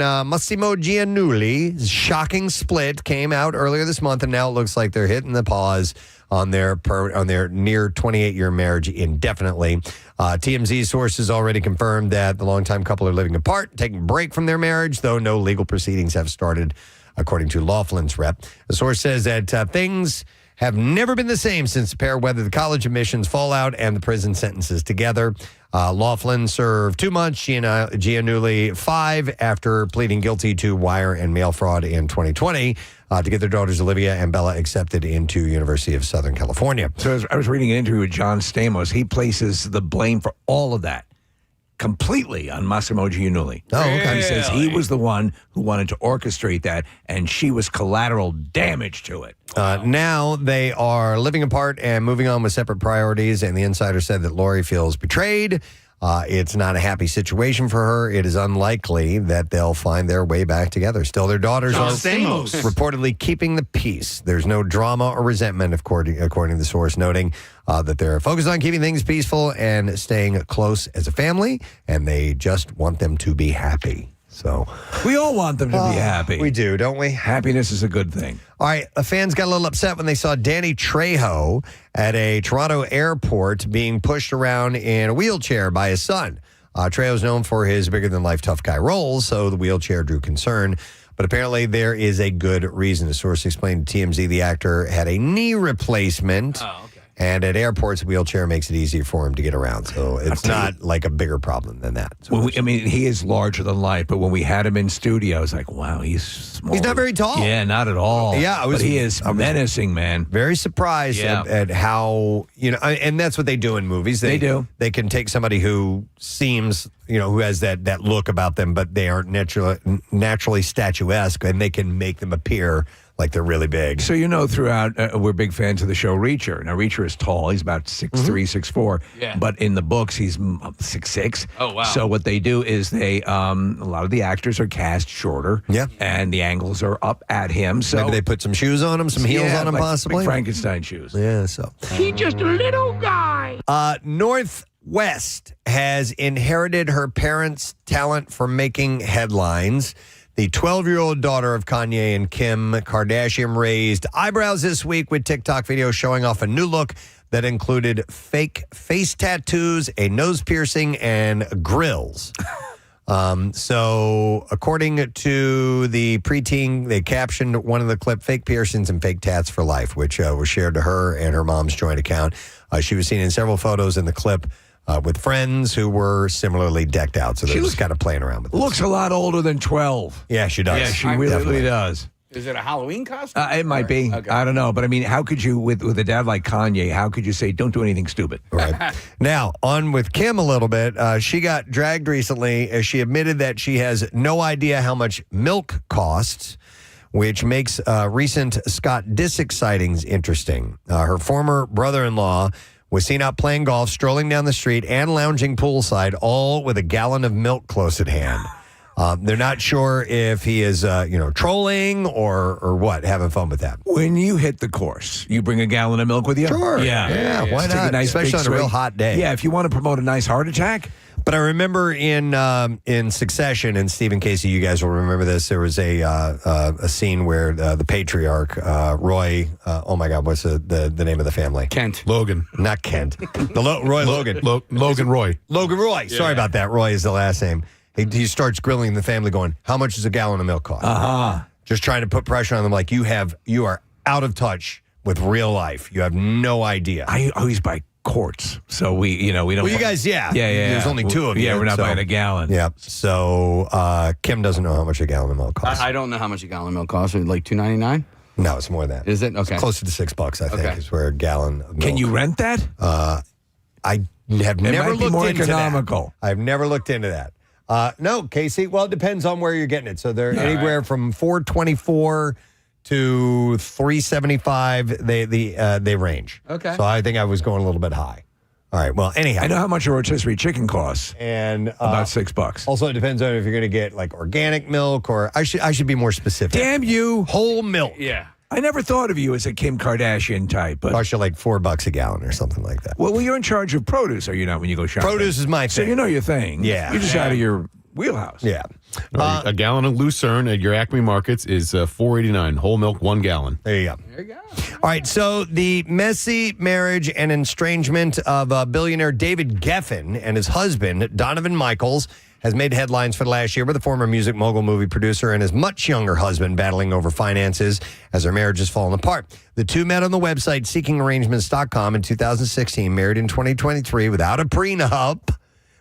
And Massimo Giannulli's shocking split came out earlier this month, and now it looks like they're hitting the pause on their near 28-year marriage indefinitely. TMZ sources already confirmed that the longtime couple are living apart, taking a break from their marriage, though no legal proceedings have started, according to Laughlin's rep. The source says that things have never been the same since the pair weathered the college admissions fallout and the prison sentences together. Laughlin served 2 months, Giannulli 5, after pleading guilty to wire and mail fraud in 2020 to get their daughters Olivia and Bella accepted into University of Southern California. So I was reading an interview with John Stamos. He places the blame for all of that completely on Massimo Giannulli. Oh, okay. He says he was the one who wanted to orchestrate that, and she was collateral damage to it. Now they are living apart and moving on with separate priorities, and the insider said that Lori feels betrayed. It's not a happy situation for her. It is unlikely that they'll find their way back together. Still, their daughters are reportedly keeping the peace. There's no drama or resentment, according to the source, noting that they're focused on keeping things peaceful and staying close as a family, and they just want them to be happy. So we all want them to be happy. We do, don't we? Happiness is a good thing. All right, fans got a little upset when they saw Danny Trejo at a Toronto airport being pushed around in a wheelchair by his son. Trejo's known for his bigger-than-life tough guy roles, so the wheelchair drew concern. But apparently there is a good reason. The source explained to TMZ the actor had a knee replacement. Oh, okay. And at airports, a wheelchair makes it easier for him to get around. So it's not like a bigger problem than that. So he is larger than life, but when we had him in studio, I was like, wow, he's small. He's not very tall. Yeah, not at all. Yeah, but he is menacing, man. Very surprised at how, and that's what they do in movies. They do. They can take somebody who seems, who has that look about them, but they aren't naturally statuesque, and they can make them appear like they're really big. So, throughout, we're big fans of the show Reacher. Now, Reacher is tall. He's about 6'3", 6'4". Yeah. But in the books, he's 6'6". Oh, wow. So what they do is a lot of the actors are cast shorter. Yeah. And the angles are up at him. So maybe they put some shoes on him, some heels on him, possibly. Like Frankenstein shoes. Yeah, so. He's just a little guy. Northwest has inherited her parents' talent for making headlines. The 12-year-old daughter of Kanye and Kim Kardashian raised eyebrows this week with TikTok videos showing off a new look that included fake face tattoos, a nose piercing, and grills. So according to the preteen, they captioned one of the clip, "Fake piercings and fake tats for life," which was shared to her and her mom's joint account. She was seen in several photos in the clip with friends who were similarly decked out. So they're just kind of playing around with it. Looks a lot older than 12. Yeah, she does. Yeah, she really does. Is it a Halloween costume? It might be. Okay. I don't know. But, how could you, with a dad like Kanye, how could you say, don't do anything stupid? Right. Now, on with Kim a little bit. She got dragged recently as she admitted that she has no idea how much milk costs, which makes recent Scott Disick sightings interesting. Her former brother-in-law was seen out playing golf, strolling down the street, and lounging poolside, all with a gallon of milk close at hand. They're not sure if he is, trolling or what, having fun with that. When you hit the course, you bring a gallon of milk with you? Sure. Yeah, why not? Nice, especially on a real hot day. Yeah, if you want to promote a nice heart attack. But I remember in Succession, and Stephen Casey, you guys will remember this, there was a scene where the patriarch, Roy, oh my God, what's the name of the family? Kent. Logan. Not Kent. Roy Logan. Logan Roy. Logan Roy. Yeah. Sorry about that. Roy is the last name. He starts grilling the family going, how much does a gallon of milk cost? Uh-huh. Just trying to put pressure on them like you are out of touch with real life. You have no idea. I always buy quarts. So we don't. Well, you guys, yeah. There's only two of you. Yeah, we're not buying a gallon. Yeah. So Kim doesn't know how much a gallon of milk costs. I don't know how much a gallon of milk costs. Like $2.99? No, it's more than that. Is it? Okay. It's closer to $6, I think, is where a gallon of milk. Can you rent that? I have never looked more into economical. that. I've never looked into that. No, Casey. Well, it depends on where you're getting it. So they're anywhere from $4.24 to $3.75. They range. Okay. So I think I was going a little bit high. All right. Well, anyhow, I know how much a rotisserie chicken costs, and about $6. Also, it depends on if you're going to get like organic milk or I should be more specific. Damn you, whole milk. Yeah. I never thought of you as a Kim Kardashian type, but cost you like $4 a gallon or something like that. Well, you're in charge of produce, are you not? When you go shopping, produce is my thing. So you know your thing. Yeah, you're just out of your wheelhouse. Yeah. A gallon of Lucerne at your Acme Markets is $4.89. Whole milk, 1 gallon. There you go. All right, so the messy marriage and estrangement of billionaire David Geffen and his husband, Donovan Michaels, has made headlines for the last year with the former music mogul, movie producer, and his much younger husband battling over finances as their marriage has fallen apart. The two met on the website seekingarrangements.com in 2016, married in 2023 without a prenup,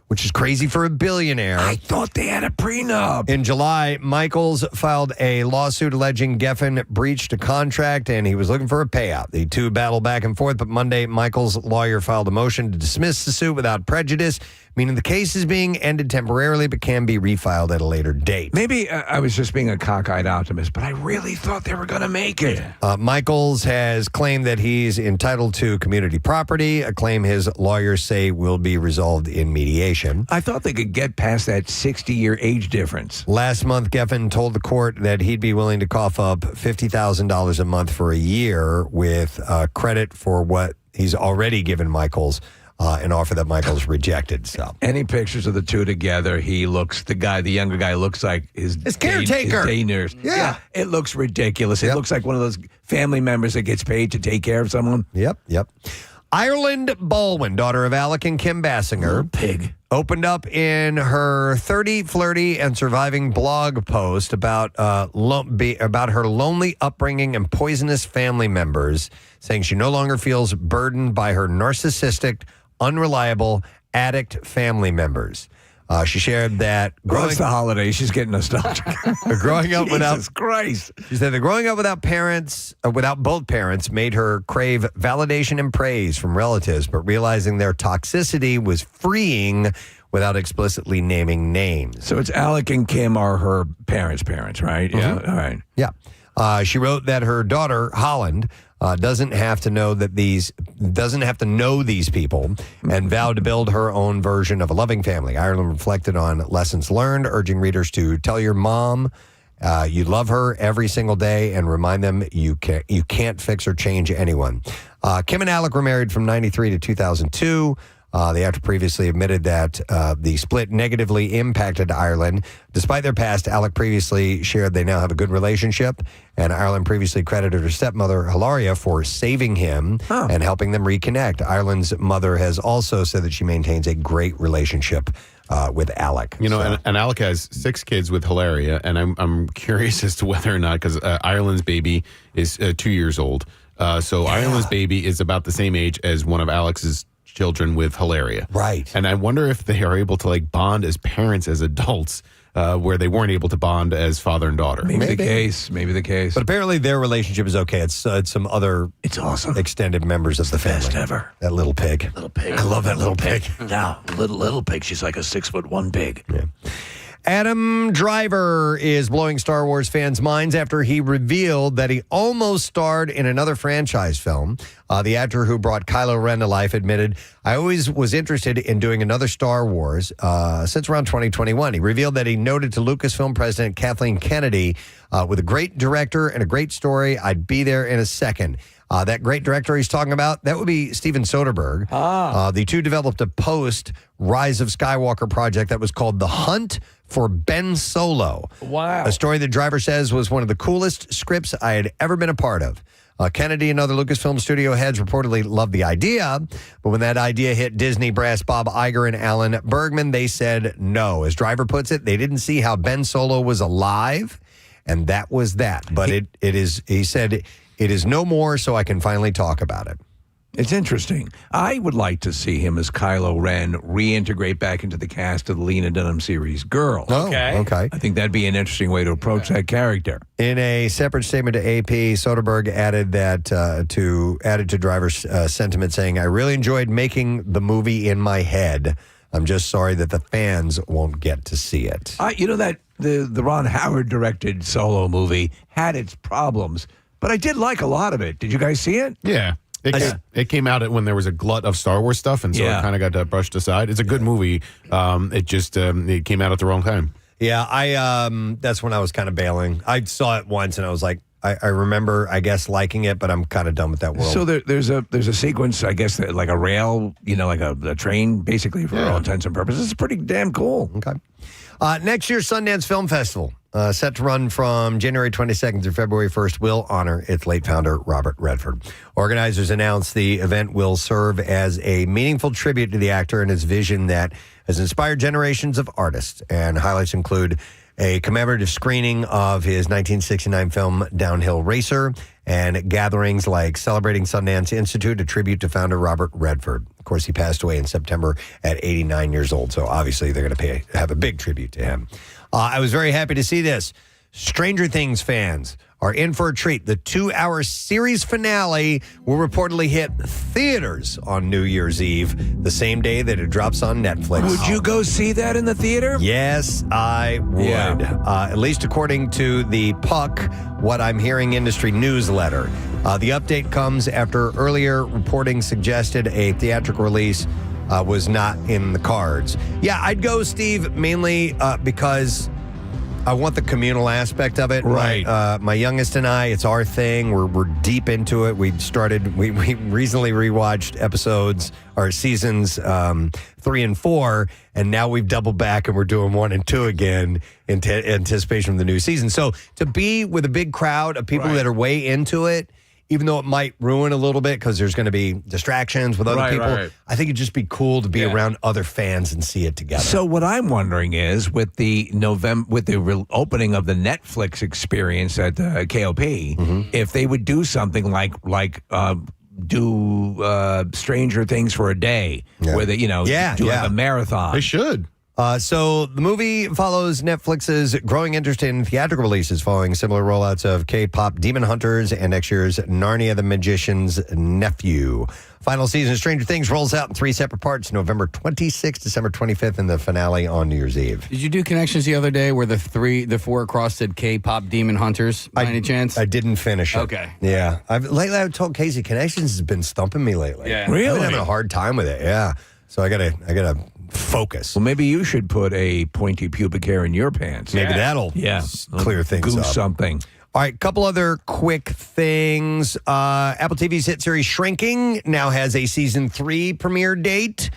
which is crazy for a billionaire. I thought they had a prenup. In July, Michaels filed a lawsuit alleging Geffen breached a contract and he was looking for a payout. The two battled back and forth, but Monday, Michaels' lawyer filed a motion to dismiss the suit without prejudice, meaning the case is being ended temporarily but can be refiled at a later date. Maybe I was just being a cockeyed optimist, but I really thought they were going to make it. Michaels has claimed that he's entitled to community property, a claim his lawyers say will be resolved in mediation. I thought they could get past that 60-year age difference. Last month, Geffen told the court that he'd be willing to cough up $50,000 a month for a year with credit for what he's already given Michaels, an offer that Michaels rejected. So, any pictures of the two together, the younger guy looks like his caretaker. His day nurse. Yeah. It looks ridiculous. It looks like one of those family members that gets paid to take care of someone. Yep. Ireland Baldwin, daughter of Alec and Kim Basinger, pig, opened up in her 30, flirty, and surviving blog post about about her lonely upbringing and poisonous family members, saying she no longer feels burdened by her narcissistic, unreliable, addict family members. She shared that it's the holidays. She's getting nostalgic. Growing up without Jesus Christ. She said that growing up without parents, without both parents, made her crave validation and praise from relatives, but realizing their toxicity was freeing without explicitly naming names. So it's Alec and Kim are her parents, right? Mm-hmm. Yeah. All right. Yeah. She wrote that her daughter, Holland, doesn't have to know these people, and vowed to build her own version of a loving family. Ireland reflected on lessons learned, urging readers to tell your mom you love her every single day and remind them you can't fix or change anyone. Kim and Alec were married from 1993 to 2002. The actor previously admitted that the split negatively impacted Ireland. Despite their past, Alec previously shared they now have a good relationship, and Ireland previously credited her stepmother, Hilaria, for saving him and helping them reconnect. Ireland's mother has also said that she maintains a great relationship with Alec. You know, and Alec has 6 kids with Hilaria, and I'm curious as to whether or not, because Ireland's baby is 2 years old. So Ireland's baby is about the same age as one of Alex's children with Hilaria. Right. And I wonder if they are able to bond as parents, as adults, where they weren't able to bond as father and daughter. Maybe the case. But apparently their relationship is okay. It's some other awesome extended members of the family. Best ever. That little pig. I love that little pig. No, little pig. She's like a 6'1" pig. Yeah. Adam Driver is blowing Star Wars fans' minds after he revealed that he almost starred in another franchise film. The actor who brought Kylo Ren to life admitted, I always was interested in doing another Star Wars since around 2021. He revealed that he noted to Lucasfilm president Kathleen Kennedy, with a great director and a great story, I'd be there in a second. That great director he's talking about, that would be Steven Soderbergh. The two developed a post-Rise of Skywalker project that was called The Hunt for Ben Solo. Wow. A story that Driver says was one of the coolest scripts I had ever been a part of. Kennedy and other Lucasfilm studio heads reportedly loved the idea, but when that idea hit Disney brass Bob Iger and Alan Bergman, they said no. As Driver puts it, they didn't see how Ben Solo was alive, and that was that. But he said, it is no more, so I can finally talk about it. It's interesting. I would like to see him as Kylo Ren reintegrate back into the cast of the Lena Dunham series Girl. Okay. I think that'd be an interesting way to approach that character. In a separate statement to AP, Soderbergh added that to Driver's sentiment, saying, I really enjoyed making the movie in my head. I'm just sorry that the fans won't get to see it. That the Ron Howard directed Solo movie had its problems, but I did like a lot of it. Did you guys see it? Yeah. It came out when there was a glut of Star Wars stuff, and so it kind of got brushed aside. It's a good movie. It just it came out at the wrong time. Yeah, that's when I was kind of bailing. I saw it once, and I was like, I remember, I guess, liking it, but I'm kind of done with that world. So there's a sequence, I guess, like a rail, like a train, basically, for all intents and purposes. It's pretty damn cool. Okay. Next year's Sundance Film Festival, set to run from January 22nd through February 1st, will honor its late founder, Robert Redford. Organizers announced the event will serve as a meaningful tribute to the actor and his vision that has inspired generations of artists. And highlights include a commemorative screening of his 1969 film Downhill Racer, and gatherings like Celebrating Sundance Institute, a tribute to founder Robert Redford. Of course, he passed away in September at 89 years old, so obviously they're going to have a big tribute to him. I was very happy to see this. Stranger Things fans are in for a treat. The 2-hour series finale will reportedly hit theaters on New Year's Eve, the same day that it drops on Netflix. Would you go see that in the theater? Yes, I would. Yeah. At least according to the Puck, What I'm Hearing Industry newsletter. The update comes after earlier reporting suggested a theatrical release was not in the cards. Yeah, I'd go, Steve, mainly because I want the communal aspect of it. Right. My youngest and I, it's our thing. We're deep into it. We recently rewatched seasons 3 and 4, and now we've doubled back and we're doing 1 and 2 again in anticipation of the new season. So to be with a big crowd of people that are way into it, even though it might ruin a little bit because there's going to be distractions with other people, I think it'd just be cool to be around other fans and see it together. So what I'm wondering is, with the opening of the Netflix experience at KOP, if they would do something like do Stranger Things for a day, where they do like a marathon. They should. So the movie follows Netflix's growing interest in theatrical releases following similar rollouts of K-pop Demon Hunters and next year's Narnia the Magician's Nephew. Final season of Stranger Things rolls out in 3 separate parts, November 26th, December 25th, and the finale on New Year's Eve. Did you do Connections the other day where the 4 across said K-pop Demon Hunters by any chance? I didn't finish it. Okay. Yeah. Lately I've told Casey, Connections has been stumping me lately. Yeah. Really? I've been having a hard time with it, yeah. So I gotta focus. Well, maybe you should put a pointy pubic hair in your pants. Maybe that'll clear things up. Something. All right, couple other quick things. Apple TV's hit series Shrinking now has a season 3 premiere date.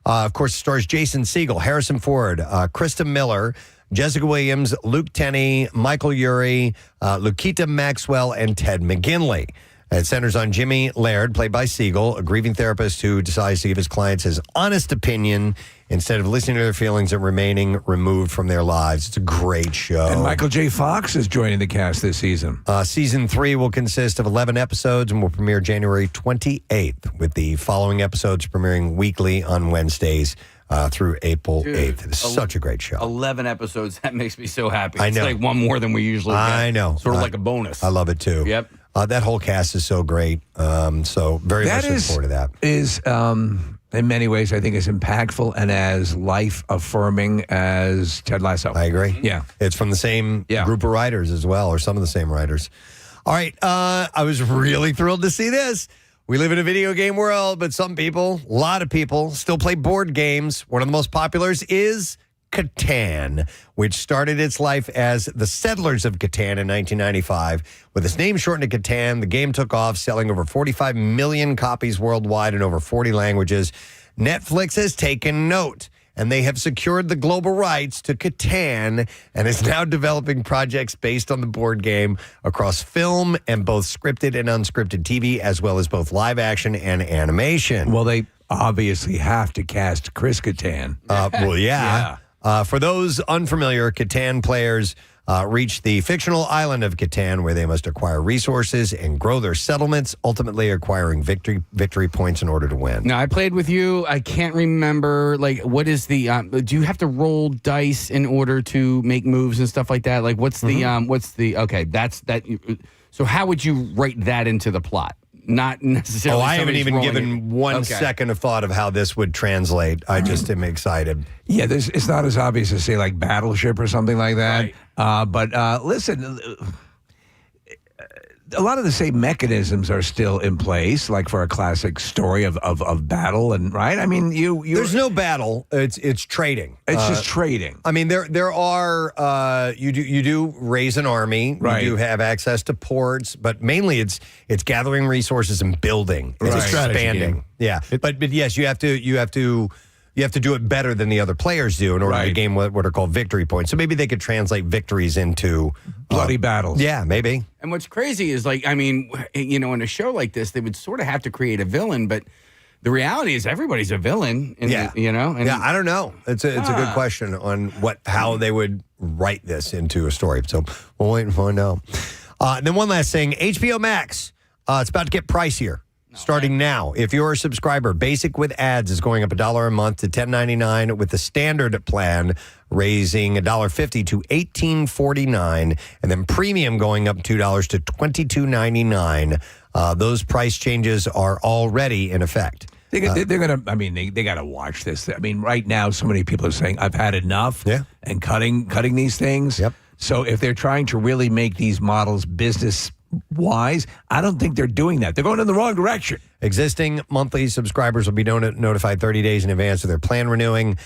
Of course, it stars Jason Segel, Harrison Ford, Krista Miller, Jessica Williams, Luke Tenney, Michael Urie, Lukita Maxwell, and Ted McGinley. It centers on Jimmy Laird, played by Segel, a grieving therapist who decides to give his clients his honest opinion instead of listening to their feelings and remaining removed from their lives. It's a great show. And Michael J. Fox is joining the cast this season. Season 3 will consist of 11 episodes and will premiere January 28th, with the following episodes premiering weekly on Wednesdays through April 8th. It's such a great show. 11 episodes. That makes me so happy. I know. It's like one more than we usually get. I know. Sort of like a bonus. I love it, too. Yep. That whole cast is so great. So very much looking forward to that. Is in many ways, I think, as impactful and as life-affirming as Ted Lasso. I agree. Yeah. It's from the same group of writers as well, or some of the same writers. All right. I was really thrilled to see this. We live in a video game world, but some people, a lot of people, still play board games. One of the most populars is Catan, which started its life as the Settlers of Catan in 1995. With its name shortened to Catan, the game took off, selling over 45 million copies worldwide in over 40 languages. Netflix has taken note, and they have secured the global rights to Catan and is now developing projects based on the board game across film and both scripted and unscripted TV, as well as both live action and animation. Well, they obviously have to cast Chris Catan. For those unfamiliar, Catan players reach the fictional island of Catan, where they must acquire resources and grow their settlements, ultimately acquiring victory points in order to win. Now, I played with you. I can't remember, what is the, do you have to roll dice in order to make moves and stuff like that? Like, okay, that's that. So how would you write that into the plot? Not necessarily. I haven't even given 1 second of thought of how this would translate. I just am excited. Yeah, it's not as obvious as, say, like Battleship or something like that. Right. But listen, a lot of the same mechanisms are still in place, like for a classic story of battle, and right. I mean, there's no battle. It's trading. It's just trading. I mean, there are you do raise an army. Right. You do have access to ports, but mainly it's gathering resources and building. It's a strategy expanding. game. Yeah, but yes, you have to you have to do it better than the other players do in order to gain what are called victory points. So maybe they could translate victories into bloody battles. Yeah, maybe. And what's crazy is, like, I mean, you know, in a show like this, they would sort of have to create a villain, but the reality is everybody's a villain. You know? And I don't know. It's a good question on how they would write this into a story. So we'll wait and find out. And then one last thing, HBO Max. It's about to get pricier. Starting now, if you're a subscriber, basic with ads is going up $1 a month to $10.99, with the standard plan raising $1.50 to $18.49, and then premium going up $2 to $22.99. Those price changes are already in effect. They're gonna. I mean, they got to watch this. I mean, right now, so many people are saying, "I've had enough," and cutting these things. Yep. So if they're trying to really make these models business wise, I don't think they're doing that. They're going in the wrong direction. Existing monthly subscribers will be notified 30 days in advance of their plan renewing,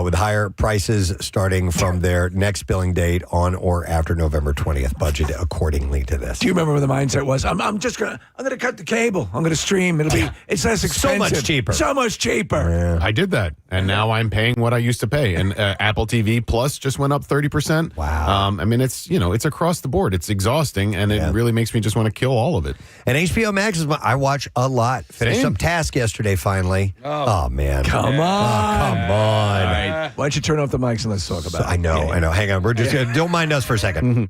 with higher prices starting from their next billing date on or after November 20th. Budget accordingly to this. Do you remember what the mindset was? I'm gonna cut the cable. I'm gonna stream. It's less expensive. So much cheaper. So much cheaper. Yeah. I did that, and now I'm paying what I used to pay. And Apple TV Plus just went up 30%. Wow. I mean, it's across the board. It's exhausting, and it really makes me just want to kill all of it. And HBO Max is I watch a lot. Finished up Task yesterday finally. Oh man. Come on. Come on. Why don't you turn off the mics and let's talk about it? I know. Hang on. We're just don't mind us for a second.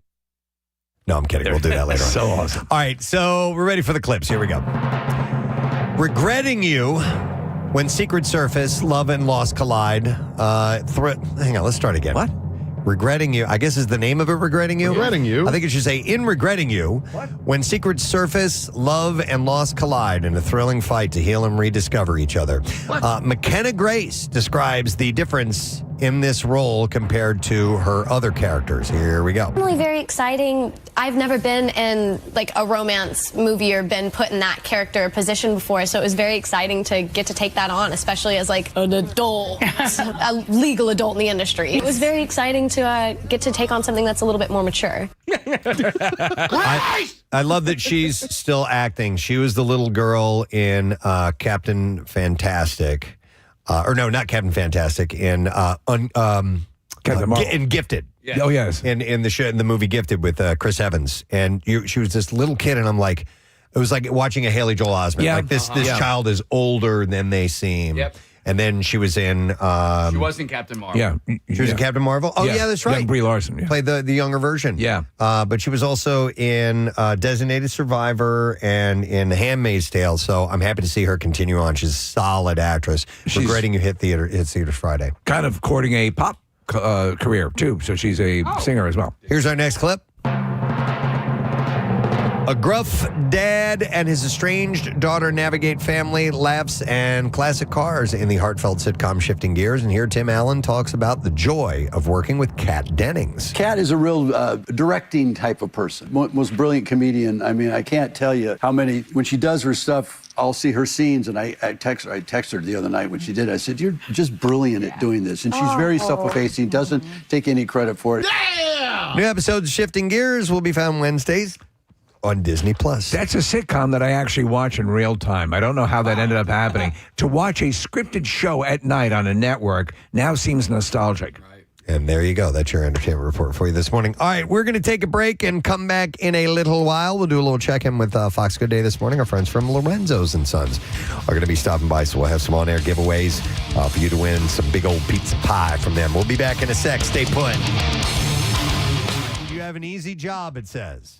No, I'm kidding. We'll do that later on. So awesome. All right, so we're ready for the clips. Here we go. Regretting You, When Secret Surface, Love and Loss Collide. Hang on, let's start again. What? Regretting You, I guess is the name of it, Regretting You? Regretting You. I think it should say, In Regretting You, when secret surface, love, and loss collide in a thrilling fight to heal and rediscover each other. McKenna Grace describes the difference in this role compared to her other characters. Here we go. Really very exciting. I've never been in like a romance movie or been put in that character position before, so it was very exciting to get to take that on, especially as like an adult, a legal adult in the industry. It was very exciting to get to take on something that's a little bit more mature. I love that she's still acting. She was the little girl in Captain Fantastic. Or no, not Captain Fantastic. In in Gifted. Yeah. Oh yes. In the movie Gifted with Chris Evans, and she was this little kid, and I'm like, it was like watching a Haley Joel Osment. Yeah. Like this child is older than they seem. Yep. And then she was in. She was in Captain Marvel. Yeah. She was in Captain Marvel. Oh yeah, that's right. Young Brie Larson. Yeah. Played the younger version. Yeah. But she was also in Designated Survivor and in The Handmaid's Tale. So I'm happy to see her continue on. She's a solid actress. Regretting You hits theaters Friday. Kind of courting a pop career too. So she's a singer as well. Here's our next clip. A gruff dad and his estranged daughter navigate family, laughs, and classic cars in the heartfelt sitcom Shifting Gears. And here Tim Allen talks about the joy of working with Kat Dennings. Kat is a real directing type of person. Most brilliant comedian. I mean, I can't tell you how many, when she does her stuff, I'll see her scenes, and I text her the other night when she did. I said, "You're just brilliant at doing this." And she's very self-effacing, doesn't take any credit for it. Yeah! New episodes of Shifting Gears will be found Wednesdays on Disney+. That's a sitcom that I actually watch in real time. I don't know how that ended up happening. To watch a scripted show at night on a network now seems nostalgic. And there you go. That's your entertainment report for you this morning. All right, we're going to take a break and come back in a little while. We'll do a little check-in with Fox Good Day this morning. Our friends from Lorenzo's and Sons are going to be stopping by, so we'll have some on-air giveaways for you to win some big old pizza pie from them. We'll be back in a sec. Stay put. You have an easy job, it says.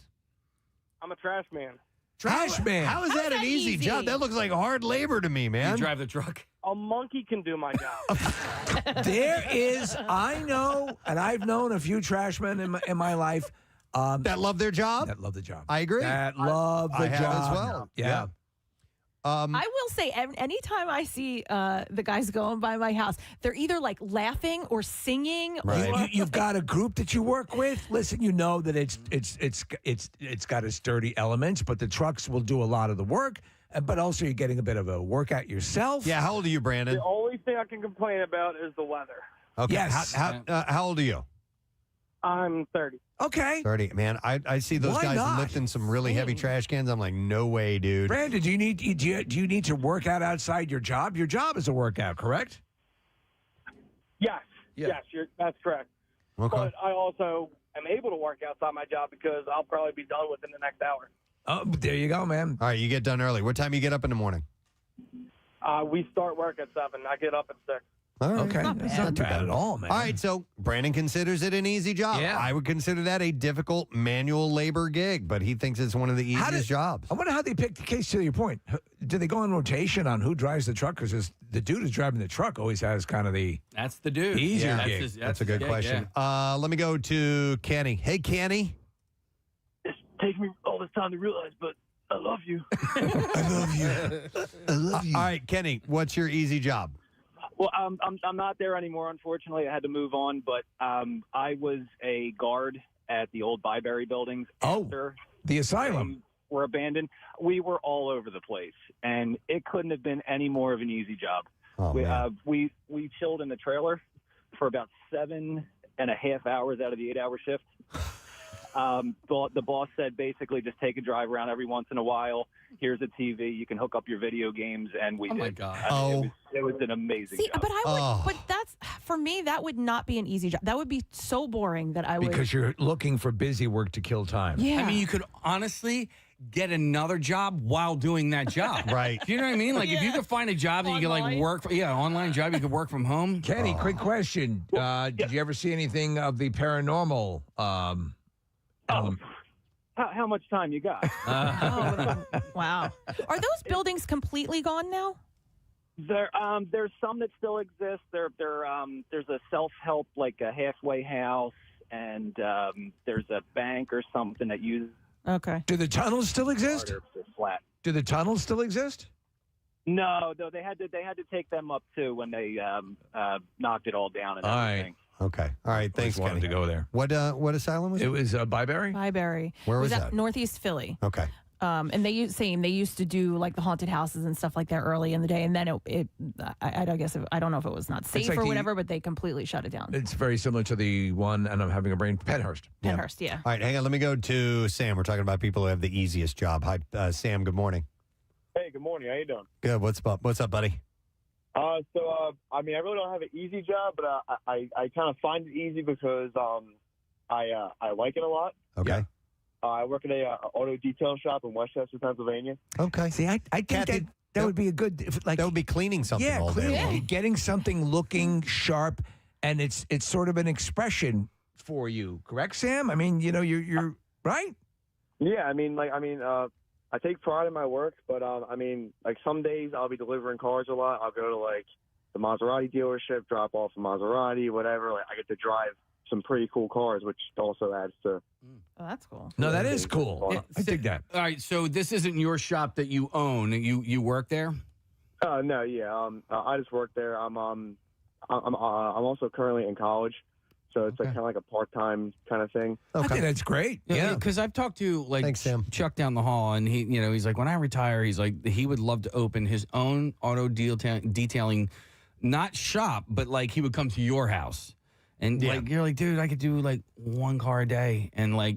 I'm a trash man. Trash man. How is that an easy job? That looks like hard labor to me, man. You drive the truck. A monkey can do my job. There is, I know, and I've known a few trash men in my life. That love their job? That love the job. I agree. That love the I job. have as well. Yeah. I will say, anytime I see the guys going by my house, they're either like laughing or singing. Right. You've got a group that you work with. Listen, you know that it's got its dirty elements, but the trucks will do a lot of the work. But also, you're getting a bit of a workout yourself. Yeah. How old are you, Brandon? The only thing I can complain about is the weather. Okay. Yes. How old are you? I'm 30. Okay. 30. Man, I see those Why guys not? lifting some really heavy trash cans. I'm like, no way, dude. Brandon, do you need to work out outside your job? Your job is a workout, correct? Yes. Yeah. Yes, that's correct. Okay. But I also am able to work outside my job because I'll probably be done within the next hour. Oh, there you go, man. All right, you get done early. What time you get up in the morning? We start work at 7. I get up at 6. All right. Okay, that's not bad at all, man. All right, so Brandon considers it an easy job. Yeah. I would consider that a difficult manual labor gig, but he thinks it's one of the easiest jobs. I wonder how they pick the case. To your point, do they go on rotation on who drives the truck? Because the dude who's driving the truck always has kind of the That's the dude. easier That's gig. That's a good question. Let me go to Kenny. Hey, Kenny. It's taken me all this time to realize, but I love you. I love you. I love you. All right, Kenny, what's your easy job? Well, I'm not there anymore. Unfortunately, I had to move on. But I was a guard at the old Byberry buildings. After The asylum. were abandoned. We were all over the place, and it couldn't have been any more of an easy job. Oh, man. We chilled in the trailer for about 7.5 hours out of the 8-hour shift. The boss said basically just take a drive around every once in a while. Here's a TV. You can hook up your video games, and we did. my God. I mean, it was an amazing See, job. but I would, but that's for me. That would not be an easy job. That would be so boring that I would. Because you're looking for busy work to kill time. Yeah. I mean, you could honestly get another job while doing that job. Right. Do you know what I mean? Like if you could find a job that you could like Online? work for, online job, you could work from home. Kenny, quick question. Did you ever see anything of the paranormal? How much time you got? Wow. Are those buildings completely gone now? There's some that still exist. There's a self-help, like a halfway house, and there's a bank or something that uses Okay. Do the tunnels still exist? harder to flat. Do the tunnels still exist? No, they had to take them up too when they knocked it all down and All right. everything. Okay. All right. Thanks, Just wanted Kenny. to go there. What asylum was It it? was Byberry? Byberry. Where was that? that? Northeast Philly. Okay. And they used to do like the haunted houses and stuff like that early in the day, and then I guess I don't know if it was not safe like or the- whatever, but they completely shut it down. It's very similar to the one, and I'm having a brain, Penhurst. Penhurst, yeah. All right. Hang on. Let me go to Sam. We're talking about people who have the easiest job. Hi, Sam. Good morning. Hey, good morning. How you doing? Good. What's up? What's up, buddy? I mean, I really don't have an easy job, but I kind of find it easy because I like it a lot. Okay. I work at a auto detail shop in Westchester, Pennsylvania. Okay. See, I think Kathy, that would be a good, like, That would be cleaning something all day clearly long. getting something looking sharp, and it's sort of an expression for you, correct, Sam? I mean, you're right. Yeah, I take pride in my work, but some days I'll be delivering cars a lot. I'll go to like the Maserati dealership, drop off a Maserati, whatever. Like I get to drive some pretty cool cars, which also adds to. Oh, that's cool. No, that is cool. Yeah, I dig that. All right, so this isn't your shop that you own. You work there? No, yeah. I just work there. I'm also currently in college, so it's like kind of like a part-time kind of thing. I think that's great. Yeah. Because I've talked to like Thanks, Sam. Chuck down the hall, and he's like, when I retire, he's like, he would love to open his own auto detailing, not shop, but like he would come to your house. And like you're like, dude, I could do like one car a day, and like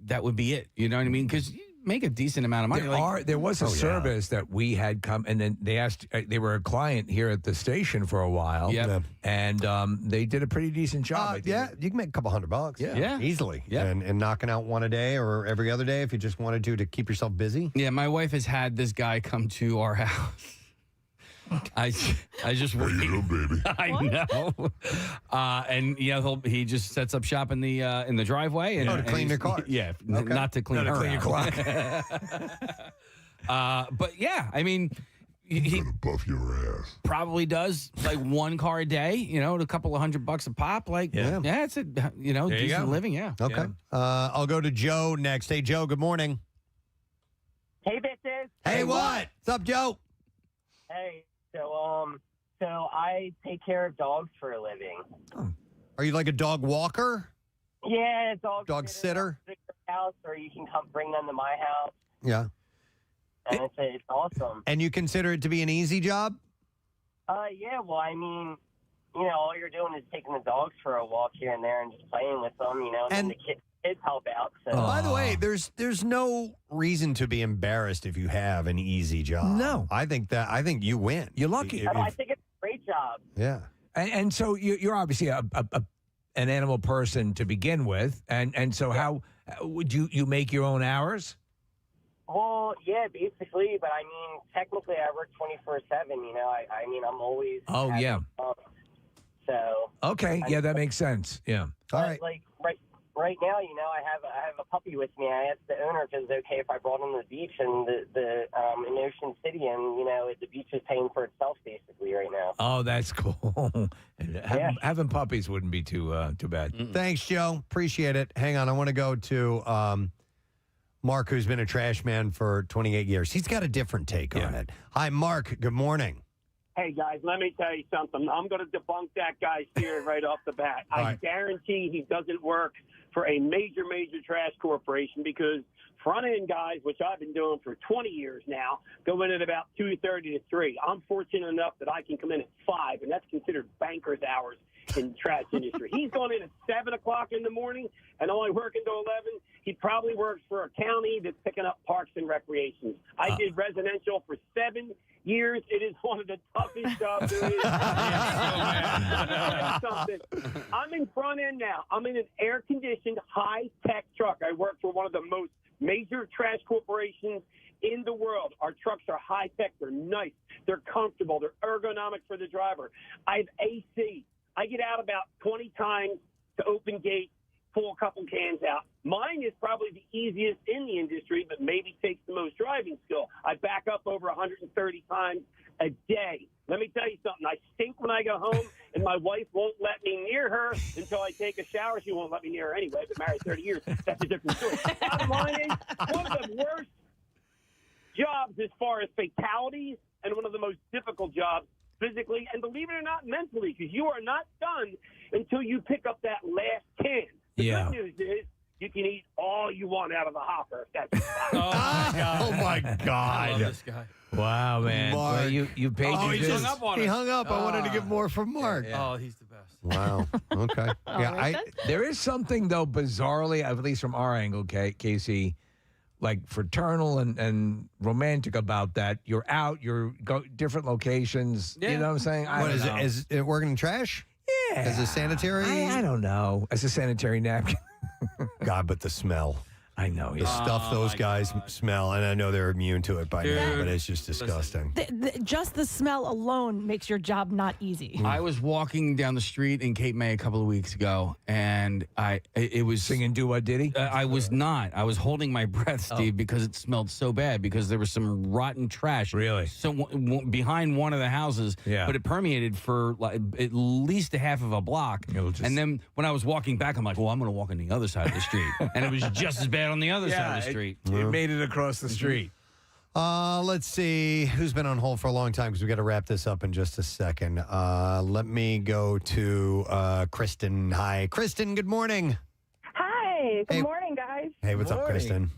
that would be it. You know what I mean? Because you make a decent amount of money. There was a service that we had come, and then they asked. They were a client here at the station for a while. Yep. And they did a pretty decent job. I think. Yeah, you can make a couple $100. Yeah. Easily. Yeah. And knocking out one a day or every other day if you just wanted to keep yourself busy. Yeah, my wife has had this guy come to our house. I just How you doing, baby? I know, and he just sets up shop in the driveway and to clean your car. Yeah, not to clean her clean your out. clock. But yeah, I mean, he Gonna buff your ass. probably does like one car a day. A couple of $100 a pop. Like yeah, it's a decent go. living. Yeah. Okay. Yeah. I'll go to Joe next. Hey, Joe, good morning. Hey, bitches. Hey, what? What's up, Joe? Hey, so I take care of dogs for a living. Are you like a dog walker? Yeah, Dog sitter? At your house, or you can come bring them to my house, Yeah. and it's awesome. And you consider it to be an easy job? Yeah. Well, I mean, all you're doing is taking the dogs for a walk here and there and just playing with them, and And- the kids help out. So. By the way, there's no reason to be embarrassed if you have an easy job. No. I think you win. You're lucky. I think it's a great job. Yeah. And so you're obviously an animal person to begin with, and so how would you make your own hours? Well, yeah, basically, but I mean, technically, I work 24/7. You know, I mean, I'm always. Oh, yeah. So. Okay, yeah, that makes sense. Yeah. All right. Like right now, you know, I have a puppy with me. I asked the owner if it was okay if I brought him to the beach and the in Ocean City, and you know, the beach is paying for itself basically right now. Oh, that's cool. Having puppies wouldn't be too bad. Thanks, Joe. Appreciate it. Hang on, I want to go to Mark, who's been a trash man for 28 years. He's got a different take on it. Hi, Mark. Good morning. Hey, guys, let me tell you something. I'm going to debunk that guy's theory right off the bat. I guarantee he doesn't work for a major trash corporation because front-end guys, which I've been doing for 20 years now, go in at about 2:30 to 3. I'm fortunate enough that I can come in at 5, and that's considered banker's hours in the trash industry. He's going in at 7 o'clock in the morning and only working till 11. He probably works for a county that's picking up parks and recreations. I did residential for 7 years. It is one of the toughest jobs there is. I'm in front end now. I'm in an air-conditioned, high-tech truck. I work for one of the most major trash corporations in the world. Our trucks are high-tech. They're nice. They're comfortable. They're ergonomic for the driver. I have AC. I get out about 20 times to open gate, pull a couple cans out. Mine is probably the easiest in the industry, but maybe takes the most driving skill. I back up over 130 times a day. Let me tell you something. I stink when I go home, and my wife won't let me near her until I take a shower. She won't let me near her anyway. I've been married 30 years. That's a different story. Bottom line is, one of the worst jobs as far as fatalities and one of the most difficult jobs physically and, believe it or not, mentally, because you are not done until you pick up that last can. The good news is you can eat all you want out of the hopper. If that's Oh, my God. I love this guy. Wow, man. Mark. Well, you paid your he dues. hung up on us. He hung up. I wanted to get more from Mark. Oh, he's the best. Wow. Okay. There is something, though, bizarrely, at least from our angle, Casey, like fraternal and romantic about that. You're out, you're different locations. You know what I'm saying? What is it? Is it working in trash? Yeah. As a sanitary? I don't know. As a sanitary napkin. God, but the smell. I know. The stuff those guys smell, and I know they're immune to it by now, but it's just Listen, disgusting. Just the smell alone makes your job not easy. I was walking down the street in Cape May a couple of weeks ago, and it was singing "Do What Diddy." I was not. I was holding my breath, Steve, because it smelled so bad because there was some rotten trash. Really? So behind one of the houses, but it permeated for like at least a half of a block. And then when I was walking back, I'm like, well, I'm going to walk on the other side of the street, and it was just as bad on the other side of the street. It made it across the street. Let's see who's been on hold for a long time because we got to wrap this up in just a second. Let me go to Kristen. Hi, Kristen. Good morning. Hi. Good morning, guys. Hey, what's up, Kristen?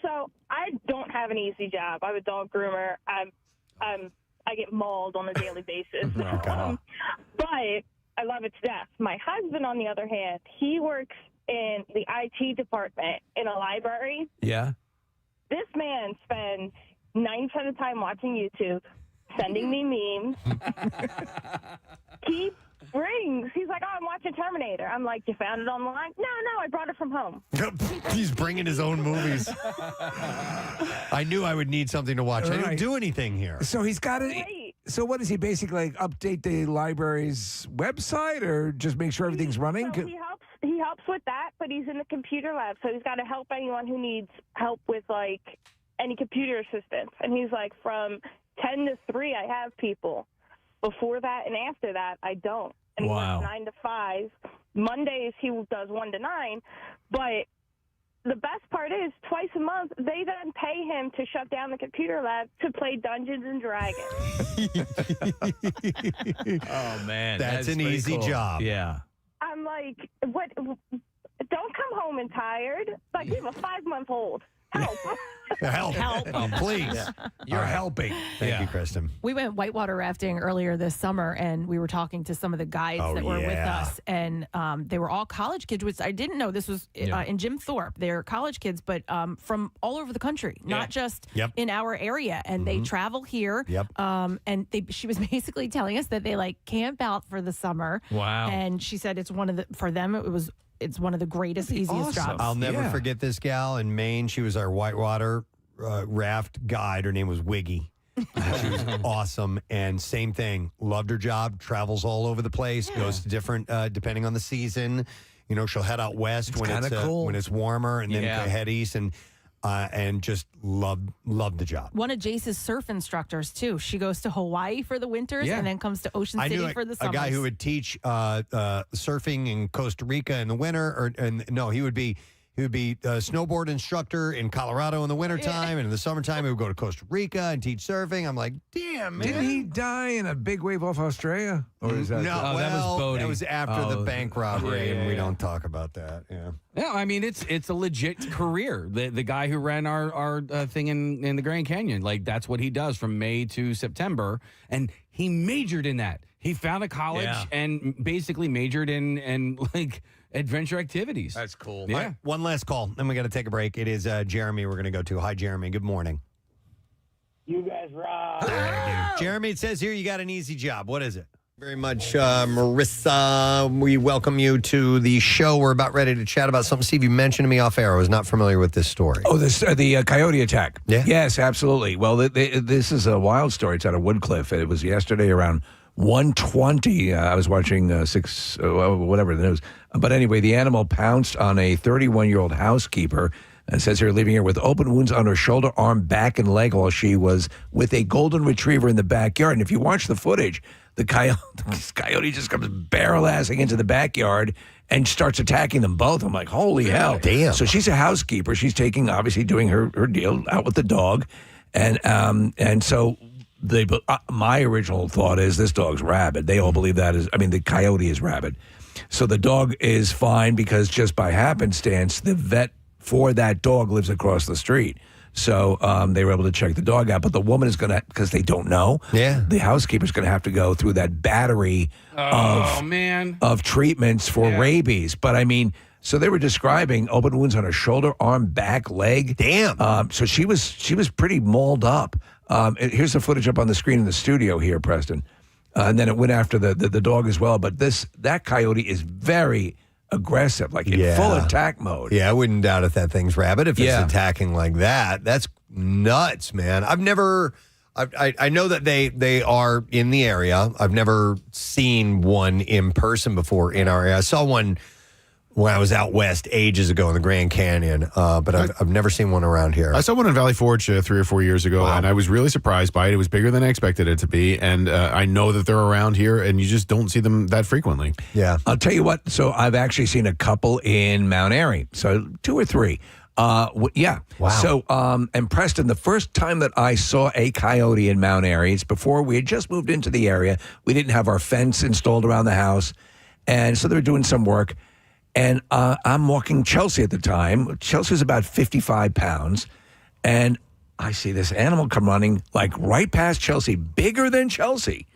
So I don't have an easy job. I'm a dog groomer. I get mauled on a daily basis. But I love it to death. My husband, on the other hand, he works in the IT department in a library. Yeah. This man spends 9% of the time watching YouTube, sending me memes. He brings, he's like, oh, I'm watching Terminator. I'm like, you found it online? No, I brought it from home. He's bringing his own movies. I knew I would need something to watch. I didn't do anything here. So he's got it. So what does he basically like, update the library's website or just make sure everything's running? So he helps with that, but he's in the computer lab, so he's got to help anyone who needs help with like any computer assistance. And he's like, from 10 to 3, I have people. Before that and after that, I don't. And he works 9 to 5. Mondays he does 1 to 9, but the best part is, twice a month, they then pay him to shut down the computer lab to play Dungeons and Dragons. Oh, man. That's an pretty easy cool. job. Yeah. I'm like, what? Don't come home and tired. Like, we have a 5-month-old. Help. Please. You're helping. Thank you, Kristen. We went whitewater rafting earlier this summer, and we were talking to some of the guides that were with us, and they were all college kids, which I didn't know. This was in Jim Thorpe. They're college kids, but from all over the country, not just in our area. And they travel here. And she was basically telling us that they camp out for the summer. Wow. And she said it's one of the greatest, easiest jobs. I'll never forget this gal in Maine. She was our whitewater raft guide. Her name was Wiggy. She was awesome. And same thing. Loved her job. Travels all over the place. Goes to different, depending on the season. You know, she'll head out west when it's warmer, and then head east. And just loved the job. One of Jace's surf instructors, too. She goes to Hawaii for the winters and then comes to Ocean City for the summers. A guy who would teach surfing in Costa Rica in the winter. He would be a snowboard instructor in Colorado in the wintertime. And in the summertime, he would go to Costa Rica and teach surfing. I'm like, damn, man. Did he die in a big wave off Australia? Or is that that was boating. That was after the bank robbery, and we don't talk about that. Yeah, I mean it's a legit career. The guy who ran our thing in the Grand Canyon, that's what he does from May to September, and he majored in that. He found a college and basically majored in adventure activities. That's cool. Yeah. All right, one last call, then we got to take a break. It is Jeremy we're going to go to. Hi, Jeremy. Good morning. You guys rock. Jeremy, it says here you got an easy job. What is it? Very much, Marissa. We welcome you to the show. We're about ready to chat about something. Steve, you mentioned to me off air. I was not familiar with this story. Oh, the coyote attack. Yeah. Yes, absolutely. Well, this is a wild story. It's out of Woodcliff. It was yesterday around 1:20. I was watching whatever the news. But anyway, the animal pounced on a 31-year-old housekeeper. It says here, leaving her with open wounds on her shoulder, arm, back, and leg while she was with a golden retriever in the backyard. And if you watch the footage, the coyote just comes barrel-assing into the backyard and starts attacking them both. I'm like, holy hell. Damn. So she's a housekeeper. She's obviously doing her deal out with the dog. And so my original thought is this dog's rabid. They all believe the coyote is rabid. So the dog is fine because just by happenstance, the vet for that dog lives across the street. So they were able to check the dog out. But the woman is going to, because they don't know, the housekeeper's going to have to go through that battery of treatments for rabies. But I mean, so they were describing open wounds on her shoulder, arm, back, leg. Damn. So she was pretty mauled up. Here's the footage up on the screen in the studio here, Preston. And then it went after the dog as well. But that coyote is very aggressive, in full attack mode. Yeah, I wouldn't doubt if that thing's rabid. If it's attacking like that, that's nuts, man. I know that they are in the area. I've never seen one in person before in our area. I saw one when I was out west ages ago in the Grand Canyon, but I've never seen one around here. I saw one in Valley Forge 3 or 4 years ago, and I was really surprised by it. It was bigger than I expected it to be, and I know that they're around here, and you just don't see them that frequently. Yeah. I'll tell you what, so I've actually seen a couple in Mount Airy, so 2 or 3. Yeah. Wow. So, and Preston, the first time that I saw a coyote in Mount Airy, it's before we had just moved into the area. We didn't have our fence installed around the house, and so they were doing some work. And I'm walking Chelsea at the time. Chelsea was about 55 pounds. And I see this animal come running right past Chelsea, bigger than Chelsea.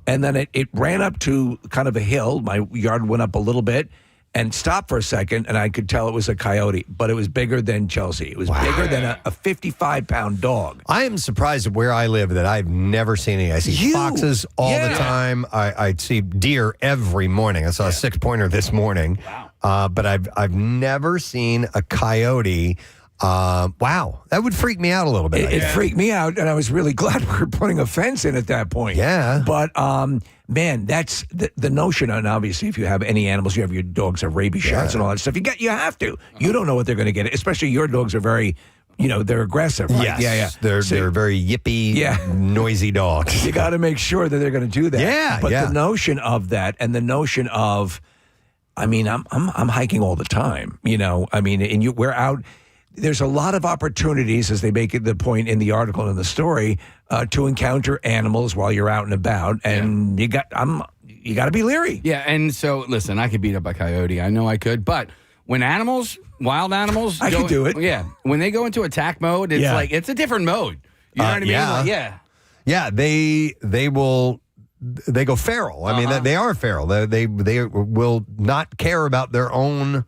And then it ran up to kind of a hill. My yard went up a little bit and stopped for a second. And I could tell it was a coyote, but it was bigger than Chelsea. It was bigger than a 55-pound dog. I am surprised at where I live that I've never seen any. I see foxes all the time. I see deer every morning. I saw a 6-pointer this morning. Wow. But I've never seen a coyote. Wow, that would freak me out a little bit. It freaked me out, and I was really glad we were putting a fence in at that point. Yeah. But, man, that's the notion. And obviously, if you have any animals, you have your dogs have rabies shots and all that stuff. You have to. You don't know what they're going to get. Especially your dogs are very, they're aggressive. Right? Yes. Yeah. They're very yippy, noisy dogs. You got to make sure that they're going to do that. Yeah. But the notion of that and the notion of, I'm hiking all the time, and we're out. There's a lot of opportunities, as they make it the point in the article and in the story, to encounter animals while you're out and about, and you got to be leery. Yeah, and so listen, I could beat up a coyote. I know I could, but when wild animals, I can do it. Yeah, when they go into attack mode, it's like it's a different mode. You know what I mean? Yeah. Like, Yeah, they go feral. I mean, they are feral. They will not care about their own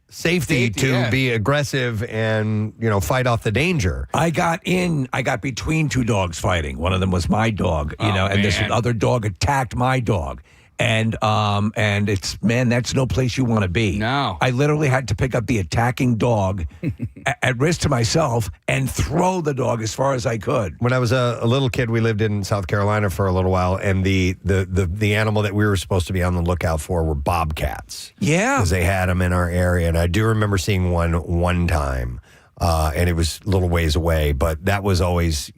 safety to be aggressive and fight off the danger. I got between two dogs fighting. One of them was my dog, and this other dog attacked my dog. And that's no place you want to be. No. I literally had to pick up the attacking dog at risk to myself and throw the dog as far as I could. When I was a little kid, we lived in South Carolina for a little while, and the animal that we were supposed to be on the lookout for were bobcats. Yeah. Because they had them in our area, and I do remember seeing one time, and it was a little ways away, but that was always,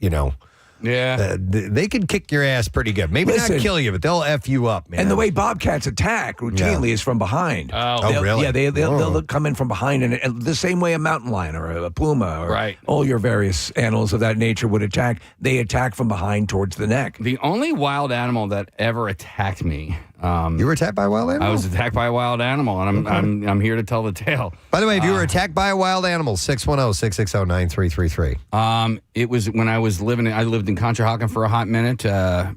Yeah. They could kick your ass pretty good. Maybe not kill you, but they'll F you up, man. And the way bobcats attack routinely is from behind. Oh, really? Yeah, they'll come in from behind, and the same way a mountain lion or a puma or all your various animals of that nature would attack, they attack from behind towards the neck. The only wild animal that ever attacked me. You were attacked by a wild animal? I was attacked by a wild animal, and I'm here to tell the tale. By the way, if you were attacked by a wild animal, 610-660-9333. It was when I lived in Conshohocken for a hot minute,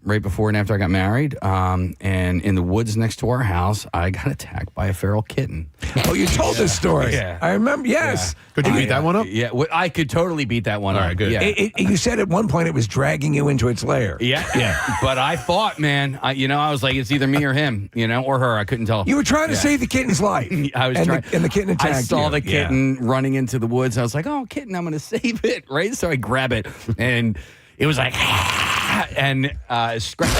right before and after I got married. And in the woods next to our house, I got attacked by a feral kitten. Oh, you told this story. Yeah. I remember, yes. Yeah. Could you beat that one up? Yeah, I could totally beat that one up. All right, good. Yeah. You said at one point it was dragging you into its lair. Yeah. But I fought, man. I was like, it's either me or him, or her. I couldn't tell. You were trying to save the kitten's life. I was trying. And the kitten attacked you. I saw the kitten running into the woods. I was like, oh, kitten, I'm going to save it, right? So I grab it, and it was like, and scratch.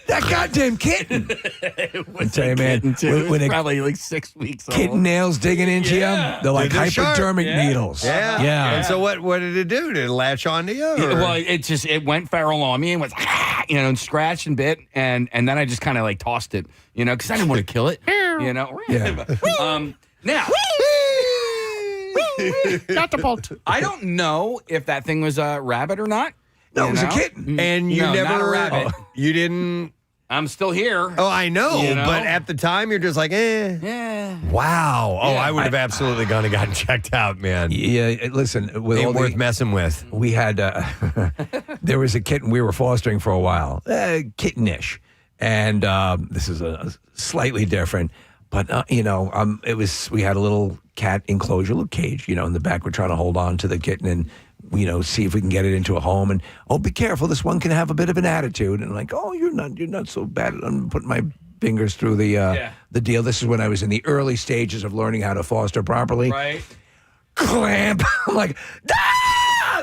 That goddamn kitten. I tell you, man, when it probably like 6 weeks old. Kitten nails digging into you, they're like hypodermic needles. Yeah. And so what did it do? Did it latch onto you? Well, it went feral on me and was, and scratched and bit, and then I just kind of like tossed it, because I didn't want to kill it, Yeah. Now. I don't know if that thing was a rabbit or not. No, it was a kitten. And you never not a rabbit. You didn't. I'm still here. Oh, I know, but at the time you're just like, Yeah. Wow. Oh, Yeah. I would have absolutely gone and gotten checked out, man. Yeah, listen, with Ain't all worth messing with. We had there was a kitten we were fostering for a while, kittenish, and this is a slightly different, but it was we had a little cat enclosure, little cage, in the back. We're trying to hold on to the kitten and see if we can get it into a home. And be careful, this one can have a bit of an attitude. And like, you're not so bad. I'm putting my fingers through the deal. This is when I was in the early stages of learning how to foster properly. Right. Clamp. I'm like,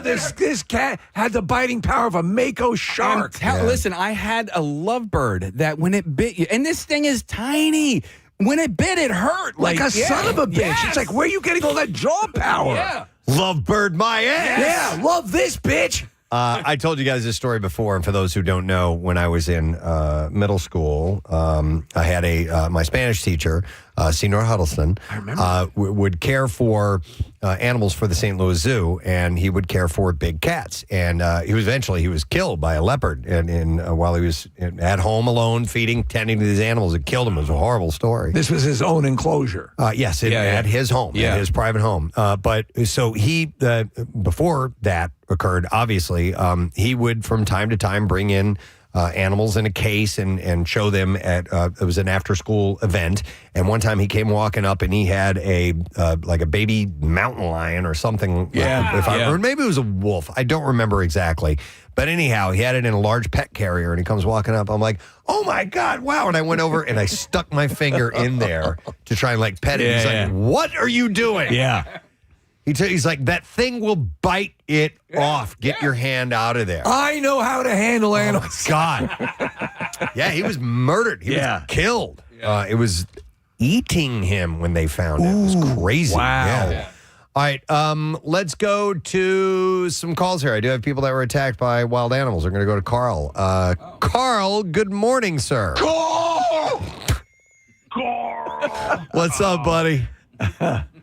this cat had the biting power of a Mako shark. Listen, I had a lovebird that when it bit you, and this thing is tiny. When it bit, it hurt. Like a son of a bitch. Yes. It's like, where are you getting all that jaw power? Yeah. Lovebird my ass. Yeah, love this bitch. I told you guys this story before, and for those who don't know, when I was in middle school, I had my Spanish teacher, Senor Huddleston, I remember. Would care for animals for the St. Louis Zoo, and he would care for big cats. And he was killed by a leopard, while he was at home alone, tending to these animals. It killed him. It was a horrible story. This was his own enclosure. Yes, at his home, at his private home. But so he, before that occurred, obviously, he would from time to time bring in animals in a case and show them at it was an after school event. And one time he came walking up and he had a baby mountain lion or something. Or maybe it was a wolf. I don't remember exactly. But anyhow, he had it in a large pet carrier and he comes walking up. I'm like, oh my God, wow. And I went over and I stuck my finger in there to try and pet it. He's like, what are you doing? Yeah. He's like, that thing will bite it off. Get your hand out of there. I know how to handle animals. Oh, God. Yeah, he was murdered. He was killed. It was eating him when they found it. It was crazy. Wow. Yeah. All right, let's go to some calls here. I do have people that were attacked by wild animals. We're going to go to Carl. Carl, good morning, sir. Carl! What's up, buddy?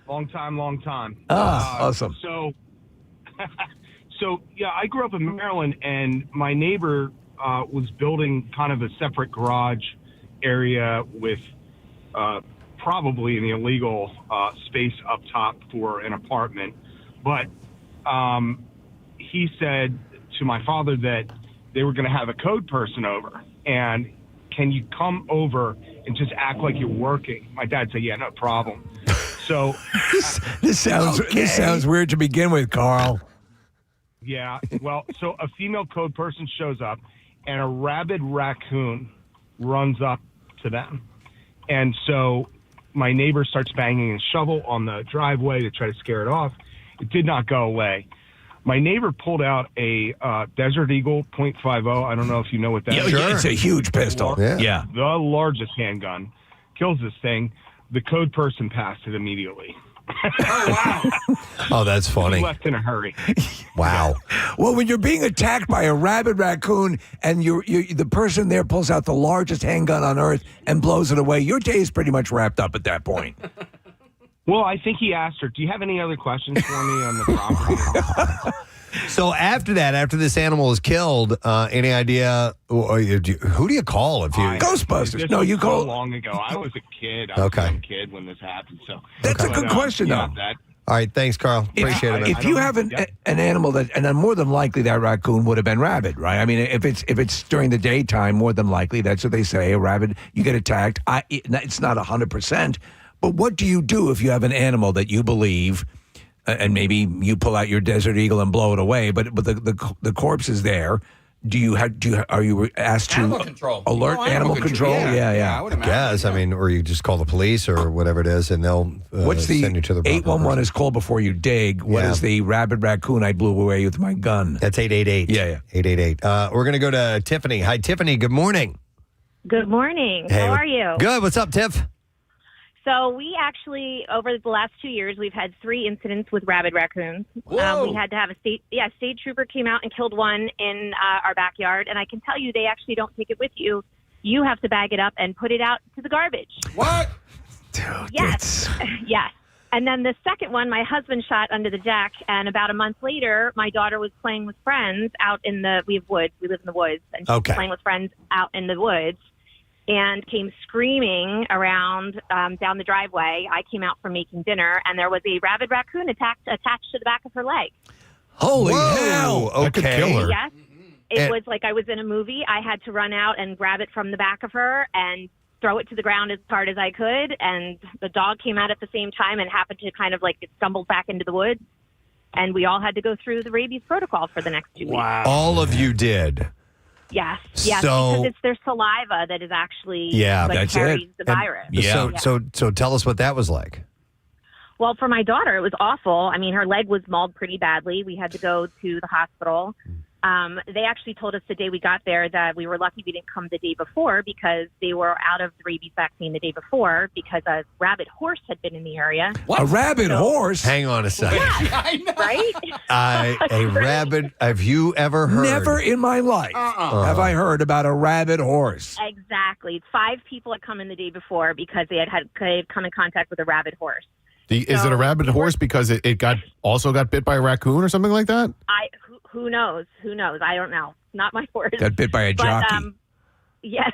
Long time. Awesome. So So, I grew up in Maryland, and my neighbor was building kind of a separate garage area with probably an illegal space up top for an apartment. But he said to my father that they were going to have a code person over, and can you come over and just act like you're working? My dad said, yeah, no problem. So this sounds weird to begin with, Carl. Yeah, well, so a female code person shows up, and a rabid raccoon runs up to them. And so my neighbor starts banging a shovel on the driveway to try to scare it off. It did not go away. My neighbor pulled out a Desert Eagle .50. I don't know if you know what that is. Yeah, it's a huge pistol. Yeah. The largest handgun. Kills this thing. The code person passed it immediately. Oh, that's funny. He left in a hurry. Wow. Well, when you're being attacked by a rabid raccoon and the person there pulls out the largest handgun on earth and blows it away, your day is pretty much wrapped up at that point. Well, I think he asked her, do you have any other questions for me on the property? So after this animal is killed, any idea who do you call if you Ghostbusters? This No, was you call so long ago. I was a kid. I was a young kid when this happened. So that's a good question, though. All right, thanks, Carl. Appreciate it. Man. If you have an animal that, and then more than likely that raccoon would have been rabid, right? I mean, if it's during the daytime, more than likely that's what they say. A rabid, you get attacked. It's not 100%, but what do you do if you have an animal that you believe? And maybe you pull out your Desert Eagle and blow it away, but the corpse is there. Are you asked to alert animal control? Yeah. I would guess. I mean, or you just call the police or whatever it is, and they'll send you to the 811 is call before you dig. What is the rabid raccoon I blew away with my gun? That's 888. Yeah. 888. We're gonna go to Tiffany. Hi, Tiffany. Good morning. Good morning. Hey, How are you? Good. What's up, Tiff? So we actually, over the last 2 years, we've had 3 incidents with rabid raccoons. We had to have a state trooper came out and killed one in our backyard. And I can tell you, they actually don't take it with you. You have to bag it up and put it out to the garbage. What? Yes. Yes. And then the second one, my husband shot under the deck. And about a month later, my daughter was playing with friends out in we have woods. We live in the woods. And she was playing with friends out in the woods. And came screaming around down the driveway. I came out from making dinner, and there was a rabid raccoon attached to the back of her leg. Holy hell! Okay, that could kill her. Yes, it was like I was in a movie. I had to run out and grab it from the back of her and throw it to the ground as hard as I could. And the dog came out at the same time and happened to kind of like it stumbled back into the woods. And we all had to go through the rabies protocol for the next 2 weeks. Wow! All of you did. Yes, So- because it's their saliva that is actually carries the virus. So tell us what that was like. Well, for my daughter, it was awful. I mean, her leg was mauled pretty badly. We had to go to the hospital. They actually told us the day we got there that we were lucky we didn't come the day before because they were out of the rabies vaccine the day before because a rabid horse had been in the area. What? A rabid horse? Hang on a second. Yeah, I know. Right? A rabid. Have you ever heard? Never in my life have I heard about a rabid horse. Exactly. 5 people had come in the day before because they had come in contact with a rabid horse. Is it a rabid horse because it got bit by a raccoon or something like that? Who knows? Who knows? I don't know. Not my horse. Got bit by a jockey. Yeah.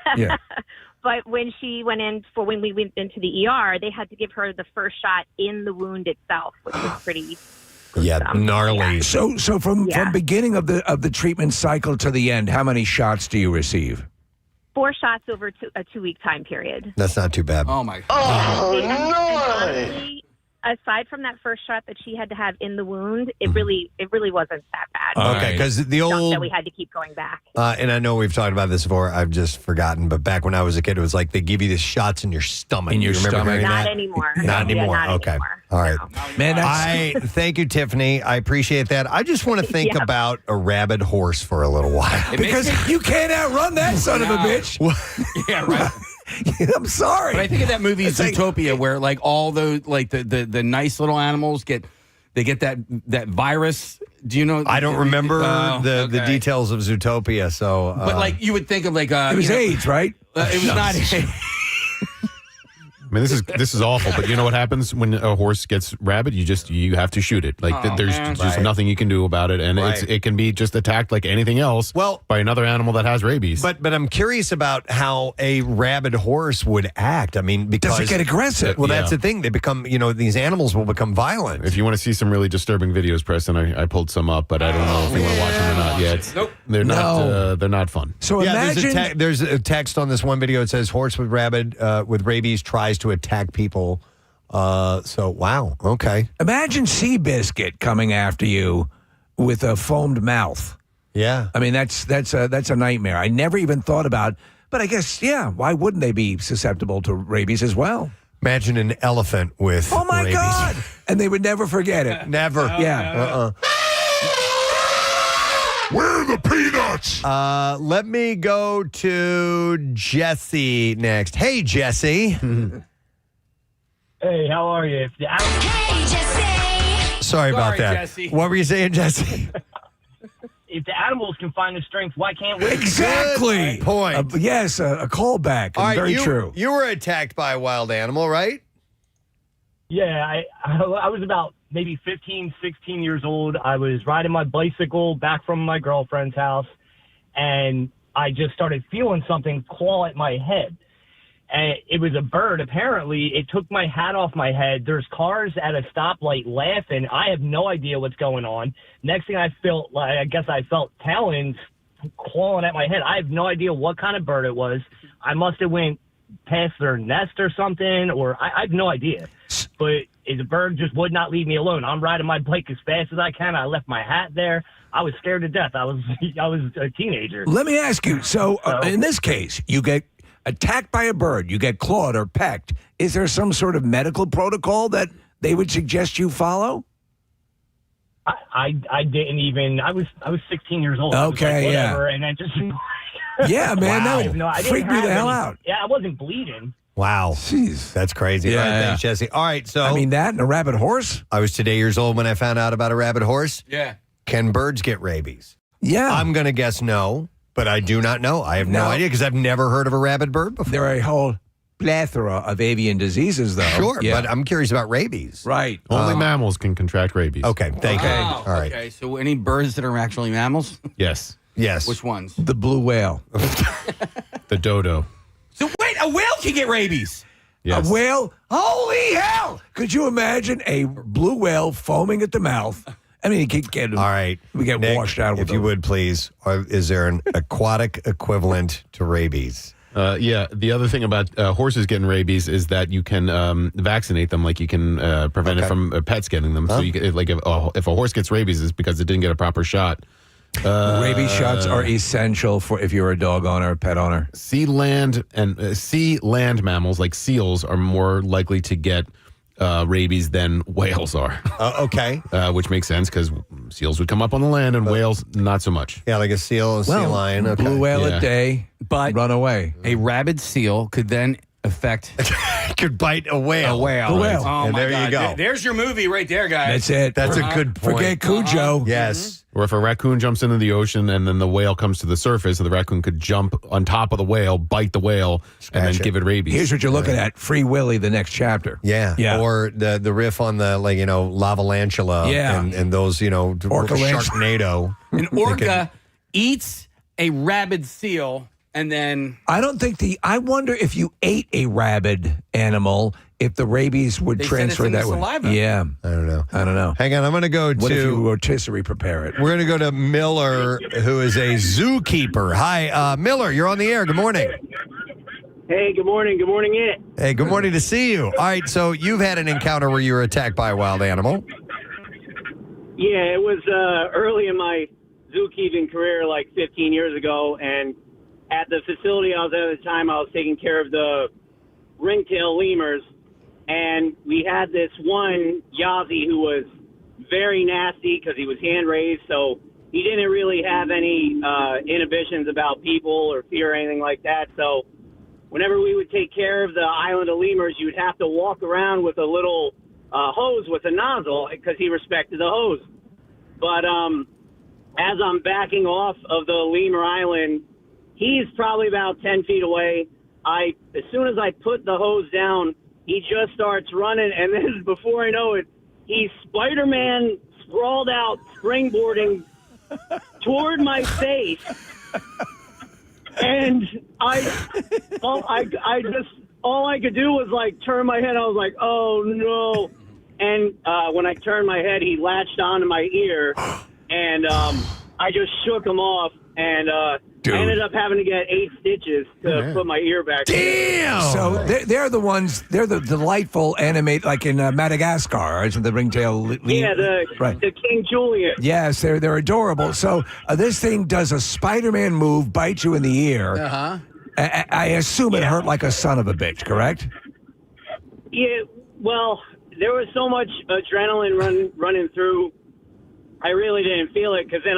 But when we went into the ER, they had to give her the first shot in the wound itself, which was pretty gnarly. Yeah. So from beginning of the treatment cycle to the end, how many shots do you receive? 4 shots over a 2-week time period. That's not too bad. Oh my! Honestly, aside from that first shot that she had to have in the wound, it really wasn't that bad. Okay, because the Not old that we had to keep going back. and I know we've talked about this before. I've just forgotten, but back when I was a kid, it was like they give you the shots in your stomach. In your you remember stomach? hearing Not that? anymore. Not anymore. Not Okay. anymore. All right. Man, thank you, Tiffany. I appreciate that. I just want to think about a rabid horse for a little while. Because you can't outrun that son of a bitch. Yeah, right. I'm sorry. But I think of that movie Zootopia where like all those like the nice little animals get that virus. Do you know? I don't remember the details of Zootopia. So, but like you would think of like it was AIDS, right? It was not AIDS. I mean, this is awful, but you know what happens when a horse gets rabid? You have to shoot it. Like there's just nothing you can do about it, and it can be just attacked like anything else. By another animal that has rabies. But I'm curious about how a rabid horse would act. I mean, because does it get aggressive? Well, that's the thing. They become, these animals will become violent. If you want to see some really disturbing videos, Preston, I pulled some up, but I don't know if you want to watch them or not yet. Nope. They're not fun. So imagine there's a text on this one video. It says horse with rabies tries to attack people. So wow, okay. Imagine Seabiscuit coming after you with a foamed mouth. Yeah, I mean that's a nightmare. I never even thought about, but I guess why wouldn't they be susceptible to rabies as well? Imagine an elephant with oh my rabies. God, and they would never forget it. Never. Yeah. Where are the peanuts? Let me go to Jesse next. Hey, Jesse. Hey, how are you? Hey, Jesse. Sorry about that. Jesse. What were you saying, Jesse? If the animals can find the strength, why can't we? Exactly. Point. Yes, a callback. All right, very true. You were attacked by a wild animal, right? Yeah, I was about maybe 15, 16 years old. I was riding my bicycle back from my girlfriend's house, and I just started feeling something claw at my head. And it was a bird. Apparently, it took my hat off my head. There's cars at a stoplight laughing. I have no idea what's going on. Next thing I felt, I felt talons clawing at my head. I have no idea what kind of bird it was. I must have went past their nest or something, or I have no idea. But the bird just would not leave me alone. I'm riding my bike as fast as I can. I left my hat there. I was scared to death. I was a teenager. Let me ask you. So in this case, you get attacked by a bird, you get clawed or pecked. Is there some sort of medical protocol that they would suggest you follow? I didn't even. I was 16 years old. Okay, whatever, and I just. Yeah, man, wow. that freaked me the hell out. Yeah, I wasn't bleeding. Wow. Jeez. That's crazy. Yeah, All right, yeah. thanks, Jesse. All right, so. I mean, that and a rabid horse? I was today years old when I found out about a rabid horse. Yeah. Can birds get rabies? Yeah. I'm going to guess no, but I do not know. I have no idea because I've never heard of a rabid bird before. There are a whole plethora of avian diseases, though. Sure, Yeah. but I'm curious about rabies. Right. Only mammals can contract rabies. Okay, thank you. Oh, All right. Okay, so any birds that are actually mammals? Yes. Yes. Which ones? The blue whale. The dodo. So wait, a whale can get rabies. Yes. A whale? Holy hell! Could you imagine a blue whale foaming at the mouth? I mean, it could get All right. we get Nick, washed out with if you would, please. Is there an aquatic equivalent to rabies? Yeah. The other thing about horses getting rabies is that you can vaccinate them, like you can prevent it from pets getting them. So you can, like if a horse gets rabies, it's because it didn't get a proper shot. Rabies shots are essential for if you're a dog owner, pet owner. Sea land mammals like seals are more likely to get rabies than whales are. Okay. Which makes sense because seals would come up on the land and whales not so much. Yeah, like a seal, a sea lion. Okay. Blue whale Yeah. a day, But run away. a rabid seal could then affect Could bite a whale. a whale. A whale. Oh And my there you God. go. There's your movie right there, guys. That's it. That's a good point. Forget Cujo. Yes. Or if a raccoon jumps into the ocean and then the whale comes to the surface, the raccoon could jump on top of the whale, bite the whale, and then it. give it rabies. Here's what you're looking at: Free Willy, the next chapter. Yeah. Yeah. Or the riff on the lavalantula. Yeah. And those, Orca Sharknado. An orca eats a rabid seal and then I don't think I wonder if you ate a rabid animal, if the rabies would They said it's transfer in the that way. saliva. Yeah. I don't know. Hang on. I'm going to go What if you to. rotisserie prepare it? We're going to go to Miller, who is a zookeeper. Hi, Miller. You're on the air. Good morning. Hey, good morning. Good morning, It. Hey, good morning to see you. All right, so you've had an encounter where you were attacked by a wild animal. Yeah, it was early in my zookeeping career, like 15 years ago, and at the facility I was at the time, I was taking care of the ringtail lemurs, and we had this one Yazzie who was very nasty because he was hand-raised, so he didn't really have any inhibitions about people or fear or anything like that. So whenever we would take care of the island of lemurs, you'd have to walk around with a little hose with a nozzle because he respected the hose. But as I'm backing off of the lemur island, he's probably about 10 feet away. As soon as I put the hose down, he just starts running, and then before I know it, he's Spider-Man sprawled out, springboarding toward my face. And all I could do was like turn my head. I was like, oh no. And when I turned my head, he latched onto my ear, and I just shook him off, and I ended up having to get 8 stitches to put my ear back. Damn! So they're the ones, they're the delightful animate, like in Madagascar, isn't the ringtail? The King Julian. Yes, they're adorable. So this thing does a Spider-Man move, bites you in the ear. Uh-huh. I assume it hurt like a son of a bitch, correct? Yeah, well, there was so much adrenaline running through, I really didn't feel it, because then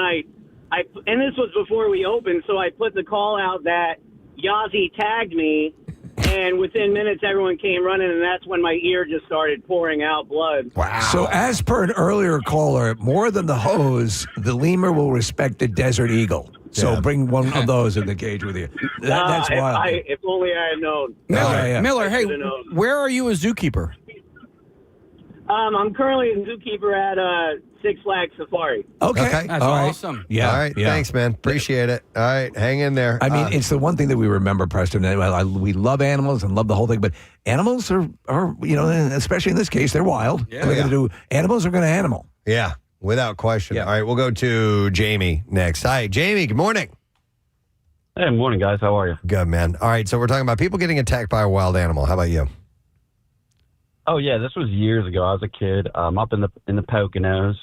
and this was before we opened, so I put the call out that Yazzie tagged me, and within minutes everyone came running, and that's when my ear just started pouring out blood. Wow. So as per an earlier caller, more than the hose, the lemur will respect the desert eagle. So bring one of those in the cage with you. That's wild. If only I had known. Miller, hey, where are you a zookeeper? I'm currently a zookeeper at Six Flags Safari. Okay. That's awesome. Yeah. All right. Thanks, man. Appreciate it. All right. Hang in there. I mean, it's the one thing that we remember, Preston. We love animals and love the whole thing, but animals are especially in this case, they're wild. Yeah. And they're going to do animals are going to animal. Yeah, without question. All right. We'll go to Jamie next. Hi, Jamie. Good morning. Hey, morning, guys. How are you? Good, man. All right. So we're talking about people getting attacked by a wild animal. How about you? Oh yeah, this was years ago. I was a kid, up in the Poconos,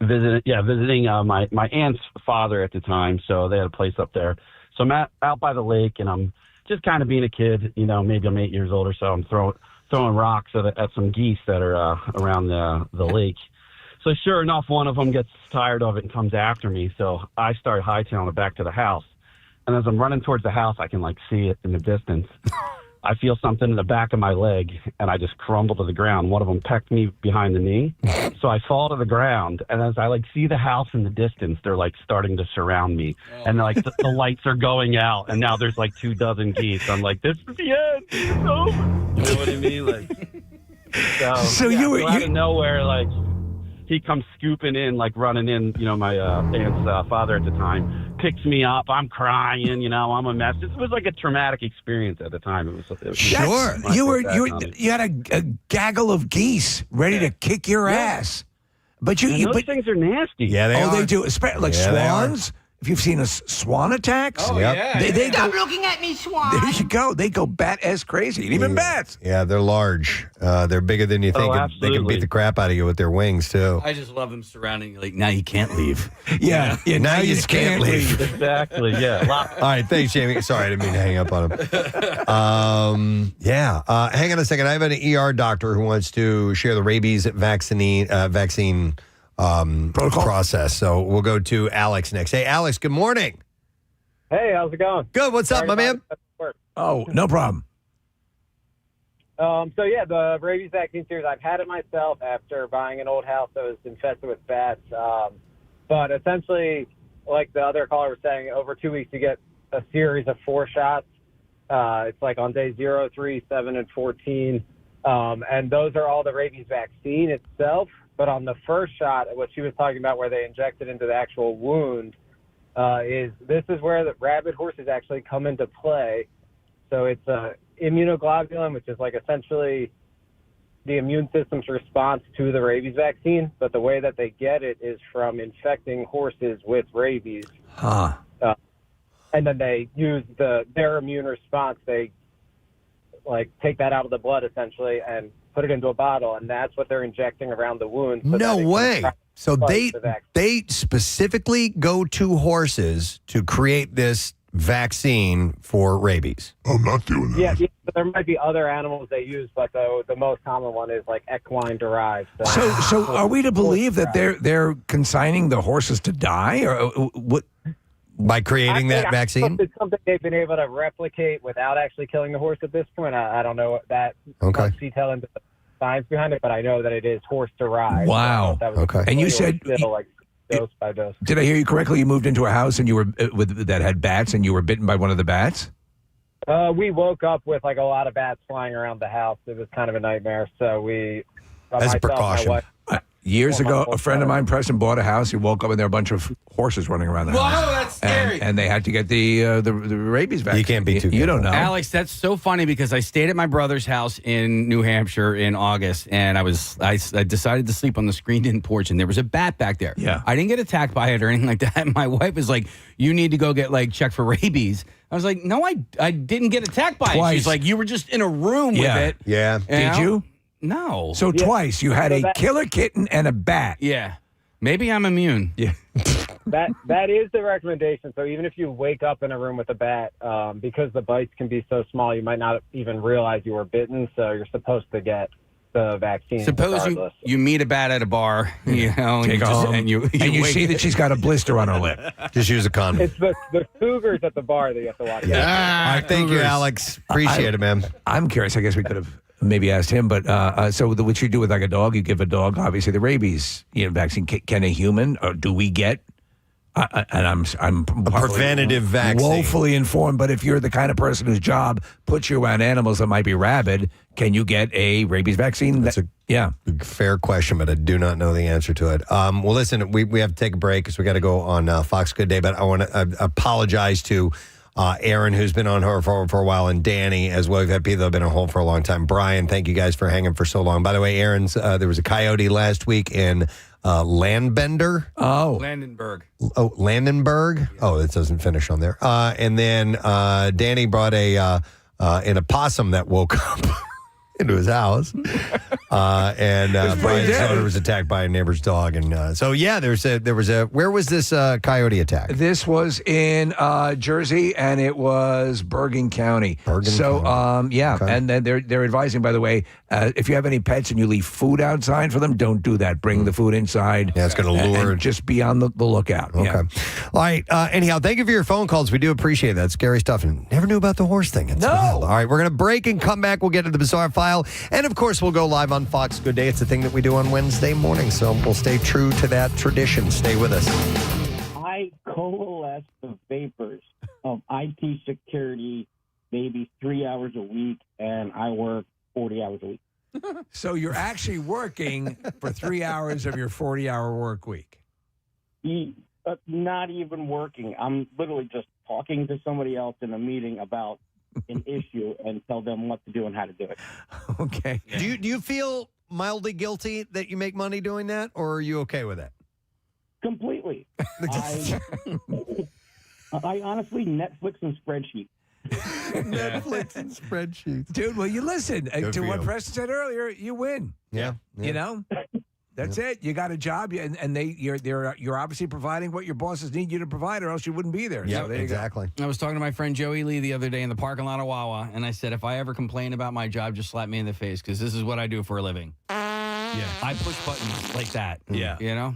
visiting my aunt's father at the time. So they had a place up there. So I'm out by the lake, and I'm just kind of being a kid. Maybe I'm 8 years old or so. I'm throwing rocks at some geese that are around the lake. So sure enough, one of them gets tired of it and comes after me. So I start hightailing it back to the house. And as I'm running towards the house, I can see it in the distance. I feel something in the back of my leg, and I just crumble to the ground. One of them pecked me behind the knee, so I fall to the ground. And as I see the house in the distance, they're starting to surround me, and the lights are going out, and now there's 24 geese. I'm like, this is the end. It's over. You know what I mean? So you were out of nowhere, he comes scooping in, running in. My aunt's father at the time picks me up. I'm crying. I'm a mess. This was a traumatic experience at the time. It was sure. You had a gaggle of geese ready to kick your ass, but those things are nasty. Yeah, they are. They do. Swans. If you've seen swan attacks, they Stop looking at me, Swan. There you go. They go bat-ass crazy. And even bats. Yeah, they're large. They're bigger than you think. And they can beat the crap out of you with their wings, too. I just love them surrounding you. Now you can't leave. Yeah, now you just can't leave. Exactly, yeah. All right, thanks, Jamie. Sorry, I didn't mean to hang up on him. Hang on a second. I have an ER doctor who wants to share the rabies vaccine protocol process. So we'll go to Alex next. Hey, Alex, good morning. Hey, how's it going? Good. What's up, my man? Oh, no problem. The rabies vaccine series, I've had it myself after buying an old house that was infested with bats. But essentially, like the other caller was saying, over 2 weeks you get a series of 4 shots. It's on day 0, 3, 7, and 14. And those are all the rabies vaccine itself. But on the first shot, what she was talking about where they inject it into the actual wound, this is where the rabid horses actually come into play. So it's immunoglobulin, which is essentially the immune system's response to the rabies vaccine. But the way that they get it is from infecting horses with rabies. Huh. And then they use their immune response. They take that out of the blood essentially and put it into a bottle, and that's what they're injecting around the wound. No way. So they specifically go to horses to create this vaccine for rabies. I'm not doing that. Yeah, there might be other animals they use, but the most common one is equine derived. So are we to believe that they're consigning the horses to die, or what? By creating that vaccine? It's something they've been able to replicate without actually killing the horse at this point. I don't know that much detail into the science behind it, but I know that it is horse-derived. Wow. And you said... dose by dose. Did I hear you correctly? You moved into a house and you were that had bats and you were bitten by one of the bats? We woke up with like a lot of bats flying around the house. It was kind of a nightmare. So we, As a myself, precaution. my wife, Years ago, a friend of mine, Preston, bought a house. He woke up and there were a bunch of horses running around the house. Whoa, that's scary. And they had to get the rabies vaccine. You can't be too You don't know. Alex, that's so funny because I stayed at my brother's house in New Hampshire in August, and I decided to sleep on the screened-in porch, and there was a bat back there. Yeah. I didn't get attacked by it or anything like that. My wife was like, "You need to go get checked for rabies." I was like, "No, I didn't get attacked by it." She's like, "You were just in a room with it." Yeah. Did you? No. So twice you had a killer kitten and a bat. Yeah. Maybe I'm immune. Yeah. that is the recommendation. So even if you wake up in a room with a bat, because the bites can be so small, you might not even realize you were bitten. So you're supposed to get the vaccine. Suppose you meet a bat at a bar, Take her home, and you see that she's got a blister on her lip. Just use a condom. It's the cougars at the bar that you have to watch. Yeah. All right, thank you, Alex. Appreciate it, man. I'm curious. I guess we could have maybe asked him, but so what you do with like a dog, you give a dog obviously the rabies vaccine. Can a human, or do we get? And I'm a preventative vaccine. Woefully informed, but if you're the kind of person whose job puts you around animals that might be rabid, can you get a rabies vaccine? That's a fair question, but I do not know the answer to it. Well, listen, we have to take a break because we got to go on Fox Good Day, but I want to apologize to Aaron, who's been on hold for a while, and Danny as well. We've had people that have been on hold for a long time. Brian, thank you guys for hanging for so long. By the way, Aaron's there was a coyote last week in Landbender. Landenberg. Oh, Landenberg. Oh, that doesn't finish on there. And then Danny brought an opossum that woke up into his house. And Brian's daughter was attacked by a neighbor's dog. And so, yeah, there was a, where was this coyote attack? This was in Jersey, and it was Bergen County. Yeah. Okay. And then they're advising, by the way, if you have any pets and you leave food outside for them, don't do that. Bring the food inside. Yeah, it's going to lure. And just be on the lookout. Okay. Yeah. All right. Anyhow, thank you for your phone calls. We do appreciate that. Scary stuff. And never knew about the horse thing. It's wild. All right. We're going to break and come back. We'll get to the bizarre file. And, of course, we'll go live on Fox Good Day. It's a thing that we do on Wednesday morning. So we'll stay true to that tradition. Stay with us. I coalesce the vapors of IT security maybe 3 hours a week, and I work 40 hours a week. So you're actually working for 3 hours of your 40-hour work week. Not even working. I'm literally just talking to somebody else in a meeting about an issue and tell them what to do and how to do it. Okay. Do you feel mildly guilty that you make money doing that, or are you okay with that? Completely. I honestly Netflix and spreadsheets. Netflix and spreadsheets. Dude, well, you listen to what you. Preston said earlier. You win. Yeah. You know? That's it. You got a job, and you're obviously providing what your bosses need you to provide, or else you wouldn't be there. Yeah, so there exactly. I was talking to my friend Joey Lee the other day in the parking lot of Wawa, and I said, if I ever complain about my job, just slap me in the face, because this is what I do for a living. Yeah. I push buttons like that. Yeah. You know?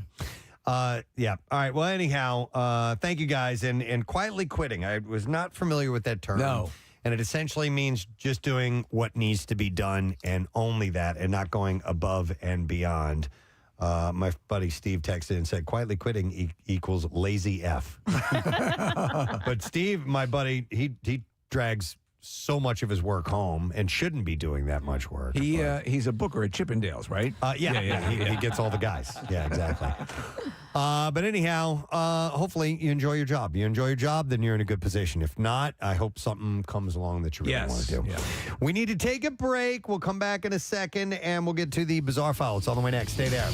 Yeah. All right. Well, anyhow, thank you guys. And quietly quitting. I was not familiar with that term. No. And it essentially means just doing what needs to be done and only that, and not going above and beyond. My buddy Steve texted and said, quietly quitting equals lazy F. But Steve, my buddy, he drags so much of his work home and shouldn't be doing that much work. He's a booker at Chippendales, right? He gets all the guys. Yeah, exactly. But anyhow, hopefully you enjoy your job. You enjoy your job, then you're in a good position. If not, I hope something comes along that you really want to do. Yeah. We need to take a break. We'll come back in a second, and we'll get to the bizarre file. It's on the way next. Stay there.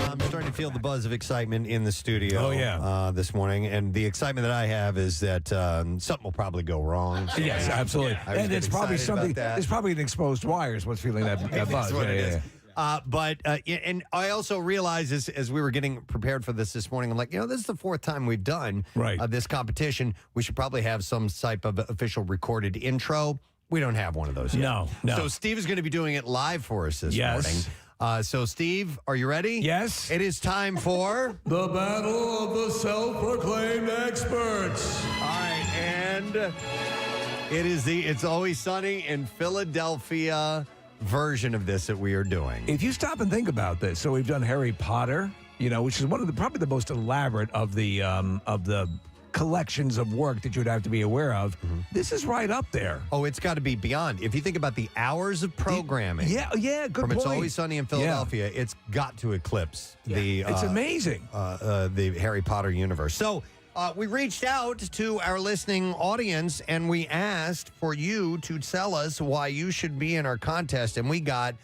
I'm starting to feel the buzz of excitement in the studio this morning. And the excitement that I have is that something will probably go wrong. So Yes, absolutely. And it's probably something, It's probably an exposed wire is what's feeling that buzz. That's what it is. And I also realized as we were getting prepared for this morning, I'm like, this is the fourth time we've done this competition. We should probably have some type of official recorded intro. We don't have one of those yet. No. So Steve is going to be doing it live for us this morning. So, Steve, are you ready? Yes. It is time for the Battle of the Self-Proclaimed Experts. All right, and it is the It's Always Sunny in Philadelphia version of this that we are doing. If you stop and think about this, so we've done Harry Potter, which is one of probably the most elaborate of the collections of work that you would have to be aware of. This is right up there. Oh, it's got to be beyond. If you think about the hours of programming. Good From point. It's Always Sunny in Philadelphia, it's got to eclipse the... It's amazing. The Harry Potter universe. So we reached out to our listening audience and we asked for you to tell us why you should be in our contest. And we got,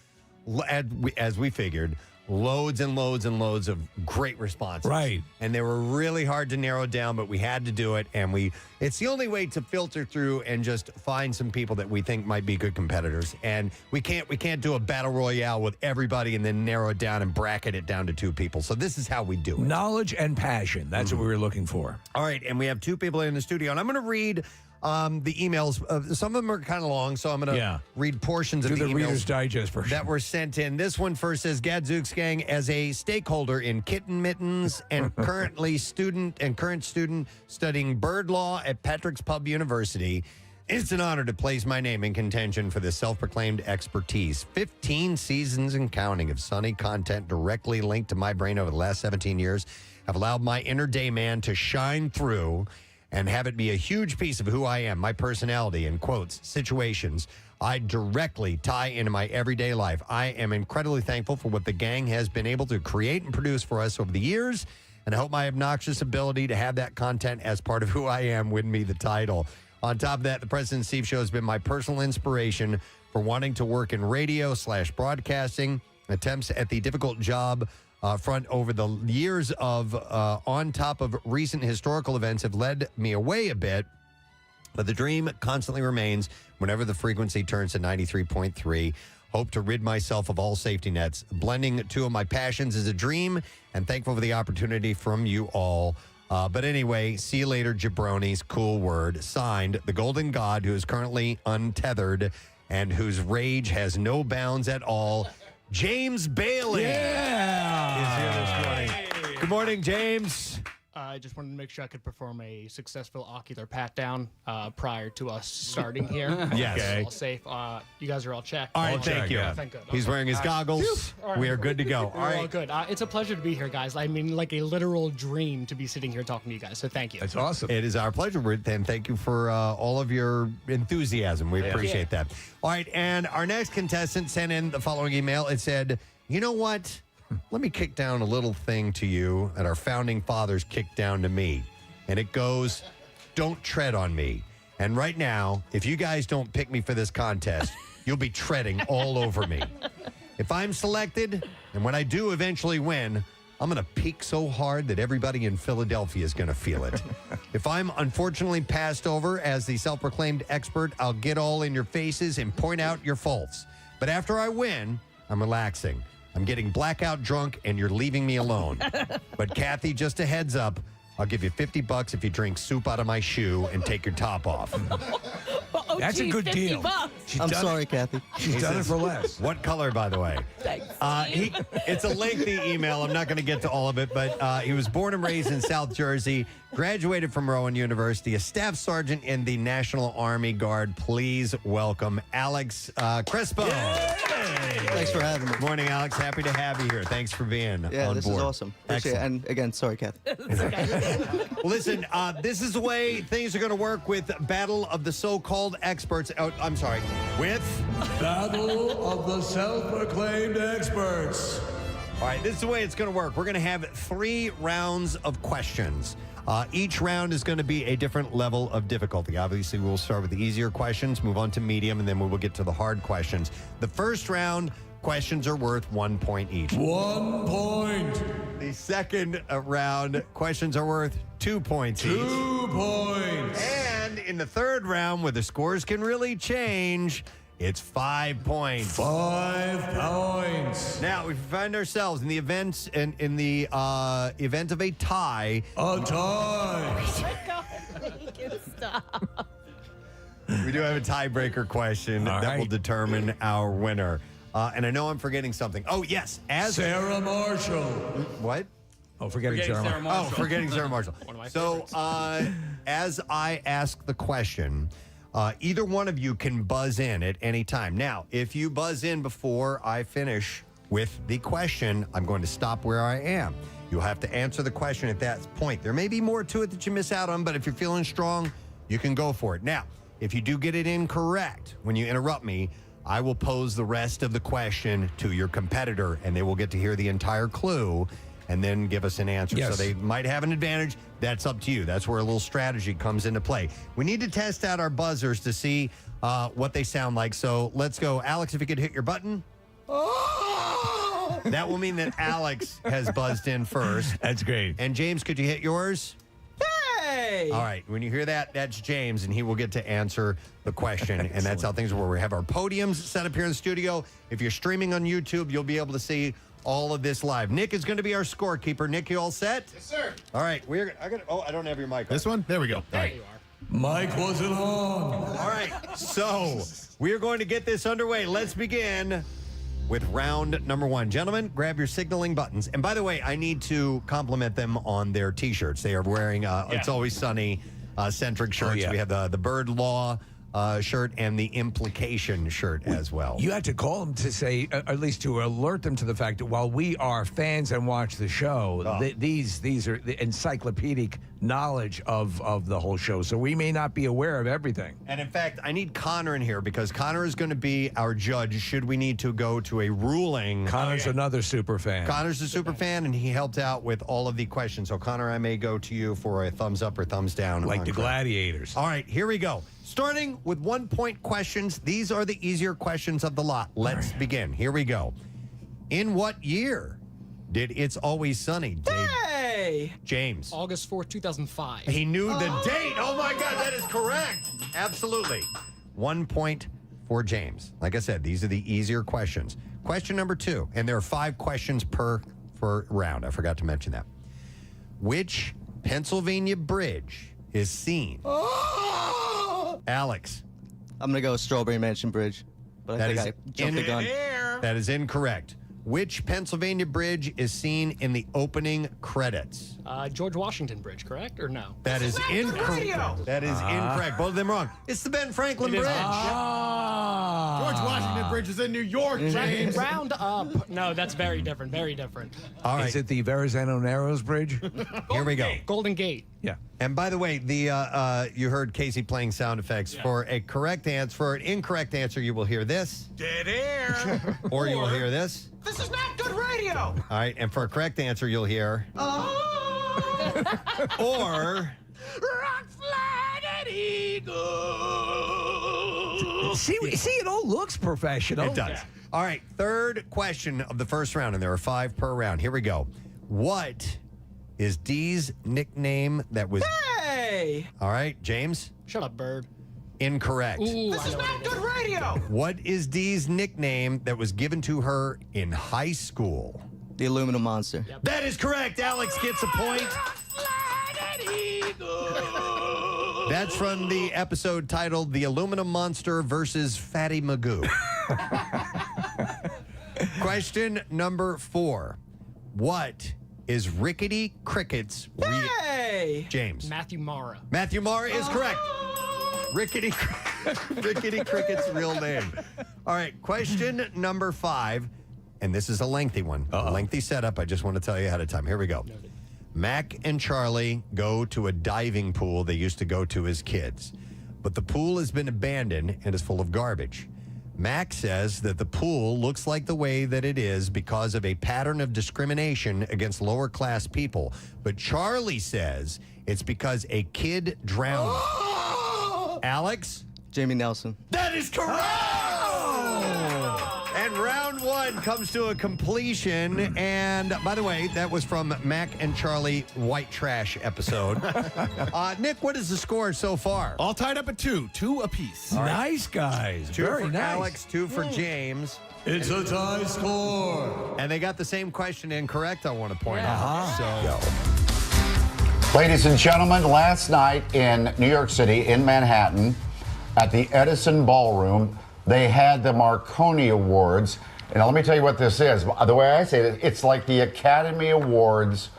as we figured, loads and loads and loads of great responses. Right. And they were really hard to narrow down, but we had to do it. And it's the only way to filter through and just find some people that we think might be good competitors. And we can't do a battle royale with everybody and then narrow it down and bracket it down to 2 people. So this is how we do it. Knowledge and passion. That's what we were looking for. All right. And we have 2 people in the studio. And I'm going to read the emails. Some of them are kind of long, so I'm going to read portions of the emails Reader's Digest version that were sent in. This one first says, Gadzooks Gang, as a stakeholder in kitten mittens and current student studying bird law at Patrick's Pub University, it's an honor to place my name in contention for this self-proclaimed expertise. 15 seasons and counting of Sunny content directly linked to my brain over the last 17 years have allowed my inner day man to shine through and have it be a huge piece of who I am, my personality, and quotes, situations I directly tie into my everyday life. I am incredibly thankful for what the gang has been able to create and produce for us over the years, and I hope my obnoxious ability to have that content as part of who I am win me the title. On top of that, the Preston and Steve Show has been my personal inspiration for wanting to work in radio/broadcasting, attempts at the difficult job front over the years of on top of recent historical events have led me away a bit, but the dream constantly remains whenever the frequency turns to 93.3. Hope to rid myself of all safety nets. Blending 2 of my passions is a dream, and thankful for the opportunity from you all. But anyway, see you later, jabronis. Cool word. Signed, the Golden God, who is currently untethered and whose rage has no bounds at all, James Bailey. Is here this morning. Good morning, James. I just wanted to make sure I could perform a successful ocular pat down prior to us starting here. Yes. Okay. All safe. You guys are all checked. All right, thank you. Thank good. He's wearing his goggles. All right. We are good to go. We're All right. all good. It's a pleasure to be here, guys. I mean, like a literal dream to be sitting here talking to you guys. So thank you. That's awesome. It is our pleasure, and thank you for all of your enthusiasm. We appreciate that. All right, and our next contestant sent in the following email. It said, you know what? Let me kick down a little thing to you that our founding fathers kicked down to me. And it goes, don't tread on me. And right now, if you guys don't pick me for this contest, you'll be treading all over me. If I'm selected, and when I do eventually win, I'm going to peak so hard that everybody in Philadelphia is going to feel it. If I'm unfortunately passed over as the self-proclaimed expert, I'll get all in your faces and point out your faults. But after I win, I'm relaxing. I'm getting blackout drunk, and you're leaving me alone. But Kathy, just a heads up, I'll give you $50 if you drink soup out of my shoe and take your top off. That's a good deal. I'm sorry, Kathy. She's done it for less. What color, by the way? Thanks. It's a lengthy email. I'm not going to get to all of it, but he was born and raised in South Jersey, graduated from Rowan University, a staff sergeant in the National Army Guard. Please welcome Alex Crespo. Thanks for having me. Morning, Alex. Happy to have you here. Thanks for being on board. This is awesome. Appreciate it. And again, sorry, Kathy. Well, listen, this is the way things are going to work with Battle of the So-Called Experts. I'm sorry, with Battle of the Self-Proclaimed Experts. All right, this is the way it's going to work. We're going to have 3 rounds of questions. Each round is going to be a different level of difficulty. Obviously, we'll start with the easier questions, move on to medium, and then we will get to the hard questions. The first round, questions are worth 1 point each. 1 point. The second round, questions are worth 2 points each. 2 points. And in the third round, where the scores can really change, it's 5 points. 5 points. Now, if we find ourselves in the event event of a tie. A tie. Oh my God, make it stop. We do have a tiebreaker question that will determine our winner. And I know I'm forgetting something. Oh, yes. Sarah Marshall. What? Oh, forgetting Sarah Marshall. Oh, forgetting Sarah Marshall. One of my So, as I ask the question, either one of you can buzz in at any time. Now, if you buzz in before I finish with the question. I'm going to stop where I am. You'll have to answer the question at that point. There may be more to it that you miss out on, but if you're feeling strong, you can go for it. Now, if you do get it incorrect, when you interrupt me, I will pose the rest of the question to your competitor, and they will get to hear the entire clue and then give us an answer. Yes. So they might have an advantage. That's up to you. That's where a little strategy comes into play. We need to test out our buzzers to see what they sound like. So let's go. Alex, if you could hit your button. That will mean that Alex has buzzed in first. That's great. And James, could you hit yours? Hey! All right. When you hear that, that's James, and he will get to answer the question. And that's how things work. We have our podiums set up here in the studio. If you're streaming on YouTube, you'll be able to see all of this live. Nick is going to be our scorekeeper. Nick, you all set? Yes, sir. All right. I don't have your mic on. This one? There we go. There you are. Mic wasn't on. All right. So we are going to get this underway. Let's begin with round number 1. Gentlemen, grab your signaling buttons. And by the way, I need to compliment them on their T-shirts. They are wearing It's Always Sunny centric shirts. We have the Bird Law shirt and the Implication shirt as well. You had to call them to say, at least to alert them to the fact that while we are fans and watch the show, these are the encyclopedic knowledge of the whole show. So we may not be aware of everything. And in fact, I need Connor in here because Connor is going to be our judge should we need to go to a ruling. Connor's another super fan. Connor's a super fan, and he helped out with all of the questions. So, Connor, I may go to you for a thumbs up or thumbs down. Like the gladiators. All right, here we go. Starting with 1 point questions. These are the easier questions of the lot. Let's begin. Here we go. In what year did It's Always Sunny debut? Hey! James. August 4th, 2005. He knew the date. Oh, my God, that is correct. Absolutely. 1 point for James. Like I said, these are the easier questions. Question number 2, and there are 5 questions per round. I forgot to mention that. Which Pennsylvania bridge is seen? Alex. I'm going to go Strawberry Mansion Bridge. But I think I jumped the gun. That is incorrect. Which Pennsylvania bridge is seen in the opening credits? George Washington Bridge, correct? Or no? That is incorrect. That is incorrect. Both of them wrong. It's the Ben Franklin Bridge. George Washington Bridge is in New York, James. Round up. No, that's very different. Very different. All right. Is it the Verrazano Narrows Bridge? Here we go. Golden Gate. Yeah. And by the way, you heard Casey playing sound effects. Yeah. For a correct answer, for an incorrect answer, you will hear this. Dead air. Or you will hear this. This is not good radio! All right. And for a correct answer, you'll hear. Or. Rock flag eagle. See, it all looks professional. It does. Yeah. All right. Third question of the first round, and there are 5 per round. Here we go. What is Dee's nickname that was... Hey! All right, James? Shut up, Bird. Incorrect. Ooh, this is not good radio! What is Dee's nickname that was given to her in high school? The Aluminum Monster. Yep. That is correct. Alex gets a point. That's from the episode titled The Aluminum Monster versus Fatty Magoo. Question number 4. What is Rickety Cricket's Hey! James? Matthew Mara. Matthew Mara is correct. Rickety Cricket's real name. All right, question number 5, and this is a lengthy one. A lengthy setup. I just want to tell you ahead of time. Here we go. Mac and Charlie go to a diving pool they used to go to as kids, but the pool has been abandoned and is full of garbage. Mac says that the pool looks like the way that it is because of a pattern of discrimination against lower class people, but Charlie says it's because a kid drowned. Alex? Jamie Nelson. That is correct! And round 1 comes to a completion. And by the way, that was from Mac and Charlie White Trash episode. Nick, what is the score so far? All tied up at 2 apiece. All right. Nice, guys. 2 Very for nice. Alex, 2 for James. It's a tie score. And they got the same question incorrect, I want to point out. So, Ladies and gentlemen, last night in New York City, in Manhattan, at the Edison Ballroom, they had the Marconi Awards. And let me tell you what this is. The way I say it, it's like the Academy Awards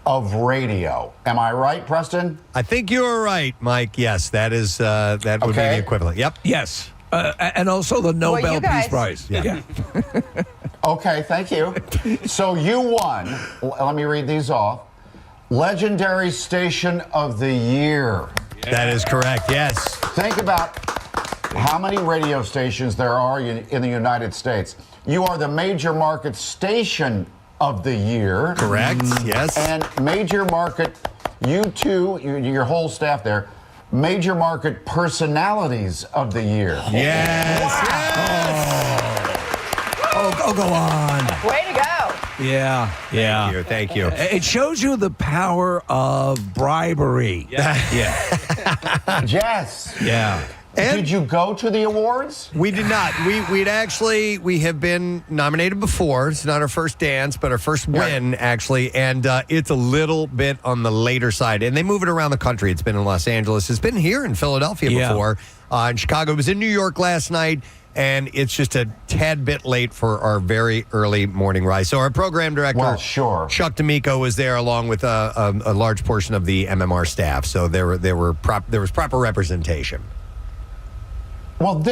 of radio. Am I right, Preston? I think you're right, Mike. Yes, that is that would be the equivalent. Yep. Yes. And also the Nobel Peace Prize. Yeah. Okay, thank you. So you won. Let me read these off. Legendary Station of the Year. That is correct, yes. Think about how many radio stations there are in the United States. You are the Major Market Station of the Year. Correct, yes. And Major Market, you two, your whole staff there, Major Market Personalities of the Year. Yes. Oh, go on. Way to go. Yeah. Thank you. It shows you the power of bribery. Yeah. Yes. Yeah. And did you go to the awards? We did not. We have been nominated before. It's not our first dance, but our first win, actually. And it's a little bit on the later side. And they move it around the country. It's been in Los Angeles. It's been here in Philadelphia before. In Chicago. It was in New York last night. And it's just a tad bit late for our very early morning rise. So our program director, Chuck D'Amico, was there along with a large portion of the MMR staff. So there was proper representation. Well,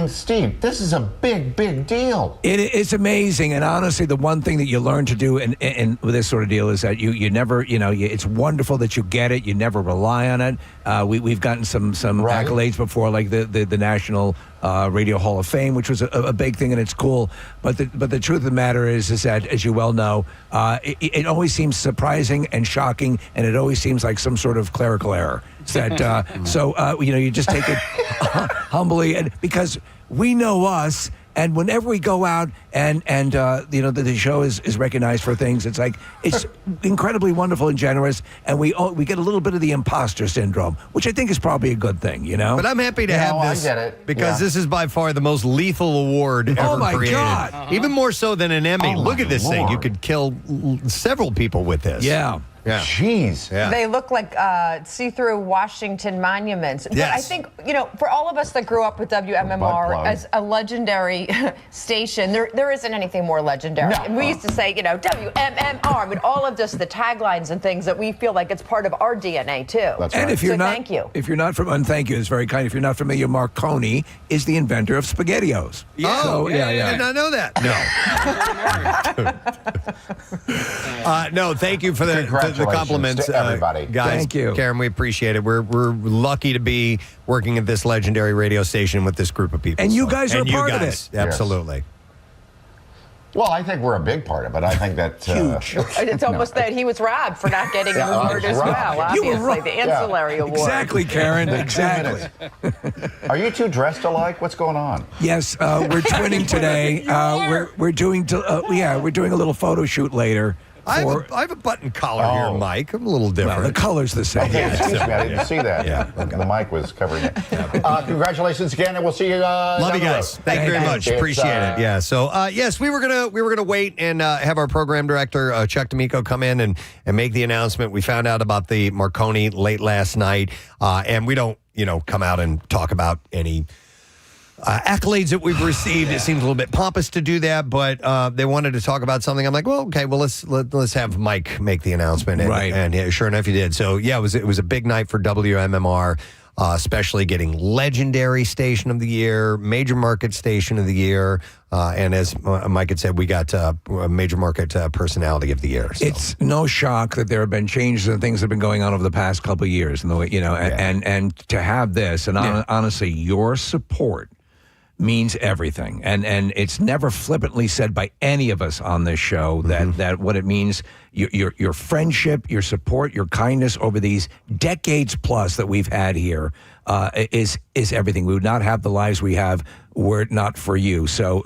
Steve, this is a big, big deal. It's amazing, and honestly, the one thing that you learn to do in with this sort of deal is that you never, it's wonderful that you get it. You never rely on it. We've gotten some accolades before, like the National Radio Hall of Fame, which was a big thing, and it's cool. But the truth of the matter is that, as you well know, it always seems surprising and shocking, and it always seems like some sort of clerical error. So you just take it humbly, and because we know us, and whenever we go out and the show is recognized for things, it's incredibly wonderful and generous, and we get a little bit of the imposter syndrome, which I think is probably a good thing, But I'm happy to have this I get it. because this is by far the most lethal award ever Oh my created. God. Even more so than an Emmy. Oh Look my at this thing. Lord. You could kill several people with this. Yeah. Jeez. Yeah. They look like see-through Washington monuments. But Yes. I think, for all of us that grew up with WMMR as a legendary station, there isn't anything more legendary. No. And we used to say, WMMR. I mean, all of just the taglines and things that we feel like it's part of our DNA, too. That's And right. if you're not, thank you. If you're not from, and thank you, it's very kind. If you're not familiar, Marconi is the inventor of SpaghettiOs. Yeah. So, I did not know that. No. No, thank you for the compliments, to everybody. guys. Thank you. Karen, we appreciate it. We're lucky to be working at this legendary radio station with this group of people. And you guys are a part of guys, it. Absolutely. Well, I think we're a big part of it. I think that Huge. It's almost that he was robbed for not getting an award as well, You were obviously, right. the ancillary award. Exactly, Karen. Exactly. Are you two dressed alike? What's going on? Yes, we're twinning today. We're doing a little photo shoot later. I have a button collar here, Mike. I'm a little different. Well, the color's the same. Okay, excuse me, I didn't see that. Yeah. The mic was covering it. Congratulations again, and we'll see you. Love you guys. Thank you very much. Appreciate it. Yeah. So yes, we were gonna wait and have our program director Chuck D'Amico come in and make the announcement. We found out about the Marconi late last night, and we don't come out and talk about any accolades that we've received. It seems a little bit pompous to do that, but they wanted to talk about something. I'm like, well, okay, well let's have Mike make the announcement, and, right? And yeah, sure enough, he did. So yeah, it was a big night for WMMR, especially getting Legendary Station of the Year, Major Market Station of the Year, and as Mike had said, we got Major Market Personality of the Year. So. It's no shock that there have been changes and things that have been going on over the past couple of years, and the way and to have this, and honestly, your support means everything, and it's never flippantly said by any of us on this show that what it means, your friendship, your support, your kindness over these decades plus that we've had here is everything. We would not have the lives we have were it not for you. So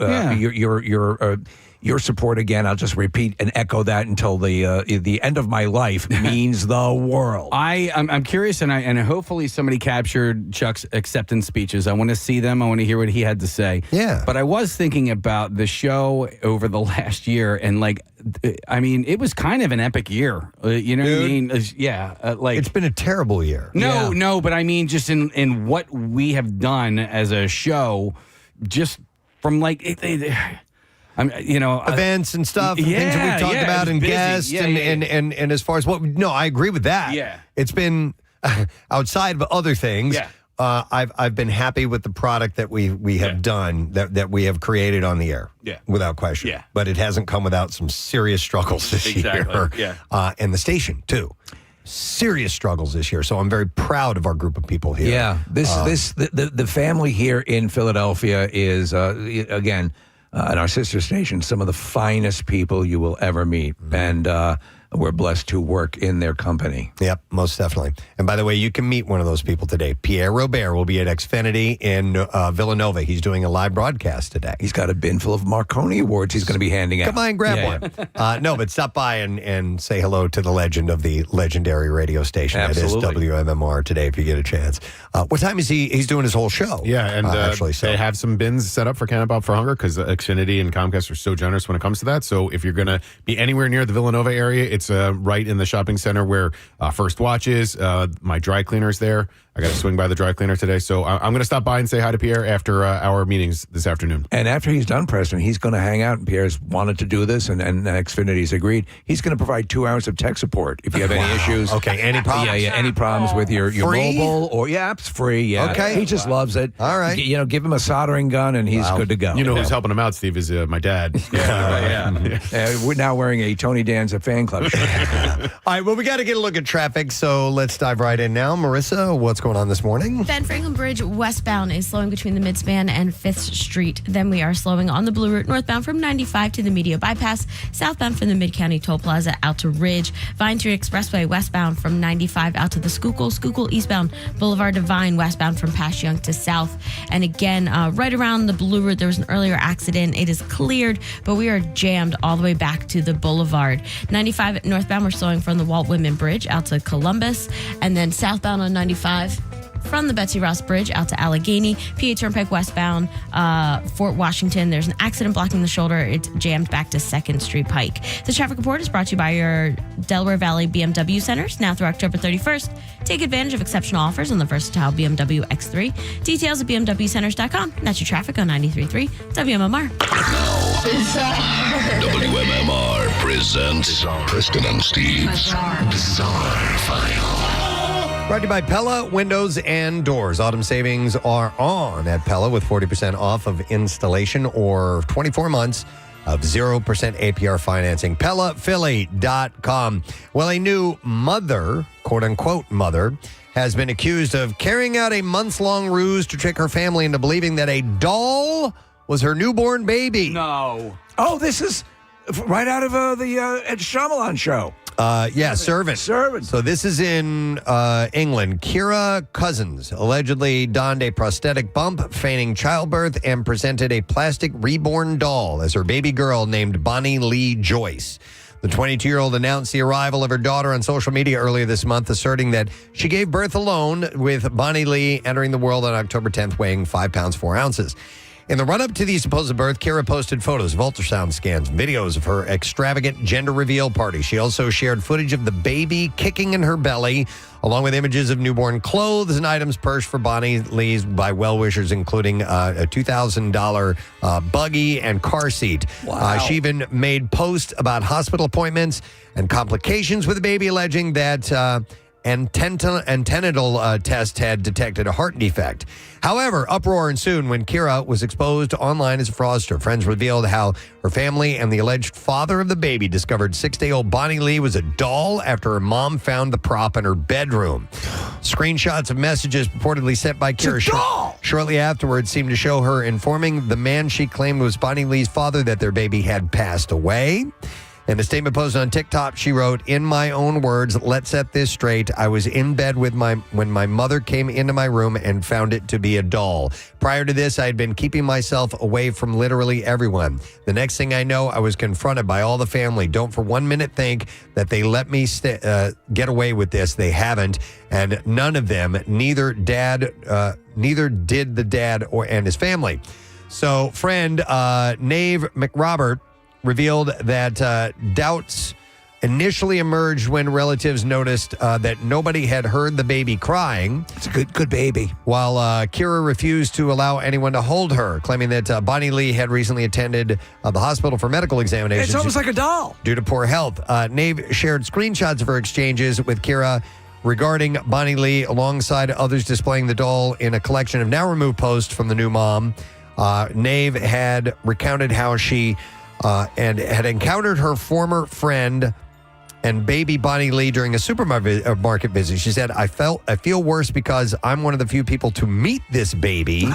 your support, again, I'll just repeat and echo that until the end of my life, means the world. I'm curious, and hopefully somebody captured Chuck's acceptance speeches. I want to see them. I want to hear what he had to say. Yeah. But I was thinking about the show over the last year, and it was kind of an epic year. You know what I mean? It's been a terrible year. No, but I mean, just in what we have done as a show, just from events and stuff, and things that we've talked about, and busy. guests, and as far as I agree with that. Yeah. It's been outside of other things. Yeah. I've been happy with the product that we have done, that we have created on the air. Yeah. Without question. Yeah. But it hasn't come without some serious struggles this year. Yeah. And the station, too. Serious struggles this year. So I'm very proud of our group of people here. Yeah, the family here in Philadelphia is again at our sister station some of the finest people you will ever meet, and we're blessed to work in their company. Yep, most definitely. And by the way, you can meet one of those people today. Pierre Robert will be at Xfinity in Villanova. He's doing a live broadcast today. He's got a bin full of Marconi Awards he's going to be handing out. Come by and grab one. No, but stop by and say hello to the legend of the legendary radio station. Absolutely. That is WMMR today if you get a chance. What time is he? He's doing his whole show. Yeah, and actually, they have some bins set up for Camp Out for Hunger because Xfinity and Comcast are so generous when it comes to that. So if you're going to be anywhere near the Villanova area, it's right in the shopping center where First Watch is. My dry cleaner's there. I got to swing by the dry cleaner today. So I'm going to stop by and say hi to Pierre after our meetings this afternoon. And after he's done, Preston, he's going to hang out. And Pierre's wanted to do this, and Xfinity's agreed. He's going to provide 2 hours of tech support if you have any issues. Okay, any problems? Yeah, any problems with your Free? mobile or it's free. Yeah, Okay. He just loves it. All right. Give him a soldering gun, and he's good to go. You know who's helping him out, Steve, is my dad. We're now wearing a Tony Danza fan club shirt. All right, well, we got to get a look at traffic, so let's dive right in now. Marissa, what's going on this morning? Ben Franklin Bridge westbound is slowing between the Midspan and 5th Street. Then we are slowing on the Blue Route northbound from 95 to the Media Bypass, southbound from the Mid-County Toll Plaza out to Ridge, Vine Street Expressway westbound from 95 out to the Schuylkill eastbound, Boulevard Divine westbound from Pass Young to South. And again, right around the Blue Route, there was an earlier accident. It is cleared, but we are jammed all the way back to the Boulevard. 95 northbound, we're slowing from the Walt Whitman Bridge out to Columbus, and then southbound on 95 from the Betsy Ross Bridge out to Allegheny, PA Turnpike westbound, Fort Washington. There's an accident blocking the shoulder. It's jammed back to 2nd Street Pike. The traffic report is brought to you by your Delaware Valley BMW centers. Now through October 31st, take advantage of exceptional offers on the versatile BMW X3. Details at bmwcenters.com. That's your traffic on 93.3 WMMR. WMMR presents Preston and Steve's Bizarre File. Brought to you by Pella Windows and Doors. Autumn savings are on at Pella with 40% off of installation or 24 months of 0% APR financing. PellaPhilly.com. Well, a new mother, quote-unquote mother, has been accused of carrying out a months-long ruse to trick her family into believing that a doll was her newborn baby. No. Oh, this is right out of the Ed Shyamalan show. Servant. So this is in England. Kira Cousins allegedly donned a prosthetic bump, feigning childbirth, and presented a plastic reborn doll as her baby girl named Bonnie Lee Joyce. The 22-year-old announced the arrival of her daughter on social media earlier this month, asserting that she gave birth alone, with Bonnie Lee entering the world on October 10th, weighing 5 pounds 4 ounces. In the run-up to the supposed birth, Kira posted photos of ultrasound scans, videos of her extravagant gender reveal party. She also shared footage of the baby kicking in her belly, along with images of newborn clothes and items purchased for Bonnie Lee's by well-wishers, including a $2,000 buggy and car seat. Wow. She even made posts about hospital appointments and complications with the baby, alleging that antenatal test had detected a heart defect. However, uproar ensued when Kira was exposed online as a fraudster. Friends revealed how her family and the alleged father of the baby discovered 6-day-old Bonnie Lee was a doll after her mom found the prop in her bedroom. Screenshots of messages purportedly sent by Kira shortly afterwards seemed to show her informing the man she claimed was Bonnie Lee's father that their baby had passed away. In a statement posted on TikTok, she wrote, "In my own words, let's set this straight. I was in bed when my mother came into my room and found it to be a doll. Prior to this, I had been keeping myself away from literally everyone. The next thing I know, I was confronted by all the family. Don't for 1 minute think that they let me get away with this. They haven't. And none of them, neither did the dad and his family." So friend Nave McRobert revealed that doubts initially emerged when relatives noticed that nobody had heard the baby crying. It's a good baby. While Kira refused to allow anyone to hold her, claiming that Bonnie Lee had recently attended the hospital for medical examinations. It's almost like a doll. Due to poor health. Nave shared screenshots of her exchanges with Kira regarding Bonnie Lee, alongside others displaying the doll in a collection of now-removed posts from the new mom. Nave had recounted how she and had encountered her former friend and baby Bonnie Lee during a supermarket visit. She said, I feel worse because I'm one of the few people to meet this baby.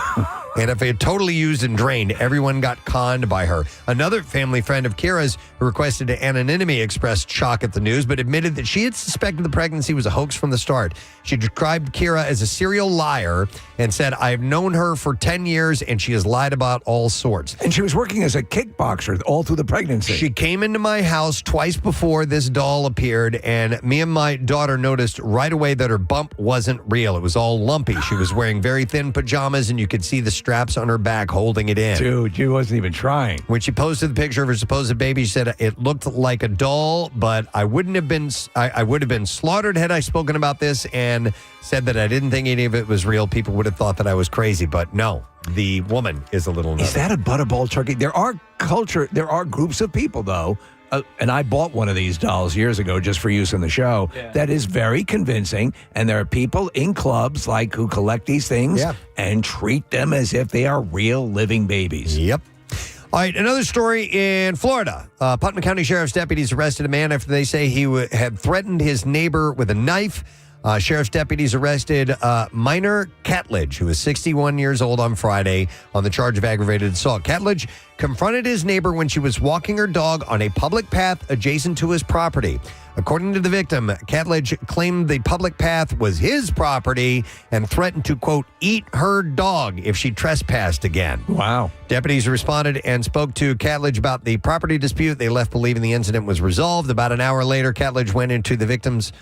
And if it totally used and drained, everyone got conned by her. Another family friend of Kira's who requested anonymity expressed shock at the news, but admitted that she had suspected the pregnancy was a hoax from the start. She described Kira as a serial liar and said, I've known her for 10 years and she has lied about all sorts. And she was working as a kickboxer all through the pregnancy. She came into my house twice before this doll appeared, and me and my daughter noticed right away that her bump wasn't real. It was all lumpy. She was wearing very thin pajamas, and you could see the straps on her back holding it in. Dude, she wasn't even trying. When she posted the picture of her supposed baby, she said it looked like a doll, but I would have been slaughtered had I spoken about this, and said that I didn't think any of it was real. People would have thought that I was crazy, but no, the woman is a little nutty. Is that a butterball turkey? There are groups of people, though, and I bought one of these dolls years ago just for use in the show, that is very convincing, and there are people in clubs like who collect these things and treat them as if they are real living babies. Yep. All right, another story in Florida. Putnam County Sheriff's deputies arrested a man after they say he had threatened his neighbor with a knife. Sheriff's deputies arrested Minor Catledge, who was 61 years old on Friday, on the charge of aggravated assault. Catledge confronted his neighbor when she was walking her dog on a public path adjacent to his property. According to the victim, Catledge claimed the public path was his property and threatened to, quote, eat her dog if she trespassed again. Wow. Deputies responded and spoke to Catledge about the property dispute. They left believing the incident was resolved. About an hour later, Catledge went onto the victim's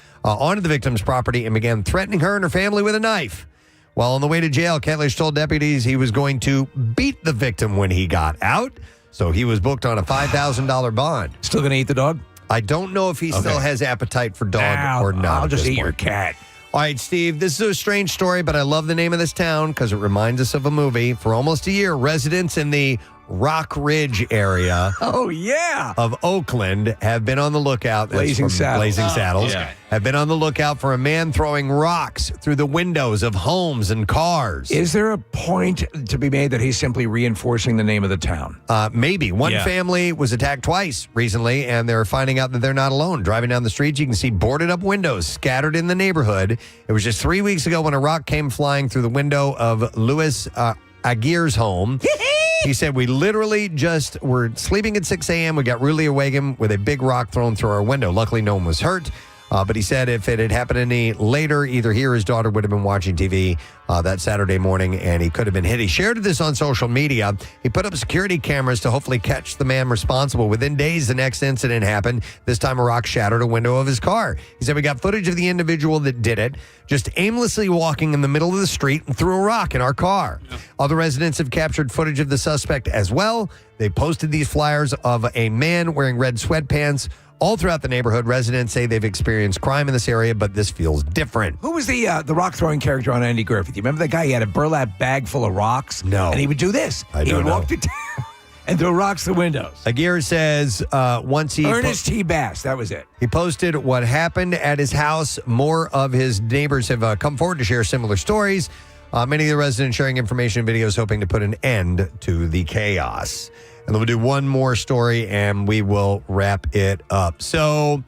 property and began threatening her and her family with a knife. While on the way to jail, Catledge told deputies he was going to beat the victim when he got out, so he was booked on a $5,000 bond. Still going to eat the dog? I don't know if he still has appetite for dog or not. I'll just eat your cat. All right, Steve, this is a strange story, but I love the name of this town because it reminds us of a movie. For almost a year, residents in the Rock Ridge area of Oakland have been on the lookout. Blazing Saddles. Have been on the lookout for a man throwing rocks through the windows of homes and cars. Is there a point to be made that he's simply reinforcing the name of the town? Maybe. One family was attacked twice recently, and they're finding out that they're not alone. Driving down the street, you can see boarded up windows scattered in the neighborhood. It was just 3 weeks ago when a rock came flying through the window of Louis Aguirre's home. He said, we literally just were sleeping at 6 a.m. We got rudely awakened with a big rock thrown through our window. Luckily, no one was hurt. But he said if it had happened any later, either he or his daughter would have been watching TV that Saturday morning, and he could have been hit. He shared this on social media. He put up security cameras to hopefully catch the man responsible. Within days, the next incident happened. This time, a rock shattered a window of his car. He said, we got footage of the individual that did it, just aimlessly walking in the middle of the street and threw a rock in our car. Other residents have captured footage of the suspect as well. They posted these flyers of a man wearing red sweatpants all throughout the neighborhood. Residents say they've experienced crime in this area, but this feels different. Who was the rock-throwing character on Andy Griffith? You remember that guy? He had a burlap bag full of rocks? No. And he would do this. He would walk to town and throw rocks through windows. Aguirre says once he... Ernest T. Bass, that was it. He posted what happened at his house. More of his neighbors have come forward to share similar stories. Many of the residents sharing information and videos hoping to put an end to the chaos. And then we'll do one more story and we will wrap it up. So,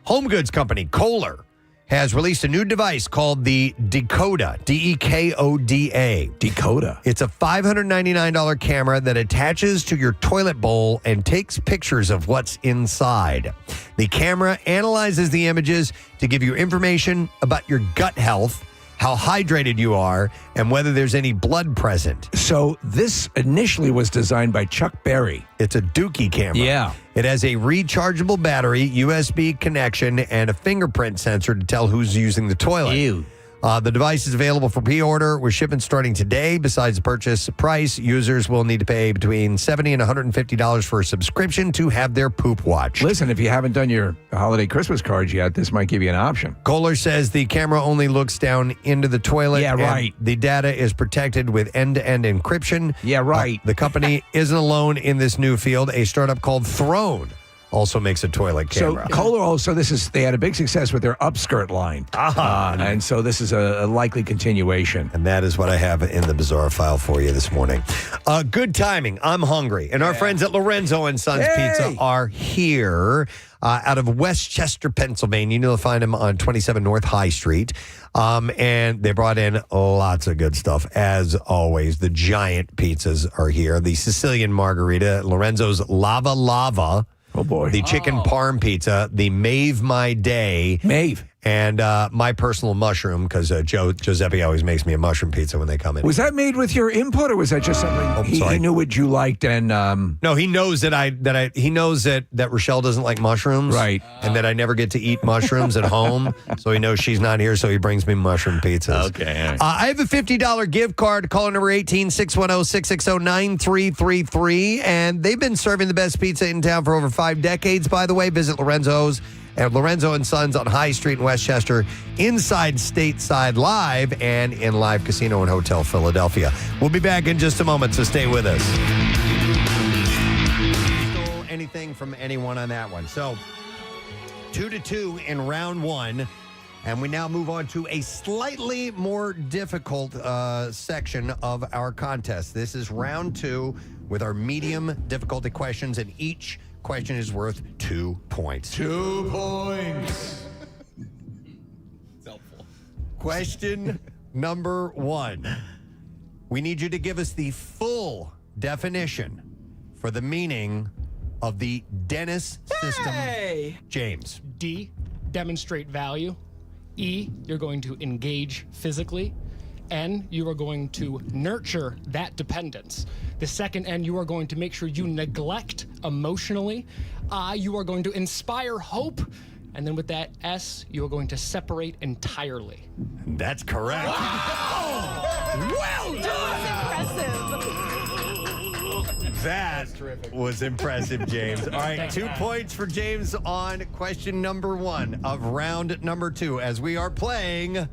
home goods company Kohler has released a new device called the Decoda, D-E-K-O-D-A. Decoda. It's a $599 camera that attaches to your toilet bowl and takes pictures of what's inside. The camera analyzes the images to give you information about your gut health, how hydrated you are, and whether there's any blood present. So this initially was designed by Chuck Berry. It's a Dookie camera. Yeah. It has a rechargeable battery, USB connection, and a fingerprint sensor to tell who's using the toilet. Ew. The device is available for pre-order with shipment starting today. Besides the purchase price, users will need to pay between $70 and $150 for a subscription to have their poop watched. Listen, if you haven't done your holiday Christmas cards yet, this might give you an option. Kohler says the camera only looks down into the toilet. Yeah, right. The data is protected with end-to-end encryption. Yeah, right. The company isn't alone in this new field. A startup called Throne also makes a toilet camera. So Kohler also, they had a big success with their upskirt line. And so this is a likely continuation. And that is what I have in the bizarre file for you this morning. Good timing. I'm hungry. And our friends at Lorenzo and Sons Pizza are here out of Westchester, Pennsylvania. You'll find them on 27 North High Street. And they brought in lots of good stuff. As always, the giant pizzas are here. The Sicilian margarita, Lorenzo's Lava Lava. Oh, boy. The chicken parm pizza, the Mave My Day. Mave. And my personal mushroom, because Giuseppe always makes me a mushroom pizza when they come in. Was that made with your input, or was that just something he knew what you liked? And no, he knows that he knows that Rochelle doesn't like mushrooms, right? And that I never get to eat mushrooms at home, so he knows she's not here, so he brings me mushroom pizzas. Okay. I have a $50 gift card. Caller number 18-610-660-9333, and they've been serving the best pizza in town for over 5 decades. By the way, visit Lorenzo's at Lorenzo and Sons on High Street in Westchester, inside Stateside Live, and in Live Casino and Hotel Philadelphia. We'll be back in just a moment, so stay with us. Stole anything from anyone on that one. So 2-2 in round 1. And we now move on to a slightly more difficult section of our contest. This is round 2 with our medium difficulty questions, and each question is worth 2 points. 2 points. It's helpful. Question number 1. We need you to give us the full definition for the meaning of the Dennis system. James. D, demonstrate value. E, you're going to engage physically. N, you are going to nurture that dependence. The second N, you are going to make sure you neglect emotionally. I, you are going to inspire hope. And then with that S, you are going to separate entirely. That's correct. Wow! Well done! That was impressive, James. All right, 2 points for James on question number 1 of round number 2 as we are playing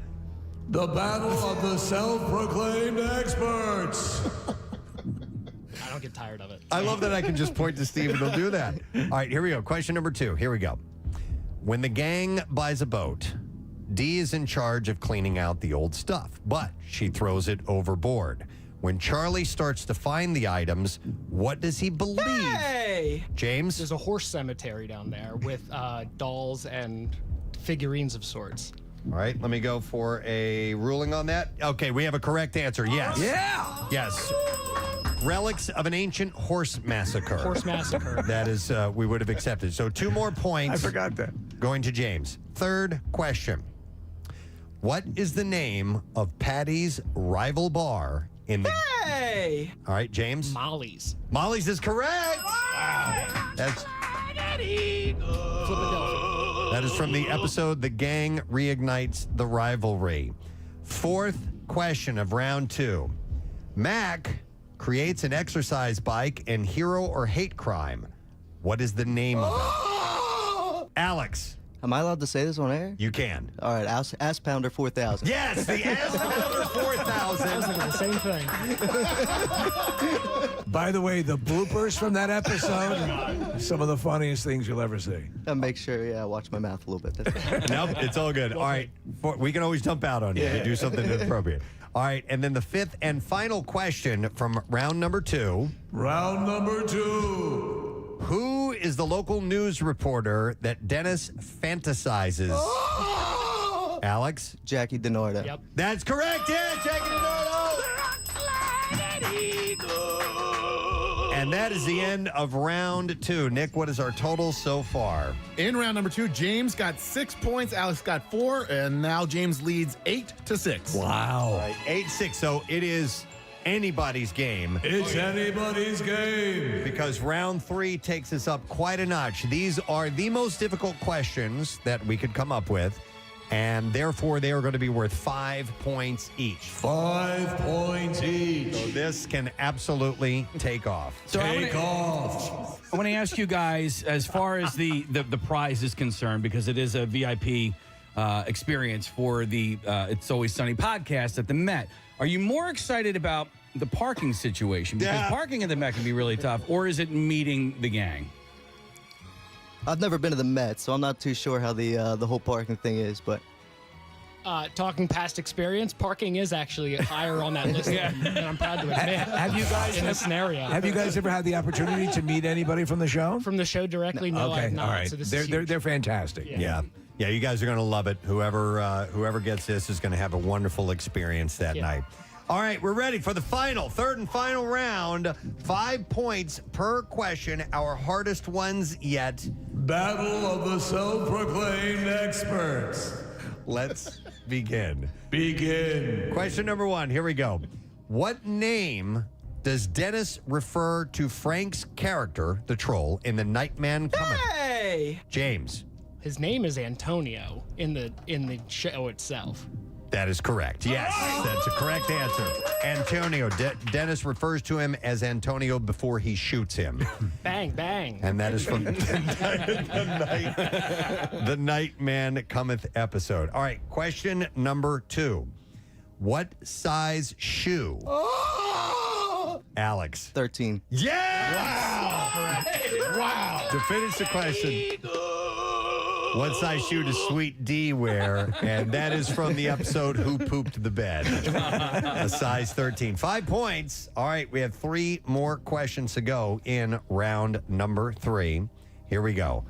The Battle of the Self-Proclaimed Experts. I don't get tired of it. I love that I can just point to Steve and he'll do that. All right, here we go. Question number 2. Here we go. When the gang buys a boat, Dee is in charge of cleaning out the old stuff, but she throws it overboard. When Charlie starts to find the items, what does he believe? Hey! James? There's a horse cemetery down there with dolls and figurines of sorts. All right, let me go for a ruling on that. Okay, we have a correct answer. Yes. Yeah! Yes. Relics of an ancient horse massacre. Horse massacre. That is, we would have accepted. So 2 more points. I forgot that. Going to James. Third question. What is the name of Patty's rival bar in the... Hey! All right, James. Molly's. Molly's is correct. That's... That is from the episode The Gang Reignites the Rivalry. Fourth question of round 2. Mac creates an exercise bike in Hero or Hate Crime. What is the name of it? Alex. Am I allowed to say this on air? You can. All right, Ass Pounder 4000. Yes, the Ass Pounder 4000. I was thinking the same thing. By the way, the bloopers from that episode, some of the funniest things you'll ever see. I make sure, I watch my mouth a little bit. That's Nope, it's all good. All right, we can always jump out on you to do something inappropriate. All right, and then the 5th and final question from round number 2. Round number 2. Who is the local news reporter that Dennis fantasizes? Alex? Jackie DiNardo. Yep. That's correct. Yeah, Jackie DiNardo. And that is the end of round 2. Nick, what is our total so far? In round number 2, James got 6 points, Alex got 4, and now James leads 8-6. Wow. All right, 8-6. So it is anybody's game. It's anybody's game. Because round 3 takes us up quite a notch. These are the most difficult questions that we could come up with, and therefore they are going to be worth 5 points each. 5 points each. So this can absolutely take off. So Take off. I want to ask you guys, as far as the prize is concerned, because it is a VIP experience for the It's Always Sunny podcast at the Met. Are you more excited about the parking situation? Because parking at the Met can be really tough, or is it meeting the gang? I've never been to the Met, so I'm not too sure how the whole parking thing is, but. Talking past experience, parking is actually higher on that list than I'm proud to admit. Have you guys in this scenario? Have you guys ever had the opportunity to meet anybody from the show? From the show directly? No, okay, I've not. all right. So this is They're fantastic. Yeah. Yeah, you guys are going to love it. Whoever gets this is going to have a wonderful experience that night. All right, we're ready for the third and final round. 5 points per question, our hardest ones yet. Battle of the self-proclaimed experts. Let's begin. Begin. Question number 1, here we go. What name does Dennis refer to Frank's character, the troll, in the Nightman comic? Hey! James. His name is Antonio in the show itself. That is correct. Yes, that's a correct answer. Antonio. Dennis refers to him as Antonio before he shoots him. Bang, bang. And that is from the Nightman Cometh episode. All right, question number 2. What size shoe? Alex. 13. Yes! Wow. To finish the question. What size shoe does Sweet D wear? And that is from the episode Who Pooped the Bed? A size 13. 5 points. All right, we have 3 more questions to go in round number 3. Here we go.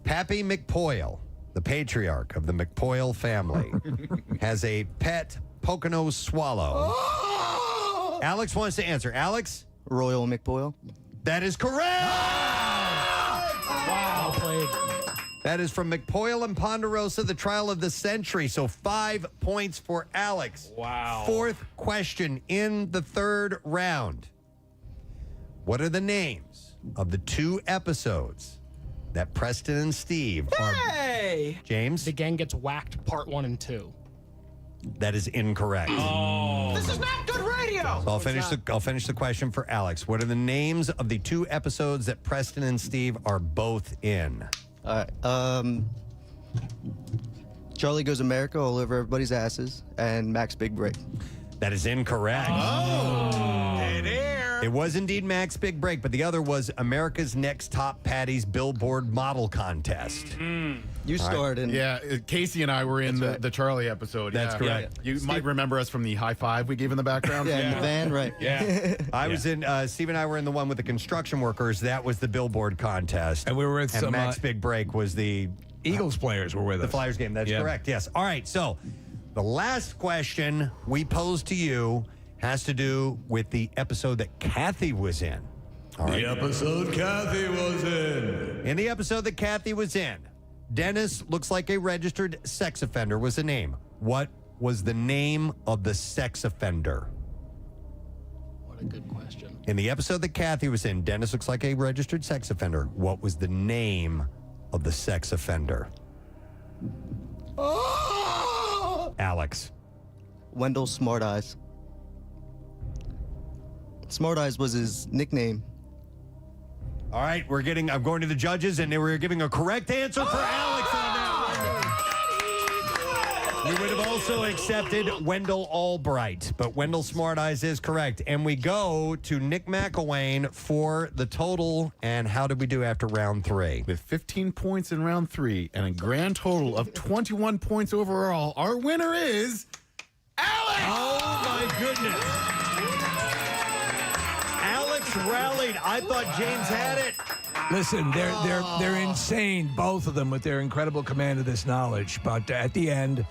Pappy McPoyle, the patriarch of the McPoyle family, has a pet Pocono swallow. Alex wants to answer. Alex? Royal McPoyle. That is correct! Wow, played. That is from McPoyle and Ponderosa, the trial of the century. So 5 points for Alex. Wow. 4th question in the 3rd round. What are the names of the 2 episodes that Preston and Steve are... Hey! James? The gang gets whacked, part 1 and 2. That is incorrect. This is not good radio! So I'll finish the question for Alex. What are the names of the 2 episodes that Preston and Steve are both in? All right. Charlie Goes America, all over everybody's asses, and Max Big Break. That is incorrect. It was indeed Max Big Break, but the other was America's Next Top Patties Billboard Model Contest. You starred in. Yeah, Casey and I were in the Charlie episode. That's correct. You might remember us from the high five we gave in the background. Yeah, in the van, right. I was in, Steve and I were in the one with the construction workers. That was the Billboard contest. And we were with and some, Max Big Break was the Eagles players were with us. The Flyers game. That's correct. Yes. All right. So the last question we posed to you has to do with the episode that Kathy was in. All right. The episode Kathy was in. In the episode that Kathy was in, Dennis looks like a registered sex offender was the name. What was the name of the sex offender? What a good question. In the episode that Kathy was in, Dennis looks like a registered sex offender. What was the name of the sex offender? Alex. Wendell Smart Eyes. Smart Eyes was his nickname. All right, I'm going to the judges, and they were giving a correct answer for Alex on that one. We would have also accepted Wendell Albright, but Wendell Smart Eyes is correct. And we go to Nick McElwain for the total. And how did we do after round 3? With 15 points in round 3 and a grand total of 21 points overall, our winner is Alex! Oh, my goodness. Alex rallied. I thought James had it. Listen, they're insane, both of them, with their incredible command of this knowledge. But at the end,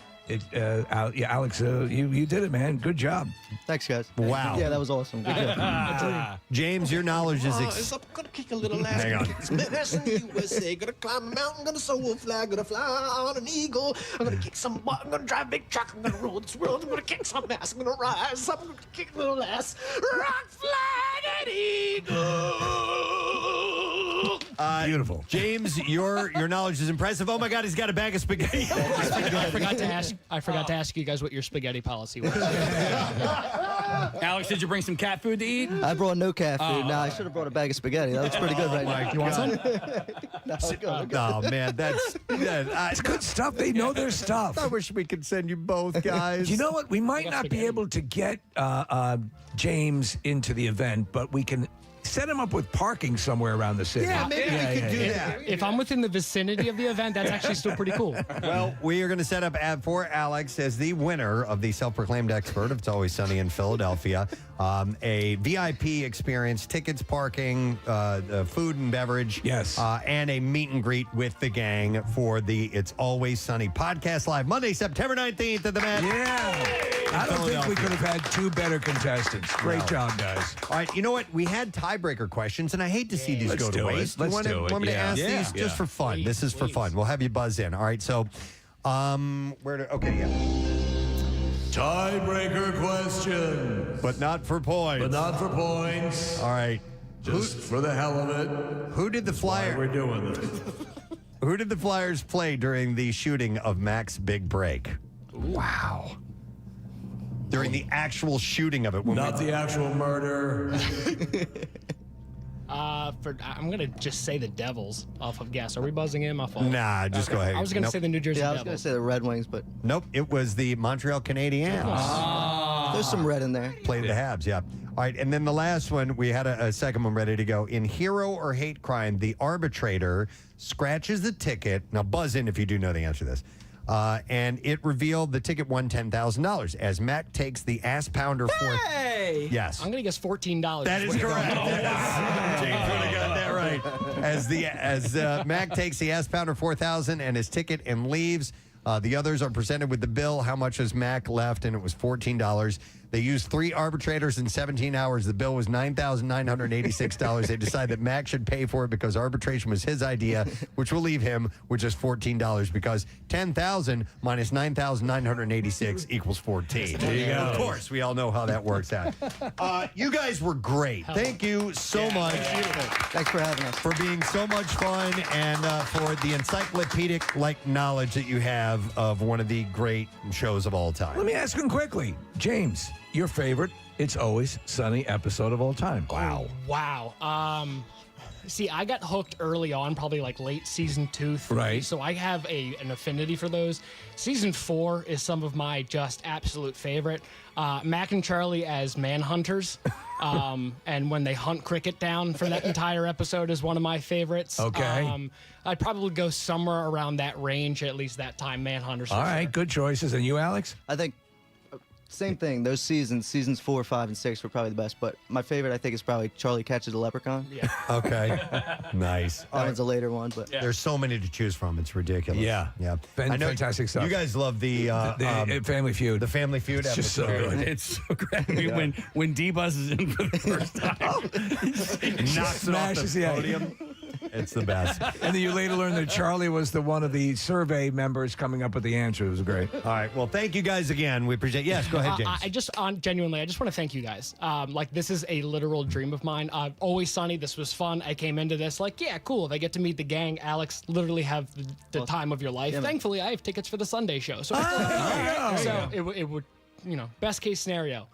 Alex, you did it, man. Good job. Thanks, guys. Wow. Yeah, that was awesome. Good job. James, your knowledge is... I'm gonna kick a little ass. Hang on. Split ass in the USA. Gonna climb a mountain. Gonna soar a flag. Gonna fly on an eagle. I'm gonna kick some butt. I'm gonna drive a big truck. I'm gonna rule this world. I'm gonna kick some ass. I'm gonna rise. I'm gonna kick a little ass. Rock, flag, and eagle. Beautiful. James, your knowledge is impressive. Oh my God, he's got a bag of spaghetti. I forgot to ask you guys what your spaghetti policy was. Alex, did you bring some cat food to eat? I brought no cat food. I should have brought a bag of spaghetti. That looks pretty good right now. You want some? No, I'm good. Oh man, that's good stuff. They know their stuff. I wish we could send you both, guys. You know what? We might not be able to get James into the event, but we can set him up with parking somewhere around the city. Yeah, maybe we could do that. If I'm within the vicinity of the event, that's actually still pretty cool. Well, we are going to set up for Alex as the winner of the self-proclaimed expert of It's Always Sunny in Philadelphia, a VIP experience, tickets, parking, food and beverage, yes, and a meet and greet with the gang for the It's Always Sunny podcast live Monday, September 19th at the Met. Yeah. I don't think we could have had two better contestants. Great job, guys. All right, you know what? We had tiebreaker questions, and I hate to see these go to waste. Let's want me to ask these just for fun? This is for fun. We'll have you buzz in. All right, so Tiebreaker question. But not for points. All right. Just for the hell of it. Who did the Flyers? We're doing this. Who did the Flyers play during the shooting of Mac's big break? Wow. During the actual shooting of it. Not the actual murder. I'm gonna just say the Devils off of guess. Are we buzzing in? My fault. Nah, just go ahead. I was gonna say the New Jersey Yeah, I Devils. was going to say the Red Wings, but Nope, it was the Montreal Canadiens. there's some red in there. Played the Habs, yeah. All right, and then the last one, we had a second one ready to go. In Hero or Hate Crime, the arbitrator scratches the ticket. Now, buzz in if you do know the answer to this. And it revealed the ticket won $10,000 as Mac takes the ass pounder for. Hey! Yes. I'm gonna guess $14. That is correct. James would have got that right. As Mac takes the ass pounder 4,000 and his ticket and leaves. The others are presented with the bill. How much has Mac left? And it was $14. They used 3 arbitrators in 17 hours. The bill was $9,986. They decide that Mac should pay for it because arbitration was his idea, which will leave him with just $14 because $10,000 minus $9,986 equals 14. There you go. Of course, we all know how that works out. You guys were great. Thank you so much. Thanks for having us. For being so much fun and for the encyclopedic-like knowledge that you have of one of the great shows of all time. Let me ask him quickly. James, your favorite It's Always Sunny episode of all time. Wow. Wow. See, I got hooked early on, probably like late season 2, 3. Right. So I have an affinity for those. Season 4 is some of my just absolute favorite. Mac and Charlie as manhunters. And when they hunt Cricket down for that entire episode is one of my favorites. Okay. I'd probably go somewhere around that range, at least that time, manhunters. All right, good choices. And you, Alex? I think same thing. Those seasons 4, 5, and 6 were probably the best. But my favorite, I think, is probably Charlie Catches a Leprechaun. Yeah. Okay. Nice. That one's a later one, but There's so many to choose from. It's ridiculous. Yeah. Yeah. I know fantastic stuff. You guys love the Family Feud. The Family Feud It's just so episode. good. It's so great. I mean, when D buzzes in for the first time, Knocks it off the Smashes the podium. It's the best. And then you later learn that Charlie was the one of the survey members coming up with the answer. It was great. All right. Well, thank you guys again. We appreciate. Yes, go ahead, James. I just genuinely, I just want to thank you guys. Like, this is a literal dream of mine. Always Sunny. This was fun. I came into this like, yeah, cool. They get to meet the gang. Alex, literally have the time of your life. Yeah, Thankfully, I have tickets for the Sunday show. So, it would, best case scenario.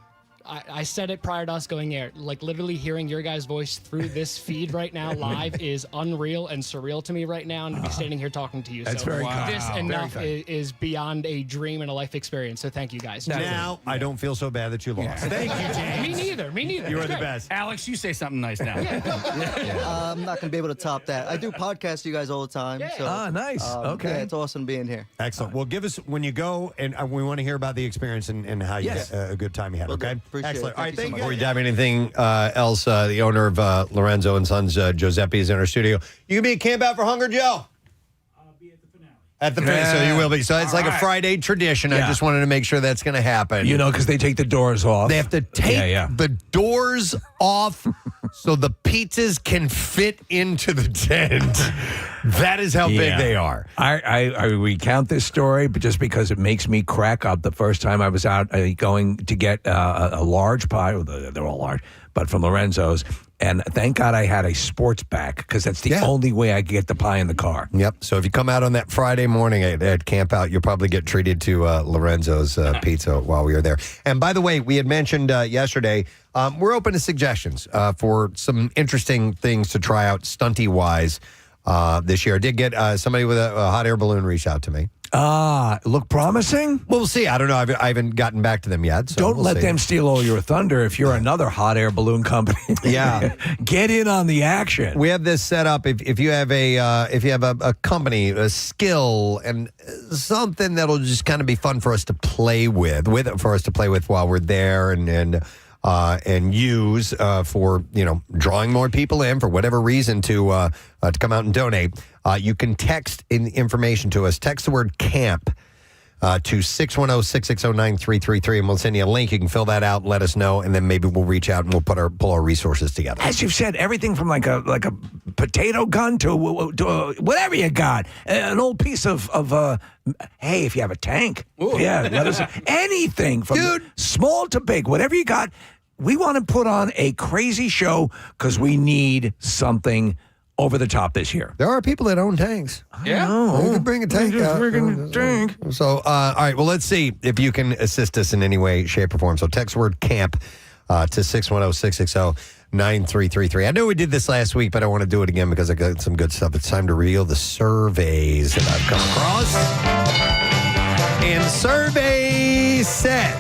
I said it prior to us going there. Like, literally hearing your guys' voice through this feed right now live is unreal and surreal to me right now, and to be standing here talking to you. That's so very kind. this Wow. enough Very is beyond a dream and a life experience. So thank you guys. Now I don't feel so bad that you lost. Thank you, James. Me neither. You are It's the great. best. Alex, you say something nice now. I'm not going to be able to top that. I do podcasts to you guys all the time. Yeah. So, Nice. Okay. Yeah, it's awesome being here. Excellent. Well, give us when you go, and we want to hear about the experience and how you Yes. a good time you had. Will do. Okay. Appreciate it. Excellent. All right. Thank you so Thank you. much. Before we dive anything else, the owner of Lorenzo and Sons, Giuseppe, is in our studio. You gonna be at Camp Out for Hunger, Joe? I'll be at the finale. At the finale, so you will be. So it's like a Friday tradition. I Yeah. just wanted to make sure that's going to happen. You know, because they take the doors off. They have to take the doors off so the pizzas can fit into the tent. That is how big they are. I recount this story, but just because it makes me crack up. The first time I was out going to get a large pie, they're all large, but from Lorenzo's, and thank God I had a sports back because that's the only way I could get the pie in the car. Yep. So if you come out on that Friday morning at Camp Out, you'll probably get treated to Lorenzo's pizza while we are there. And by the way, we had mentioned yesterday, we're open to suggestions for some interesting things to try out stunty-wise this year. I did get somebody with a hot air balloon reach out to me. Look promising? We'll see. I don't know. I haven't gotten back to them yet. So Don't we'll let see. them steal all your thunder if you're another hot air balloon company. Yeah. Get in on the action. We have this set up. If you have a company, a skill, and something that'll just kind of be fun for us to play with while we're there, and use for drawing more people in for whatever reason to come out and donate. You can text in information to us. Text the word camp to 610-660-9333, and we'll send you a link. You can fill that out, let us know, and then maybe we'll reach out and we'll pull our resources together. As you've said, everything from like a potato gun to whatever you got, an old piece of hey, if you have a tank, let us anything from small to big, whatever you got. We want to put on a crazy show because we need something over the top this year. There are people that own tanks. Yeah. You can bring a tank out. So, all right, well, let's see if you can assist us in any way, shape, or form. So text word camp to 610-660-9333. I know we did this last week, but I want to do it again because I got some good stuff. It's time to reveal the surveys that I've come across. And survey says...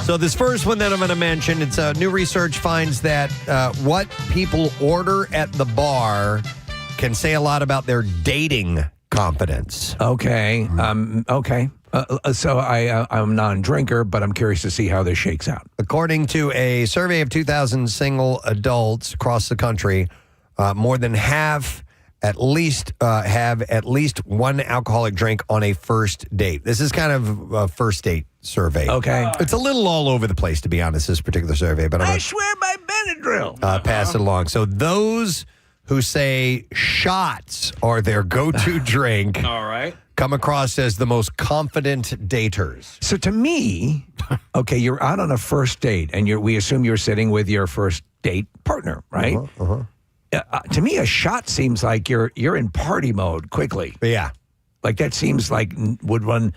So this first one that I'm going to mention, it's new research finds that what people order at the bar can say a lot about their dating confidence. Okay. So I'm a non-drinker, but I'm curious to see how this shakes out. According to a survey of 2,000 single adults across the country, more than half have at least one alcoholic drink on a first date. This is kind of a first date survey. Okay. It's a little all over the place, to be honest, this particular survey. But I swear by Benadryl. Pass it along. So those who say shots are their go-to drink come across as the most confident daters. So to me, okay, you're out on a first date, and we assume you're sitting with your first date partner, right? To me, a shot seems like you're in party mode quickly. Yeah. Like that seems like would run...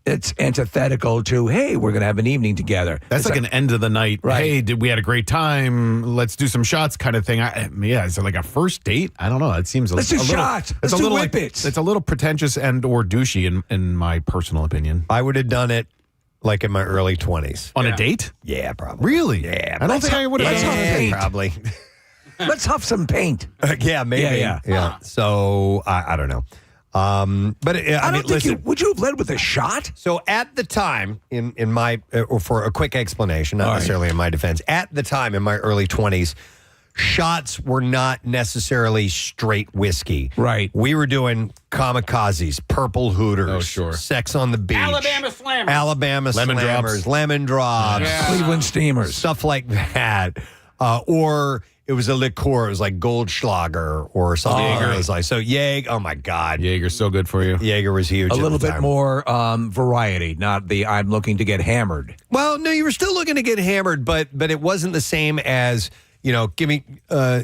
It's antithetical to, hey, we're going to have an evening together. That's like an end of the night. Right. Hey, we had a great time. Let's do some shots kind of thing. Is it like a first date? I don't know. It seems Let's do shots. Let's do whippets. It's a little pretentious and or douchey in my personal opinion. I would have done it like in my early 20s. On a date? Yeah, probably. Really? Yeah. I don't think I would have done Yeah, probably. Let's huff some paint. Yeah, maybe. Yeah. So, I don't know. But I mean, listen, would you have led with a shot? So at the time, in my for a quick explanation, not necessarily in my defense, at the time in my early 20s, shots were not necessarily straight whiskey. Right. We were doing kamikazes, purple hooters, sex on the beach, Alabama Slammers, lemon drops, Cleveland Steamers, stuff like that, or. It was a liqueur. It was like Goldschlager or something. It was like, so Jaeger, oh my God. Jaeger's so good for you. Jaeger was huge. A little bit more variety, not the I'm looking to get hammered. Well, no, you were still looking to get hammered, but it wasn't the same as, give me a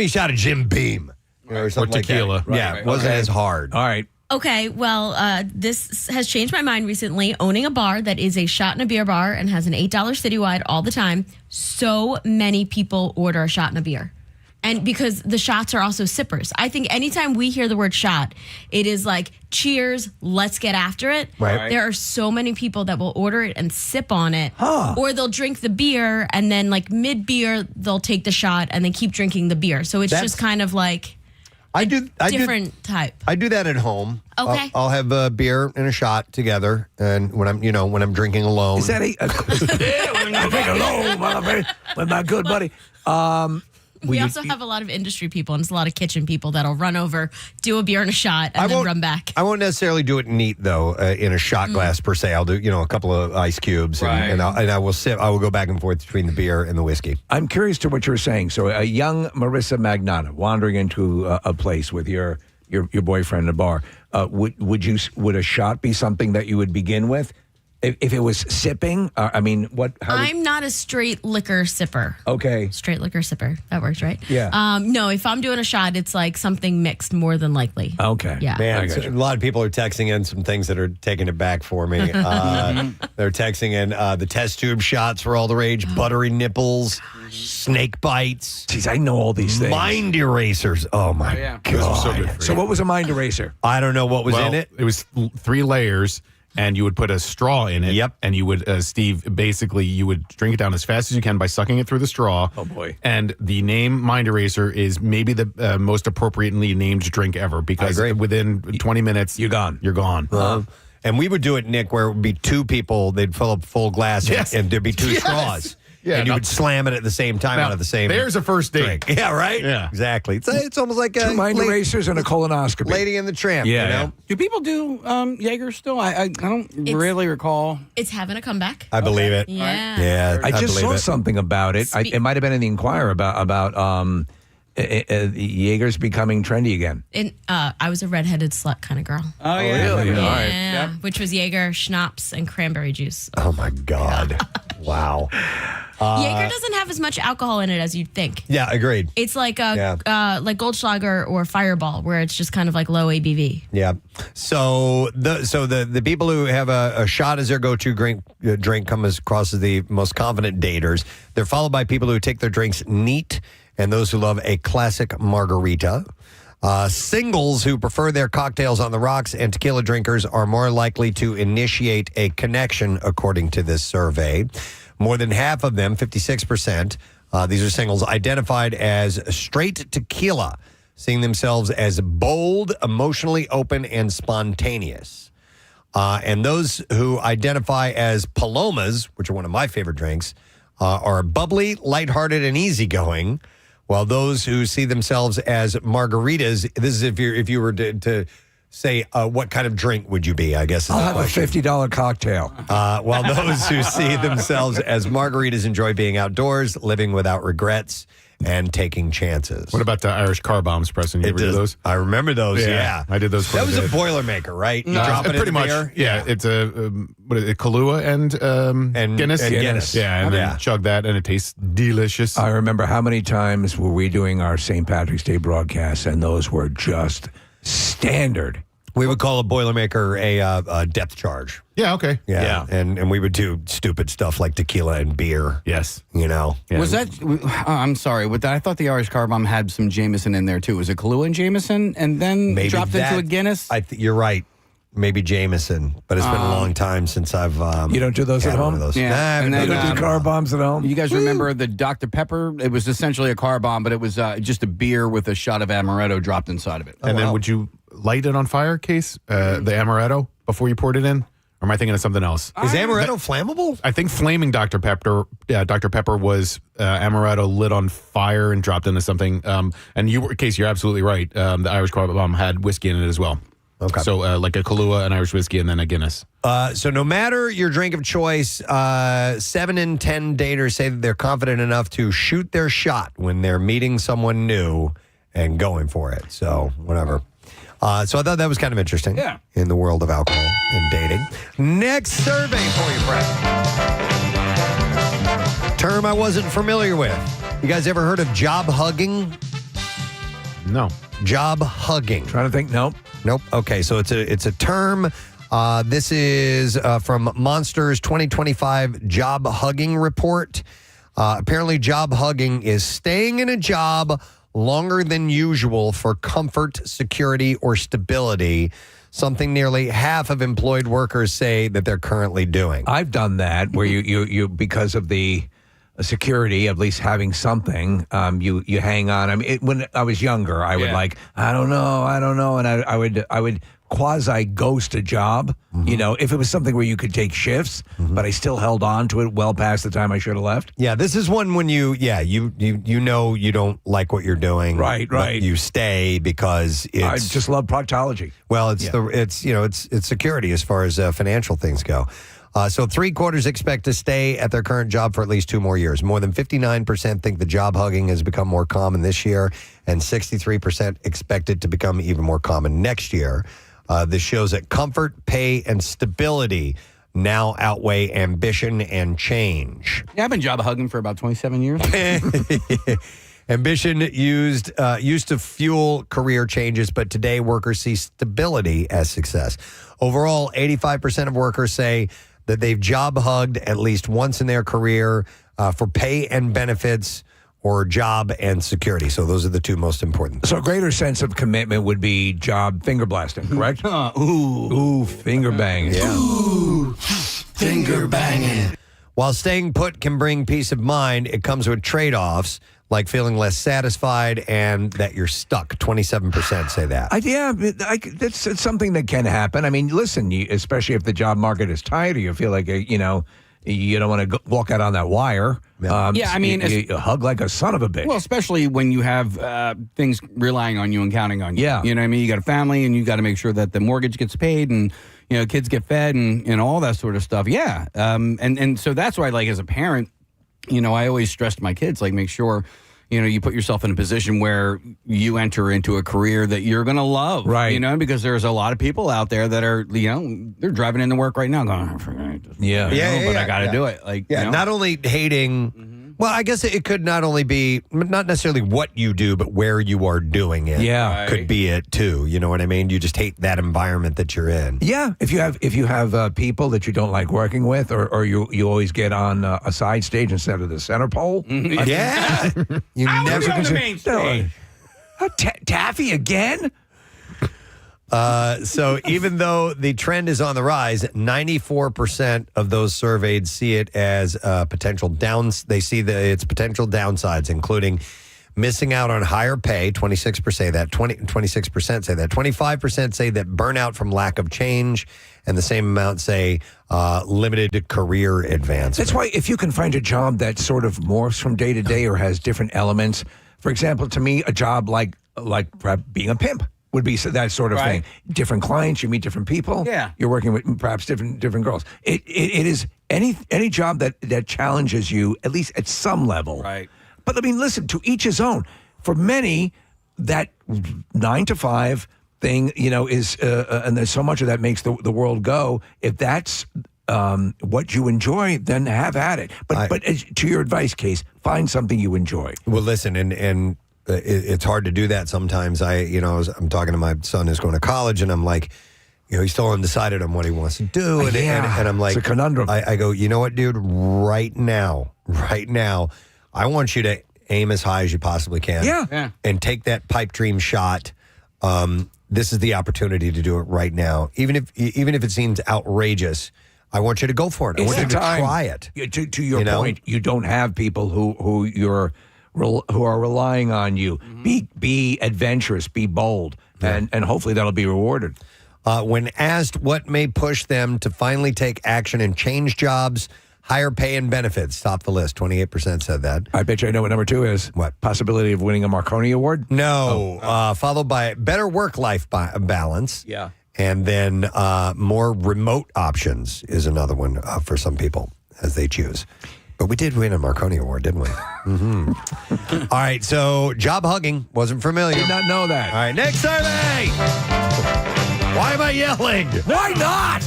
shot of Jim Beam. Or something like tequila. That. It wasn't as hard. All right. Okay, well, this has changed my mind recently. Owning a bar that is a shot and a beer bar and has an $8 citywide all the time, so many people order a shot and a beer. And because the shots are also sippers. I think anytime we hear the word shot, it is like, cheers, let's get after it. Right. There are so many people that will order it and sip on it. Or they'll drink the beer and then like mid-beer, they'll take the shot and then keep drinking the beer. So it's just kind of like... different type. I do that at home. Okay. I'll have a beer and a shot together, and when I'm drinking alone. Is that when I drink alone with my good buddy? We also have a lot of industry people, and it's a lot of kitchen people that'll run over, do a beer and a shot, and then run back. I won't necessarily do it neat though, in a shot glass per se. I'll do a couple of ice cubes, and I will sip. I will go back and forth between the beer and the whiskey. I'm curious to what you're saying. So a young Marissa Magnata wandering into a place with your boyfriend in a bar, would a shot be something that you would begin with? If it was sipping, I mean, what? I'm not a straight liquor sipper. Okay. Straight liquor sipper. That works, right? Yeah. No, if I'm doing a shot, it's like something mixed more than likely. Okay. Yeah. Man, a lot of people are texting in some things that are taking it back for me. They're texting in the test tube shots were all the rage, buttery nipples, snake bites. Jeez, I know all these things. Mind erasers. Oh, my God. Those are so good for So you. what was a mind eraser? I don't know what was in it. It was 3 layers. And you would put a straw in it. Yep. And you would, Steve, basically, you would drink it down as fast as you can by sucking it through the straw. Oh, boy. And the name Mind Eraser is maybe the most appropriately named drink ever because within 20 minutes, you're gone. You're gone. And we would do it, Nick, where it would be 2 people. They'd fill up a full glass and there'd be 2 straws. Yeah, and you would slam it at the same time out of the same There's a first date. drink. Yeah, right? Yeah. Exactly. It's almost like 2 mind erasers and a colonoscopy. Lady and the Tramp, Yeah, you know? yeah. Do people do Jaeger still? I don't really recall. It's having a comeback. I believe it. Yeah. Yeah, I just believe saw it. something about it. It might have been in the Inquirer about Jaeger's becoming trendy again. I was a redheaded slut kind of girl. Oh, yeah. Really? Yeah. All right. Which was Jaeger, schnapps, and cranberry juice. Oh, my God. Wow. Jaeger doesn't have as much alcohol in it as you'd think. Yeah, agreed. It's like like Goldschlager or Fireball, where it's just kind of like low ABV. Yeah. So the people who have a shot as their go-to drink come across as the most confident daters. They're followed by people who take their drinks neat and those who love a classic margarita. Singles who prefer their cocktails on the rocks and tequila drinkers are more likely to initiate a connection, according to this survey. More than half of them, 56%, these are singles, identified as straight tequila, seeing themselves as bold, emotionally open, and spontaneous. And those who identify as palomas, which are one of my favorite drinks, are bubbly, lighthearted, and easygoing. While those who see themselves as margaritas, this is if you were to say what kind of drink would you be, I guess is I'll the have question. a $50 cocktail. While those who see themselves as margaritas enjoy being outdoors, living without regrets, and taking chances. What about the Irish car bombs, Preston? You ever do those? I remember those, yeah. I did those. That was a Boilermaker, right? You drop it pretty in the much. beer? Yeah, it's a what is it, Kahlua and Guinness. and Guinness. Yeah, and then chug that, and it tastes delicious. I remember how many times were we doing our St. Patrick's Day broadcasts, and those were just standard. We would call a Boilermaker a depth charge. Yeah, okay. Yeah. And we would do stupid stuff like tequila and beer. Yes. You know. Yeah. Was that? I'm sorry, but I thought the Irish Car Bomb had some Jameson in there too. Was it Kahlua and Jameson, and then Maybe dropped into a Guinness? You're right. Maybe Jameson, but it's been a long time since I've. You don't do those had at one home? of those. Yeah. Nah, I haven't And You done don't those. do car bombs at home? You guys remember the Dr. Pepper? It was essentially a car bomb, but it was just a beer with a shot of amaretto dropped inside of it. And then would you light it on fire, Case? The amaretto before you poured it in? Or am I thinking of something else? Is amaretto flammable? I think flaming Dr. Pepper. Yeah, Dr. Pepper was amaretto lit on fire and dropped into something. And Case, you're absolutely right. The Irish Car Bomb had whiskey in it as well. Okay. So like a Kahlua, an Irish whiskey, and then a Guinness. So no matter your drink of choice, 7 in 10 daters say that they're confident enough to shoot their shot when they're meeting someone new and going for it. So whatever. So I thought that was kind of interesting in the world of alcohol and dating. Next survey for you, Brett. Term I wasn't familiar with. You guys ever heard of job hugging? No. Job hugging. Trying to think. Nope. Okay, so it's a term. This is from Monster's 2025 job hugging report. Apparently, job hugging is staying in a job longer than usual for comfort, security, or stability. Something nearly half of employed workers say that they're currently doing. I've done that where you because of the security, at least having something, you hang on. I mean, when I was younger, I would I don't know, and I would quasi ghost a job. Mm-hmm. You know, if it was something where you could take shifts, but I still held on to it well past the time I should have left. Yeah, this is one when you know you don't like what you're doing. Right. But you stay because it's. I just love proctology. Well, it's security as far as financial things go. So 3/4 expect to stay at their current job for at least 2 more years. More than 59% think the job hugging has become more common this year, and 63% expect it to become even more common next year. This shows that comfort, pay, and stability now outweigh ambition and change. Yeah, I've been job hugging for about 27 years. Ambition used to fuel career changes, but today workers see stability as success. Overall, 85% of workers say that they've job hugged at least once in their career for pay and benefits or job and security. So those are the two most important things. So a greater sense of commitment would be job finger blasting, correct? Ooh, finger banging. Yeah. Ooh, finger banging. While staying put can bring peace of mind, it comes with trade-offs like feeling less satisfied and that you're stuck. 27% say that. That's something that can happen. I mean, listen, especially if the job market is tight or you feel like, you don't want to walk out on that wire. You hug like a son of a bitch. Well, especially when you have things relying on you and counting on you. Yeah. You know what I mean? You got a family and you got to make sure that the mortgage gets paid and, kids get fed and all that sort of stuff. Yeah. And so that's why, like, as a parent, I always stress to my kids, like, make sure, you put yourself in a position where you enter into a career that you're going to love. Right. Because there's a lot of people out there that are, they're driving into work right now going, I forgot this. But I got to do it. Not only hating... Well, I guess it could not only be, not necessarily what you do, but where you are doing it. Yeah. Could be it too. You know what I mean? You just hate that environment that you're in. Yeah. If you have people that you don't like working with, or you always get on a side stage instead of the center pole. Yeah. You never on the main stage. Taffy again? So even though the trend is on the rise, 94% of those surveyed see it as potential downs. They see its potential downsides, including missing out on higher pay. 26% say that. 26% say that. 25% say that burnout from lack of change, and the same amount say limited career advancement. That's why if you can find a job that sort of morphs from day to day or has different elements, for example, to me, a job like perhaps being a pimp would be that sort of thing. Different clients, you meet different people. Yeah. You're working with perhaps different girls. It is any job that challenges you, at least at some level. Right. But I mean, listen, to each his own. For many, that 9 to 5 thing, is and there's so much of that makes the world go. If that's what you enjoy, then have at it. But to your advice, Case, find something you enjoy. Well, listen, and it's hard to do that sometimes. I'm talking to my son who's going to college, and I'm like, he's still undecided on what he wants to do. And I'm like, it's a conundrum. I go, you know what, dude, right now, I want you to aim as high as you possibly can. Yeah. And take that pipe dream shot. This is the opportunity to do it right now. Even if it seems outrageous, I want you to go for it. I want you to try it. To your point, you don't have people who are relying on you. Be adventurous, be bold, and hopefully that'll be rewarded. When asked what may push them to finally take action and change jobs, higher pay and benefits top the list. 28% said that. I bet you I know what number 2 is. What? Possibility of winning a Marconi Award? No. Followed by better work-life balance. Yeah. And then more remote options is another one for some people as they choose. But we did win a Marconi Award, didn't we? Mm-hmm. All right, so job hugging. Wasn't familiar. Did not know that. All right, next survey. Why am I yelling? Why not?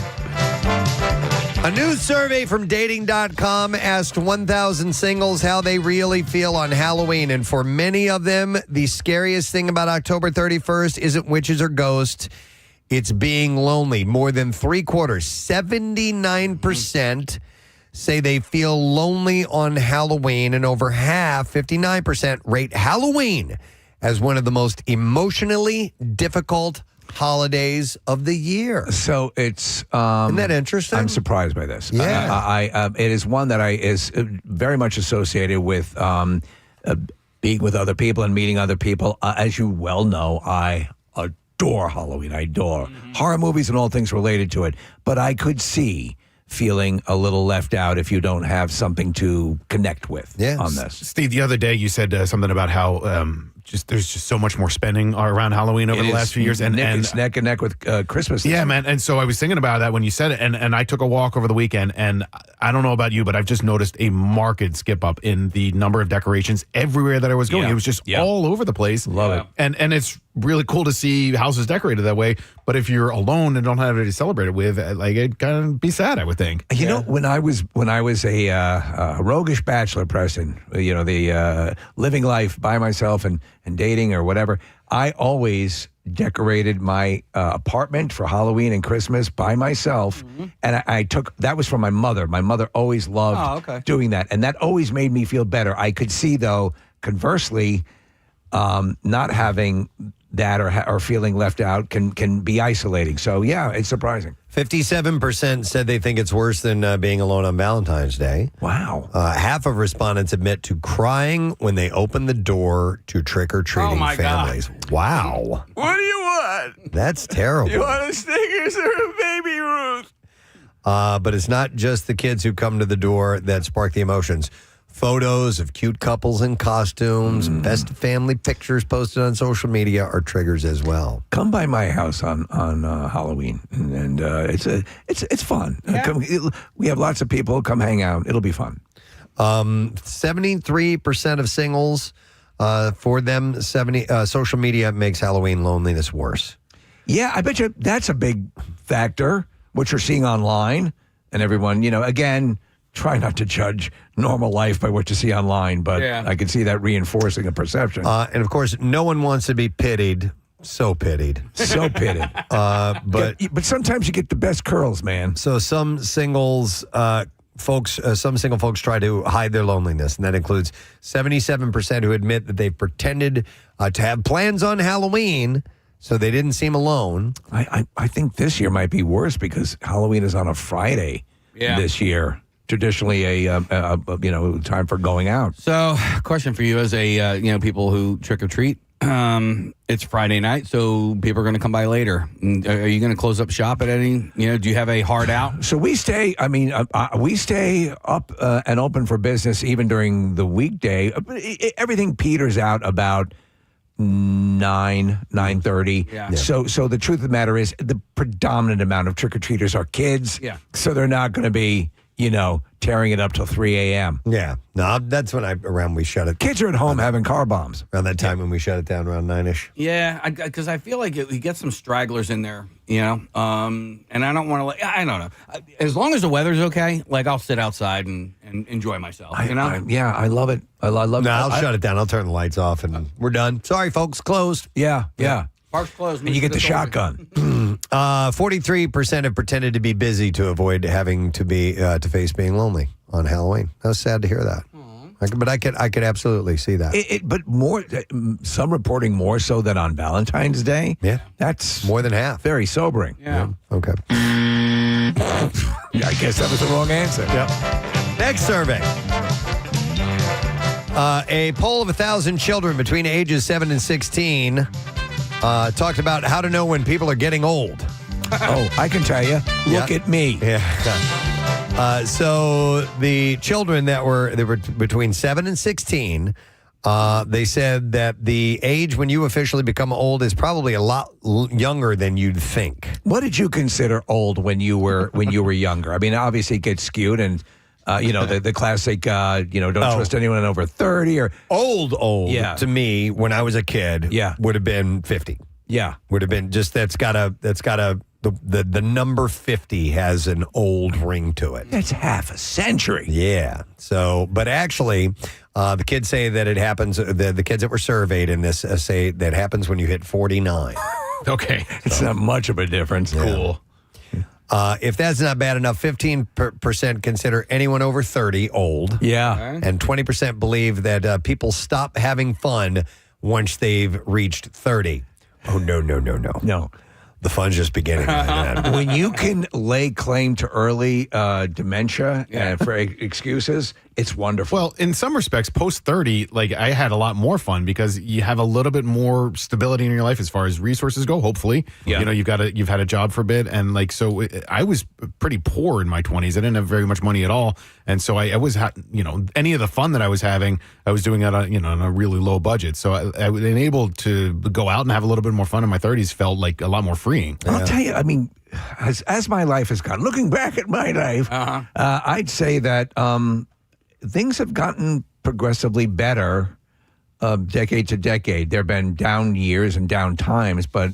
A new survey from Dating.com asked 1,000 singles how they really feel on Halloween. And for many of them, the scariest thing about October 31st isn't witches or ghosts. It's being lonely. More than 3/4, 79%, say they feel lonely on Halloween. And over half, 59%, rate Halloween as one of the most emotionally difficult holidays of the year. So it's isn't that interesting? I'm surprised by this. Yeah, it is one that is very much associated with being with other people and meeting other people. As you well know, I adore Halloween. I adore horror movies and all things related to it. But I could see feeling a little left out if you don't have something to connect with on this. Steve, the other day you said something about how there's just so much more spending around Halloween over the last few years. And it's neck and neck with Christmas. Yeah, man. And so I was thinking about that when you said it, and I took a walk over the weekend, and I don't know about you, but I've just noticed a marked skip up in the number of decorations everywhere that I was going. It was just all over the place. Love it. And it's really cool to see houses decorated that way. But if you're alone and don't have anybody to celebrate it with, like it'd kind of be sad, I would think. You know, when I was a roguish bachelor, Preston, the living life by myself and dating or whatever, I always decorated my apartment for Halloween and Christmas by myself. And I took, that was from my mother. My mother always loved doing that. And that always made me feel better. I could see, though, conversely, not having that or feeling left out can be isolating. So, yeah, it's surprising. 57% said they think it's worse than being alone on Valentine's Day. Wow. Half of respondents admit to crying when they open the door to trick-or-treating families. God. Wow. What do you want? That's terrible. You want a Snickers or a Baby Ruth? But it's not just the kids who come to the door that spark the emotions. Photos of cute couples in costumes, best family pictures posted on social media are triggers as well. Come by my house on Halloween, and it's fun. We have lots of people. Come hang out. It'll be fun. 73% of singles, for them, social media makes Halloween loneliness worse. Yeah, I bet you that's a big factor. What you're seeing online, and everyone, again. Try not to judge normal life by what you see online, but I can see that reinforcing a perception. And of course, no one wants to be pitied. So pitied. So pitied. But sometimes you get the best curls, man. So some singles some single folks try to hide their loneliness, and that includes 77% who admit that they pretended to have plans on Halloween so they didn't seem alone. I think this year might be worse because Halloween is on a Friday this year. Traditionally a time for going out. So, question for you as a people who trick or treat. It's Friday night, so people are going to come by later. Are you going to close up shop at any? Do you have a hard out? So we stay. I mean, we stay up and open for business even during the weekday. Everything peters out about 9:30. Yeah. So the truth of the matter is, the predominant amount of trick or treaters are kids. Yeah. So they're not going to be. Tearing it up till 3 a.m. Yeah. No, that's when we shut it. Kids are at home having car bombs. Around that time when we shut it down around 9-ish. Yeah, because I feel like we get some stragglers in there, and I don't want to, I don't know. As long as the weather's okay, I'll sit outside and enjoy myself, I love it. I love it. No, I'll shut it down. I'll turn the lights off and we're done. Sorry, folks, closed. Yeah. Park's closed. And you get the shotgun. 43% have pretended to be busy to avoid having to be to face being lonely on Halloween. That was sad to hear that. But I could absolutely see that. But more, some reporting more so than on Valentine's Day. Yeah, that's more than half. Very sobering. Yeah. Okay. I guess that was the wrong answer. Yep. Next survey. A poll of 1,000 children between ages 7 and 16 talked about how to know when people are getting old. Oh, I can tell you. Look at me. Yeah. So the children they were between 7 and 16, they said that the age when you officially become old is probably a lot younger than you'd think. What did you consider old when you were younger? I mean, obviously it gets skewed and the classic, don't trust anyone over 30 or old. Yeah. To me, when I was a kid, would have been 50. Yeah. Would have been just the number 50 has an old ring to it. That's half a century. Yeah. So, but actually, the kids say that it happens. The kids that were surveyed in this say that happens when you hit 49. Okay, it's not much of a difference. Yeah. Cool. If that's not bad enough, 15% consider anyone over 30 old. Yeah. And 20% believe that people stop having fun once they've reached 30. Oh, no. No. The fun's just beginning. When you can lay claim to early dementia for excuses, it's wonderful. Well, in some respects, post 30, I had a lot more fun because you have a little bit more stability in your life as far as resources go. Hopefully, you've had a job for a bit, and so I was pretty poor in my 20s. I didn't have very much money at all, and so I was, any of the fun that I was having, I was doing it on a really low budget. So I was able to go out and have a little bit more fun in my 30s. Felt like a lot more freeing. I'll tell you, I mean, as my life has gone, looking back at my life, I'd say that things have gotten progressively better decade to decade. There have been down years and down times, but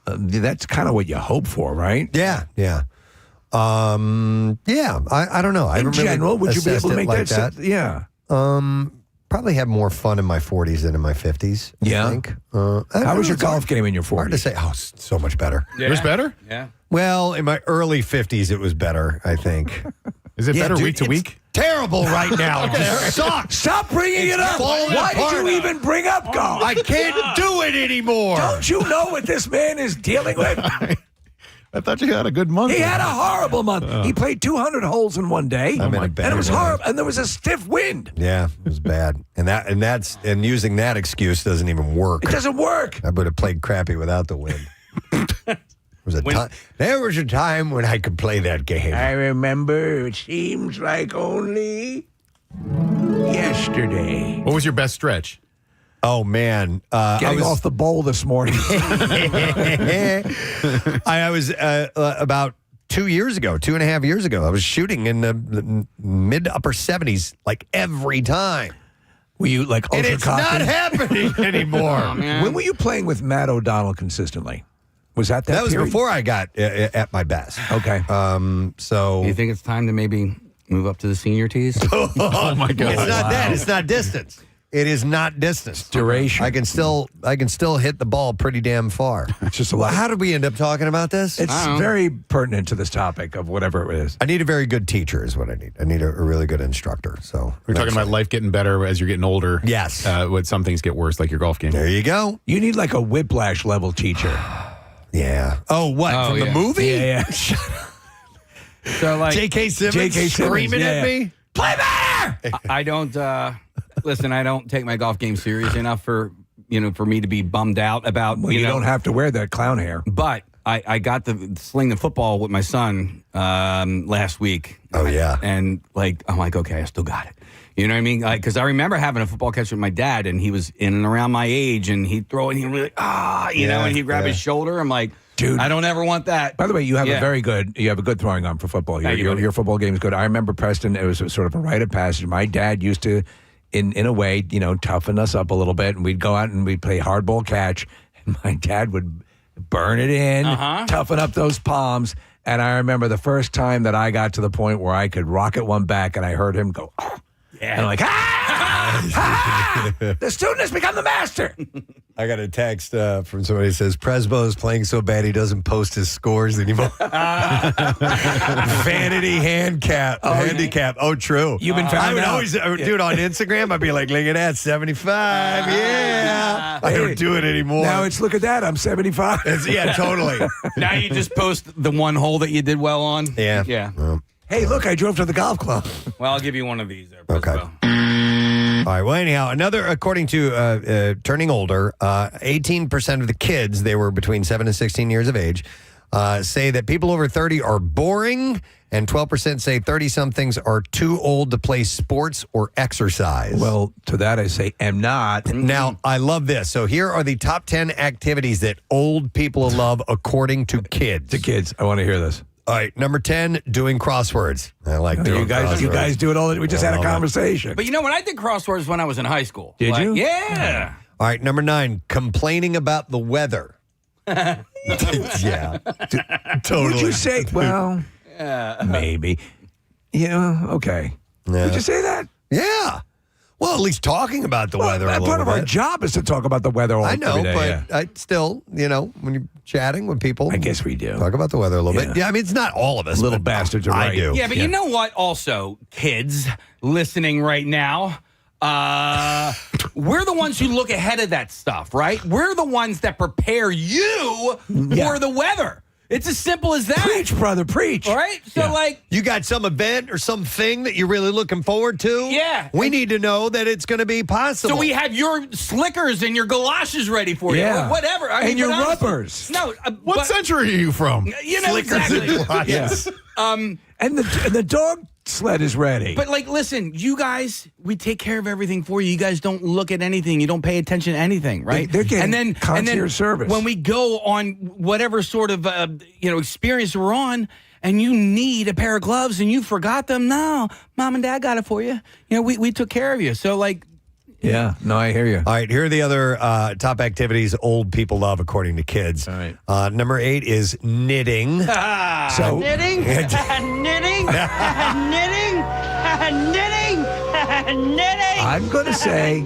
that's kind of what you hope for, right? Yeah. I don't know. In general, would you be able to make that? Yeah. Probably had more fun in my 40s than in my 50s. Yeah. I think. How was your golf game in your 40s? Hard to say. Oh, so much better. It was better? Yeah. Well, in my early 50s, it was better, I think. Is it better dude, week to week? Terrible right now. It just sucks. Stop bringing it up. Why did you even bring up golf? I can't do it anymore. Don't you know what this man is dealing with? I thought you had a good month. He had a horrible month. He played 200 holes in one day. I'm in a bad and it was way. horrible. And there was a stiff wind. Yeah, it was bad. And using that excuse doesn't even work. It doesn't work. I would have played crappy without the wind. There was a time when I could play that game. I remember. It seems like only yesterday. What was your best stretch? Oh, man. Getting off the bowl this morning. I was about 2.5 years ago. I was shooting in the mid to upper 70s like every time. Were you like ultra And it's cocky? not happening anymore. When were you playing with Matt O'Donnell consistently? Was that That was period? before I got at my best. Okay. So Do you think it's time to maybe move up to the senior tees? Oh my God! It's not that. It's not distance. It is not distance. Duration. I can still hit the ball pretty damn far. It's just a lot. How did we end up talking about this? It's very pertinent to this topic of whatever it is. I need a very good teacher is what I need. I need a really good instructor. So We're talking about life getting better as you're getting older. Yes. When some things get worse, like your golf game. There you go. You need like a whiplash level teacher. Yeah. Oh, what? From the movie? Yeah. So like J.K. Simmons screaming at me? Play better! I don't listen. I don't take my golf game serious enough for me to be bummed out about. Well, you don't have to wear that clown hair. But I got to sling the football with my son last week. Oh yeah, and I'm like, okay, I still got it. You know what I mean? Because I remember having a football catch with my dad, and he was in and around my age, and he'd throw it, and he'd really and he'd grab his shoulder. I'm like, dude, I don't ever want that. By the way, you have a good throwing arm for football. Your football game is good. I remember, Preston, it was sort of a rite of passage. My dad used to, in a way, toughen us up a little bit, and we'd go out and we'd play hardball catch, and my dad would burn it in, toughen up those palms. And I remember the first time that I got to the point where I could rocket one back, and I heard him go, oh. Yeah. And I'm like, the student has become the master. I got a text from somebody that says, Presbo is playing so bad he doesn't post his scores anymore. Vanity handicap. Oh, true. You've been found I would out. always, dude, on Instagram, I'd be like, look at that, 75. Yeah. I don't do it anymore. Now it's, look at that, I'm 75. Yeah, totally. Now you just post the one hole that you did well on. Yeah. Yeah. Hey, look, I drove to the golf club. Well, I'll give you one of these there. Okay. All right. Well, anyhow, according to Turning Older, 18% of the kids, they were between 7 and 16 years of age, say that people over 30 are boring, and 12% say 30-somethings are too old to play sports or exercise. Well, to that I say, am not. Now, I love this. So here are the top 10 activities that old people love according to kids. To kids. I want to hear this. All right, number 10, doing crosswords. I like doing crosswords. You guys do it all. We just had a conversation. But you know what? I did crosswords when I was in high school. Did you? Yeah. All right, number 9, complaining about the weather. Yeah, totally. Would you say, well, maybe. Yeah, okay. Yeah. Would you say that? Yeah. Well, at least talking about the weather a little part of our bit. job is to talk about the weather all I know, every day, but yeah. I still, when you're chatting with people, I guess we do. Talk about the weather a little bit. Yeah, I mean, it's not all of us. Little but bastards are I right. do. Yeah, but you know what? Also, kids listening right now, we're the ones who look ahead of that stuff, right? We're the ones that prepare you for the weather. It's as simple as that. Preach, brother, preach. All right? So, You got some event or something that you're really looking forward to? Yeah. We need to know that it's going to be possible. So we have your slickers and your galoshes ready for you. Yeah. Or whatever. I And mean, your but honestly- rubbers. No. What century are you from? You know, Slickers exactly. and galoshes. And the dog sled is ready. But listen, you guys, we take care of everything for you. You guys don't look at anything. You don't pay attention to anything, right? They're getting and then concierge service. When we go on whatever sort of experience we're on, and you need a pair of gloves and you forgot them, no, mom and dad got it for you. We took care of you. So Yeah. No, I hear you. All right, here are the other top activities old people love, according to kids. All right. Number 8 is knitting. So knitting, knitting, knitting. I'm going to say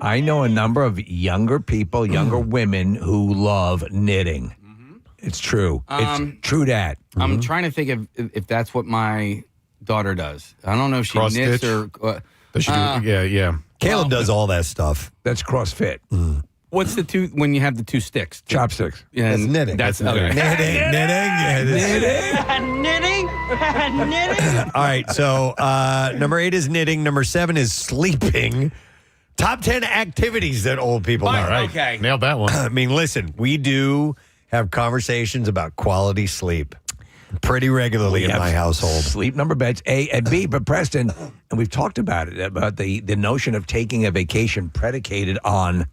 I know a number of younger people, younger women who love knitting. It's true. It's true that. I'm trying to think if that's what my daughter does. I don't know if she Cross knits stitch? or. Does she do? Yeah. Caleb does all that stuff. That's CrossFit. What's the two when you have the two sticks? Chopsticks. Yeah, That's knitting. That's knitting. Knitting. All right, so number 8 is knitting. Number 7 is sleeping. Top 10 activities that old people know. All right. Okay. Nailed that one. I mean, listen, we do have conversations about quality sleep pretty regularly in my household. Sleep number beds, A and B. But Preston, and we've talked about it, about the notion of taking a vacation predicated on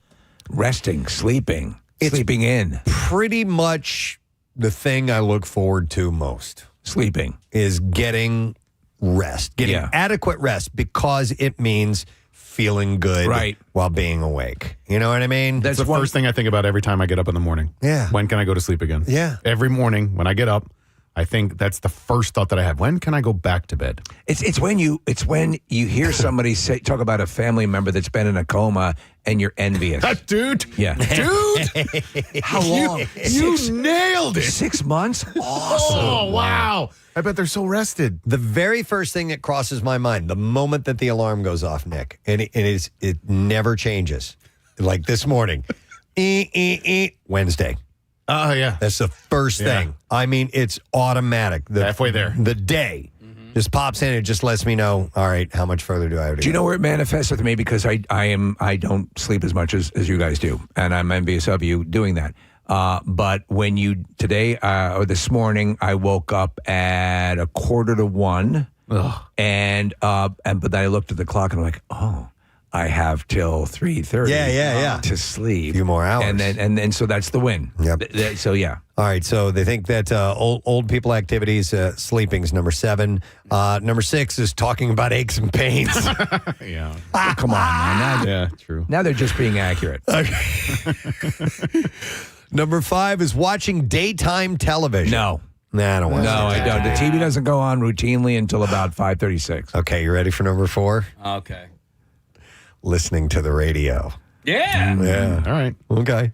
resting, sleeping in. Pretty much the thing I look forward to most. Sleeping. Is getting rest, getting adequate rest, because it means feeling good while being awake. You know what I mean? That's the first thing I think about every time I get up in the morning. Yeah. When can I go to sleep again? Yeah. Every morning when I get up, I think that's the first thought that I have. When can I go back to bed? It's when you hear somebody talk about a family member that's been in a coma and you're envious. Dude. Yeah. Dude. How long? You nailed it. 6 months? Awesome. Oh, wow. I bet they're so rested. The very first thing that crosses my mind, the moment that the alarm goes off, Nick, and it never changes. Like this morning, Wednesday. Oh, yeah. That's the first thing. I mean, it's automatic. Halfway there. The day just pops in. It just lets me know, all right, how much further do I have to go? Do you know where it manifests with me? Because I don't sleep as much as you guys do, and I'm envious of you doing that. But when today or this morning, I woke up at 1:45, but then I looked at the clock and I'm like, oh, I have till 3:30 to sleep. A few more hours. And then so that's the win. Yep. So yeah. All right, so they think that old people activities, sleeping's number 7. Number 6 is talking about aches and pains. Yeah. Come on, man. Yeah, true. Now they're just being accurate. Number 5 is watching daytime television. No. Nah, I don't want to. No, I don't. The TV doesn't go on routinely until about 5:36. Okay, you ready for number 4? Okay. Listening to the radio. Yeah. Yeah. All right. Okay.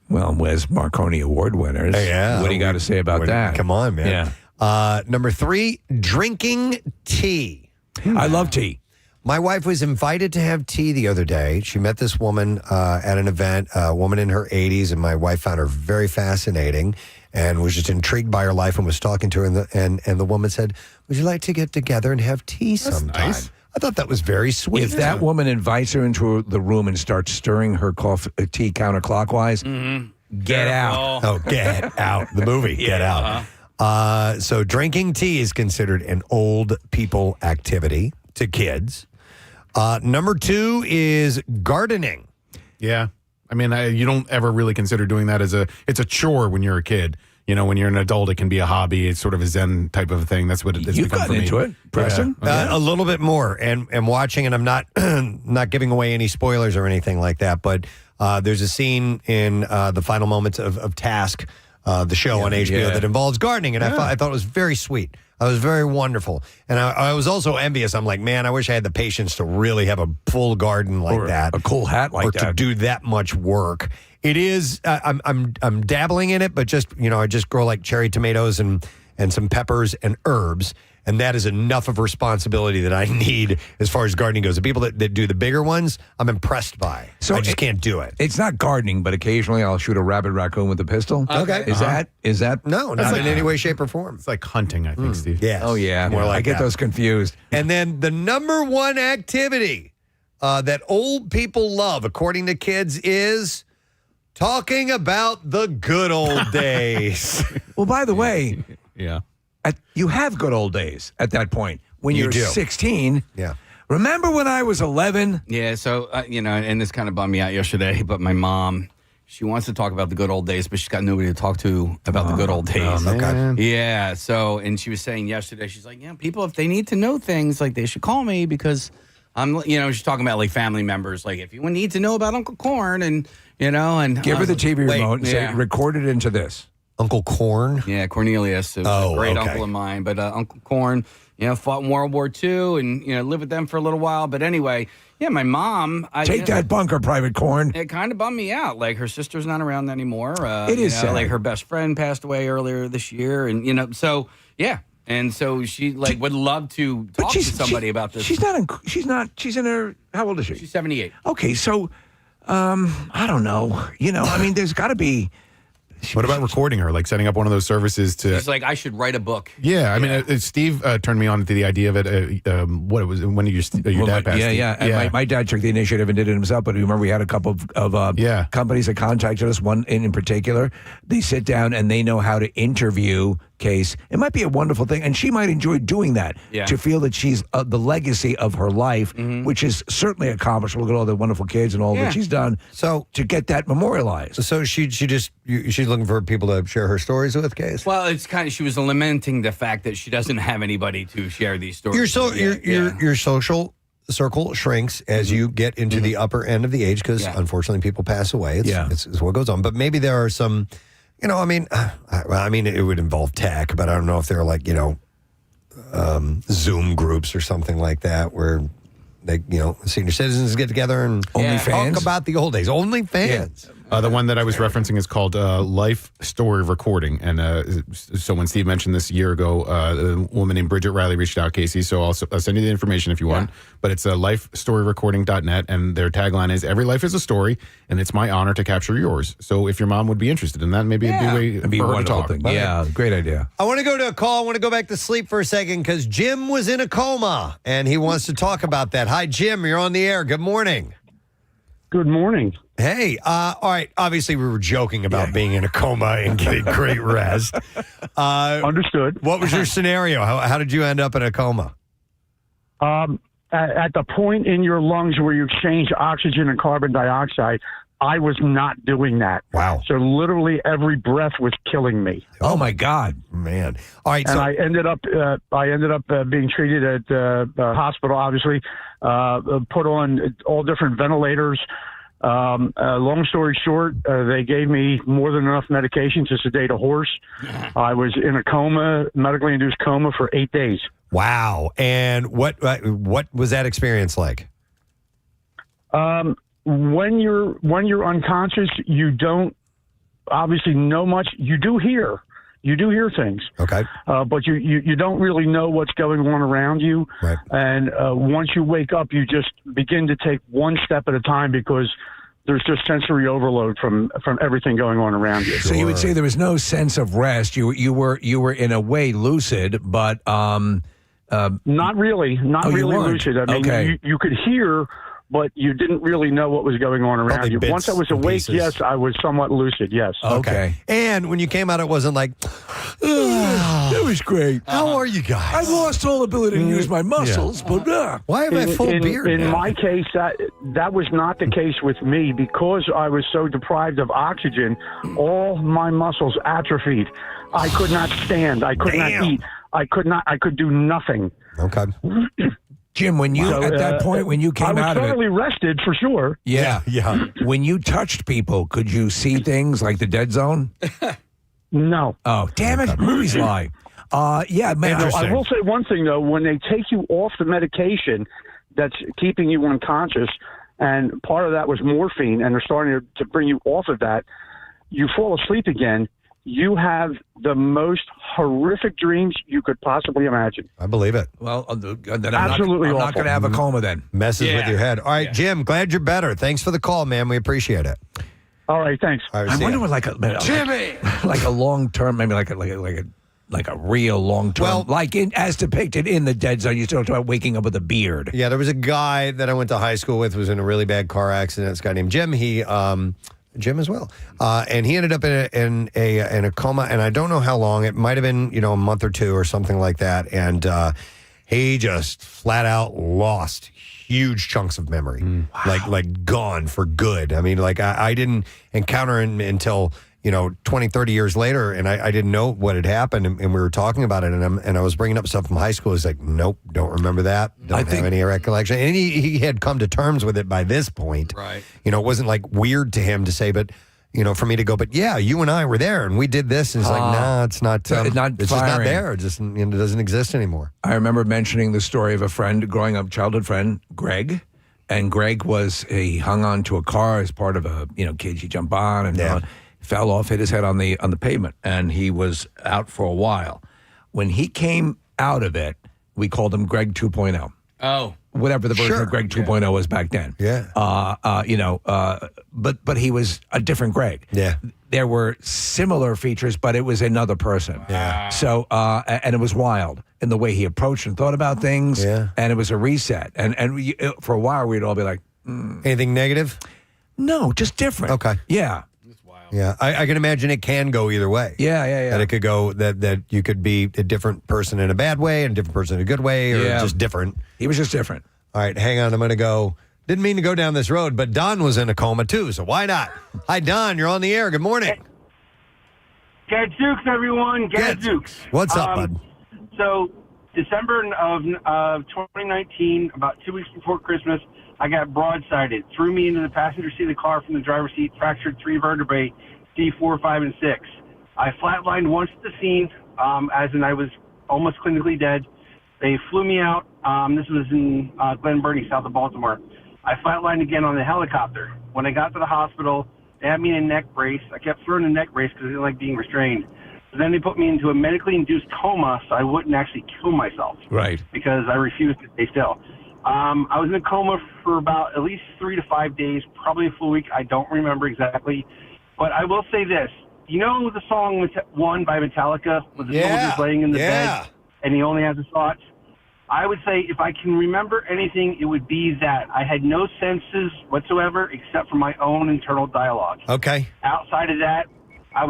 Well, Wes Marconi Award winners. Yeah. What do you got to say about that? Come on, man. Yeah. Number 3, drinking tea. I love tea. My wife was invited to have tea the other day. She met this woman at an event, a woman in her 80s, and my wife found her very fascinating and was just intrigued by her life and was talking to her. And the woman said, would you like to get together and have tea sometime? Nice. I thought that was very sweet. If that woman invites her into the room and starts stirring her tea counterclockwise, get out. Oh, get out. The movie, Get Out. So drinking tea is considered an old people activity to kids. Number 2 is gardening. Yeah. I mean, you don't ever really consider doing that it's a chore when you're a kid. You know, when you're an adult, it can be a hobby. It's sort of a Zen type of a thing. That's what it's You've become for gotten me. into it, Preston. A little bit more, and watching, and I'm not not giving away any spoilers or anything like that, but there's a scene in the final moments of Task, the show on HBO that involves gardening, and I thought it was very sweet. It was very wonderful, and I was also envious. I'm like, man, I wish I had the patience to really have a full garden like that, a cool hat like or that, to do that much work. It is. I'm dabbling in it, but just I just grow like cherry tomatoes and some peppers and herbs, and that is enough of responsibility that I need as far as gardening goes. The people that do the bigger ones, I'm impressed by. So I just can't do it. It's not gardening, but occasionally I'll shoot a rabid raccoon with a pistol. Okay. Is that? No, not in any way, shape, or form. It's like hunting, I think, Steve. Yes. Oh yeah. More like I get that. those confused. And then the number 1 activity that old people love, according to kids, is talking about the good old days. Well, by the way, yeah, you have good old days at that point. When You you're do. 16, Yeah. remember when I was 11? Yeah, so, and this kind of bummed me out yesterday, but my mom, she wants to talk about the good old days, but she's got nobody to talk to about the good old days. Okay. Yeah, so, and she was saying yesterday, she's like, people, if they need to know things, like, they should call me because she's talking about like family members. Like if you need to know about Uncle Corn and give her the TV remote and say, record it into this. Uncle Corn? Yeah, Cornelius. It was a great uncle of mine. But Uncle Corn, fought in World War II and, lived with them for a little while. But anyway, my mom. Take that bunker, Private Corn. It kind of bummed me out. Like her sister's not around anymore. It is sad. Like her best friend passed away earlier this year. And, so, yeah. And so she would love to talk to somebody about this. She's in her, how old is she? She's 78. Okay, so, I don't know. There's got to be. What about recording her, like setting up one of those services to? She's like, I should write a book. Yeah, I mean, Steve turned me on to the idea of it. What it was when your dad passed. Yeah. And my dad took the initiative and did it himself. But remember, we had a couple of companies that contacted us. One in particular, they sit down and they know how to interview Case. It might be a wonderful thing, and she might enjoy doing that. Yeah. To feel that she's the legacy of her life, which is certainly accomplished. Look at all the wonderful kids and all that she's done. So to get that memorialized. So she's looking for people to share her stories with, Case. Well, it's kind of she was lamenting the fact that she doesn't have anybody to share these stories. Your social circle shrinks as you get into the upper end of the age because unfortunately people pass away. It's what goes on. But maybe there are some. It would involve tech, but I don't know if there are like, Zoom groups or something like that where they, senior citizens get together and talk about the old days. OnlyFans. Yeah. The one that I was referencing is called Life Story Recording. And so when Steve mentioned this a year ago, a woman named Bridget Riley reached out, Casey. So I'll send you the information if you want. But it's lifestoryrecording.net. And their tagline is, every life is a story, and it's my honor to capture yours. So if your mom would be interested in that, maybe it'd be a way for her to talk. Thing. Yeah, great idea. I want to go to a call. I want to go back to sleep for a second because Jim was in a coma, and he wants to talk about that. Hi, Jim. You're on the air. Good morning. Good morning. Hey, all right. Obviously, we were joking about being in a coma and getting great rest. Understood. What was your scenario? How did you end up in a coma? At the point in your lungs where you exchange oxygen and carbon dioxide, I was not doing that. Wow. So literally every breath was killing me. Oh my God, man! All right, and I ended up being treated at the hospital. Obviously, put on all different ventilators. Long story short, they gave me more than enough medication to sedate a horse. I was in a coma, medically induced coma, for 8 days. Wow! And what was that experience like? When you're unconscious, you don't obviously know much. You do hear things. Okay. But you don't really know what's going on around you. Right. And once you wake up, you just begin to take one step at a time because there's just sensory overload from everything going on around you. So you would say there was no sense of rest. You were in a way lucid, but not really lucid. I mean, you could hear, but you didn't really know what was going on around you. Once I was awake, yes, I was somewhat lucid, yes. Okay. And when you came out, it wasn't like, that was great. How are you guys? I lost all ability to use my muscles, but why have I full beard in now? my case, that was not the case with me. Because I was so deprived of oxygen, all my muscles atrophied. I could not stand. I could not eat. I could do nothing. Okay. Jim, when you at that point when you came out of it, I was thoroughly rested for sure. Yeah. When you touched people, could you see things like the dead zone? No. Oh, damn it! Movies lie. Yeah, man. I will say one thing though: when they take you off the medication that's keeping you unconscious, and part of that was morphine, and they're starting to bring you off of that, you fall asleep again. You have the most horrific dreams you could possibly imagine. I believe it. Well, then absolutely I'm not going to have a coma then. Messes with your head. All right, Jim, glad you're better. Thanks for the call, man. We appreciate it. All right, thanks. All right, I wonder what like a long term, maybe like a real long term, well, as depicted in the Dead Zone. You still talk about waking up with a beard. Yeah, there was a guy that I went to high school with who was in a really bad car accident. This guy named Jim. Jim as well, and he ended up in a coma, and I don't know how long. It might have been a month or two or something like that, and he just flat out lost huge chunks of memory, like gone for good. I mean, like I didn't encounter him until 20, 30 years later, and I didn't know what had happened, and we were talking about it, and I was bringing up stuff from high school. He's like, nope, don't remember that. Don't have any recollection. And he had come to terms with it by this point. Right. It wasn't like weird to him to say, but, for me to go, but yeah, you and I were there, and we did this. And he's like, nah, it's not. It's just not there. It just it doesn't exist anymore. I remember mentioning the story of a friend, growing up, childhood friend, Greg. And Greg he hung on to a car as part of a, kids you jump on and fell off, hit his head on the pavement, and he was out for a while. When he came out of it, we called him Greg 2.0. Oh. Whatever the version of Greg 2.0 was back then. Yeah. But he was a different Greg. Yeah. There were similar features, but it was another person. Yeah. So, and it was wild in the way he approached and thought about things. Yeah. And it was a reset. And for a while, we'd all be like, Anything negative? No, just different. Okay. Yeah. Yeah, I can imagine it can go either way. Yeah. That it could go that you could be a different person in a bad way and a different person in a good way, or just different. He was just different. All right, hang on. I'm going to go. Didn't mean to go down this road, but Don was in a coma too, so why not? Hi, Don. You're on the air. Good morning. Gadzooks, everyone. Gadzooks. What's up, bud? So, December of 2019, about 2 weeks before Christmas, I got broadsided, threw me into the passenger seat of the car from the driver's seat, fractured 3 vertebrae, C4, 5, and 6. I flatlined once at the scene, as in I was almost clinically dead. They flew me out. This was in Glen Burnie, south of Baltimore. I flatlined again on the helicopter. When I got to the hospital, they had me in a neck brace. I kept throwing a neck brace because I didn't like being restrained. So then they put me into a medically induced coma so I wouldn't actually kill myself. Right. Because I refused to stay still. I was in a coma for about at least 3 to 5 days, probably a full week. I don't remember exactly. But I will say this. You know the song One by Metallica, with the soldier's laying in the bed and he only has his thoughts? I would say if I can remember anything, it would be that. I had no senses whatsoever except for my own internal dialogue. Okay. Outside of that, I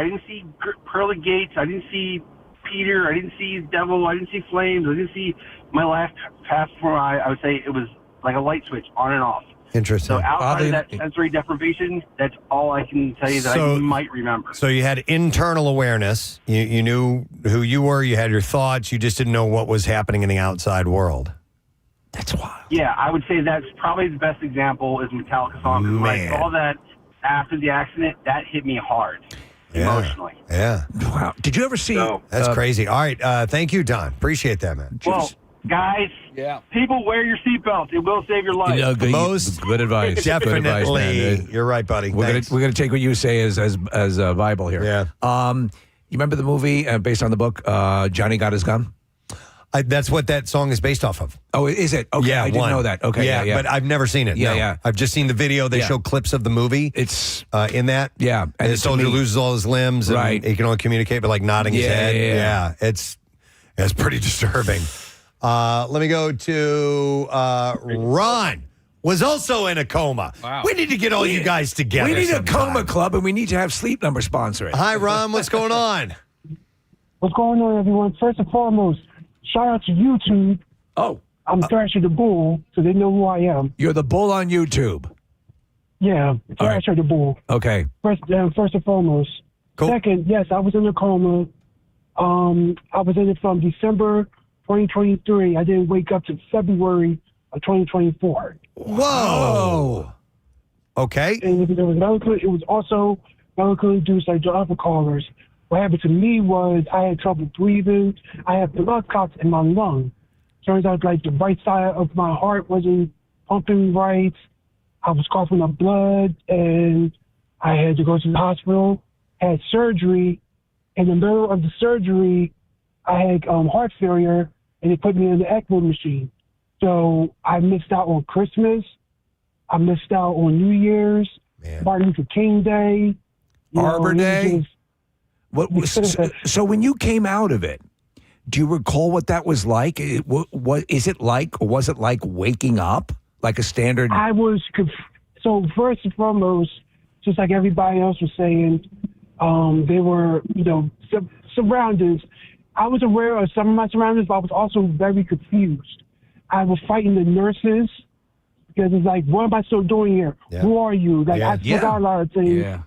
didn't see pearly gates. I didn't see Peter. I didn't see devil. I didn't see flames. I didn't see my last pass before I would say it was like a light switch on and off. Interesting. So outside of that sensory deprivation, that's all I can tell you that I might remember. So you had internal awareness. You knew who you were. You had your thoughts. You just didn't know what was happening in the outside world. That's wild. Yeah, I would say that's probably the best example is Metallica song. 'Cause when I saw that after the accident, that hit me hard emotionally. Yeah. Wow. Did you ever see? That's crazy. All right. Thank you, Don. Appreciate that, man. Well, guys, people wear your seatbelt. It will save your life. Good advice. Definitely. Good advice, man. You're right, buddy. We're gonna take what you say as Bible here. Yeah. You remember the movie based on the book Johnny Got His Gun? That's what that song is based off of. Oh, is it? Okay, yeah, I didn't know that. Okay, yeah. But I've never seen it. Yeah, no. yeah. I've just seen the video. They show clips of the movie. It's in that. Yeah, and the soldier loses all his limbs. And right. he can only communicate by like nodding his head. Yeah. It's pretty disturbing. Let me go to Ron. Was also in a coma. Wow. We need to get all you guys together. We need sometime. a coma club, and we need to have Sleep Number sponsor it. Hi, Ron. What's going on? What's going on, everyone? First and foremost, shout out to YouTube. Oh. I'm Thrasher the Bull, so they know who I am. You're the bull on YouTube. Yeah, Thrasher the Bull. Okay. First and foremost. Cool. Second, yes, I was in a coma. I was in it from December 2023. I didn't wake up to February of 2024. Whoa. Okay. And it was also medically induced like the other callers. What happened to me was I had trouble breathing. I had blood clots in my lung. Turns out like the right side of my heart wasn't pumping right. I was coughing up blood, and I had to go to the hospital, had surgery. In the middle of the surgery, I had heart failure, and they put me in the ECMO machine. So I missed out on Christmas. I missed out on New Year's, Martin Luther King Day. Arbor Day? So when you came out of it, do you recall what that was like? What is it like, or was it like waking up, like a standard? I was so first and foremost, just like everybody else was saying, they were surroundings. I was aware of some of my surroundings, but I was also very confused. I was fighting the nurses because it's like, what am I still doing here? Yeah. Who are you? Like I forgot a lot of things. Yeah.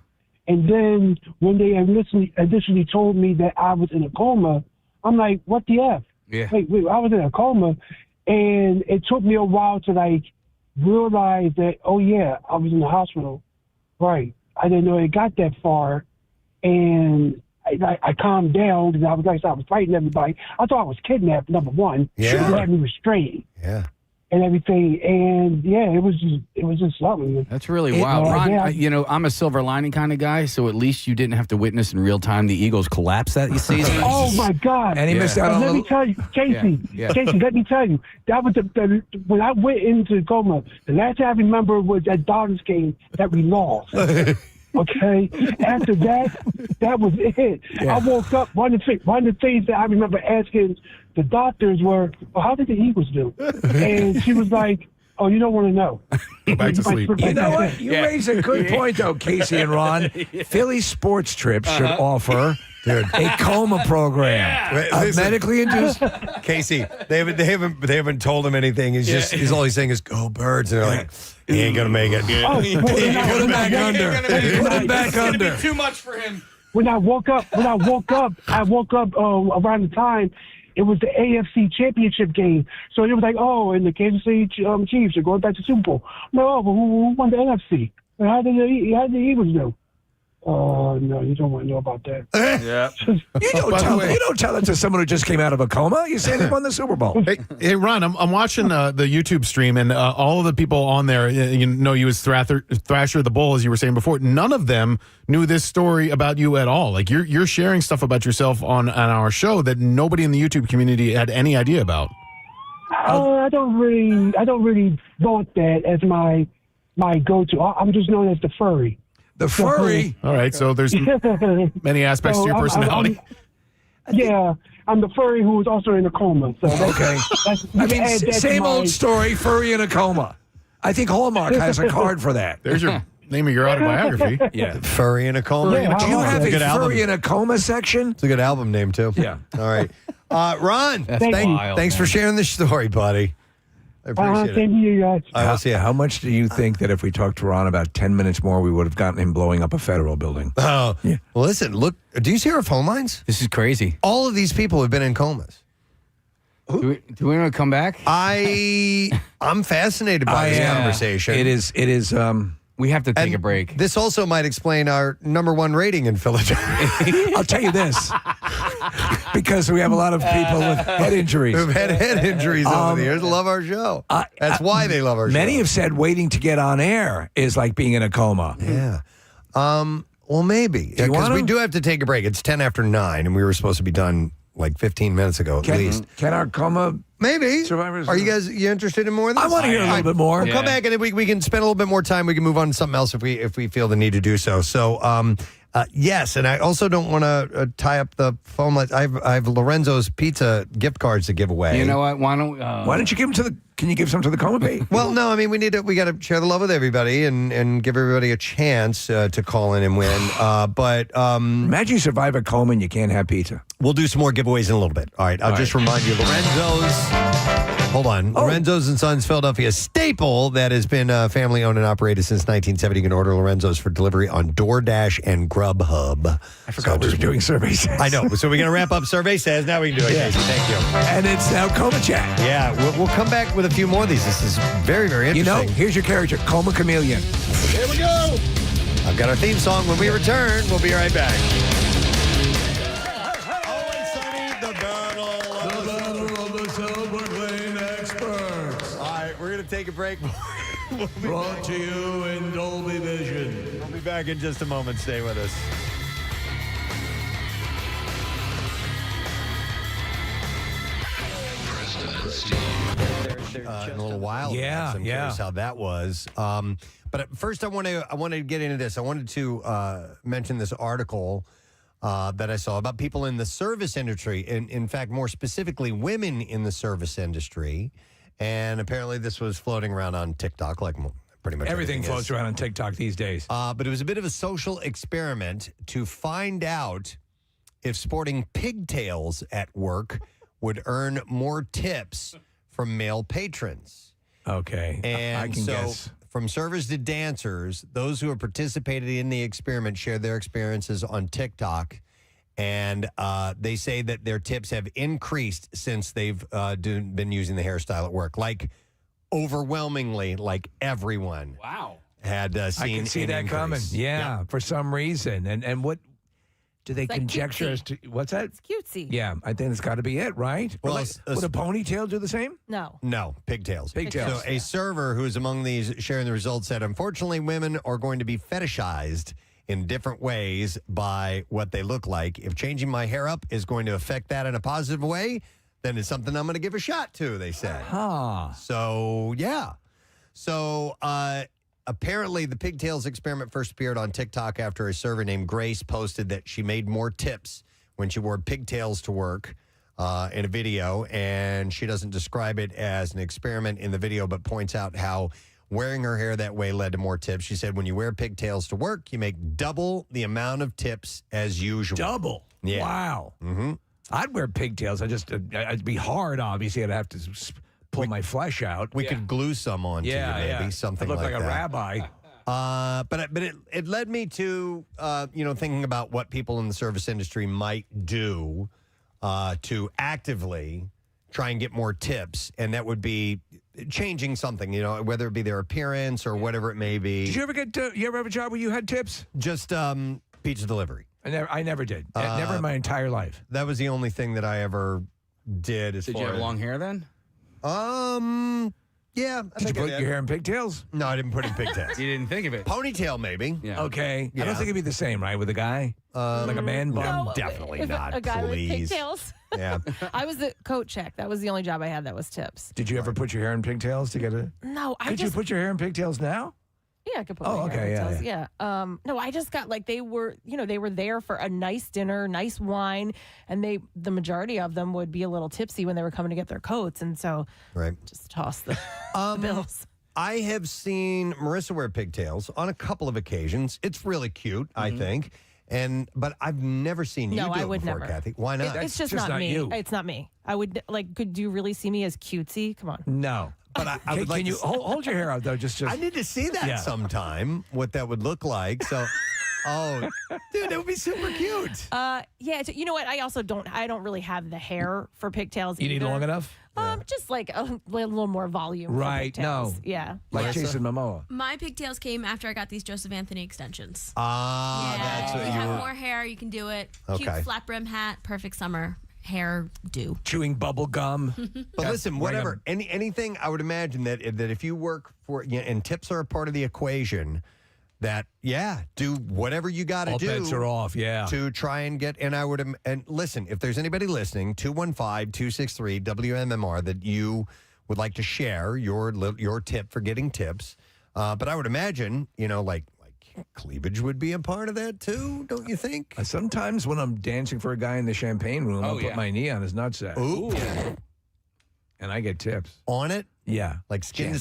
And then when they initially told me that I was in a coma, I'm like, what the F? Yeah. Wait, I was in a coma. And it took me a while to like realize that, oh yeah, I was in the hospital. Right. I didn't know it got that far. And I calmed down because I was fighting everybody. I thought I was kidnapped, number one. Yeah. They had me restrained. Yeah. And everything, and yeah, it was just something. That's really wild. Ron, I'm a silver lining kind of guy, so at least you didn't have to witness in real time the Eagles collapse that season. Oh my God! And he missed out on. Let me tell you, Casey. Casey, let me tell you, that was the when I went into the coma. The last thing I remember was that Dodgers game that we lost. Okay. After that was it. Yeah. I woke up. One of the things that I remember asking the doctors were, well, how did the Eagles do? And she was like, oh, you don't want to know. Go back to sleep. You know what? You raise a good point, though, Casey and Ron. Philly Sports Trips should offer a coma program. Medically induced. Casey, they haven't told him anything. He's all he's saying is go Birds, and they're like, he ain't gonna make it. Oh, put him back under. Put him back under. Too much for him. When I woke up around the time it was the AFC Championship game. So it was like, oh, and the Kansas City Chiefs are going back to Super Bowl. No, but who won the NFC? And how did the Eagles do? Oh, no, you don't want to know about that. Yeah. You don't tell it to someone who just came out of a coma. You say they won the Super Bowl. Hey Ron, I'm watching the YouTube stream, and all of the people on there, you as Thrasher the Bull, as you were saying before. None of them knew this story about you at all. Like you're sharing stuff about yourself on our show that nobody in the YouTube community had any idea about. I don't really want that as my go-to. I'm just known as the furry. The furry. All right, so there's many aspects to your personality. I'm the furry who was also in a coma. So same old story, furry in a coma. I think Hallmark has a card for that. There's your name of your autobiography. Yeah, furry in a coma. Do you have a furry in a coma section? It's a good album name too. Yeah. All right, Ron. Thanks for sharing this story, buddy. I appreciate it. Same to you guys. How much do you think that if we talked to Ron about 10 minutes more, we would have gotten him blowing up a federal building? Oh, yeah. Well, listen, look, do you see our phone lines? This is crazy. All of these people have been in comas. Do we want to come back? I'm fascinated by this conversation. It is. We have to take a break. This also might explain our #1 rating in Philadelphia. I'll tell you this. Because we have a lot of people with head injuries. Who've had head injuries over the years, love our show. That's why they love our show. Many have said waiting to get on air is like being in a coma. Yeah. Well, maybe. Because we do have to take a break. It's 10 after 9, and we were supposed to be done like 15 minutes ago at least. Can our coma survivors? Are you interested in more of this? I want to hear a little bit more. We'll come back, and then we can spend a little bit more time. We can move on to something else if we feel the need to do so. So, yes, and I also don't want to tie up the phone lines. I have Lorenzo's Pizza gift cards to give away. You know what? Why don't you give them to the? Can you give some to the coma bee? Well, no. I mean, we got to share the love with everybody and give everybody a chance to call in and win. But imagine you survive a coma and you can't have pizza. We'll do some more giveaways in a little bit. All right. I'll just remind you, Lorenzo's. Hold on. Lorenzo's and Sons Philadelphia staple that has been family owned and operated since 1970. You can order Lorenzo's for delivery on DoorDash and Grubhub. I forgot we were doing survey says. I know. So we're going to wrap up survey says. Now we can do it. Yeah. Casey. Thank you. And it's now Coma Chat. Yeah. We'll come back with a few more of these. This is very, very interesting. Here's your character, Coma Chameleon. Here we go. I've got our theme song. When we return, we'll be right back. Take a break. Brought to you in Dolby Vision. We'll be back in just a moment. Stay with us. In a little while. Yeah, I'm curious how that was. But first, I wanted to get into this. I wanted to mention this article that I saw about people in the service industry. In fact, more specifically, women in the service industry. And apparently this was floating around on TikTok, like pretty much everything floats around on TikTok these days. But it was a bit of a social experiment to find out if sporting pigtails at work would earn more tips from male patrons. Okay. And I can guess. From servers to dancers, those who have participated in the experiment shared their experiences on TikTok. And they say that their tips have increased since they've been using the hairstyle at work. Like, overwhelmingly, like everyone. Wow. Had seen I can see an that increase. coming. Yeah, for some reason. And what do they It's like conjecture as to what's that? It's cutesy. Yeah, I think it's got to be it, right? Well, Would a ponytail do the same? No. No, pigtails. Pigtails. So a server who's among these sharing the results said, unfortunately, women are going to be fetishized in different ways by what they look like. If changing my hair up is going to affect that in a positive way, then it's something I'm going to give a shot to, they said. Huh. So, yeah. So, apparently the pigtails experiment first appeared on TikTok after a server named Grace posted that she made more tips when she wore pigtails to work in a video. And she doesn't describe it as an experiment in the video, but points out how wearing her hair that way led to more tips. She said, when you wear pigtails to work, you make double the amount of tips as usual. Double? Yeah. Wow. Mm-hmm. I'd wear pigtails. It'd be hard, obviously. I'd have to pull my flesh out. We could glue some on to you, maybe, something I look like a that. rabbi. But it led me to thinking about what people in the service industry might do to actively try and get more tips, and that would be changing something, whether it be their appearance or whatever it may be. Did you ever you ever have a job where you had tips? Just pizza delivery. I never did. Never in my entire life. That was the only thing that I ever did. Did you have long hair then? Yeah. Did you put your hair in pigtails? No, I didn't put it in pigtails. You didn't think of it. Ponytail, maybe. Yeah. Okay. Yeah. I don't think it'd be the same, right, with a guy? Like a man bun? No, definitely if not. A guy please. with pigtails. Yeah. I was the coat check. That was the only job I had that was tips. Did you ever put your hair in pigtails to get it? No, Could you put your hair in pigtails now? Yeah, I could put. Oh, my hair in okay, pigtails, yeah. No, I just got they were there for a nice dinner, nice wine, and the majority of them would be a little tipsy when they were coming to get their coats, and so just toss the bills. I have seen Marissa wear pigtails on a couple of occasions. It's really cute, I think. But I've never seen you do I it would before, never. Kathy. Why not? It's just not me. you. It's not me. I would could you really see me as cutesy? Come on. No. But I would like can you to hold your hair out though? Just I need to see that sometime. What that would look like. So, dude, it would be super cute. Yeah. You know what? I also don't really have the hair for pigtails. You need either. long enough? Just like a little more volume. for Right. pigtails. No. Yeah. Like Jason Momoa. My pigtails came after I got these Joseph Anthony extensions. That's what you you have were. more hair, you can do it. Okay. Cute flat brim hat, perfect summer hair do. Chewing bubble gum. But listen, whatever, anything, I would imagine that if you work for, and tips are a part of the equation, that, do whatever you got to All do. bets are off, yeah. To try and get, and listen, if there's anybody listening, 215-263-WMMR, that you would like to share your tip for getting tips. But I would imagine, like cleavage would be a part of that too, don't you think? Sometimes when I'm dancing for a guy in the champagne room, I'll put my knee on his nutsack. Ooh. And I get tips. On it? Yeah. Like skin to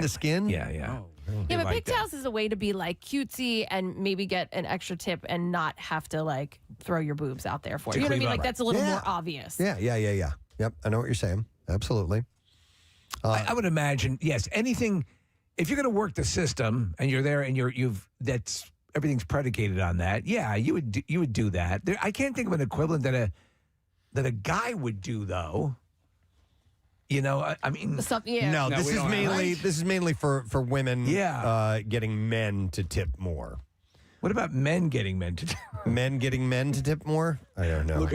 skin? Yeah, yeah. Yeah, but pigtails is a way to be cutesy and maybe get an extra tip and not have to throw your boobs out there for it. You know what I mean? clean up. That's a little more obvious. Yeah. Yep, I know what you're saying. Absolutely. I would imagine, yes, anything. If you're going to work the system and you're there and that's everything's predicated on that. Yeah, you would do that. I can't think of an equivalent that a guy would do though. I mean, No, this is mainly for women. Yeah. Getting men to tip more. What about men getting men to tip? Men getting men to tip more? I don't know. Look,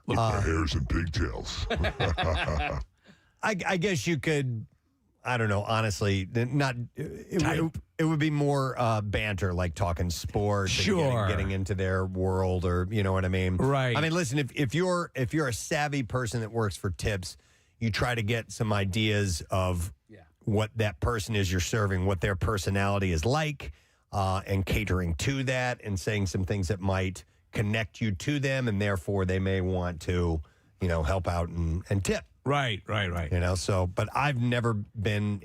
my hair's in pigtails. I guess you could. I don't know. Honestly, not. It would be more banter, like talking sports, Sure. and getting into their world, or you know what I mean. Right. I mean, listen. If you're a savvy person that works for tips, you try to get some ideas of what that person is you're serving, what their personality is like, and catering to that, and saying some things that might connect you to them, and therefore they may want to, help out and tip. Right. But I've never been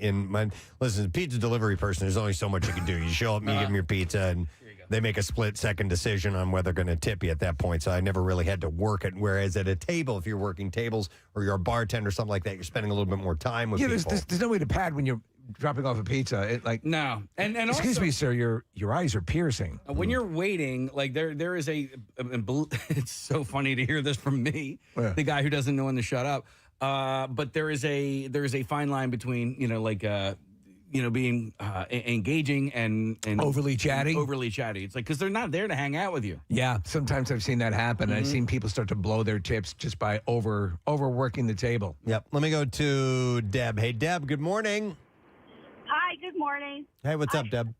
listen, pizza delivery person, there's only so much you can do. You show up, you give them your pizza, and they make a split-second decision on whether they're going to tip you at that point. So I never really had to work it. Whereas at a table, if you're working tables or you're a bartender or something like that, you're spending a little bit more time with people. There's no way to pad when you're dropping off a pizza. It like no, and excuse also, me, sir, your eyes are piercing. When you're waiting, like there is it's so funny to hear this from me, the guy who doesn't know when to shut up. But there is a fine line between being engaging and overly chatty. It's like because they're not there to hang out with you. Yeah, sometimes I've seen that happen. Mm-hmm. I've seen people start to blow their tips just by overworking the table. Yep. Let me go to Deb. Hey, Deb. Good morning. Hi, good morning. Hey, what's up, Deb?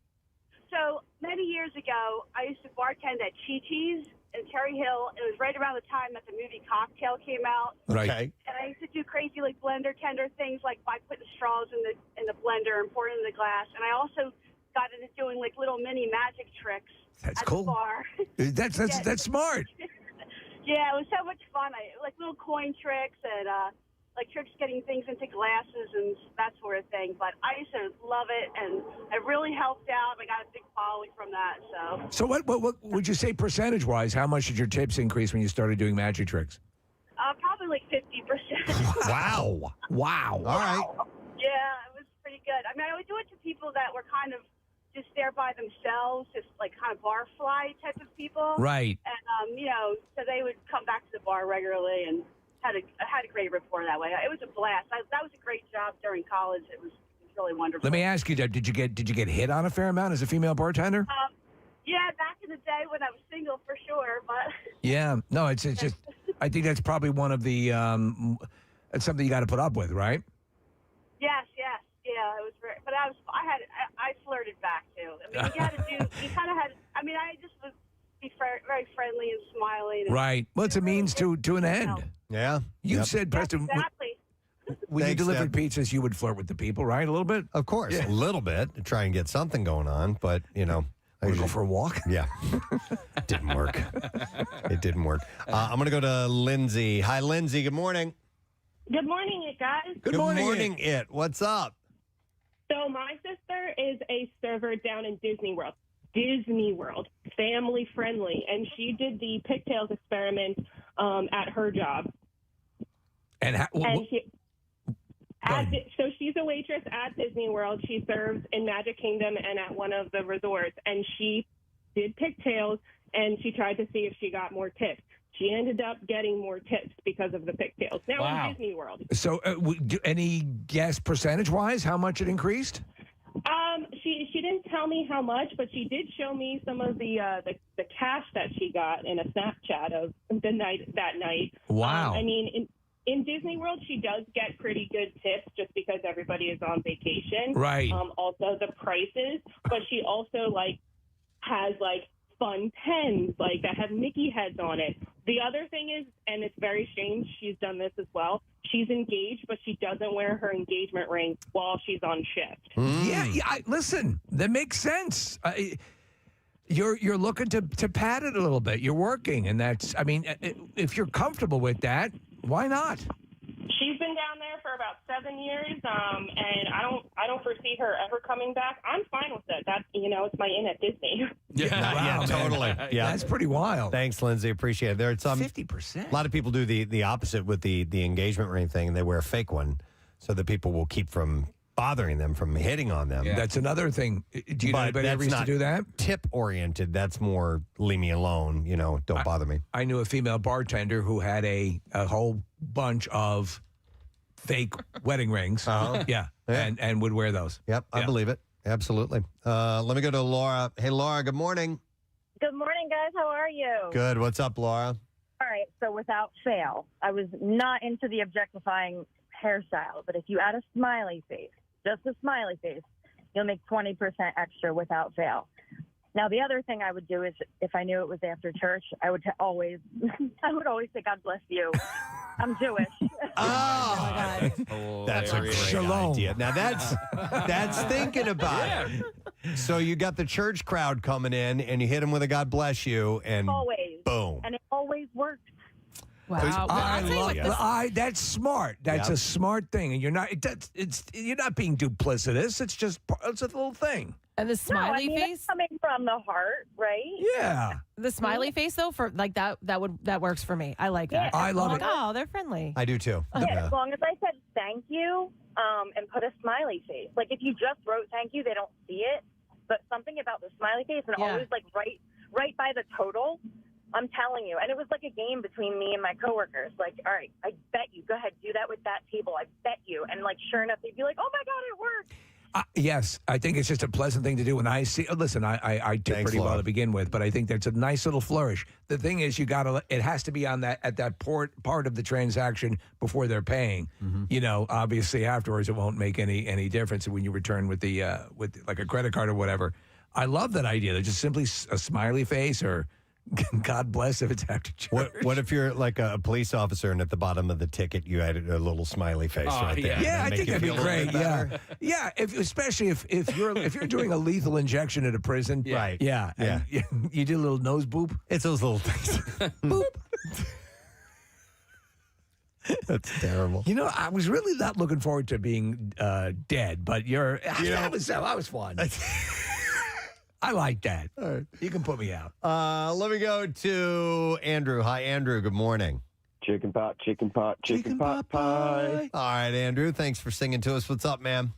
So many years ago, I used to bartend at Chi-Chi's in Cherry Hill. It was right around the time that the movie Cocktail came out. Right. Okay. And I used to do crazy like blender tender things, like by putting straws in the blender and pouring it in the glass. And I also got into doing like little mini magic tricks That's at cool. the bar. That's smart. Yeah, it was so much fun. Like little coin tricks and like tricks getting things into glasses and that sort of thing. But I used to love it, and it really helped out. I got a big following from that. So what would you say percentage-wise? How much did your tips increase when you started doing magic tricks? Probably like 50%. Wow. All right. Yeah, it was pretty good. I mean, I would do it to people that were kind of just there by themselves, just like kind of barfly type of people. Right. And, so they would come back to the bar regularly and had a great rapport that way. It was a blast. That was a great job during college. It was really wonderful. Let me ask you, Deb, did you get hit on a fair amount as a female bartender? Yeah, back in the day when I was single, for sure. But Yeah. No, it's just I think that's probably one of the it's something you got to put up with, right? yes, yeah, it was very. But I flirted back too. I mean, you kind of had. I mean, I just was very friendly and smiling. And Right. Well, it's a means to an end. Yeah. You said, Preston, exactly. when you Thanks, delivered Deb. pizzas, you would flirt with the people, right? A little bit? Of course, Yeah. a little bit to try and get something going on, but Want to go for a walk? Yeah. Didn't work. It didn't work. I'm going to go to Lindsay. Hi, Lindsay. Good morning. Good morning, you guys. Good morning, It. What's up? So my sister is a server down in Disney World. Family friendly, and she did the pigtails experiment at her job. And so she's a waitress at Disney World. She serves in Magic Kingdom and at one of the resorts, and she did pigtails, and she tried to see if she got more tips. She ended up getting more tips because of the pigtails. Now in Disney World. So any guess percentage-wise how much it increased? She didn't tell me how much, but she did show me some of the cash that she got in a Snapchat of that night. Wow. I mean, in Disney World, she does get pretty good tips just because everybody is on vacation. Right. Also the prices, but she also has fun pens that have Mickey heads on it. The other thing is, and it's very strange, she's done this as well. She's engaged, but she doesn't wear her engagement ring while she's on shift. Yeah. Listen, that makes sense. You're looking to pad it a little bit. You're working, and that's. I mean, if you're comfortable with that, why not? She's been down there for about 7 years, and I don't foresee her ever coming back. I'm fine with it. That's it's my in at Disney. Yeah, totally. Yeah, that's pretty wild. Thanks, Lindsay. Appreciate it. There's some 50%. A lot of people do the opposite with the engagement ring thing, and they wear a fake one so that people will keep from bothering them, from hitting on them. Yeah. That's another thing. Do you know anybody ever used to do that? Tip oriented. That's more leave me alone. Don't bother me. I knew a female bartender who had a whole bunch of fake wedding rings. Yeah. And would wear those. Yep, I believe it. Absolutely. Let me go to Laura. Hey, Laura, good morning. Good morning, guys. How are you? Good. What's up, Laura? All right. So without fail, I was not into the objectifying hairstyle, but if you add a smiley face, just a smiley face, you'll make 20% extra without fail. Now, the other thing I would do is if I knew it was after church, I would always say, God bless you. I'm Jewish. That's a great idea. Now that's thinking about it. So you got the church crowd coming in, and you hit them with a God bless you, and always. Boom. And it always works. Wow. That's smart. That's Yep. a smart thing, and you're not. You're not being duplicitous. It's just it's a little thing. And the No, I smiley mean, face. it's coming from the heart, right? Yeah. The smiley face though, for like that works for me. I like that. Yeah, I love like, it. oh, they're friendly. I do too. Yeah, as long as I said thank you and put a smiley face. Like if you just wrote thank you, they don't see it. But something about the smiley face and always like right by the total. I'm telling you. And it was like a game between me and my coworkers. Like, all right, I bet you. Go ahead, do that with that table. I bet you. And like, sure enough, they'd be like, oh my God, it worked. Yes, I think it's just a pleasant thing to do. When I see, listen, I tip Thanks, pretty well Laura. to begin with, but I think that's a nice little flourish. The thing is, it has to be on at that part of the transaction before they're paying. You know, obviously afterwards it won't make any difference when you return with with like a credit card or whatever. I love that idea. They're just simply a smiley face or. God bless if it's after church. What if you're like a police officer and at the bottom of the ticket you added a little smiley face right there? Yeah, I Make think you that'd be feel a little great. bit Yeah, better? yeah. Especially if you're doing a lethal injection at a prison, Right. Yeah, and you do a little nose boop. It's those little things. Boop. That's terrible. You know, I was really not looking forward to being dead, but that was fun. I like that. right. You can put me out. Let me go to Andrew. Hi, Andrew. Good morning. Chicken pot pie. All right, Andrew. Thanks for singing to us. What's up, man?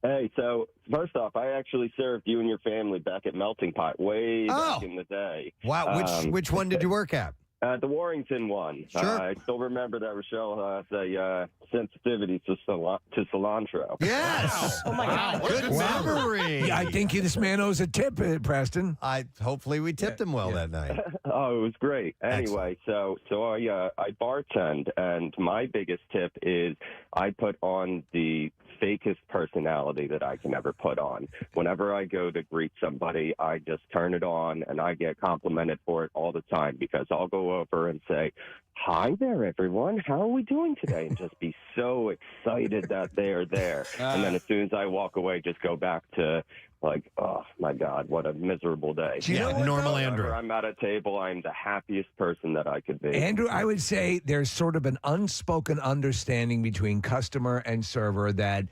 Hey, so first off, I actually served you and your family back at Melting Pot way back in the day. Wow. Which one did you work at? The Warrington one. Sure. I still remember that Rochelle has a sensitivity to cilantro. Yes. Oh my God. Good memory. Yeah, I think this man owes a tip, Preston. Hopefully we tipped him well that night. Oh, it was great. Anyway, so I bartend, and my biggest tip is I put on the fakest personality that I can ever put on. Whenever I go to greet somebody, I just turn it on, and I get complimented for it all the time because I'll go over and say, "Hi there, everyone. How are we doing today?" and just be so excited that they're there. And then as soon as I walk away, just go back to like, oh my God, what a miserable day. Normal Andrew. Whenever I'm at a table, I'm the happiest person that I could be. Andrew, I would say there's sort of an unspoken understanding between customer and server that,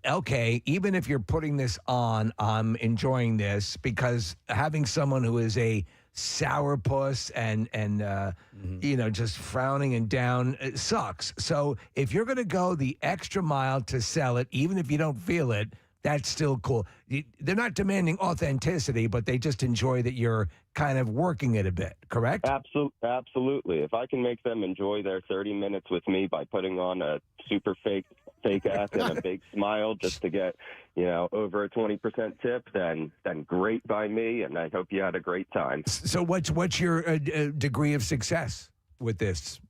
okay, even if you're putting this on, I'm enjoying this because having someone who is a sourpuss and just frowning and down, it sucks. So if you're going to go the extra mile to sell it, even if you don't feel it, that's still cool. They're not demanding authenticity, but they just enjoy that you're kind of working it a bit, correct? Absolutely. If I can make them enjoy their 30 minutes with me by putting on a super fake ass and a big smile just to get, over a 20% tip, then great by me, and I hope you had a great time. So what's your degree of success with this?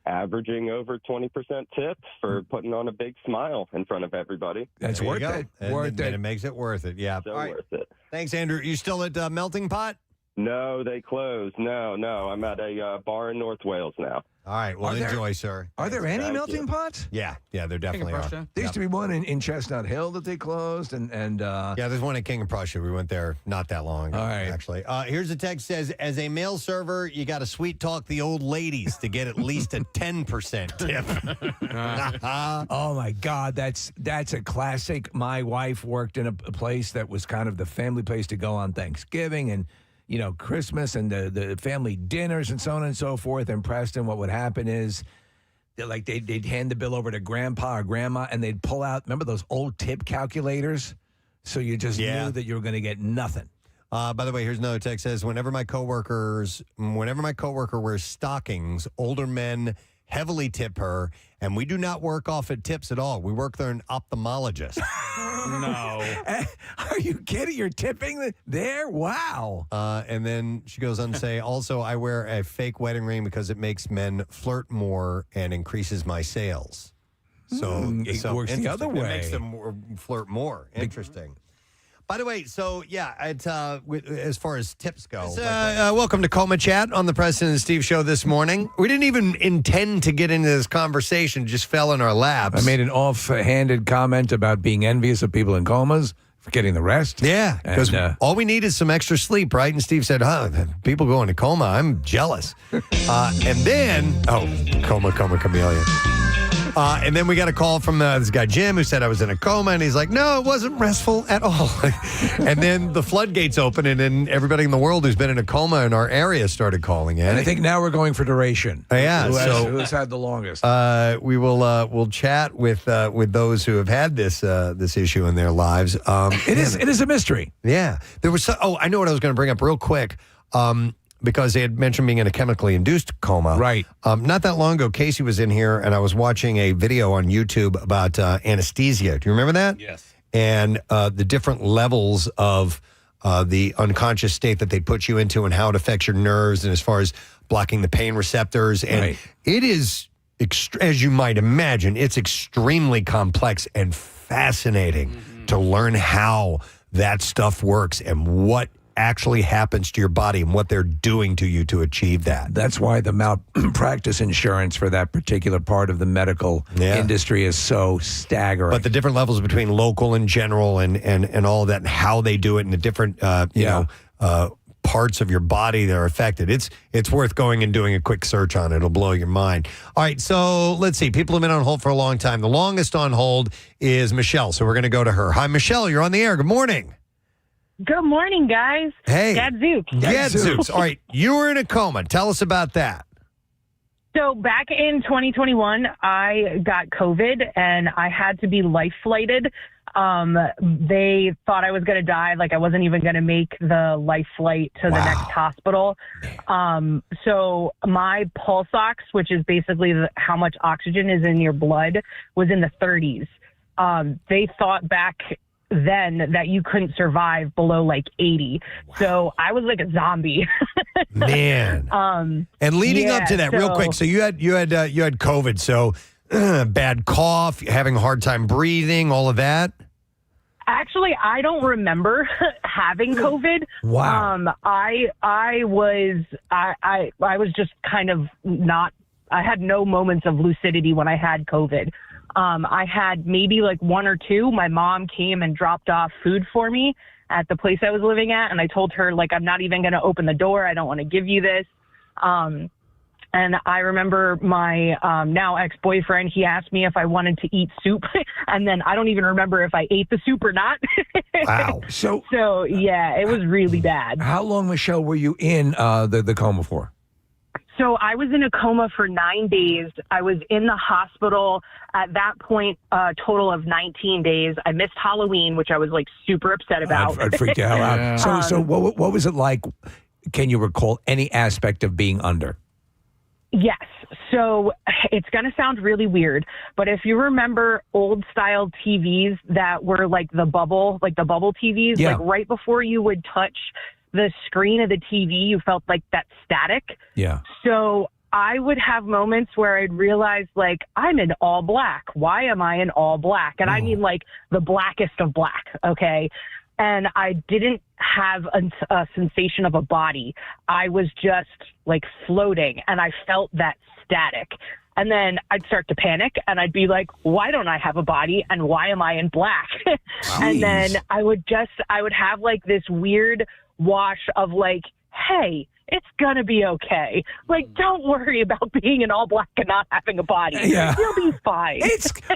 Averaging over 20% tip for putting on a big smile in front of everybody. That's There you worth go. it. And Worth then it. it makes it worth it. Yeah. So All right. worth it. Thanks, Andrew. You still at Melting Pot? No, they closed. No. I'm at a bar in North Wales now. All right. Well, enjoy, sir. Are there any Thank melting you. pots? Yeah, there definitely are. There used to be one in Chestnut Hill that they closed, and yeah, there's one in King of Prussia. We went there not that long ago, All right. actually. Here's a text says, as a male server, you got to sweet talk the old ladies to get at least a 10% tip. oh my God, that's a classic. My wife worked in a place that was kind of the family place to go on Thanksgiving and Christmas and the family dinners and so on and so forth. And Preston, what would happen is they'd hand the bill over to grandpa or grandma and they'd pull out, remember those old tip calculators? So you just knew that you were going to get nothing. By the way, here's another text says, whenever my coworker wears stockings, older men heavily tip her, and we do not work off at tips at all. We work there an ophthalmologist. No. Are you kidding? You're tipping there? Wow. And then she goes on to say, also, I wear a fake wedding ring because it makes men flirt more and increases my sales. So it works the other It way. makes them flirt more. Interesting. By the way, so yeah, as far as tips go, welcome to Coma Chat on the Preston and Steve Show this morning. We didn't even intend to get into this conversation; just fell in our laps. I made an offhanded comment about being envious of people in comas. getting the rest. Yeah, because all we need is some extra sleep, right? And Steve said, people go into coma. I'm jealous. And then, coma chameleon. And then we got a call from this guy, Jim, who said I was in a coma. And he's like, no, it wasn't restful at all. And then the floodgates opened, and then everybody in the world who's been in a coma in our area started calling in. And I think now we're going for duration. Yeah. Who's had the longest? We will we'll chat with those who have had this issue in their lives. It is a mystery. Yeah. There was I know what I was going to bring up real quick. Because they had mentioned being in a chemically induced coma. Right. Not that long ago, Casey was in here, and I was watching a video on YouTube about anesthesia. Do you remember that? Yes. And the different levels of the unconscious state that they put you into and how it affects your nerves and as far as blocking the pain receptors. And it is, as you might imagine, it's extremely complex and fascinating to learn how that stuff works and what actually happens to your body and what they're doing to you to achieve that. That's why the malpractice insurance for that particular part of the medical industry is so staggering. But the different levels between local and general and all of that and how they do it and the different parts of your body that are affected. It's worth going and doing a quick search on it. It'll blow your mind. All right, so let's see. People have been on hold for a long time. The longest on hold is Michelle, so we're going to go to her. Hi, Michelle. You're on the air. Good morning. Good morning, guys. Hey. Gadzooks. Gadzooks. All right, you were in a coma. Tell us about that. So back in 2021, I got COVID and I had to be life flighted. They thought I was going to die. Like I wasn't even going to make the life flight to the next hospital. So my pulse ox, which is basically how much oxygen is in your blood, was in the 30s. They thought back then that you couldn't survive below like 80. So I was like a zombie. Man. And leading up to that, real quick, so you had COVID, so bad cough, having a hard time breathing, all of that. Actually, I don't remember having COVID. Wow. I was just kind of not. I had no moments of lucidity when I had COVID. I had maybe like one or two. My mom came and dropped off food for me at the place I was living at. And I told her, like, I'm not even going to open the door. I don't want to give you this. And I remember my now ex-boyfriend, he asked me if I wanted to eat soup. And then I don't even remember if I ate the soup or not. Wow. So yeah, it was really bad. How long, Michelle, were you in the coma for? So I was in a coma for 9 days. I was in the hospital at that point, a total of 19 days. I missed Halloween, which I was like super upset about. I'd freak the hell out. So what was it like? Can you recall any aspect of being under? Yes. So it's going to sound really weird, but if you remember old style TVs that were like the bubble TVs, like right before you would touch the screen of the TV, you felt like that static. Yeah. So I would have moments where I'd realize, like, I'm in all black. Why am I in all black? And I mean, like, the blackest of black, okay? And I didn't have a sensation of a body. I was just, like, floating, and I felt that static. And then I'd start to panic, and I'd be like, why don't I have a body, and why am I in black? And then I would have, like, this weird wash of like, hey, it's gonna be okay. Like, don't worry about being in all black and not having a body. Yeah. You'll be fine.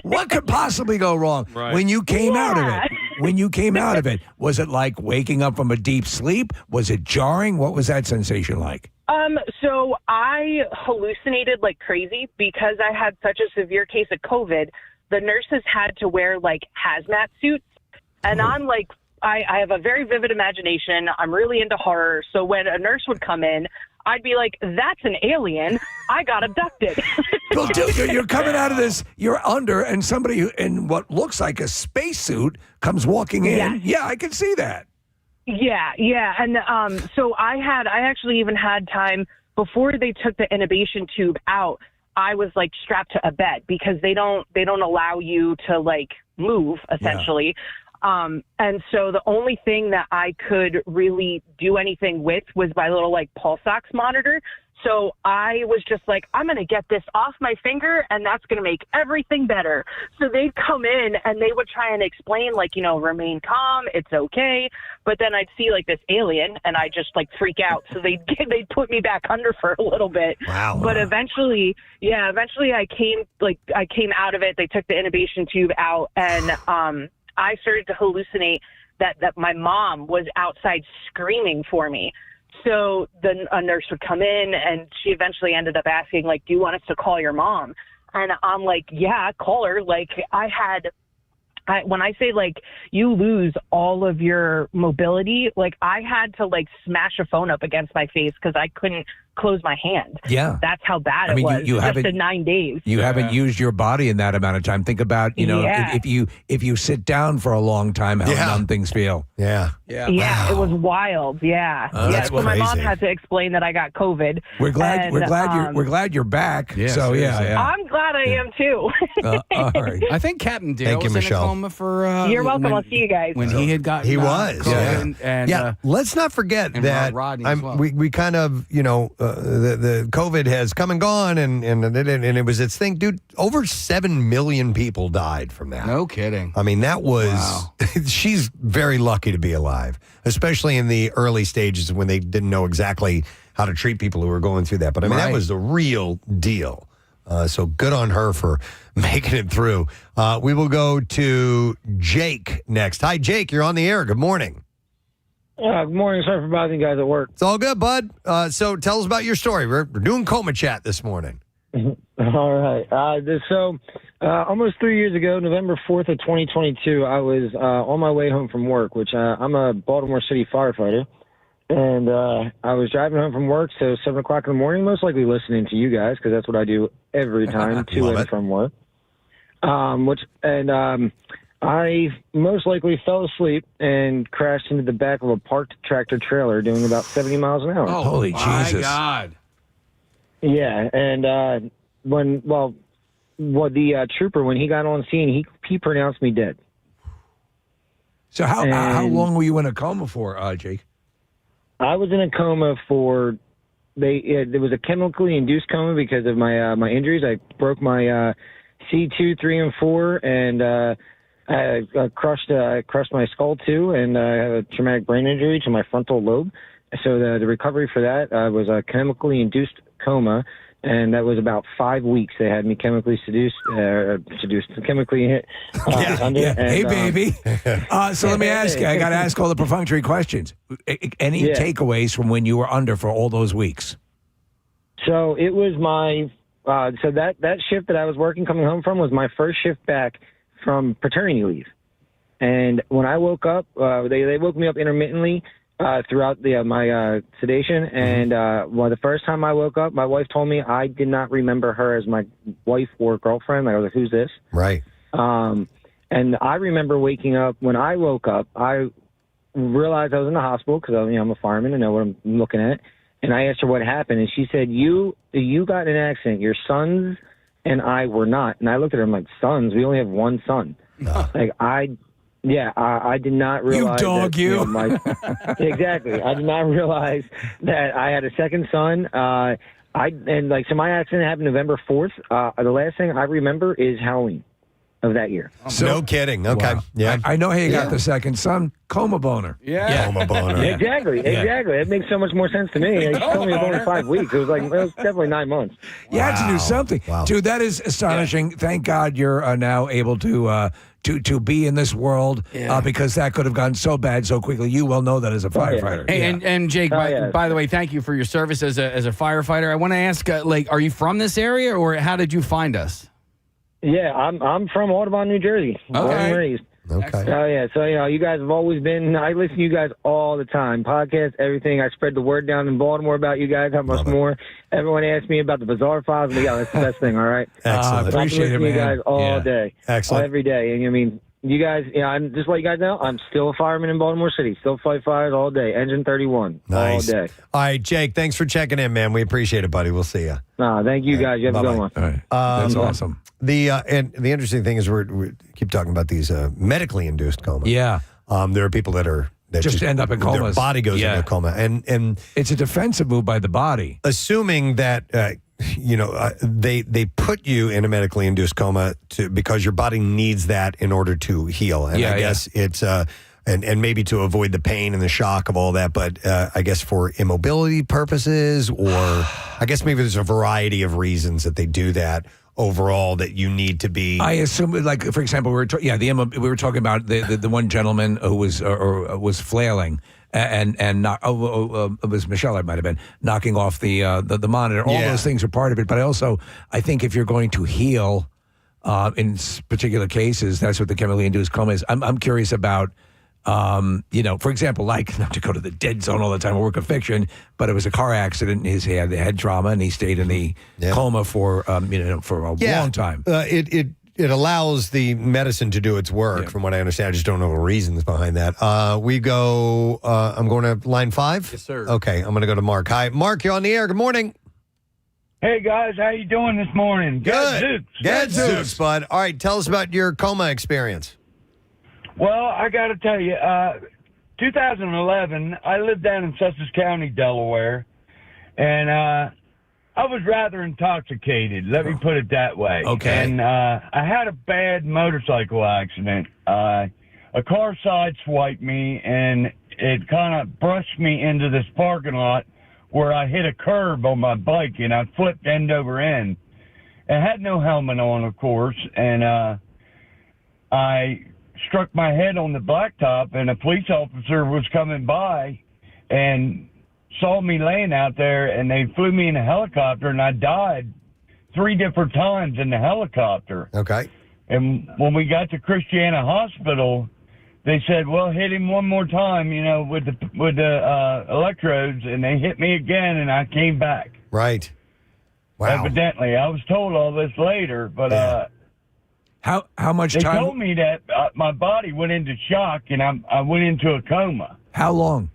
What could possibly go wrong? Right. When you came out of it, was it like waking up from a deep sleep? Was it jarring? What was that sensation like? So I hallucinated like crazy because I had such a severe case of COVID. The nurses had to wear like hazmat suits, and I'm like, I have a very vivid imagination. I'm really into horror. So when a nurse would come in, I'd be like, that's an alien. I got abducted. Well, dude, you're coming out of this, you're under, and somebody in what looks like a spacesuit comes walking in. Yes. Yeah, I can see that. Yeah. And so I actually even had time before they took the intubation tube out. I was like strapped to a bed because they don't allow you to like move essentially. And so the only thing that I could really do anything with was my little like pulse ox monitor. So I was just like, I'm going to get this off my finger and that's going to make everything better. So they'd come in and they would try and explain like, remain calm. It's okay. But then I'd see like this alien and I just like freak out. So they'd put me back under for a little bit. Wow. But eventually I came out of it. They took the intubation tube out and, I started to hallucinate that my mom was outside screaming for me. So a nurse would come in and she eventually ended up asking, like, do you want us to call your mom? And I'm like, yeah, call her. Like when I say like you lose all of your mobility, like I had to like smash a phone up against my face because I couldn't close my hand. Yeah. That's how bad it was. You just in 9 days. You haven't used your body in that amount of time. Think about, if you sit down for a long time, how numb things feel. Yeah. Yeah. Yeah, it was wild. Yeah. That's so my mom crazy. had to explain that I got COVID. We're glad we're glad you're back. Yeah, so seriously. I'm glad I am too. All right. I think Captain Dale Thank you, was in a Michelle. coma for. You're welcome. I'll see you guys. When he had gotten. He was. COVID and let's not forget and that Rodney as well. we kind of, the COVID has come and gone and it was its thing. Dude, over 7 million people died from that. No kidding. I mean, that was, she's very lucky to be alive, especially in the early stages when they didn't know exactly how to treat people who were going through that. But I mean, that was the real deal. So good on her for making it through. We will go to Jake next. Hi, Jake. You're on the air. Good morning. Good morning. Sorry for bothering you guys at work. It's all good, bud. So tell us about your story. We're doing Coma Chat this morning. All right. Almost 3 years ago, November 4th of 2022, I was on my way home from work, which I'm a Baltimore City firefighter. And I was driving home from work, so 7 o'clock in the morning, most likely listening to you guys, because that's what I do every time to and from work. I most likely fell asleep and crashed into the back of a parked tractor trailer doing about 70 miles an hour. Oh, holy Jesus. My God. Yeah, and the trooper, when he got on scene, he pronounced me dead. So how long were you in a coma for, Jake? I was in a coma for there was a chemically induced coma because of my injuries. I broke my C2, 3, and 4, and I crushed my skull too, and I have a traumatic brain injury to my frontal lobe. So the recovery for that was a chemically induced coma, and that was about 5 weeks. They had me chemically chemically hit under. Yeah. And, Hey, baby. So let me ask you. I got to ask all the perfunctory questions. Any takeaways from when you were under for all those weeks? So it was my so that shift that I was working coming home from was my first shift back from paternity leave. And when I woke up, they woke me up intermittently throughout my sedation. And the first time I woke up, my wife told me I did not remember her as my wife or girlfriend. I was like, who's this? Right. And I remember waking up. When I woke up, I realized I was in the hospital because I'm a fireman. I know what I'm looking at. And I asked her what happened. And she said, you got in an accident. Your sons and I were not. And I looked at her, I'm like, sons? We only have one son. Like, I did not realize. You dog, that, exactly. I did not realize that I had a second son. So my accident happened November 4th. The last thing I remember is Halloween of that year. No kidding. Okay. Wow. Yeah. I know how you got the second son. Coma boner. Coma boner. Exactly. It makes so much more sense to me. He told me it was only 5 weeks. It was definitely 9 months. You had to do something. Wow. Dude, that is astonishing. Thank God you're now able to be in this world because that could have gone so bad so quickly. You will know that as a firefighter. Hey, and Jake, by the way, thank you for your service as a firefighter. I want to ask, are you from this area, or how did you find us? Yeah, I'm from Audubon, New Jersey. Born and raised. Okay. Oh, yeah. So, you guys have always been, I listen to you guys all the time. Podcasts, everything. I spread the word down in Baltimore about you guys, how much more. Everyone asks me about the Bizarre Files. But, that's the best thing, all right? Excellent. Appreciate it, man. I listen to you guys all day. Excellent. Every day. And, you guys, I'm just let you guys know, I'm still a fireman in Baltimore City. Still fight fires all day. Engine 31 Nice. all day. All right, Jake, thanks for checking in, man. We appreciate it, buddy. We'll see you. Thank you guys. You have a good one. All right. That's awesome. And the interesting thing is we keep talking about these medically induced comas. Yeah. There are people that just end up in comas. Their body goes into a coma, and it's a defensive move by the body. Assuming that they put you in a medically induced coma because your body needs that in order to heal, and I guess it's and maybe to avoid the pain and the shock of all that, but I guess for immobility purposes, or I guess maybe there's a variety of reasons that they do that. Overall, that you need to be. I assume, like for example, we were talking about the one gentleman who was flailing and it was Michelle. I might have been knocking off the monitor. All those things are part of it, but I also I think if you're going to heal, in particular cases, that's what the chemically induced coma is. I'm curious about. For example, like not to go to the dead zone all the time or work of fiction, but it was a car accident. He had the head trauma and he stayed in the coma for a long time. It allows the medicine to do its work, from what I understand. I just don't know the reasons behind that. We go. I'm going to line 5. Yes, sir. Okay, I'm going to go to Mark. Hi, Mark. You're on the air. Good morning. Hey guys, how you doing this morning? Good. Gadzooks, bud. All right, tell us about your coma experience. Well, I got to tell you, 2011, I lived down in Sussex County, Delaware, and I was rather intoxicated. Let me put it that way. Okay. And I had a bad motorcycle accident. A car sideswiped me, and it kind of brushed me into this parking lot where I hit a curb on my bike, and I flipped end over end. I had no helmet on, of course, and I struck my head on the blacktop, and a police officer was coming by and saw me laying out there, and they flew me in a helicopter, and I died 3 different times in the helicopter. Okay. And when we got to Christiana Hospital, they said, well, hit him one more time, with the electrodes, and they hit me again, and I came back. Right. Wow. Evidently. I was told all this later, but How much time? They told me that my body went into shock and I went into a coma. How long?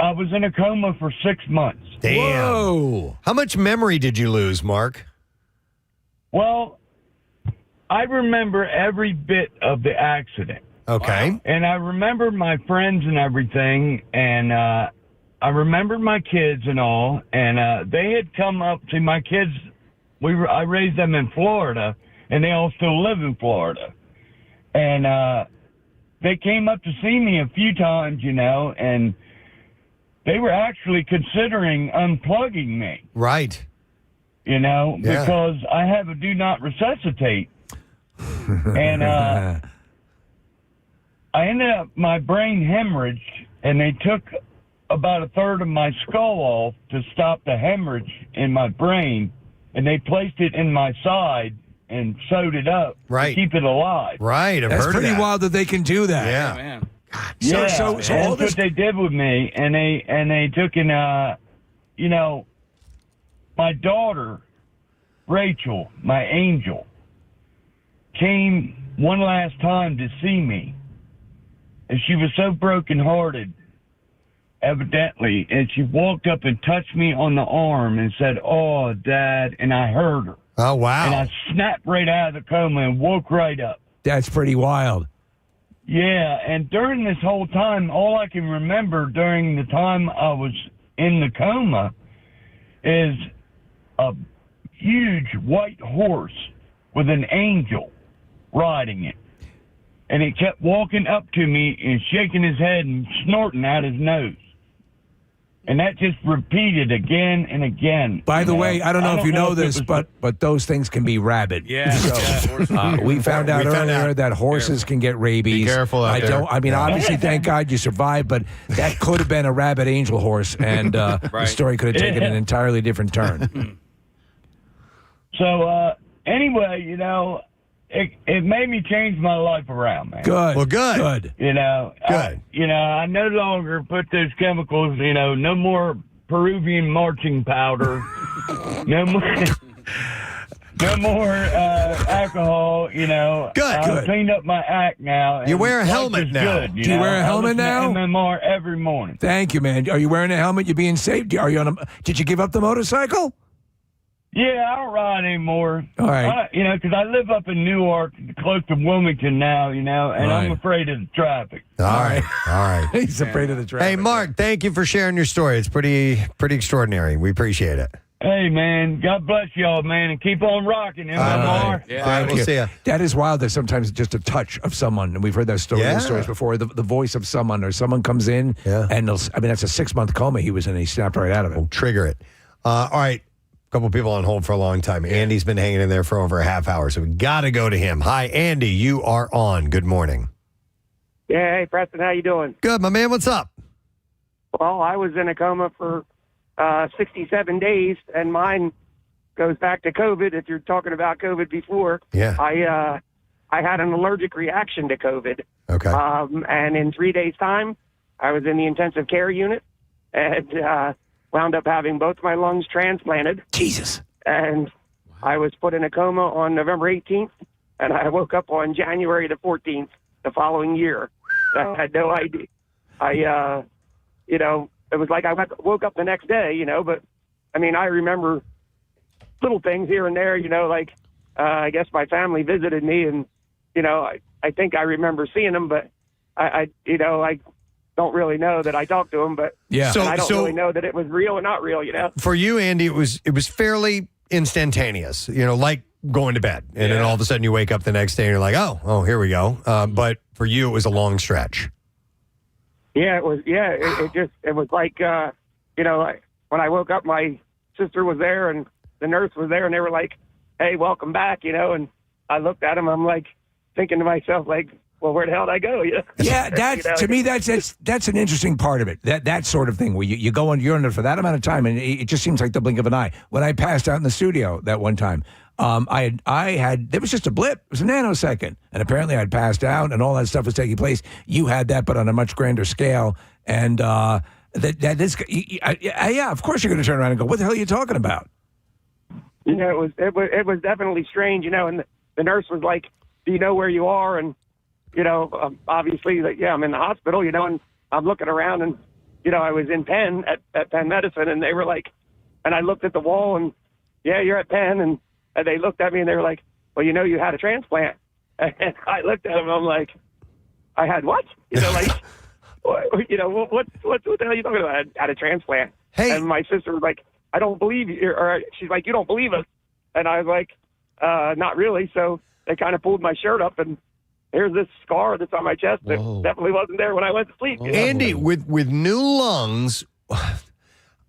I was in a coma for 6 months. Damn. Whoa. How much memory did you lose, Mark? Well, I remember every bit of the accident. Okay. And I remember my friends and everything, and I remembered my kids and all, and they had come up to my kids. I raised them in Florida. And they all still live in Florida. And they came up to see me a few times, and they were actually considering unplugging me. Right. Because I have a do not resuscitate. And I ended up, my brain hemorrhaged, and they took about a third of my skull off to stop the hemorrhage in my brain, and they placed it in my side and sewed it up to keep it alive. Right, I've That's heard pretty of that. wild that they can do that. Yeah. Man. Yeah, So that's all this. what they did with me, and they took in, my daughter, Rachel, my angel, came one last time to see me, and she was so brokenhearted, evidently, and she walked up and touched me on the arm and said, "Oh, Dad," and I heard her. Oh, wow. And I snapped right out of the coma and woke right up. That's pretty wild. Yeah, and during this whole time, all I can remember during the time I was in the coma is a huge white horse with an angel riding it. And he kept walking up to me and shaking his head and snorting out his nose. And that just repeated again and again. By the way, I don't know if you know this, but those things can be rabid. Yeah. So we found out earlier that horses can get rabies. Be careful out there. Obviously, thank God you survived, but that could have been a rabid angel horse, and the story could have taken an entirely different turn. So anyway, it made me change my life around, man. Good. Well, good. Good. Good. I no longer put those chemicals, no more Peruvian marching powder. No more. No more alcohol, you know. Good. I've cleaned up my act now. You and wear a life helmet is now. Good, Do you wear a helmet now? I listen to MMR every morning. Thank you, man. Are you wearing a helmet? You being safe? Are you on a? Did you give up the motorcycle? Yeah, I don't ride anymore. All right. You know, because I live up in Newark, close to Wilmington now, you know, and I'm Right. afraid of the traffic. All right. He's afraid of the traffic. Hey, Mark, thank you for sharing your story. It's pretty extraordinary. We appreciate it. Hey, man, God bless y'all, man, and keep on rocking, MMR. All right, we'll see ya. That is wild. That sometimes just a touch of someone, and we've heard those stories before. The voice of someone, or someone comes in, and that's a 6-month coma he was in. And he snapped right out of it. We'll trigger it. All right. A couple people on hold for a long time. Andy's been hanging in there for over a half hour, so we got to go to him. Hi, Andy. You are on. Good morning. Yeah, hey, Preston, how you doing? Good, my man. What's up? Well, I was in a coma for 67 days, and mine goes back to COVID. If you're talking about COVID before, I had an allergic reaction to COVID. Okay. And in 3 days' time, I was in the intensive care unit and wound up having both my lungs transplanted. Jesus. And I was put in a coma on November 18th, and I woke up on January the 14th the following year. I had no idea. You know, it was like I woke up the next day, you know, but I mean, I remember little things here and there, you know, like I guess my family visited me, and, you know, I think I remember seeing them, but I don't really know that I talked to them, but I don't really know that it was real or not real, you know. For you, Andy, it was fairly instantaneous, you know, like going to bed. And then all of a sudden you wake up the next day and you're like, oh, here we go. But for you, it was a long stretch. Yeah, it was. Yeah, it was like, you know, like when I woke up, my sister was there and the nurse was there, and they were like, hey, welcome back, you know. And I looked at them, I'm like thinking to myself, like, well, where the hell did I go? You know? Yeah, that's, you know? to me, that's an interesting part of it. That sort of thing where you go on, you're in there for that amount of time, and it just seems like the blink of an eye. When I passed out in the studio that one time, I had there was just a blip. It was a nanosecond, and apparently I'd passed out, and all that stuff was taking place. You had that, but on a much grander scale, and yeah, of course you're going to turn around and go, "What the hell are you talking about?" You know, it was definitely strange, you know. And the nurse was like, "Do you know where you are?" And you know, obviously, like, yeah, I'm in the hospital, you know, and I'm looking around, and you know, I was in Penn at Penn Medicine, and they were like, and I looked at the wall, and yeah, you're at Penn, and they looked at me, and they were like, well, you know, you had a transplant, and I looked at them, and I'm like, I had what? You know, like, you know, what the hell are you talking about? I had a transplant. Hey. And my sister was like, I don't believe you, or she's like, you don't believe us, and I was like, not really. So they kind of pulled my shirt up, and here's this scar that's on my chest that definitely wasn't there when I went to sleep. You know? Andy, with new lungs,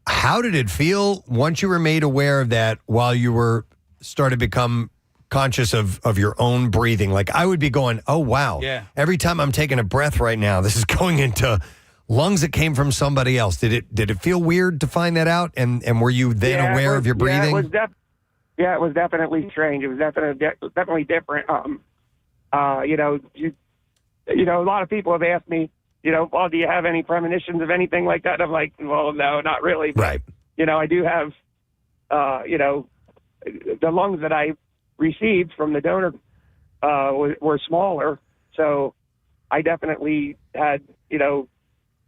how did it feel once you were made aware of that while you were started to become conscious of your own breathing? Like I would be going, oh, wow. Yeah. Every time I'm taking a breath right now, this is going into lungs that came from somebody else. Did it feel weird to find that out? And were you then aware of your breathing? Yeah, it was definitely strange. It was definitely different. You know, a lot of people have asked me, you know, well, do you have any premonitions of anything like that? And I'm like, well, no, not really. But, right. You know, I do have, you know, the lungs that I received from the donor were smaller. So I definitely had, you know,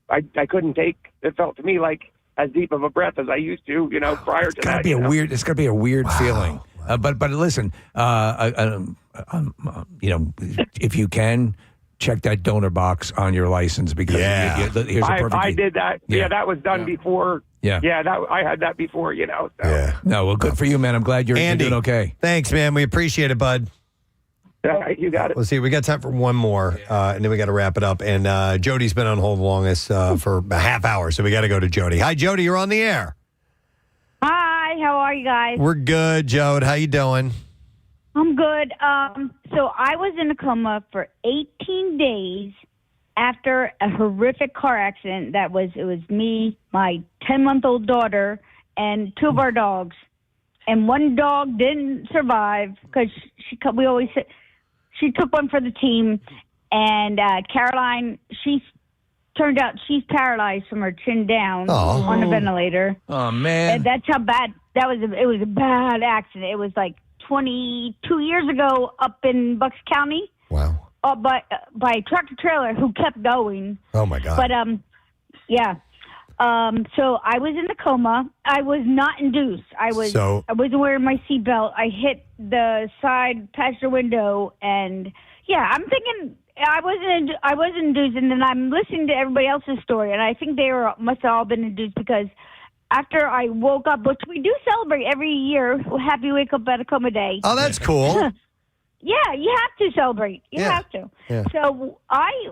I couldn't take, it felt to me like as deep of a breath as I used to, you know, prior to that. It's got to be a weird feeling. But listen, you know, if you can, check that donor box on your license because here's a perfect. I did that. Yeah, that was done before. Yeah, I had that before. You know. So. Yeah. No, well, good for you, man. I'm glad you're doing okay. Thanks, man. We appreciate it, bud. All right, you got it. Let's see. We got time for one more, and then we got to wrap it up. And Jody's been on hold the longest for a half hour, so we got to go to Jody. Hi, Jody. You're on the air. Hi, how are you guys? We're good, Jode. How you doing? I'm good. So I was in a coma for 18 days after a horrific car accident. It was me, my 10-month-old daughter, and two of our dogs. And one dog didn't survive because we always said she took one for the team. And Caroline, turned out she's paralyzed from her chin down on the ventilator. Oh man, and that's how bad that was. It was a bad accident. It was like 22 years ago up in Bucks County. Wow. By a tractor trailer who kept going. Oh my God. But yeah. So I was in the coma. I was not induced. I wasn't wearing my seatbelt. I hit the side passenger window, and yeah, I'm thinking I wasn't induced. And then I'm listening to everybody else's story, and I think they must have all been induced because after I woke up, which we do celebrate every year, Happy Wake Up at a Coma Day. Oh, that's cool. Yeah, you have to celebrate. You have to. Yeah. So I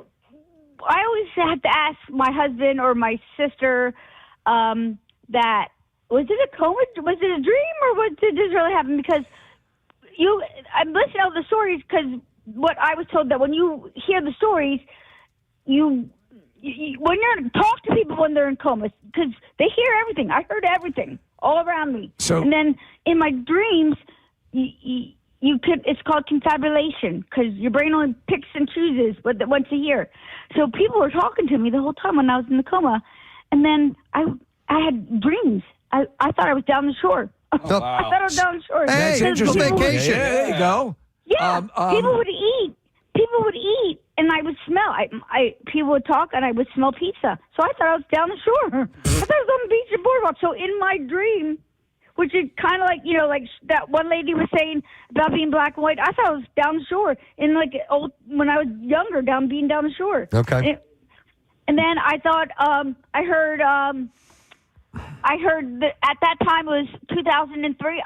always have to ask my husband or my sister that was it a coma? Was it a dream or did this really happen? Because I'm listening to all the stories because what I was told that when you hear the stories, when you're talk to people when they're in comas because they hear everything. I heard everything all around me. And then in my dreams, it's called confabulation because your brain only picks and chooses once a year. So people were talking to me the whole time when I was in the coma, and then I had dreams. I thought I was down the shore. Oh, wow. I thought I was down the shore. Hey, that's interesting. Vacation. Yeah, there you go. Yeah, people would eat. People would eat, and I would smell. People would talk, and I would smell pizza. So I thought I was down the shore. I thought I was on the beach and boardwalk. So in my dream, which is kind of like, like that one lady was saying about being black and white. I thought I was down the shore when I was younger, being down the shore. Okay. And then I thought, I heard that at that time it was 2003.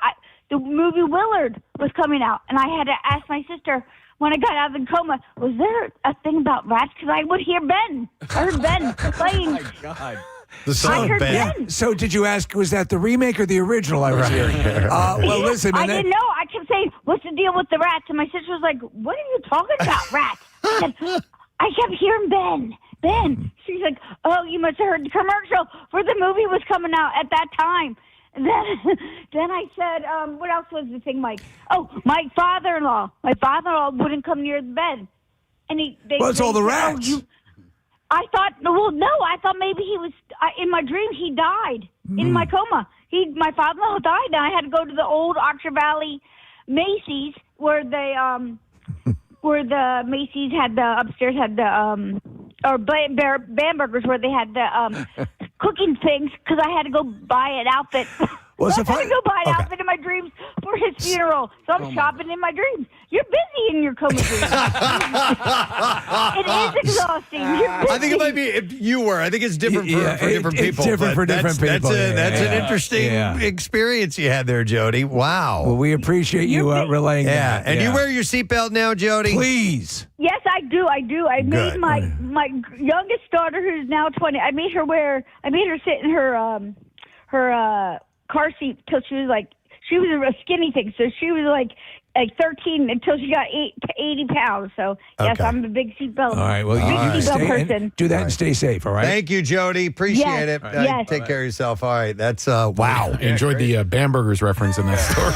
The movie Willard was coming out, and I had to ask my sister when I got out of the coma, was there a thing about rats? Because I would hear Ben. I heard Ben playing. Oh my God. The song Ben. Yeah. So did you ask, was that the remake or the original I was hearing? Well, listen. I didn't know. I kept saying, what's the deal with the rats? And my sister was like, what are you talking about, rats? I said, I kept hearing Ben. She's like, oh, you must have heard the commercial for the movie was coming out at that time. And then I said, what else was the thing, Mike? Oh, my father-in-law. My father-in-law wouldn't come near the bed. And it's all the rats. I thought maybe he was, in my dream, he died in my coma. My father-in-law died, and I had to go to the old Oxford Valley Macy's where the Macy's had upstairs had or Bambergers where they had the cooking things because I had to go buy an outfit. Well, I had to go buy an outfit in my dreams for his funeral. So I'm shopping in my dreams. You're busy in your coma dreams. It is exhausting. You're busy. I think it might be if you were. I think it's different for different people. It's different for different people. That's an interesting experience you had there, Jody. Wow. Well, we appreciate you relaying that. And you wear your seatbelt now, Jody? Please. Yes, I do. I made my youngest daughter, who's now 20. I made her sit in her car seat till she was a skinny thing. So she was like 13 until she got 80 pounds. So yes, I'm a big seatbelt. All right. Well, big seatbelt person. Do that and stay safe. All right. Thank you, Jody. Appreciate it. Yes. Take care of yourself. All right. That's wow. Enjoyed the Bambergers reference in that story.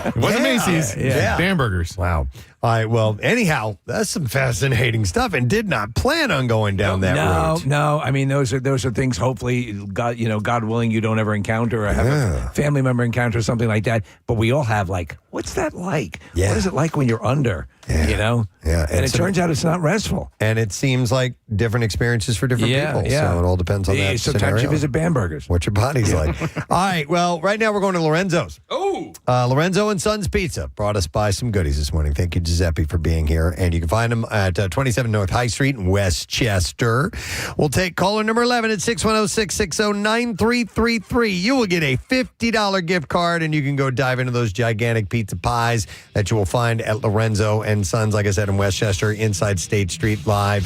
It wasn't Macy's. Yeah. Bambergers. Wow. All right. Well, anyhow, that's some fascinating stuff, and did not plan on going down that route. No. I mean, those are things. Hopefully, God willing, you don't ever encounter or have a family member encounter something like that. But we all have what's that like? Yeah. What is it like when you're under? Yeah. Yeah. And it turns out it's not restful. And it seems like different experiences for different people. Yeah. So it all depends on that Sometimes scenario. you visit Bambergers. What your body's like. All right. Well, right now we're going to Lorenzo's. Oh. Lorenzo and Sons Pizza brought us by some goodies this morning. Thank you, Giuseppe, for being here. And you can find them at 27 North High Street in Westchester. We'll take caller number 11 at 610-660-9333. You will get a $50 gift card, and you can go dive into those gigantic pizza pies that you will find at Lorenzo and Sons, like I said, in Westchester, inside Stateside Live,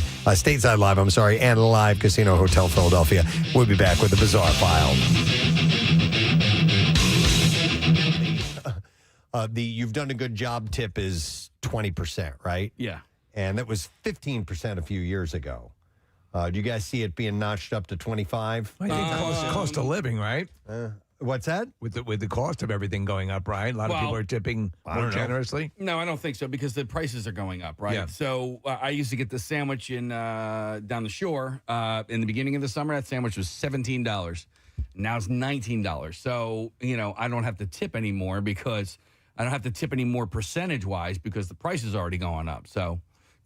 and Live Casino Hotel Philadelphia. We'll be back with the Bizarre File. The you've done a good job tip is 20%, right? Yeah. And that was 15% a few years ago. Do you guys see it being notched up to 25? I think cost of living, right? What's that? With the cost of everything going up, right? A lot of people are tipping more generously. No, I don't think so because the prices are going up, right? Yeah. So I used to get the sandwich in down the shore in the beginning of the summer. That sandwich was $17. Now it's $19. So I don't have to tip anymore because I don't have to tip any more percentage-wise because the price is already going up. So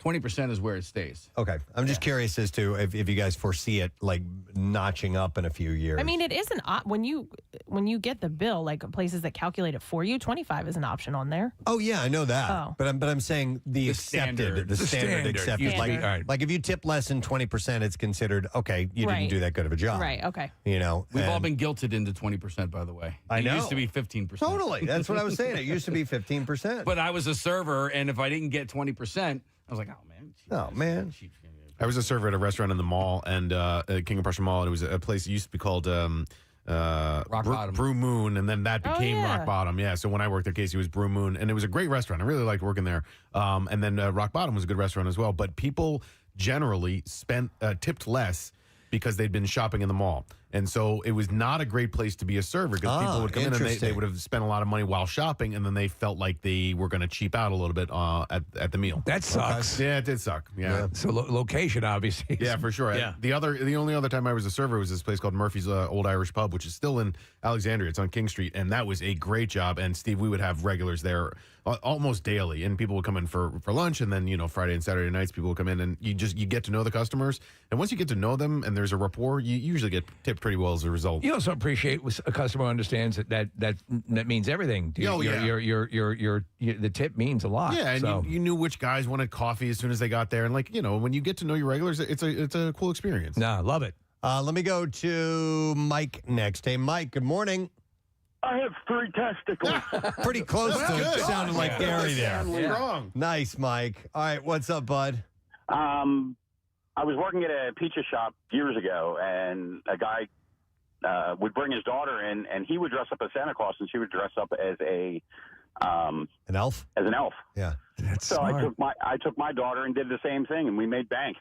20% is where it stays. Okay. I'm just curious as to if you guys foresee it like notching up in a few years. I mean, it is when you get the bill, like places that calculate it for you, 25 is an option on there. Oh yeah, I know that. Oh. But I'm saying the accepted, the standard accepted. Standard. Like if you tip less than 20%, it's considered okay. You Right. didn't do that good of a job. Right. Okay. You know, We've all and- been guilted into 20%, by the way. I know. It used to be 15%. Totally. That's what I was saying. It used to be 15%. But I was a server, and if I didn't get 20%, I was like, oh, man. Oh, man. I was a server at a restaurant in the mall, and King of Prussia Mall, and it was a place that used to be called Bottom. Brew Moon, and then that became yeah. Rock Bottom. Yeah, so when I worked there, Casey, was Brew Moon, and it was a great restaurant. I really liked working there. And then Rock Bottom was a good restaurant as well. But people generally tipped less because they'd been shopping in the mall. And so it was not a great place to be a server because people would come in and they interesting. would have spent a lot of money while shopping, and then they felt like they were going to cheap out a little bit at the meal. That sucks. Yeah, it did suck. Yeah. So location, obviously. Yeah, for sure. Yeah. The only other time I was a server was this place called Murphy's Old Irish Pub, which is still in Alexandria. It's on King Street, and that was a great job. And Steve, we would have regulars there almost daily, and people would come in for lunch, and then Friday and Saturday nights people would come in, and you get to know the customers, and once you get to know them and there's a rapport, you usually get tipped pretty well as a result. You also appreciate when a customer understands that means everything. The tip means a lot. Yeah, and so. you knew which guys wanted coffee as soon as they got there, and when you get to know your regulars, it's a cool experience. Nah, love it. Let me go to Mike next. Hey, Mike, good morning. I have 3 testicles. Pretty close to sounding like Gary there. Wrong. Nice, Mike. All right, what's up, bud? I was working at a pizza shop years ago, and a guy would bring his daughter in, and he would dress up as Santa Claus, and she would dress up as an elf. As an elf. Yeah, that's so smart. I took my daughter and did the same thing, and we made bank.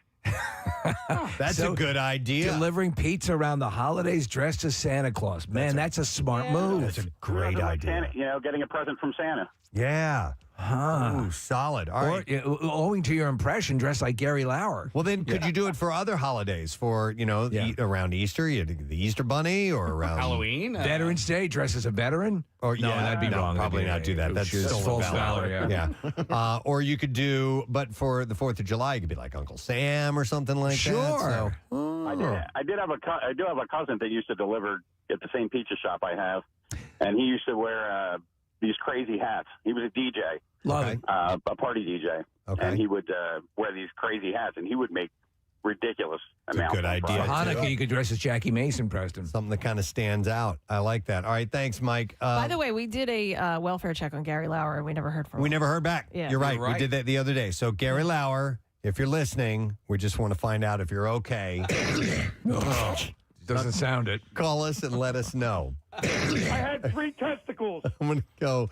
That's a good idea. Delivering pizza around the holidays dressed as Santa Claus. Man, that's a smart move. That's a great idea. Santa, getting a present from Santa. Yeah. Huh. Ooh, solid. All right. Owing to your impression, dressed like Gary Lauer. Well, then could you do it for other holidays? For, around Easter, the Easter Bunny, or around Halloween? Veterans Day, dressed as a veteran? Or no, that'd be wrong. Probably not do that. That's false stolen valor. Yeah. Or you could do, but for the 4th of July, you could be like Uncle Sam or something like that. Sure. So, I do have a cousin that used to deliver at the same pizza shop I have, and he used to wear these crazy hats. He was a DJ. Love it. A party DJ. Okay. And he would wear these crazy hats, and he would make ridiculous amounts. good idea. For Hanukkah, you could dress as Jackie Mason, Preston. something that kind of stands out. I like that. All right, thanks, Mike. By the way, we did a welfare check on Gary Lauer, and we never heard from him. We never heard back. Yeah. You're right. You're right. We did that the other day. So, Gary Lauer, if you're listening, we just want to find out if you're okay. Doesn't sound it. Call us and let us know. I had 3 testicles. I'm going to go.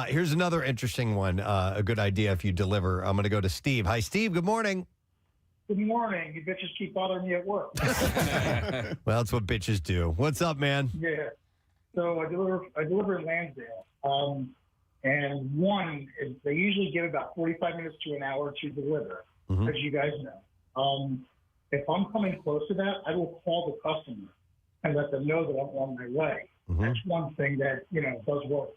Here's another interesting one. A good idea if you deliver. I'm going to go to Steve. Hi, Steve. Good morning. Good morning. You bitches keep bothering me at work. Well, that's what bitches do. What's up, man? Yeah. So I deliver in Lansdale. And one is they usually give about 45 minutes to an hour to deliver, as you guys know. If I'm coming close to that, I will call the customer and let them know that I'm on my way. That's one thing that, does work.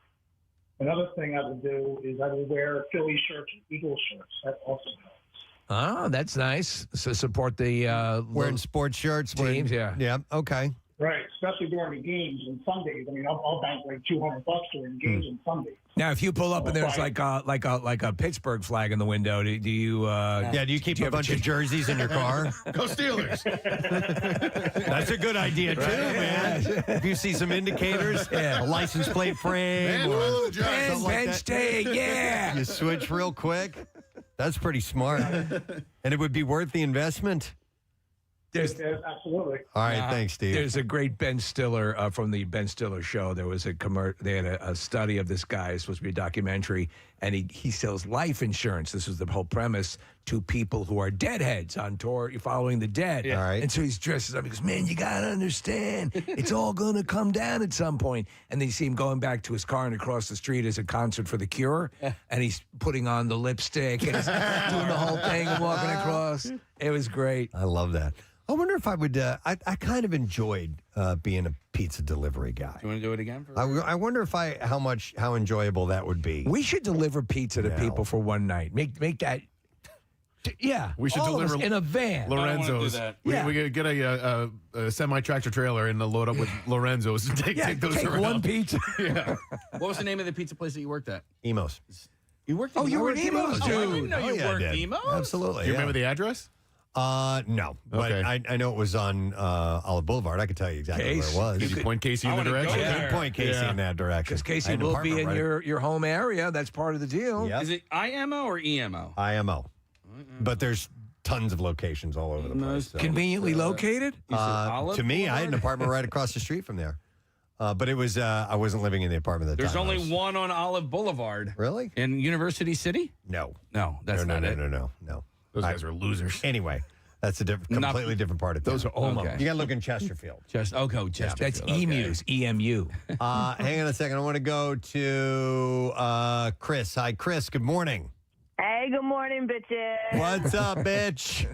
Another thing I will do is I will wear Philly shirts and Eagle shirts. That also helps. Oh, that's nice. So support the Wearing sports shirts. teams. Yeah. Okay. Right, especially during the games and Sundays. I mean, I'll bank like $200 during games and Sundays. Now, if you pull up and there's like a Pittsburgh flag in the window, do you? Do you keep a bunch of jerseys in your car? Go Steelers. That's a good idea too, man. If you see some indicators, a license plate frame, or something like that, State, yeah. you switch real quick. That's pretty smart, and it would be worth the investment. Absolutely. All right, thanks, Steve. There's a great Ben Stiller from the Ben Stiller show. There was they had a study of this guy. It's supposed to be a documentary, and he sells life insurance. This was the whole premise to people who are deadheads on tour following the dead. All right. And so he's dressed up. He goes, man, you got to understand, it's all going to come down at some point. And then you see him going back to his car and across the street is a concert for The Cure. And he's putting on the lipstick and he's doing the whole thing and walking across. It was great. I love that. I wonder if I would. I kind of enjoyed being a pizza delivery guy. You want to do it again? I wonder if how enjoyable that would be. We should deliver pizza to people for one night. Make that. Yeah, We should all of deliver us in a van. Lorenzo's. We could get a semi-tractor trailer and load up with Lorenzo's and take those take around. one pizza. Yeah. What was the name of the pizza place that you worked at? Emos. You worked. Oh, you were at Emos, Oh, I dude. didn't know you I worked did. Emos. Absolutely. Do you yeah. remember the address? No, but Okay. I know it was on Olive Boulevard. I could tell you exactly Case. where it was. Did you point Casey in the direction? Good point, Casey, in that direction. Because Casey I had an will be in apartment right- your home area. That's part of the deal. Yep. Is it IMO or EMO? IMO. But there's tons of locations all over the place. So. Conveniently located? To me, I had an apartment right across the street from there. But it was I wasn't living in the apartment at the There's time. only one on Olive Boulevard. Really? In University City? No. No, that's no, not it. No. Those guys are losers. Anyway, that's a completely different part of town. Those are Omo. Okay. You got to look in Chesterfield. Chesterfield. That's emus, EMU. Hang on a second. I want to go to Chris. Hi, Chris. Good morning. Hey, good morning, bitches. What's up, bitch?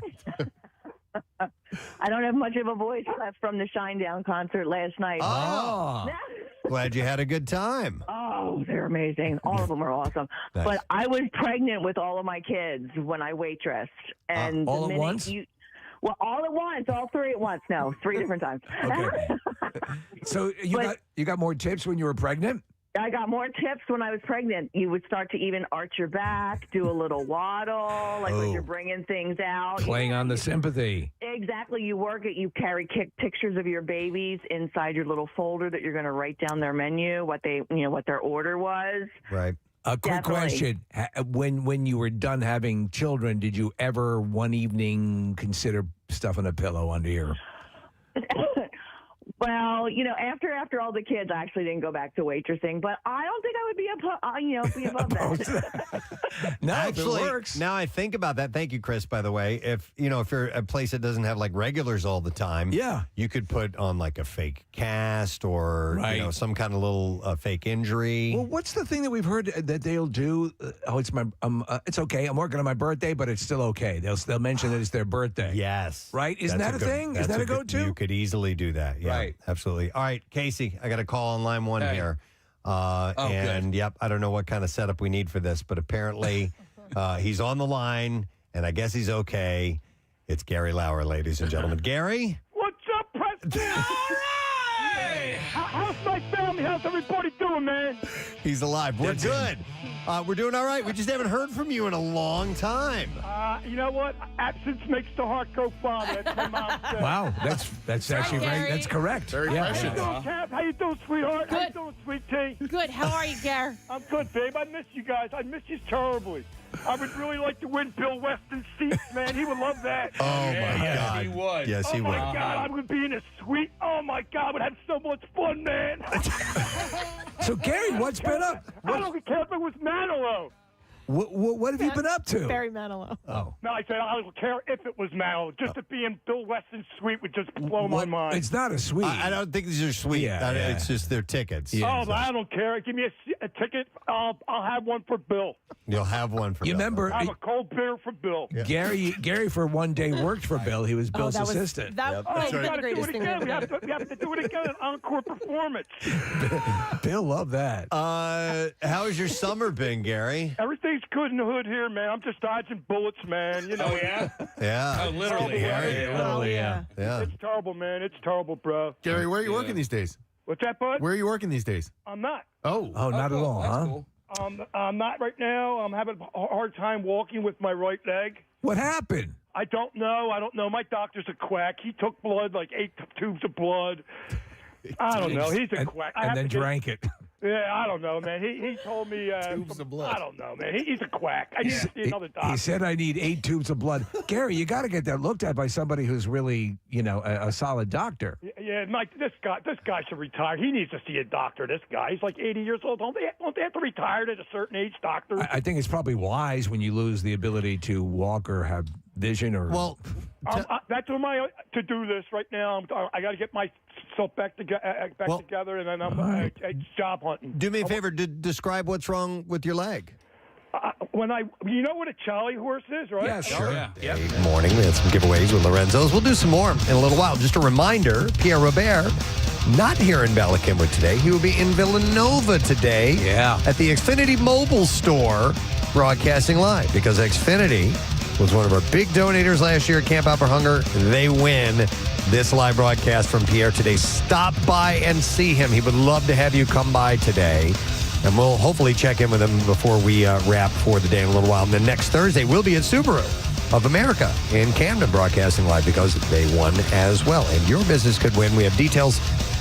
I don't have much of a voice left from the Shinedown concert last night. Oh. Glad you had a good time. Oh, they're amazing. All of them are awesome. Nice. But I was pregnant with all of my kids when I waitressed. And all the at minute once? Well, all at once, all three at once. No, 3 different times. Okay. So you got more tips when you were pregnant? I got more tips when I was pregnant. You would start to even arch your back, do a little waddle, like when you're bringing things out. Playing on the sympathy. Exactly. You work it. You carry pictures of your babies inside your little folder that you're going to write down their menu, what their order was. Right. A quick question. When you were done having children, did you ever one evening consider stuffing a pillow under your... Well, after all the kids, I actually didn't go back to waitressing, but I don't think I would be above that. No, Actually, if it works. now I think about that. Thank you, Chris, by the way. If you're a place that doesn't have like regulars all the time, you could put on like a fake cast or some kind of little fake injury. Well, what's the thing that we've heard that they'll do? It's my it's okay. I'm working on my birthday, but it's still okay. They'll mention that it's their birthday. Yes. Right? Isn't that a thing? Is that a go-to? You could easily do that. Yeah, Right. Absolutely. All right, Casey, I got a call on line 1 here. Good. Yep, I don't know what kind of setup we need for this, but apparently he's on the line, and I guess he's okay. It's Gary Lauer, ladies and gentlemen. Gary? What's up, Preston? All right! How's my family? How's everybody doing, man? He's alive. We're good. We're doing all right. We just haven't heard from you in a long time. You know what? Absence makes the heart go fonder. That's my mom said. Wow, that's actually right. That's correct. Very How prescient. you doing, Cap? How you doing, sweetheart? How you doing, sweet tea? Good. How are you, Gare? I'm good, babe. I miss you guys. I miss you terribly. I would really like to win Bill Weston's seats, man. He would love that. Oh, my God. he would. Yes, he Oh, would. my God. I would be in a suite. Oh, my God. We'd have so much fun, man. So, Gary, what's been up? I don't care if it was Manilow. What have you been up to? Barry Manilow. Oh. No, I said I don't care if it was Manilow. Just to be in Bill Weston's suite would just blow my mind. It's not a suite. I don't think these are sweet. Yeah. It's just their tickets. Oh, but I don't care. Give me a ticket. I'll have one for Bill. You'll have one for You Bill. remember I'll have a cold beer for Bill. Gary for one day worked for Bill. He was Bill's assistant. That might we be got the to do greatest it thing again. we've We ever have, done. we have to do it again. An encore performance. Bill loved that. How's your summer been, Gary? Everything's good in the hood here, man. I'm just dodging bullets, man. You know. Oh, yeah? Yeah. Oh, literally. Gary. Literally, yeah. Yeah. It's terrible, man. It's terrible, bro. Gary, where are you working these days? What's that, bud? Where are you working these days? I'm not. Oh, not at all, That's huh? cool. I'm not right now. I'm having a hard time walking with my right leg. What happened? I don't know. My doctor's a quack. He took blood, like 8 tubes of blood. I don't know. He's a quack. I And have then to get- drank it. Yeah, I don't know, man. He told me. Tubes of blood. I don't know, man. He's a quack. I need to see another doctor. He said I need 8 tubes of blood. Gary, you got to get that looked at by somebody who's really, a solid doctor. Yeah, Mike. This guy should retire. He needs to see a doctor. This guy. He's like 80 years old. Don't they have to retire at a certain age, doctor? I think it's probably wise when you lose the ability to walk or have vision or. Well, that's on my to-do list right now. I got to get myself back together, and then I'm job hunting. Do me a favor. Describe what's wrong with your leg. You know what a Charlie horse is, right? Yeah, sure. Yeah. Good morning. We had some giveaways with Lorenzo's. We'll do some more in a little while. Just a reminder, Pierre Robert, not here in Bala Cynwyd today. He will be in Villanova today at the Xfinity Mobile Store broadcasting live because Xfinity was one of our big donators last year at Camp Out for Hunger. They win this live broadcast from Pierre today. Stop by and see him. He would love to have you come by today. And we'll hopefully check in with him before we wrap for the day in a little while. And then next Thursday, we'll be at Subaru of America in Camden broadcasting live because they won as well. And your business could win. We have details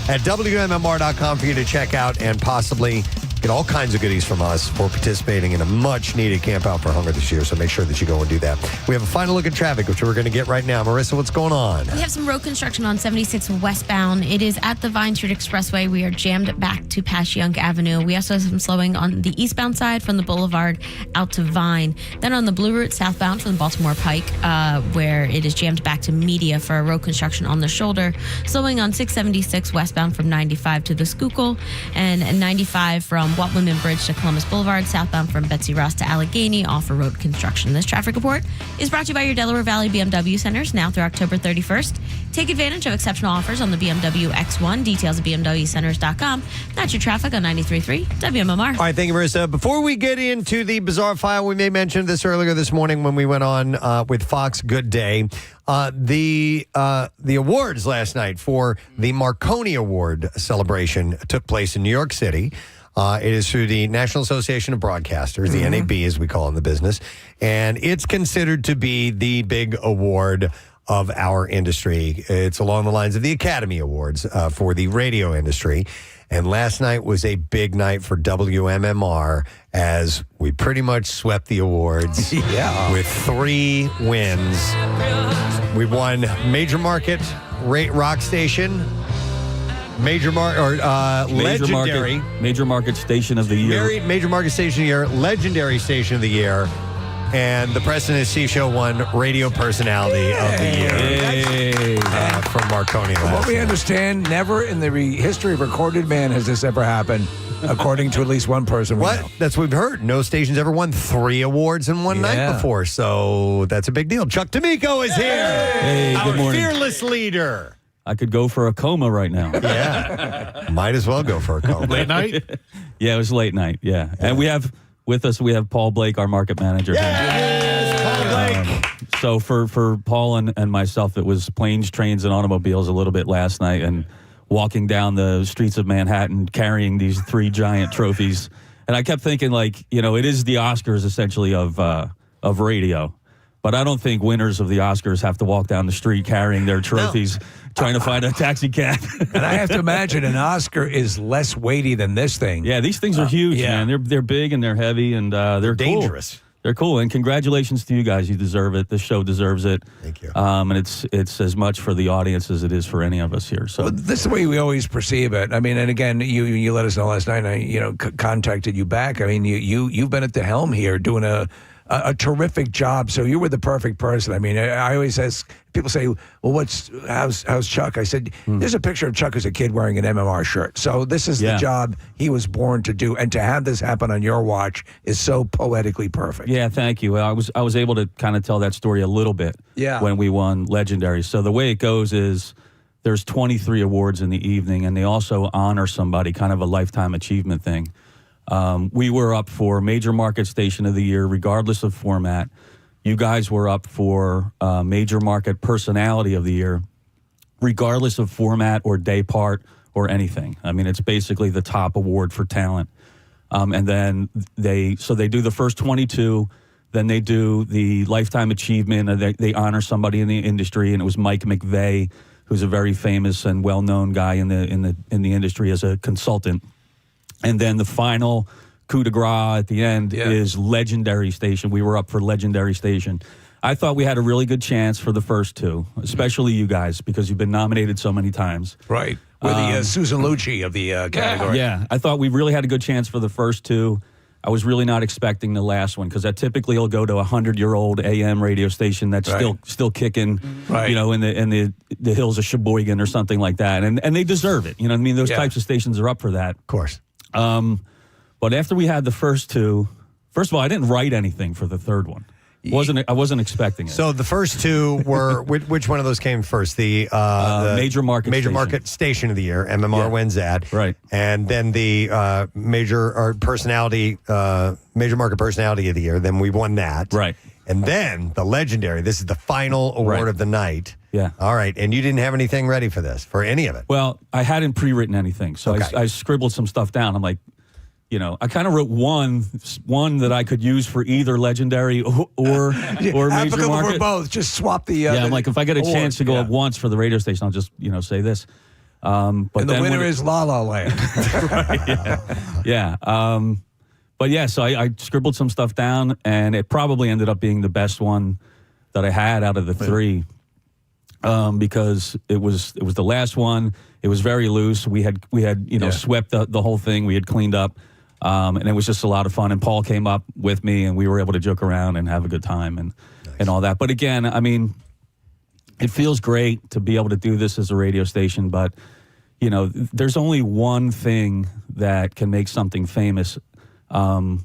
at WMMR.com for you to check out and possibly get all kinds of goodies from us for participating in a much-needed Camp Out for Hunger this year. So make sure that you go and do that. We have a final look at traffic, which we're going to get right now. Marissa, what's going on? We have some road construction on 76 westbound. It is at the Vine Street Expressway. We are jammed back to past Young Avenue. We also have some slowing on the eastbound side from the Boulevard out to Vine. Then on the Blue Route southbound from the Baltimore Pike, where it is jammed back to Media for a road construction on the shoulder. Slowing on 676 westbound from 95 to the Schuylkill, and 95 from Wapleman Bridge to Columbus Boulevard, southbound from Betsy Ross to Allegheny, all for road construction. This traffic report is brought to you by your Delaware Valley BMW centers now through October 31st. Take advantage of exceptional offers on the BMW X1. Details at BMWcenters.com. That's your traffic on 93.3 WMMR. All right, thank you, Marissa. Before we get into the bizarre file, we may mention this earlier this morning when we went on with Fox Good Day. The awards last night for the Marconi Award celebration took place in New York City. It is through the National Association of Broadcasters, the NAB as we call it in the business, and it's considered to be the big award of our industry. It's along the lines of the Academy Awards for the radio industry. And last night was a big night for WMMR as we pretty much swept the awards with 3 wins. We won Major Market Rock Station, Major Market Station of the Year. Major Market Station of the Year, Legendary Station of the Year, and the Preston and Steve Show won Radio Personality of the Year from Marconi. What we understand, never in the history of recorded man has this ever happened, according to at least one person. That's what we've heard. No station's ever won 3 awards in one night before, so that's a big deal. Chuck D'Amico is here. Hey, good morning. Our fearless leader. I could go for a coma right now. Yeah. Might as well go for a coma. Late night? Yeah, it was late night. Yeah. And we have Paul Blake, our market manager. Yes, Paul Blake. So for Paul and myself, it was planes, trains, and automobiles a little bit last night, and walking down the streets of Manhattan carrying these 3 giant trophies. And I kept thinking, it is the Oscars essentially of radio. But I don't think winners of the Oscars have to walk down the street carrying their trophies, trying to find a taxi cab. And I have to imagine an Oscar is less weighty than this thing. Yeah, these things are huge, man. They're big and they're heavy and they're dangerous. Cool. They're cool, and congratulations to you guys. You deserve it. This show deserves it. Thank you. And it's as much for the audience as it is for any of us here. So this is the way we always perceive it. I mean, and again, you let us know last night. And I contacted you back. I mean, you've been at the helm here doing a terrific job. So you were the perfect person. I mean, I always ask people say, well, how's Chuck? I said, there's a picture of Chuck as a kid wearing an MMR shirt. So this is the job he was born to do. And to have this happen on your watch is so poetically perfect. Yeah, thank you. I was able to kind of tell that story a little bit when we won Legendary. So the way it goes is there's 23 awards in the evening, and they also honor somebody, kind of a lifetime achievement thing. We were up for Major Market Station of the Year, regardless of format. You guys were up for Major Market Personality of the Year, regardless of format or day part or anything. I mean, it's basically the top award for talent. And then they do the first 22, then they do the Lifetime Achievement, and they honor somebody in the industry, and it was Mike McVeigh, who's a very famous and well-known guy in the industry as a consultant. And then the final coup de grace at the end is Legendary Station. We were up for Legendary Station. I thought we had a really good chance for the first two, especially you guys, because you've been nominated so many times. Right. We're the Susan Lucci of the category. Yeah, I thought we really had a good chance for the first two. I was really not expecting the last one because that typically will go to a 100-year-old AM radio station that's still kicking, you know, in the hills of Sheboygan or something like that, and they deserve it. You know what I mean? Those types of stations are up for that. Of course. But after we had the first two, first of all, I didn't write anything for the third one. I wasn't expecting it. So the first two were which one of those came first? The major market station of the year. MMR wins that, right? And then the major market personality of the year. Then we won that, right? And then the legendary. This is the final award of the night. Yeah. All right. And you didn't have anything ready for this, for any of it. Well, I hadn't pre-written anything, so I scribbled some stuff down. I'm like, you know, I kind of wrote one that I could use for either legendary or major applicable market. for both. Just swap the. I'm like, if I get a chance to go up once for the radio station, I'll just say this. But and the winner is La La Land. But yeah, so I scribbled some stuff down, and it probably ended up being the best one that I had out of the three, because it was the last one. It was very loose. We had swept the whole thing. We had cleaned up. And it was just a lot of fun. And Paul came up with me, and we were able to joke around and have a good time and all that. But again, I mean, it feels great to be able to do this as a radio station. But, you know, there's only one thing that can make something famous. And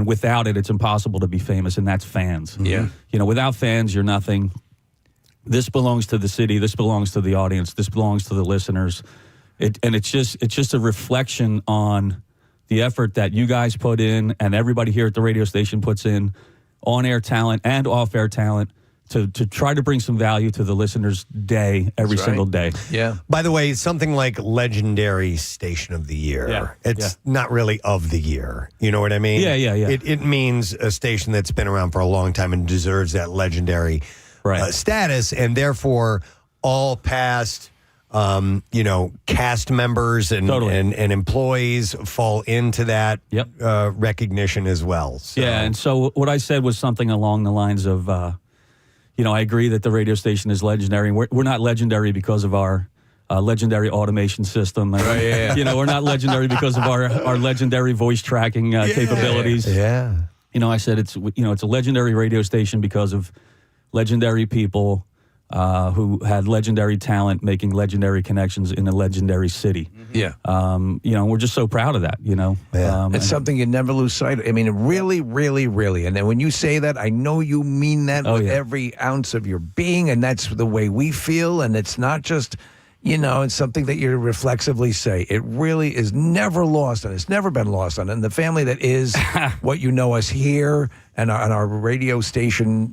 without it, it's impossible to be famous, and that's fans. Yeah. You know, without fans, you're nothing. This belongs to the city. This belongs to the audience. This belongs to the listeners. And it's just a reflection on the effort that you guys put in and everybody here at the radio station puts in, on-air talent and off-air talent, to try to bring some value to the listeners' day, every single day. Yeah. By the way, something like Legendary Station of the Year, it's not really of the year. You know what I mean? Yeah. It means a station that's been around for a long time and deserves that legendary status, and therefore all past cast members and employees fall into that recognition as well. So. Yeah, and so what I said was something along the lines of, I agree that the radio station is legendary. We're not legendary because of our legendary automation system. We're not legendary because of our legendary voice tracking capabilities. Yeah. I said it's a legendary radio station because of legendary people who had legendary talent making legendary connections in a legendary city. Yeah. We're just so proud of that, it's something you never lose sight of. I mean, really, really, really. And then when you say that, I know you mean that with every ounce of your being, and that's the way we feel. And it's not just, it's something that you reflexively say. It really is never lost on. It's never been lost on. And the family that is what you know us here and our radio station,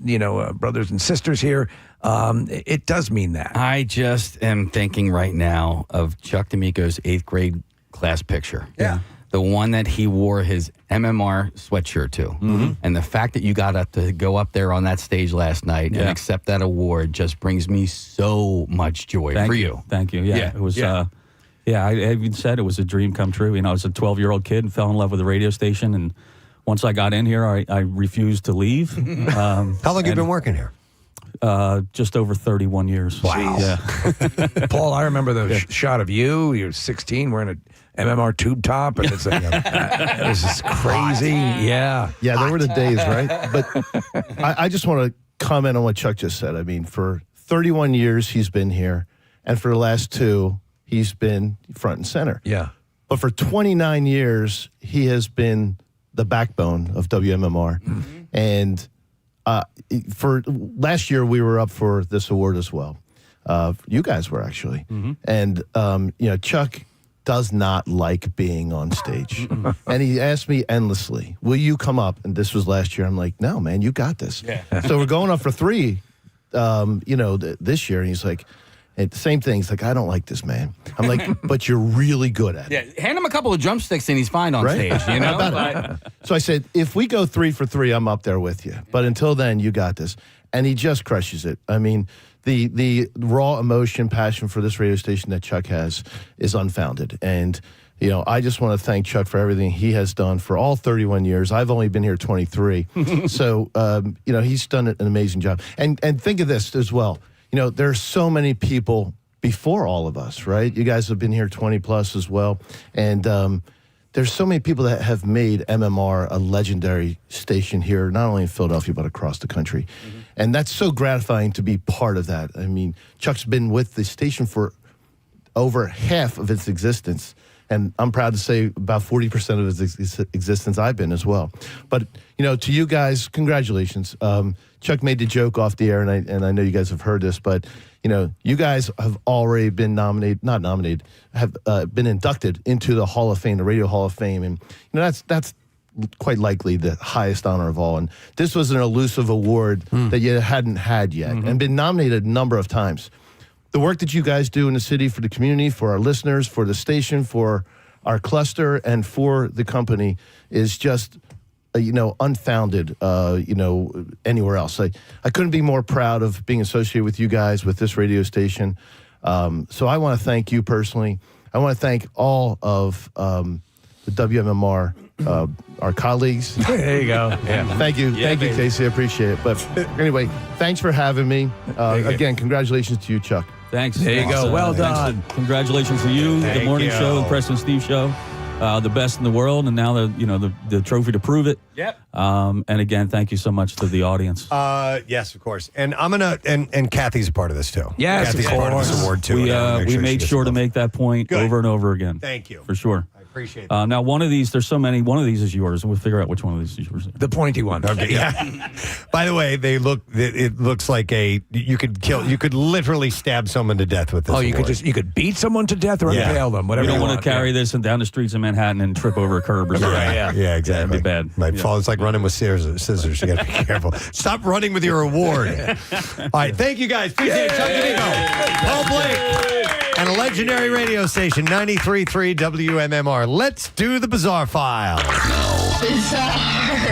brothers and sisters here, it does mean that. I just am thinking right now of Chuck D'Amico's 8th grade class picture. Yeah. The one that he wore his MMR sweatshirt to. Mm-hmm. And the fact that you got to go up there on that stage last night and accept that award just brings me so much joy for you. Thank you. Yeah. It was, I even said it was a dream come true. I was a 12-year-old kid and fell in love with the radio station. And once I got in here, I refused to leave. How long have you been working here? Just over 31 years. Wow. Yeah. Paul, I remember the shot of you. You're 16 wearing an MMR tube top, and it's this is crazy. Yeah. Yeah, there were the days, right? But I just want to comment on what Chuck just said. I mean, for 31 years, he's been here, and for the last 2, he's been front and center. Yeah. But for 29 years, he has been the backbone of WMMR. Mm-hmm. And for last year, we were up for this award as well. You guys were actually. Mm-hmm. And, Chuck does not like being on stage. And he asked me endlessly, will you come up? And this was last year. I'm like, no, man, you got this. Yeah. So we're going up for 3, this year. And he's like, the same thing. He's like, I don't like this, man. I'm like, but you're really good at it. Yeah, hand him a couple of drumsticks and he's fine on stage, So I said, if we go 3 for 3, I'm up there with you. But until then, you got this. And he just crushes it. I mean, the raw emotion, passion for this radio station that Chuck has is unfounded. And I just want to thank Chuck for everything he has done for all 31 years. I've only been here 23. So, he's done an amazing job. And think of this as well. There's so many people before all of us, right? You guys have been here 20 plus as well. And there's so many people that have made MMR a legendary station here, not only in Philadelphia, but across the country. And that's so gratifying to be part of that. I mean, Chuck's been with the station for over half of its existence. And I'm proud to say about 40% of its existence I've been as well. But, to you guys, congratulations. Chuck made the joke off the air, and I know you guys have heard this, but, you guys have already been have been inducted into the Hall of Fame, the Radio Hall of Fame. And, that's quite likely the highest honor of all. And this was an elusive award that you hadn't had yet and been nominated a number of times. The work that you guys do in the city for the community, for our listeners, for the station, for our cluster, and for the company is just, unfounded, anywhere else. I couldn't be more proud of being associated with you guys, with this radio station. So I want to thank you personally. I want to thank all of the WMMR, our colleagues. There you go. Yeah. Thank you. Thank you, Casey. I appreciate it. But anyway, thanks for having me. Again, congratulations to you, Chuck. Thanks. There you go. Well done. Congratulations to you, the morning show, and Preston Steve show. The best in the world, and now the trophy to prove it. Yep. And again, thank you so much to the audience. Yes, of course. And I'm gonna and Kathy's a part of this too. Yes, Kathy's of part of course. this award too. We made sure to make that point over and over again. Thank you. For sure. Appreciate that. Now, one of these, there's so many. One of these is yours, and we'll figure out which one of these is yours. The pointy one. Okay. Yeah. By the way, it looks like you could literally stab someone to death with this. Oh, you award. you could beat someone to death or impale them. Whatever. You don't want to carry this and down the streets of Manhattan and trip over a curb or something. Yeah, exactly. That'd be bad. Might fall. It's like running with scissors. You got to be careful. Stop running with your award. All right, thank you guys. Appreciate it. Chuck D'Amico, Paul Blake, and a legendary radio station, 93.3 WMMR. Let's do the Bizarre File.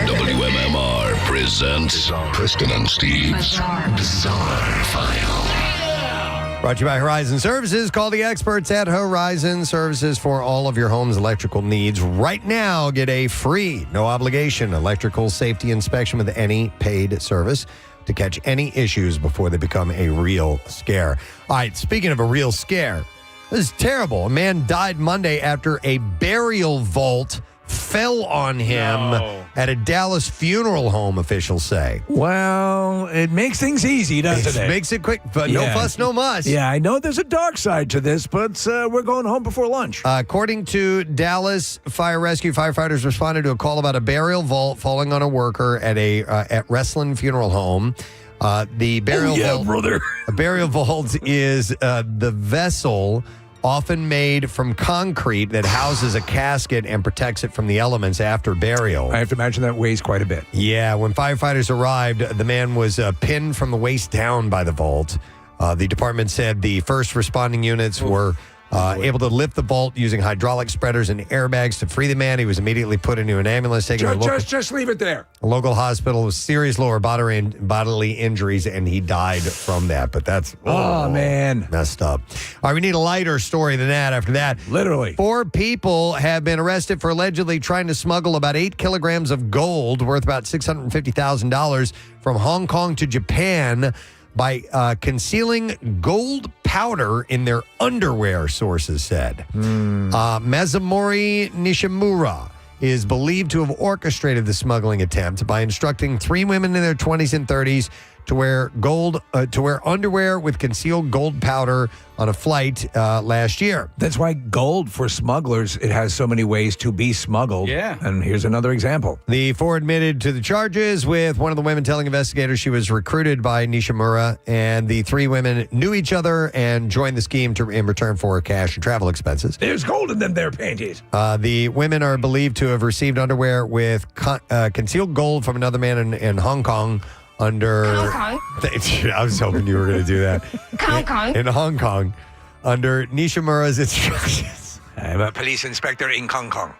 WMMR presents Preston and Steve's Bizarre File. Brought to you by Horizon Services. Call the experts at Horizon Services for all of your home's electrical needs. Right now, get a free, no obligation electrical safety inspection with any paid service to catch any issues before they become a real scare. All right, speaking of a real scare, this is terrible. A man died Monday after a burial vault fell on him at a Dallas funeral home, officials say. Well, it makes things easy, doesn't it? Makes it quick, but no fuss, no muss. Yeah, I know there's a dark side to this, but we're going home before lunch. According to Dallas Fire Rescue, firefighters responded to a call about a burial vault falling on a worker at at Westland Funeral Home. The burial vault, brother. A burial vault is the vessel often made from concrete that houses a casket and protects it from the elements after burial. I have to imagine that weighs quite a bit. Yeah, when firefighters arrived, the man was pinned from the waist down by the vault. The department said the first responding units were able to lift the vault using hydraulic spreaders and airbags to free the man. He was immediately put into an ambulance, taken to just leave it there. a local hospital with serious lower bodily injuries, and he died from that. But that's man, messed up. All right, we need a lighter story than that. After that, literally, 4 people have been arrested for allegedly trying to smuggle about 8 kilograms of gold worth about $650,000 from Hong Kong to Japan by concealing gold powder in their underwear, sources said. Mazamori Nishimura is believed to have orchestrated the smuggling attempt by instructing 3 women in their 20s and 30s to wear underwear with concealed gold powder on a flight last year. That's why gold for smugglers, it has so many ways to be smuggled. Yeah. And here's another example. The 4 admitted to the charges, with one of the women telling investigators she was recruited by Nishimura, and the 3 women knew each other and joined the scheme in return for cash and travel expenses. There's gold in them there panties. The women are believed to have received underwear with concealed gold from another man in Hong Kong under... I was hoping you were going to do that. In Hong Kong, under Nishimura's instructions. I'm a police inspector in Hong Kong.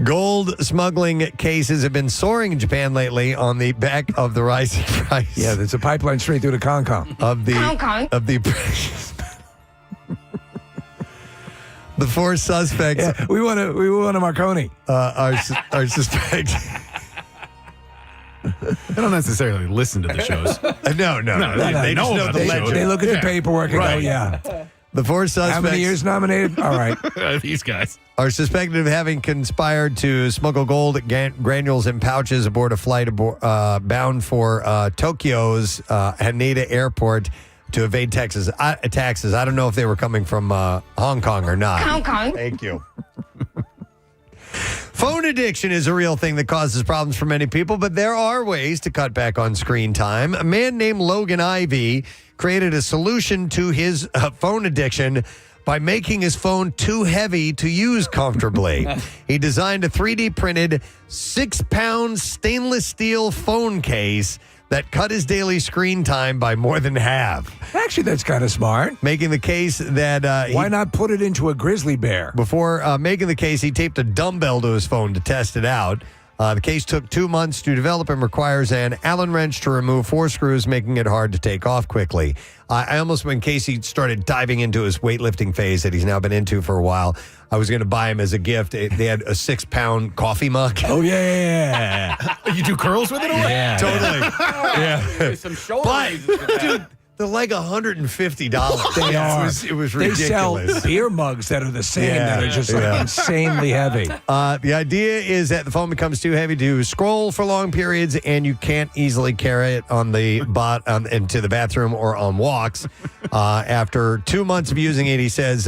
Gold smuggling cases have been soaring in Japan lately on the back of the rising price. Yeah, there's a pipeline straight through to Hong Kong. Of the precious The four suspects. Yeah, we want a Marconi. Are suspect. They don't necessarily listen to the shows. No. They just know the legend. They look at the paperwork and go, yeah. The four suspects. How many years nominated? All right. These guys are suspected of having conspired to smuggle gold granules in pouches aboard a flight bound for Tokyo's Haneda Airport to evade taxes. I don't know if they were coming from Hong Kong or not. Hong Kong. Thank you. Phone addiction is a real thing that causes problems for many people, but there are ways to cut back on screen time. A man named Logan Ivey created a solution to his phone addiction by making his phone too heavy to use comfortably. He designed a 3D printed 6-pound stainless steel phone case that cut his daily screen time by more than half. Actually, that's kind of smart. Making the case that... Why not put it into a grizzly bear? Before making the case, he taped a dumbbell to his phone to test it out. The case took 2 months to develop and requires an Allen wrench to remove 4 screws, making it hard to take off quickly. I almost, when Casey started diving into his weightlifting phase that he's now been into for a while, I was going to buy him as a gift. They had a 6-pound coffee mug. Oh, yeah. You do curls with it? Yeah. Totally. Yeah. Some shoulder raises with that. Dude, they're like $150. They are. It was They ridiculous. sell beer mugs that are the same, that are just like insanely heavy. The idea is that the phone becomes too heavy to scroll for long periods, and you can't easily carry it on the into the bathroom or on walks. After 2 months of using it, he says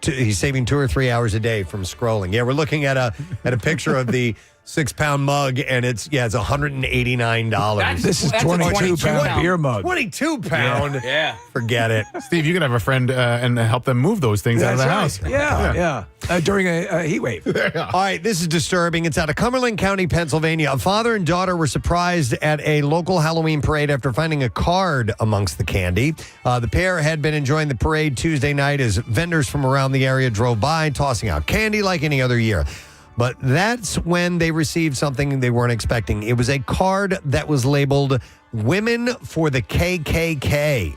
he's saving 2 or 3 hours a day from scrolling. Yeah, we're looking at a picture of the 6-pound mug, and it's $189. This is 22-pound beer mug. 22-pound. Yeah. Forget it. Steve, you could have a friend and help them move those things out of the house. Yeah. During a heat wave. All right, this is disturbing. It's out of Cumberland County, Pennsylvania. A father and daughter were surprised at a local Halloween parade after finding a card amongst the candy. The pair had been enjoying the parade Tuesday night as vendors from around the area drove by, tossing out candy like any other year. But that's when they received something they weren't expecting. It was a card that was labeled Women for the KKK.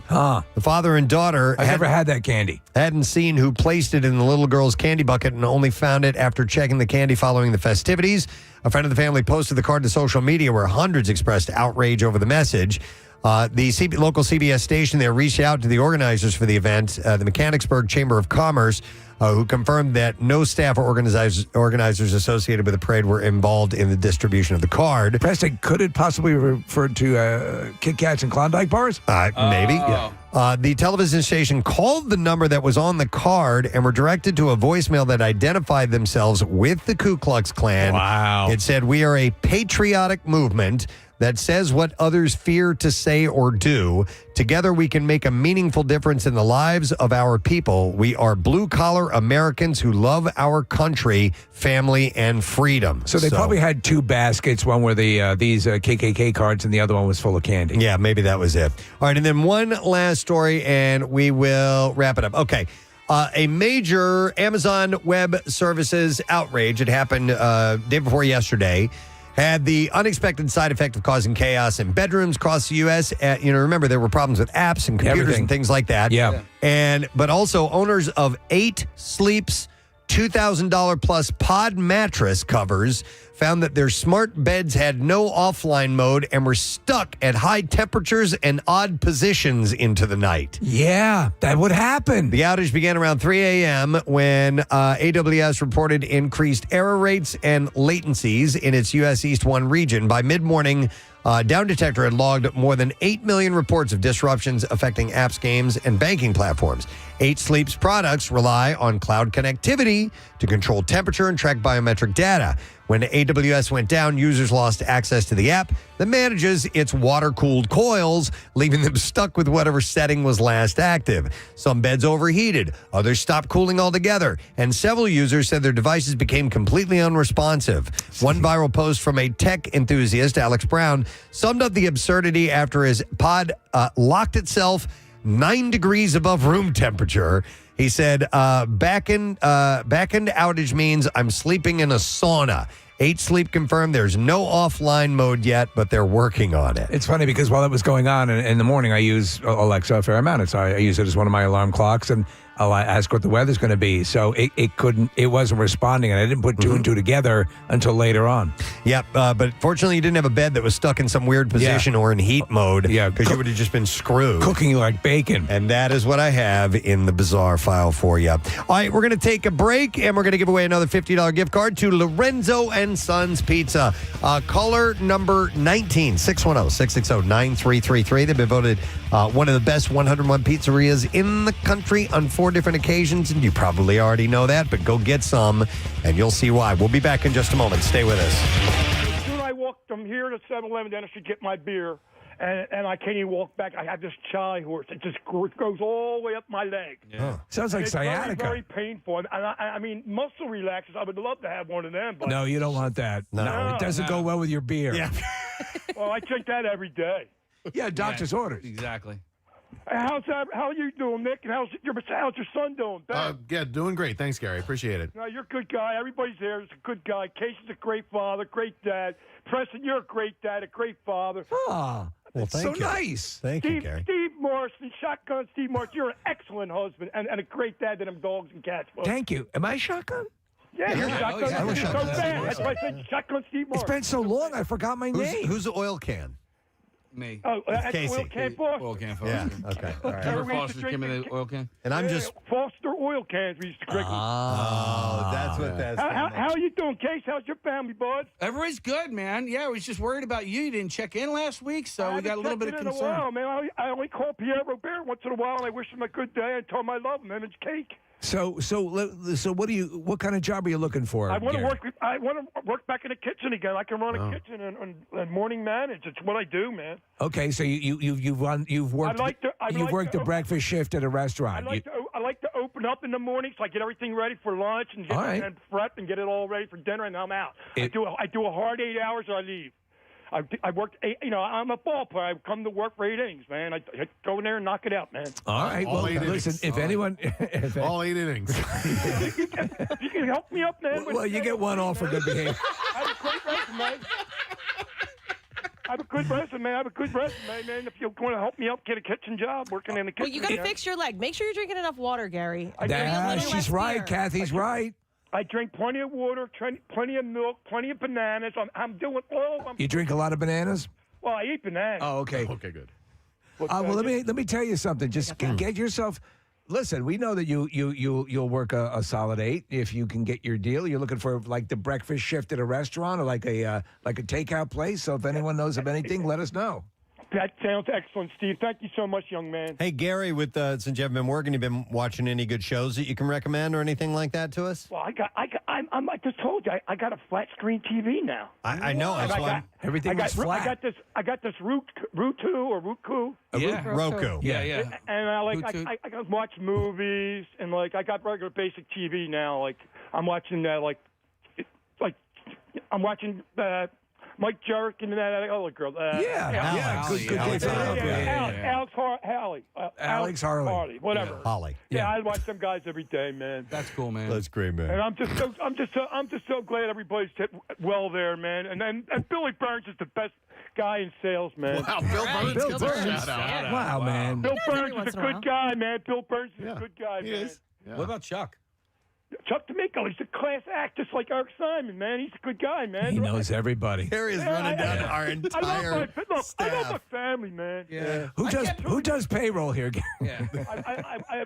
The father and daughter I've never had that candy. Hadn't seen who placed it in the little girl's candy bucket and only found it after checking the candy following the festivities. A friend of the family posted the card to social media where hundreds expressed outrage over the message. The local CBS station there reached out to the organizers for the event, the Mechanicsburg Chamber of Commerce, who confirmed that no staff or organizers associated with the parade were involved in the distribution of the card. Preston, could it possibly refer to Kit Kats and Klondike bars? Maybe. Yeah. The television station called the number that was on the card and were directed to a voicemail that identified themselves with the Ku Klux Klan. Wow. It said, "We are a patriotic movement that says what others fear to say or do. Together we can make a meaningful difference in the lives of our people. We are blue-collar Americans who love our country, family, and freedom." So they probably had 2 baskets. One were these KKK cards, and the other one was full of candy. Yeah, maybe that was it. All right, and then one last story, and we will wrap it up. Okay. A major Amazon Web Services outrage, it happened day before yesterday, had the unexpected side effect of causing chaos in bedrooms across the U.S. Remember, there were problems with apps and computers and things like that. Yeah. But also owners of 8 Sleep's $2,000 plus pod mattress covers found that their smart beds had no offline mode and were stuck at high temperatures and odd positions into the night. Yeah, that would happen. The outage began around 3 a.m. when AWS reported increased error rates and latencies in its U.S. East 1 region. By mid-morning, Down Detector had logged more than 8 million reports of disruptions affecting apps, games, and banking platforms. 8 Sleep's products rely on cloud connectivity to control temperature and track biometric data. When AWS went down, users lost access to the app that manages its water-cooled coils, leaving them stuck with whatever setting was last active. Some beds overheated, others stopped cooling altogether, and several users said their devices became completely unresponsive. One viral post from a tech enthusiast, Alex Brown, summed up the absurdity after his pod locked itself 9 degrees above room temperature. He said, backend outage means I'm sleeping in a sauna. 8 Sleep confirmed there's no offline mode yet, but they're working on it. It's funny because while it was going on in the morning, I use Alexa a fair amount. I use it as one of my alarm clocks. And I'll ask what the weather's going to be. So it wasn't responding, and I didn't put two and two together until later on. Yep, but fortunately you didn't have a bed that was stuck in some weird position or in heat mode. Yeah, because you would have just been screwed. Cooking like bacon. And that is what I have in the bizarre file for you. All right, we're going to take a break, and we're going to give away another $50 gift card to Lorenzo and Sons Pizza. Caller number 19, 610-660-9333. They've been voted one of the best 101 pizzerias in the country on 4 different occasions, and you probably already know that, but go get some, and you'll see why. We'll be back in just a moment. Stay with us. As soon as I walked from here to 7-Eleven, then I should get my beer, and I can't even walk back. I have this chai horse. It just goes all the way up my leg. Yeah. Sounds like it's sciatica. Very, very painful. And I mean, muscle relaxers, I would love to have one of them. But No, you don't want that. No, it doesn't go well with your beer. Yeah. Well, I drink that every day. Yeah, doctor's orders. Exactly. How are you doing, Nick? And how's your son doing? Yeah, doing great. Thanks, Gary. Appreciate it. No, you're a good guy. Everybody's there. Is a good guy. Casey's a great father, great dad. Preston, you're a great dad, a great father. Oh, well, so nice. Thank you, Gary. Steve Morrison, Shotgun Steve Morrison, you're an excellent husband and a great dad to them dogs and cats. Folks. Thank you. Am I shotgun? Yeah, you're Shotgun. I was So Shotgun. bad. That's why I said Shotgun Steve It's Morrison. been so long, I forgot my name. Who's the oil can? Me. Oh, that's Casey. oil can Foster. Oil can Foster. Yeah, okay. All right. Remember we used to Foster's drink came in the oil can? And I'm just... Foster oil cans we used to drink. Oh, that's what that's How you doing, Case? How's your family, bud? Everybody's good, man. Yeah, I was just worried about you. You didn't check in last week, so we got a little bit of concern. In a while, man. I only call Pierre Robert once in a while, and I wish him a good day and tell him I love him, and it's cake. So what kind of job are you looking for? I want to Gary? work back in the kitchen again. I can run a kitchen and morning manage. It's what I do, man. Okay, so you've worked the breakfast shift at a restaurant. I like to open up in the morning so I get everything ready for lunch and and prep and get it all ready for dinner, and I'm out. I do a hard 8 hours or I leave. I worked 8. I'm a ball player. I come to work for 8 innings, man. I go in there and knock it out, man. All right. Well, listen. If anyone, all 8 innings. If you can help me up, man. Well, you get one off for good behavior. I have a great resume. I have a good resume, man. If you're going to help me up, get a kitchen job, working in the kitchen. Well, you got to fix your leg. Make sure you're drinking enough water, Gary. She's right. Kathy's right. I drink plenty of water, plenty of milk, plenty of bananas. I'm doing all of them. You drink a lot of bananas? Well, I eat bananas. Oh, okay. Okay, good. Well, let me tell you something. Just get yourself. Listen, we know that you'll work a solid 8 if you can get your deal. You're looking for like the breakfast shift at a restaurant or like a takeout place. So if anyone knows of anything, let us know. That sounds excellent, Steve. Thank you so much, young man. Hey, Gary, since you haven't been working, you've been watching any good shows that you can recommend or anything like that to us? Well, I just told you, I got a flat screen TV now. I know. That's why everything is flat. I got this Roku or Roku. Roku. Yeah. And I can watch movies and I got regular basic TV now. Like I'm watching I'm watching Mike Jerk and that other girl. Alex Harley. Whatever. Holly. Yeah, I watch them guys every day, man. That's cool, man. That's great, man. And I'm just so glad everybody's hit well there, man. And Billy Burns is the best guy in sales, man. Wow, Bill Burns. Shout out. Wow, man. Bill Burns is a good guy, man. Bill Burns is a good guy, man. What about Chuck? Chuck D'Amico, he's a class act, just like Eric Simon, man. He's a good guy, man. He knows everybody. Harry is running down our entire staff. I love my family, man. Yeah. Who does payroll here? Yeah.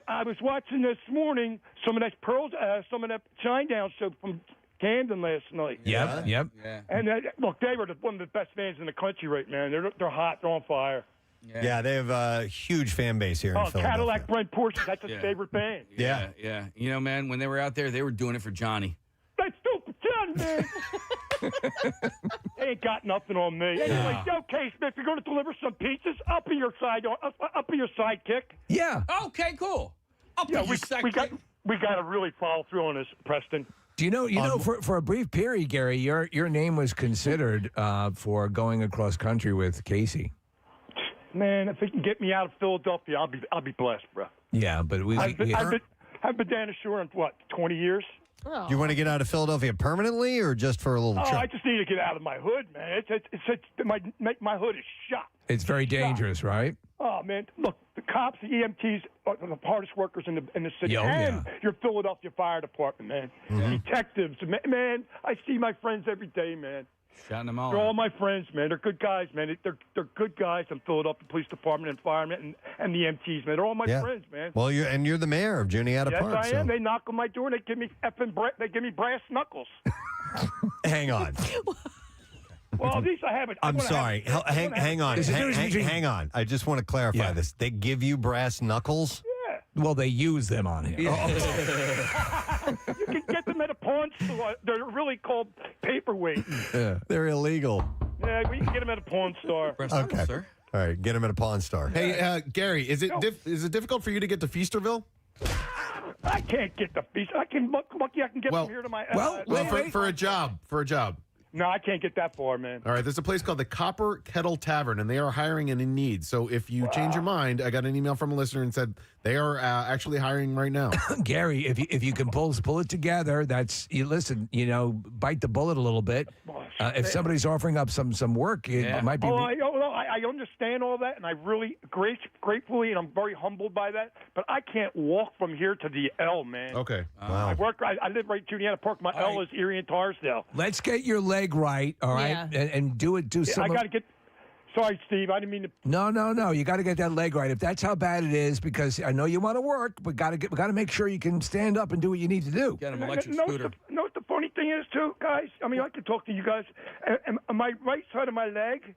I was watching this morning some of that Shinedown show from Camden last night. Yep. Yeah. And look, they were one of the best fans in the country right now. They're hot. They're on fire. Yeah, they have a huge fan base here in Philadelphia. Cadillac Brent Porsche, that's his favorite band. Yeah. You know, man, when they were out there, they were doing it for Johnny. That's stupid Johnny, man. They ain't got nothing on me. Anyway, okay, Smith, you're going to deliver some pizzas. I'll be your sidekick. Yeah. Okay, cool. We got to really follow through on this, Preston. Do you know, for a brief period, Gary, your name was considered for going across country with Casey. Man, if it can get me out of Philadelphia, I'll be blessed, bro. Yeah, but I've been down the shore in 20 years. Do you want to get out of Philadelphia permanently or just for a little trip? I just need to get out of my hood, man. My hood is shot. It's very dangerous, right? Oh, man. Look, cops, the EMTs are the hardest workers in the city, and your Philadelphia Fire Department, man. Detectives, man. I see my friends every day, man. Shouting them all. They're all my friends, man. They're good guys, man. They're good guys in Philadelphia Police Department and firemen and the EMTs, man. They're all my friends, man. Well, you're the mayor of Juniata Park. Yes, I am. They knock on my door and they give me they give me brass knuckles. Hang on. Well, at least I have it. I'm sorry. Hang on. Hang on. I just want to clarify this. They give you brass knuckles? Yeah. Well, they use them on him. You can get them at a pawn store. They're really called paperweights. They're illegal. Yeah, we can get them at a pawn store. Okay. Sir. All right, get them at a pawn store. Hey, Gary, is it difficult for you to get to Feasterville? I can't get the feast. I can get from here to my. For a job. No, I can't get that far, man. All right, there's a place called the Copper Kettle Tavern, and they are hiring and in need. So if you change your mind, I got an email from a listener and said they are actually hiring right now. Gary, if you can pull it together, bite the bullet a little bit. If somebody's offering up some work, it might be. I understand all that, and I really gratefully, and I'm very humbled by that. But I can't walk from here to the L, man. Okay. Wow. I live right in Juniata Park. My L is Erie and Tarsdale. Let's get your leg right, all right, and do some. I got to get. Sorry, Steve. I didn't mean to. No. You got to get that leg right. If that's how bad it is, because I know you want to work, but got to make sure you can stand up and do what you need to do. Get an electric scooter. The funny thing is, too, guys. I mean, I could talk to you guys. And my right side of my leg,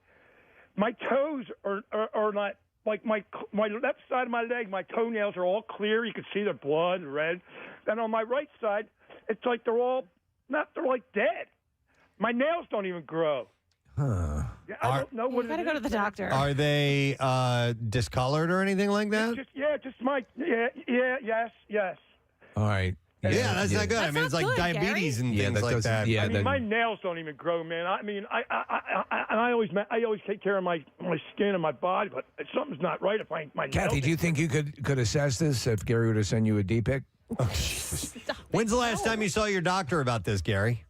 my toes are not like my left side of my leg. My toenails are all clear. You can see the blood and red. And on my right side, it's like they're like dead. My nails don't even grow. Huh. Yeah, I don't know what. You got to go to the doctor. Are they discolored or anything like that? Yes. All right. Yeah, that's not good. I mean, it's like diabetes and things like that. Yeah, my nails don't even grow, man. I mean, I always take care of my skin and my body, but something's not right if my Kathy, do you think you could assess this if Gary were to send you a D-pic? Oh, when's the last time you saw your doctor about this, Gary?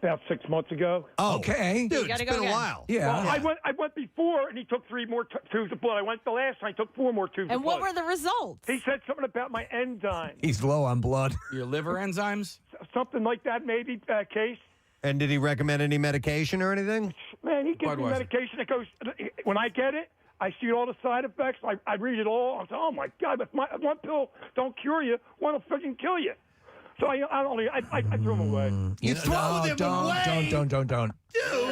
About 6 months ago. Oh, okay. Dude, it's been a while. Yeah. Well, I went before, and he took 3 more tubes of blood. I went the last time, he took 4 more tubes of blood. And what were the results? He said something about my enzymes. He's low on blood. Your liver enzymes? Something like that, maybe, Case. And did he recommend any medication or anything? Man, he gives me medication that goes, when I get it, I see all the side effects. I read it all. I'm saying, oh, my God, if one pill don't cure you, one will freaking kill you. So I threw them away. You throw them away? Don't. Dude.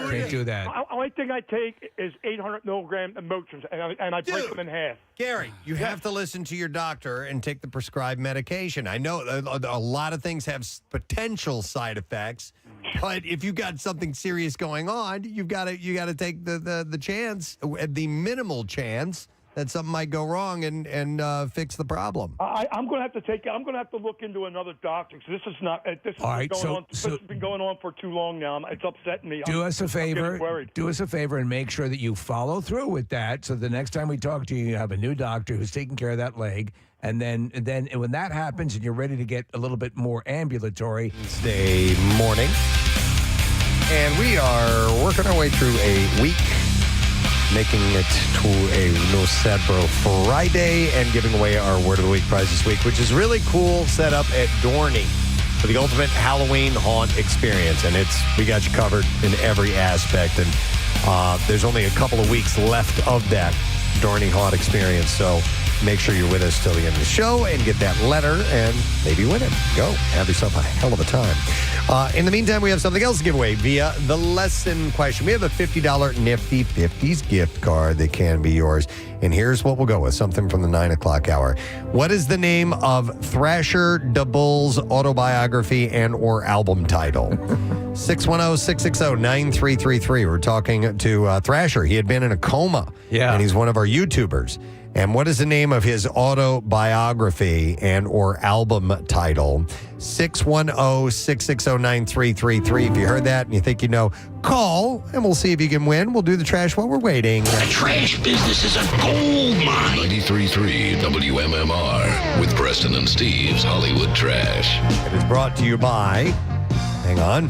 Can't do that. The only thing I take is 800 milligram Motrin, and I break them in half. Gary, you have to listen to your doctor and take the prescribed medication. I know a lot of things have potential side effects, but if you've got something serious going on, you got to take the chance, the minimal chance that something might go wrong and fix the problem. I'm going to have to look into another doctor because this is not. This has been going on for too long now. It's upsetting me. Do us a favor and make sure that you follow through with that. So the next time we talk to you, you have a new doctor who's taking care of that leg. And then when that happens and you're ready to get a little bit more ambulatory. Wednesday morning. And we are working our way through a week, making it to a No Sabro Friday and giving away our Word of the Week prize this week, which is really cool setup at Dorney for the ultimate Halloween haunt experience. And we got you covered in every aspect. And there's only a couple of weeks left of that Dorney haunt experience. So make sure you're with us till the end of the show and get that letter and maybe win it. Go. Have yourself a hell of a time. In the meantime, we have something else to give away via the lesson question. We have a $50 Nifty 50s gift card that can be yours. And here's what we'll go with, something from the 9 o'clock hour. What is the name of Thrasher DeBull's autobiography and or album title? 610-660-9333. We're talking to Thrasher. He had been in a coma. Yeah. And he's one of our YouTubers. And what is the name of his autobiography and or album title? 610-660-9333. If you heard that and you think you know, call and we'll see if you can win. We'll do the trash while we're waiting. The trash business is a gold mine. 93.3 WMMR with Preston and Steve's Hollywood Trash. It is brought to you by, hang on,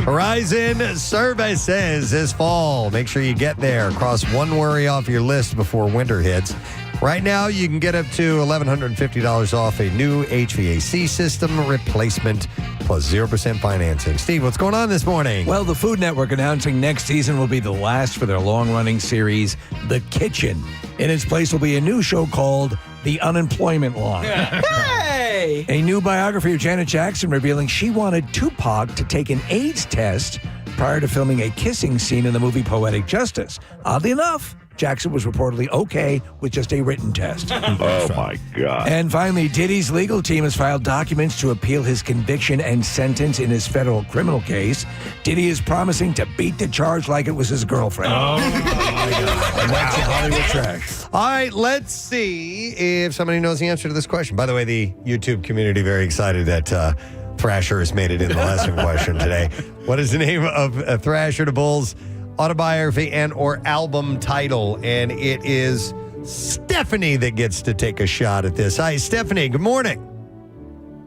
Horizon Services this fall. Make sure you get there. Cross one worry off your list before winter hits. Right now, you can get up to $1,150 off a new HVAC system replacement plus 0% financing. Steve, what's going on this morning? Well, the Food Network announcing next season will be the last for their long-running series, The Kitchen. In its place will be a new show called The Unemployment Line. Hey! A new biography of Janet Jackson revealing she wanted Tupac to take an AIDS test prior to filming a kissing scene in the movie Poetic Justice. Oddly enough, Jackson was reportedly okay with just a written test. Oh, my God. And finally, Diddy's legal team has filed documents to appeal his conviction and sentence in his federal criminal case. Diddy is promising to beat the charge like it was his girlfriend. Oh, my God. And that's your Hollywood trash. All right, let's see if somebody knows the answer to this question. By the way, the YouTube community very excited that Thrasher has made it in the lesson question today. What is the name of Thrasher the Bull's autobiography and or album title? And it is Stephanie that gets to take a shot at this. Hi, Stephanie. Good morning.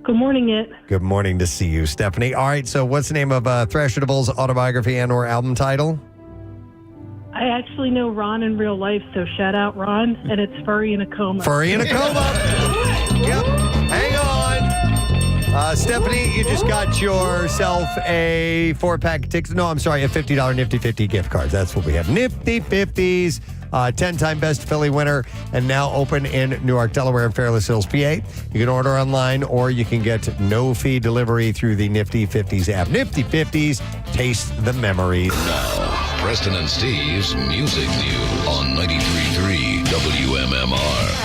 Good morning, it. Good morning to see you, Stephanie. All right, so what's the name of Thrasher the Bull's autobiography and or album title? I actually know Ron in real life, so shout out Ron, and it's Furry in a Coma. Furry in a Coma. Yep. Hang on. Stephanie, you just got yourself a 4-pack of tickets. No, I'm sorry, a $50 Nifty 50 gift card. That's what we have. Nifty 50s, 10-time Best Philly winner, and now open in Newark, Delaware, and Fairless Hills, PA. You can order online, or you can get no-fee delivery through the Nifty 50s app. Nifty 50s, taste the memories. Now, Preston and Steve's Music News on 93.3 WMMR.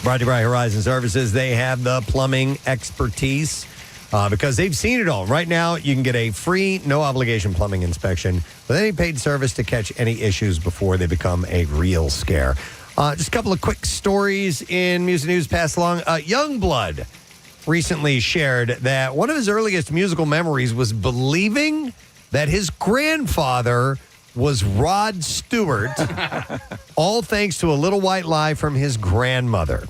Brought to you by Horizon Services. They have the plumbing expertise because they've seen it all. Right now, you can get a free, no-obligation plumbing inspection with any paid service to catch any issues before they become a real scare. Just a couple of quick stories in music news passed along. Youngblood recently shared that one of his earliest musical memories was believing that his grandfather was Rod Stewart, all thanks to a little white lie from his grandmother.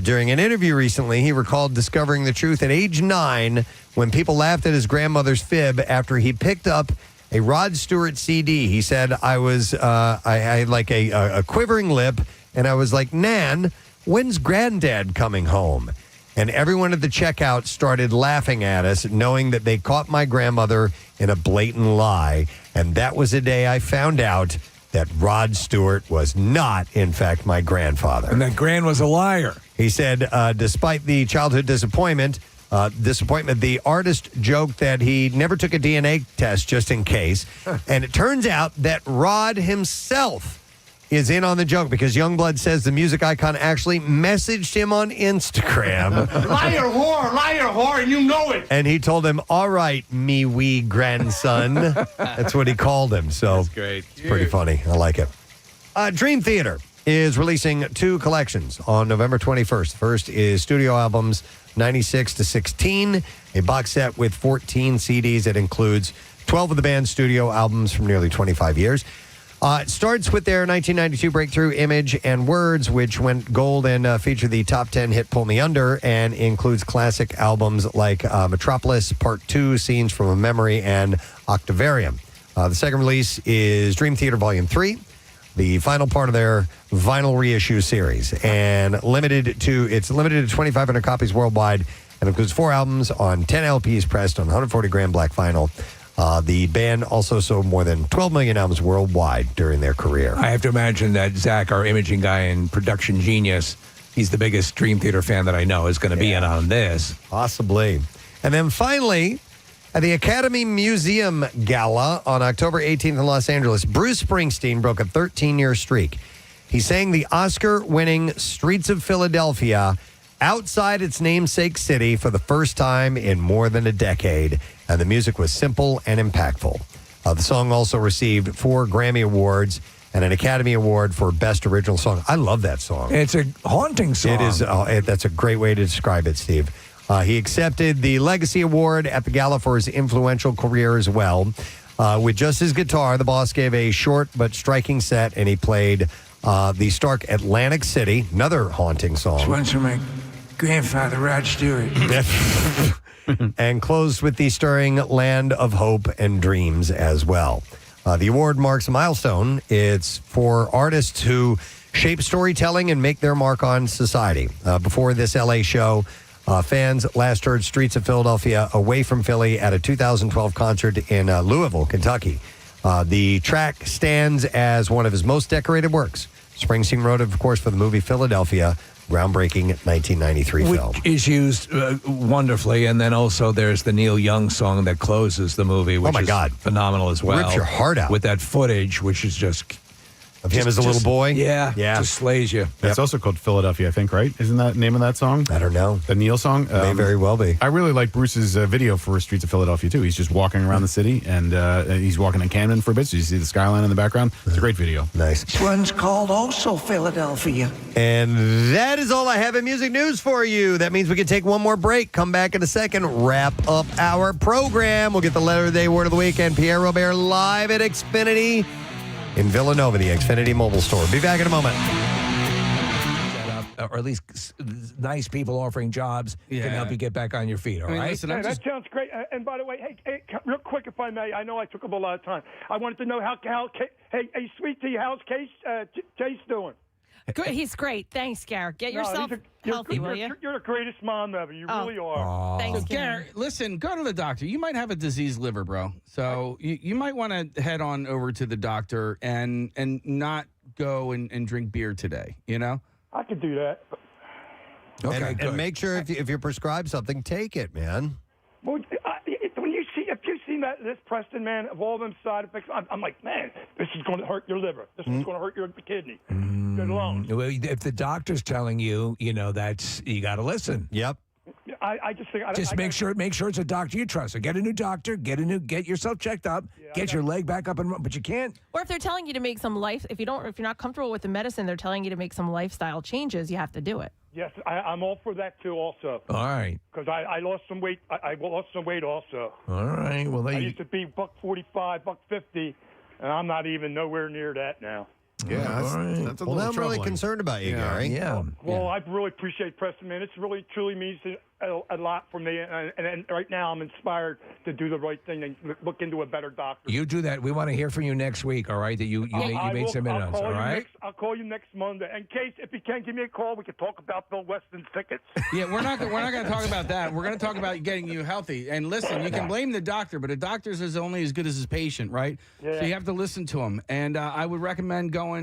During an interview recently, he recalled discovering the truth at age 9 when people laughed at his grandmother's fib after he picked up a Rod Stewart CD. He said, I had like a quivering lip, and I was like, Nan, when's Granddad coming home? And everyone at the checkout started laughing at us, knowing that they caught my grandmother in a blatant lie. And that was the day I found out that Rod Stewart was not, in fact, my grandfather. And that Gran was a liar. He said, despite the childhood disappointment, the artist joked that he never took a DNA test just in case. And it turns out that Rod himself is in on the joke because Youngblood says the music icon actually messaged him on Instagram. Liar whore, and you know it. And he told him, all right, me wee grandson. That's what he called him. So That's great. It's pretty funny. I like it. Dream Theater is releasing 2 collections on November 21st. The first is studio albums 96 to 16, a box set with 14 CDs that includes 12 of the band's studio albums from nearly 25 years. It starts with their 1992 breakthrough Image and Words, which went gold and featured the top 10 hit Pull Me Under, and includes classic albums like Metropolis Part 2, Scenes from a Memory, and Octavarium. The second release is Dream Theater Volume 3, the final part of their vinyl reissue series, and limited to 2,500 copies worldwide, and includes 4 albums on 10 LPs pressed on 140-gram black vinyl. The band also sold more than 12 million albums worldwide during their career. I have to imagine that Zach, our imaging guy and production genius, he's the biggest Dream Theater fan that I know, is going to be in on this. Possibly. And then finally, at the Academy Museum Gala on October 18th in Los Angeles, Bruce Springsteen broke a 13-year streak. He sang the Oscar-winning Streets of Philadelphia outside its namesake city for the first time in more than a decade, and the music was simple and impactful. The song also received 4 Grammy Awards and an Academy Award for Best Original Song. I love that song. It's a haunting song. It is. That's a great way to describe it, Steve. He accepted the Legacy Award at the gala for his influential career as well. With just his guitar, the boss gave a short but striking set, and he played the Stark Atlantic City, another haunting song. grandfather, Rod Stewart. And closed with the stirring Land of Hope and Dreams as well. The award marks a milestone. It's for artists who shape storytelling and make their mark on society. Before this LA show, fans last heard Streets of Philadelphia away from Philly at a 2012 concert in Louisville, Kentucky. The track stands as one of his most decorated works. Springsteen wrote it, of course, for the movie Philadelphia, groundbreaking 1993 film. Which is used wonderfully. And then also there's the Neil Young song that closes the movie, which is phenomenal as well. Rips your heart out. With that footage, which is just... Of him as a little boy? Yeah. Just slays you. It's also called Philadelphia, I think, right? Isn't that the name of that song? I don't know. The Neil song? May very well be. I really like Bruce's video for Streets of Philadelphia, too. He's just walking around the city, and he's walking in Camden for a bit, so you see the skyline in the background. It's a great video. Nice. This one's called also Philadelphia. And that is all I have in music news for you. That means we can take one more break, come back in a second, wrap up our program. We'll get the letter of the day, word of the week, and Pierre Robert live at Xfinity in Villanova, the Xfinity mobile store. Be back in a moment. Or at least nice people offering jobs can help you get back on your feet, all right? Listen, that sounds great. And by the way, hey, real quick, if I may, I know I took up a lot of time. I wanted to know how hey, Sweet Tea, how's Chase doing? Good. He's great. Thanks, Garrett. Get yourself healthy, will you? You're the greatest mom ever. You really are. Thanks, So, Garrett, listen, go to the doctor. You might have a diseased liver, bro. So you might want to head on over to the doctor and not go and drink beer today, you know? I could do that. Okay, and make sure if you're prescribed something, take it, man. Well, if you see this Preston, man, of all them side effects, I'm like, man, this is going to hurt your liver. This is going to hurt your kidney. Good lungs. Well, if the doctor's telling you, you got to listen. Yep. I just think make sure it's a doctor you trust. So get a new doctor, get yourself checked up, get your leg back up and run. But you can't. Or if they're telling you to make some if you're not comfortable with the medicine, they're telling you to make some lifestyle changes. You have to do it. Yes, I'm all for that too. Also. All right. Because I lost some weight. I lost some weight also. All right. Well, I used to be $145, $150, and I'm not even nowhere near that now. Yeah, that's a little I'm really concerned about you, Gary. Yeah. Well, I really appreciate Preston, man. It's really, truly means a lot for me. And right now I'm inspired to do the right thing and look into a better doctor. You do that. We want to hear from you next week, all right? That you made some inroads, all right? I'll call you next Monday. In case, if you can't give me a call, we can talk about Bill Weston's tickets. Yeah, we're not going to talk about that. We're going to talk about getting you healthy. And listen, you can blame the doctor, but a doctor's is only as good as his patient, right? Yeah. So you have to listen to him. And I would recommend going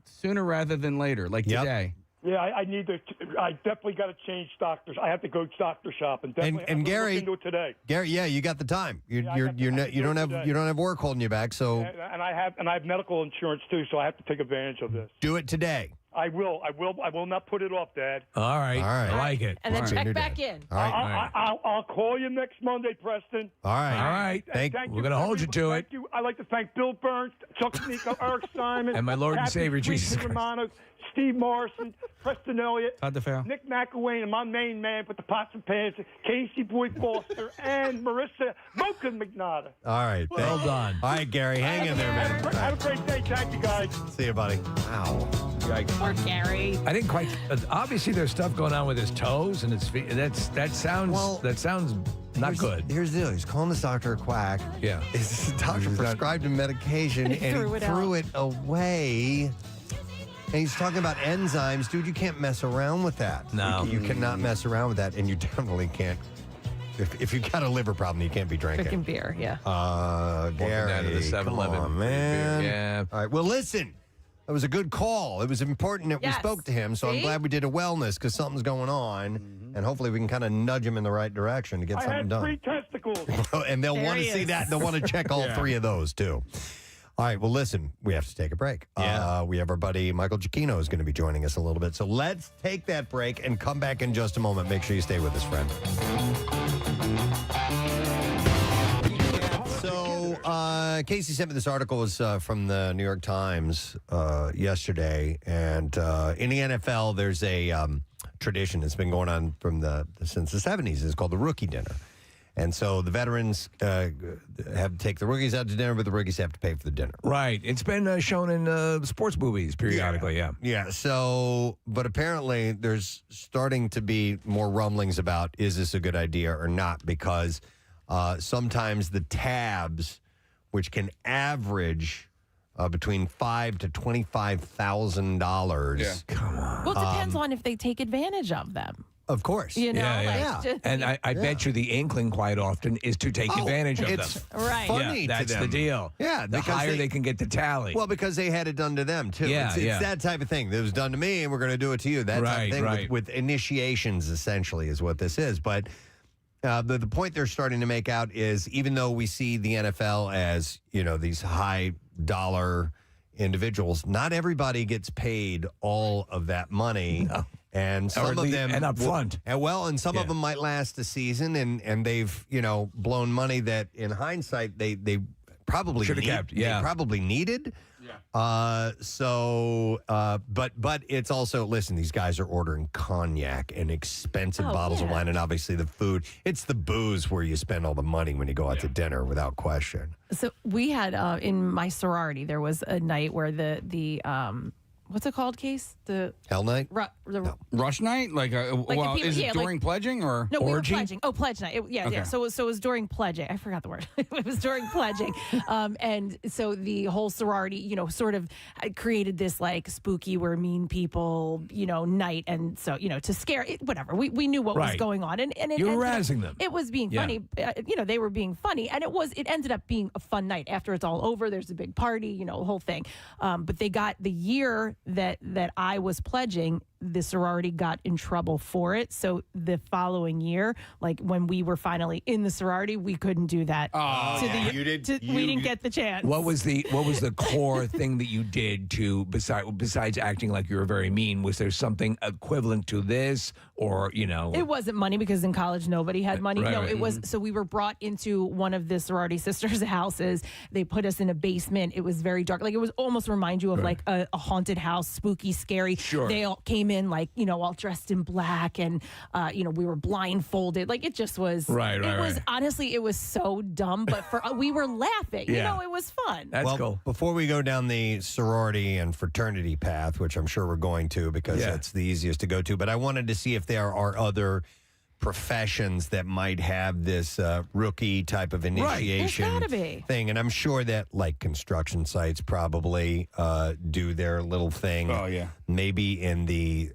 sooner rather than later, today. Yeah, I need to. I definitely got to change doctors. I have to go doctor shop and definitely and Gary, look into it today. Gary, you got the time. You don't have work holding you back. So and I have medical insurance too, so I have to take advantage of this. Do it today. I will not put it off, Dad. All right. I like it. And then check back in. All right. I'll call you next Monday, Preston. All right. All right. We're going to hold you to it. Thank you. I'd like to thank Bill Burns, Chuck Nico, Eric Simon, and my Lord and Savior Jesus Christ. Romano, Steve Morrison, Preston Elliott, Nick McElwain, and my main man with the pots and pans, Casey Boyd Foster, and Marissa Mocha McNaughter. All right. Well done. All right, Gary. Hang in there, man. Have a great day. Thank you, guys. See you, buddy. Wow. Poor Gary. I didn't quite. Obviously, there's stuff going on with his toes and his feet. That sounds not good. Here's the deal. He's calling this doctor a quack. Yeah. His doctor prescribed him medication and he threw it away. And he's talking about enzymes. Dude, you can't mess around with that. No. You cannot mess around with that, and you definitely can't. If you've got a liver problem, you can't be drinking. Drinking beer, yeah. Gary, down to the 7-Eleven. come on, man. Yeah. All right, well, listen. That was a good call. It was important that we spoke to him, so I'm glad we did a wellness because something's going on, and hopefully we can kind of nudge him in the right direction to get something done. I had 3 testicles. And they'll want to see that. They'll want to check all 3 of those, too. All right, well, listen, we have to take a break. Yeah. We have our buddy Michael Giacchino is going to be joining us a little bit. So let's take that break and come back in just a moment. Make sure you stay with us, friend. So Casey sent me this article. It was from the New York Times yesterday. And in the NFL, there's a tradition that's been going on since the 70s. It's called the Rookie Dinner. And so the veterans have to take the rookies out to dinner, but the rookies have to pay for the dinner. Right. It's been shown in sports movies periodically, Yeah, so, but apparently there's starting to be more rumblings about is this a good idea or not, because sometimes the tabs, which can average between $5,000 to $25,000. Come on. Well, it depends on if they take advantage of them. Of course. You know, And I bet you the inkling quite often is to take advantage of them. It's Right. funny Yeah, that's to the them. deal. Yeah, The because higher they can get the tally. Well, because they had it done to them, too. Yeah, It's that type of thing. It was done to me, and we're going to do it to you. That type of thing with initiations, essentially, is what this is. But the point they're starting to make out is even though we see the NFL as, these high-dollar individuals, not everybody gets paid all of that money. No. And some of them and up front. And some of them might last a season, and they've blown money that in hindsight they probably should have kept. Yeah, they probably needed. Yeah. But it's also, listen, these guys are ordering cognac and expensive bottles of wine, and obviously the food. It's the booze where you spend all the money when you go out to dinner, without question. So we had in my sorority, there was a night where the what's it called, Case? The Hell Night? Rush night? Is it during pledging or no? We were orgy? pledging. Oh, pledge night. Yeah. So it was during pledging. I forgot the word. It was during pledging. And so the whole sorority, sort of created this like spooky, we're mean people, night, and so to scare it, whatever. We knew what was going on, and it you're harassing them. It was being funny. They were being funny, and it ended up being a fun night. After it's all over, there's a big party, the whole thing. But they got the year that I was pledging, the sorority got in trouble for it. So the following year, like when we were finally in the sorority, we couldn't do that. We didn't get the chance. What was the core thing that you did to besides acting like you were very mean? Was there something equivalent to this, or It wasn't money, because in college nobody had money. Right, no, right. it was. So we were brought into one of the sorority sisters' houses. They put us in a basement. It was very dark. Like it was almost remind you of like a haunted house, spooky, scary. Sure. They all came in like all dressed in black, and we were blindfolded. Like it just was. Right. Honestly, it was so dumb, but we were laughing. It was fun. That's cool. Before we go down the sorority and fraternity path, which I'm sure we're going to because that's the easiest to go to, but I wanted to see if there are other professions that might have this rookie type of initiation There's gotta be. thing, and I'm sure that like construction sites probably do their little thing. Oh yeah, maybe in the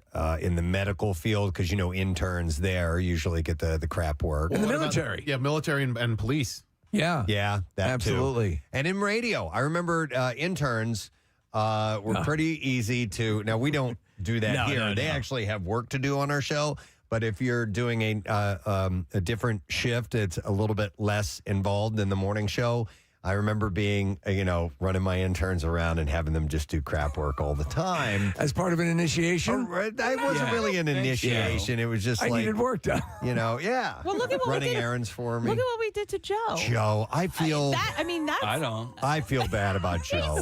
medical field, because interns there usually get the crap work. In the military, military and police. Yeah, that absolutely. too. And in radio, I remember interns were pretty easy to. Now we don't do that here. They actually have work to do on our show. But if you're doing a different shift, it's a little bit less involved than the morning show. I remember being, running my interns around and having them just do crap work all the time. As part of an initiation? That wasn't really an initiation. It was just I needed work done. Well, look at what running we did. errands for me. Look at what we did to Joe. Joe, I feel. That's. I don't. I feel bad about Joe.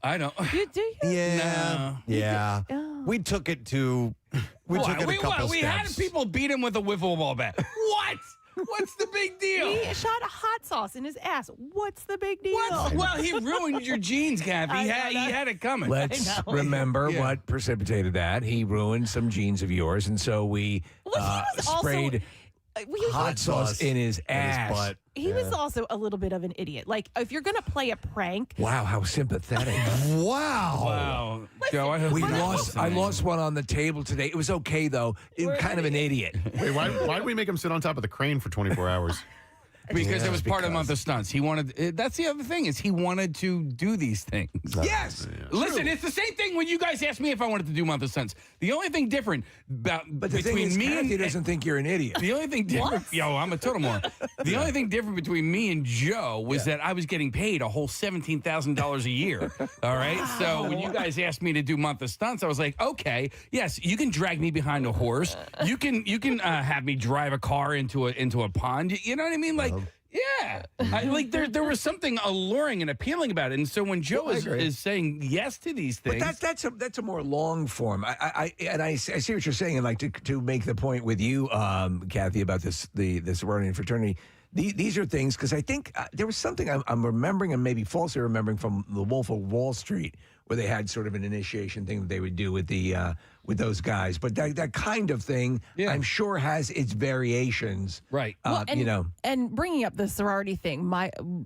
I don't. You do? Yeah. No. Yeah. We took it to. We took it a couple We had steps. people beat him with a wiffle ball bat. What? What's the big deal? He shot a hot sauce in his ass. What's the big deal? Well, he ruined your jeans, Kathy. He had it coming. Let's remember what precipitated that. He ruined some jeans of yours, and so we sprayed hot sauce in his ass. butt. He was also a little bit of an idiot. Like, if you're going to play a prank. Wow, how sympathetic. Wow. Joe, I lost one on the table today. It was okay, though. Kind of an idiot. Wait, why did we make him sit on top of the crane for 24 hours? Because it was part of the month of stunts. He wanted. That's the other thing is he wanted to do these things. Yes. Listen, it's the same thing when you guys asked me if I wanted to do month of stunts. The only thing different between me and he doesn't think you're an idiot. The only thing different, I'm a total moron. The only thing different between me and Joe was that I was getting paid a whole $17,000 a year. All right. So when you guys asked me to do month of stunts, I was like, okay, yes, you can drag me behind a horse. You can have me drive a car into a pond. You know what I mean? Like. Yeah, there was something alluring and appealing about it, and so when Joe is saying yes to these things, but that's a more long form. I see what you're saying, and like to make the point with you, Kathy, about the sorority and fraternity. these are things, because I think there was something I'm remembering, and maybe falsely remembering, from The Wolf of Wall Street, where they had sort of an initiation thing that they would do with with those guys. But that kind of thing, I'm sure, has its variations. Right. And bringing up the sorority thing,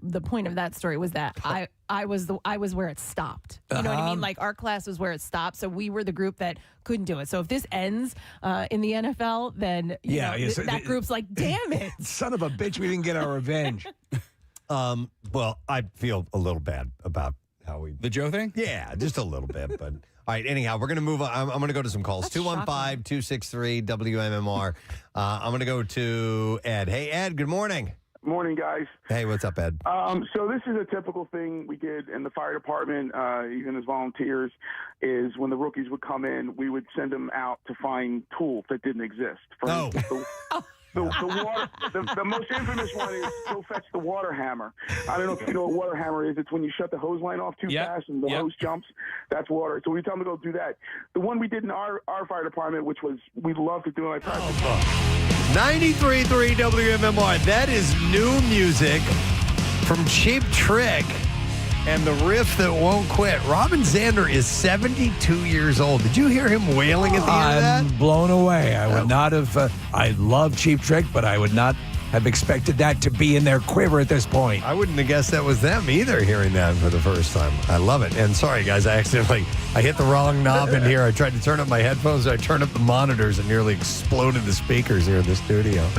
the point of that story was that I was where it stopped. You know what I mean? Like, our class was where it stopped, so we were the group that couldn't do it. So if this ends in the NFL, then that group's like, damn it, son of a bitch, we didn't get our revenge. Well, I feel a little bad about how the Joe thing? Yeah, just a little bit. But all right, anyhow, we're going to move on. I'm going to go to some calls. 215-263-WMMR. I'm going to go to Ed. Hey, Ed, good morning. Morning, guys. Hey, what's up, Ed? So this is a typical thing we did in the fire department, even as volunteers, is when the rookies would come in, we would send them out to find tools that didn't exist. The most infamous one is go fetch the water hammer. I don't know if you know what water hammer is. It's when you shut the hose line off too fast and the hose jumps. That's water. So we tell them to go do that. The one we did in our fire department, which was we loved to do in my practice. 93.3 WMMR. That is new music from Cheap Trick and the riff that won't quit. Robin Zander is 72 years old. Did you hear him wailing at the end of that? I'm blown away. I would not have. I love Cheap Trick, but I would not have expected that to be in their quiver at this point. I wouldn't have guessed that was them either, hearing that for the first time. I love it. And sorry, guys, I hit the wrong knob in here. I tried to turn up my headphones. I turned up the monitors and nearly exploded the speakers here in the studio. All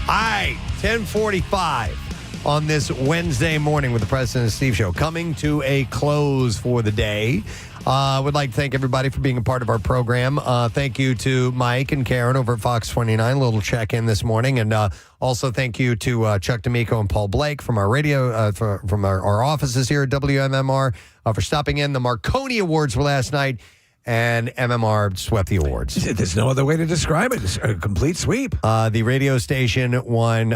right, 10:45 on this Wednesday morning with the Preston and Steve Show, coming to a close for the day. I would like to thank everybody for being a part of our program. Thank you to Mike and Karen over at Fox 29. A little check-in this morning. And also thank you to Chuck D'Amico and Paul Blake from our radio, from our offices here at WMMR for stopping in. The Marconi Awards were last night, and MMR swept the awards. There's no other way to describe it. It's a complete sweep. The radio station won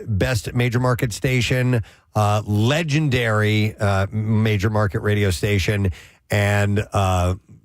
Best Major Market Station, Legendary Major Market Radio Station, and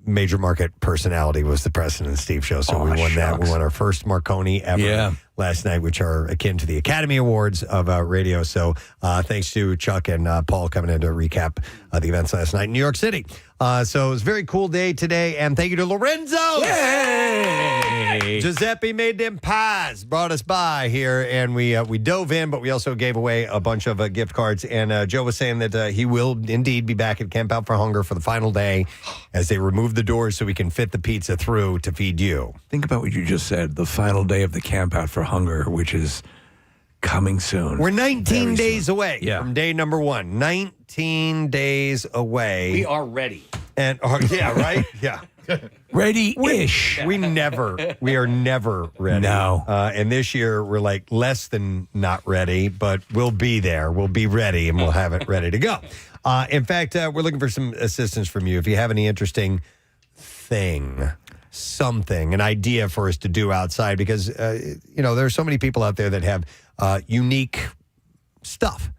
Major Market Personality was the Preston and Steve Show. So we won that. We won our first Marconi ever last night, which are akin to the Academy Awards of radio. So thanks to Chuck and Paul coming in to recap the events last night in New York City. So it was a very cool day today. And thank you to Lorenzo. Yay! Giuseppe made them pies, brought us by here, and we dove in, but we also gave away a bunch of gift cards. And Joe was saying that he will indeed be back at Camp Out for Hunger for the final day as they remove the doors so we can fit the pizza through to feed you. Think about what you just said, the final day of the Camp Out for Hunger, which is coming soon. We're 19 days away from day number 1. 19 days away. We are ready. And yeah, right? Yeah. Ready-ish. We are never ready. No. And this year we're like less than not ready, but we'll be there. We'll be ready, and we'll have it ready to go. In fact, we're looking for some assistance from you. If you have any interesting something, an idea for us to do outside, because, there's so many people out there that have unique stuff,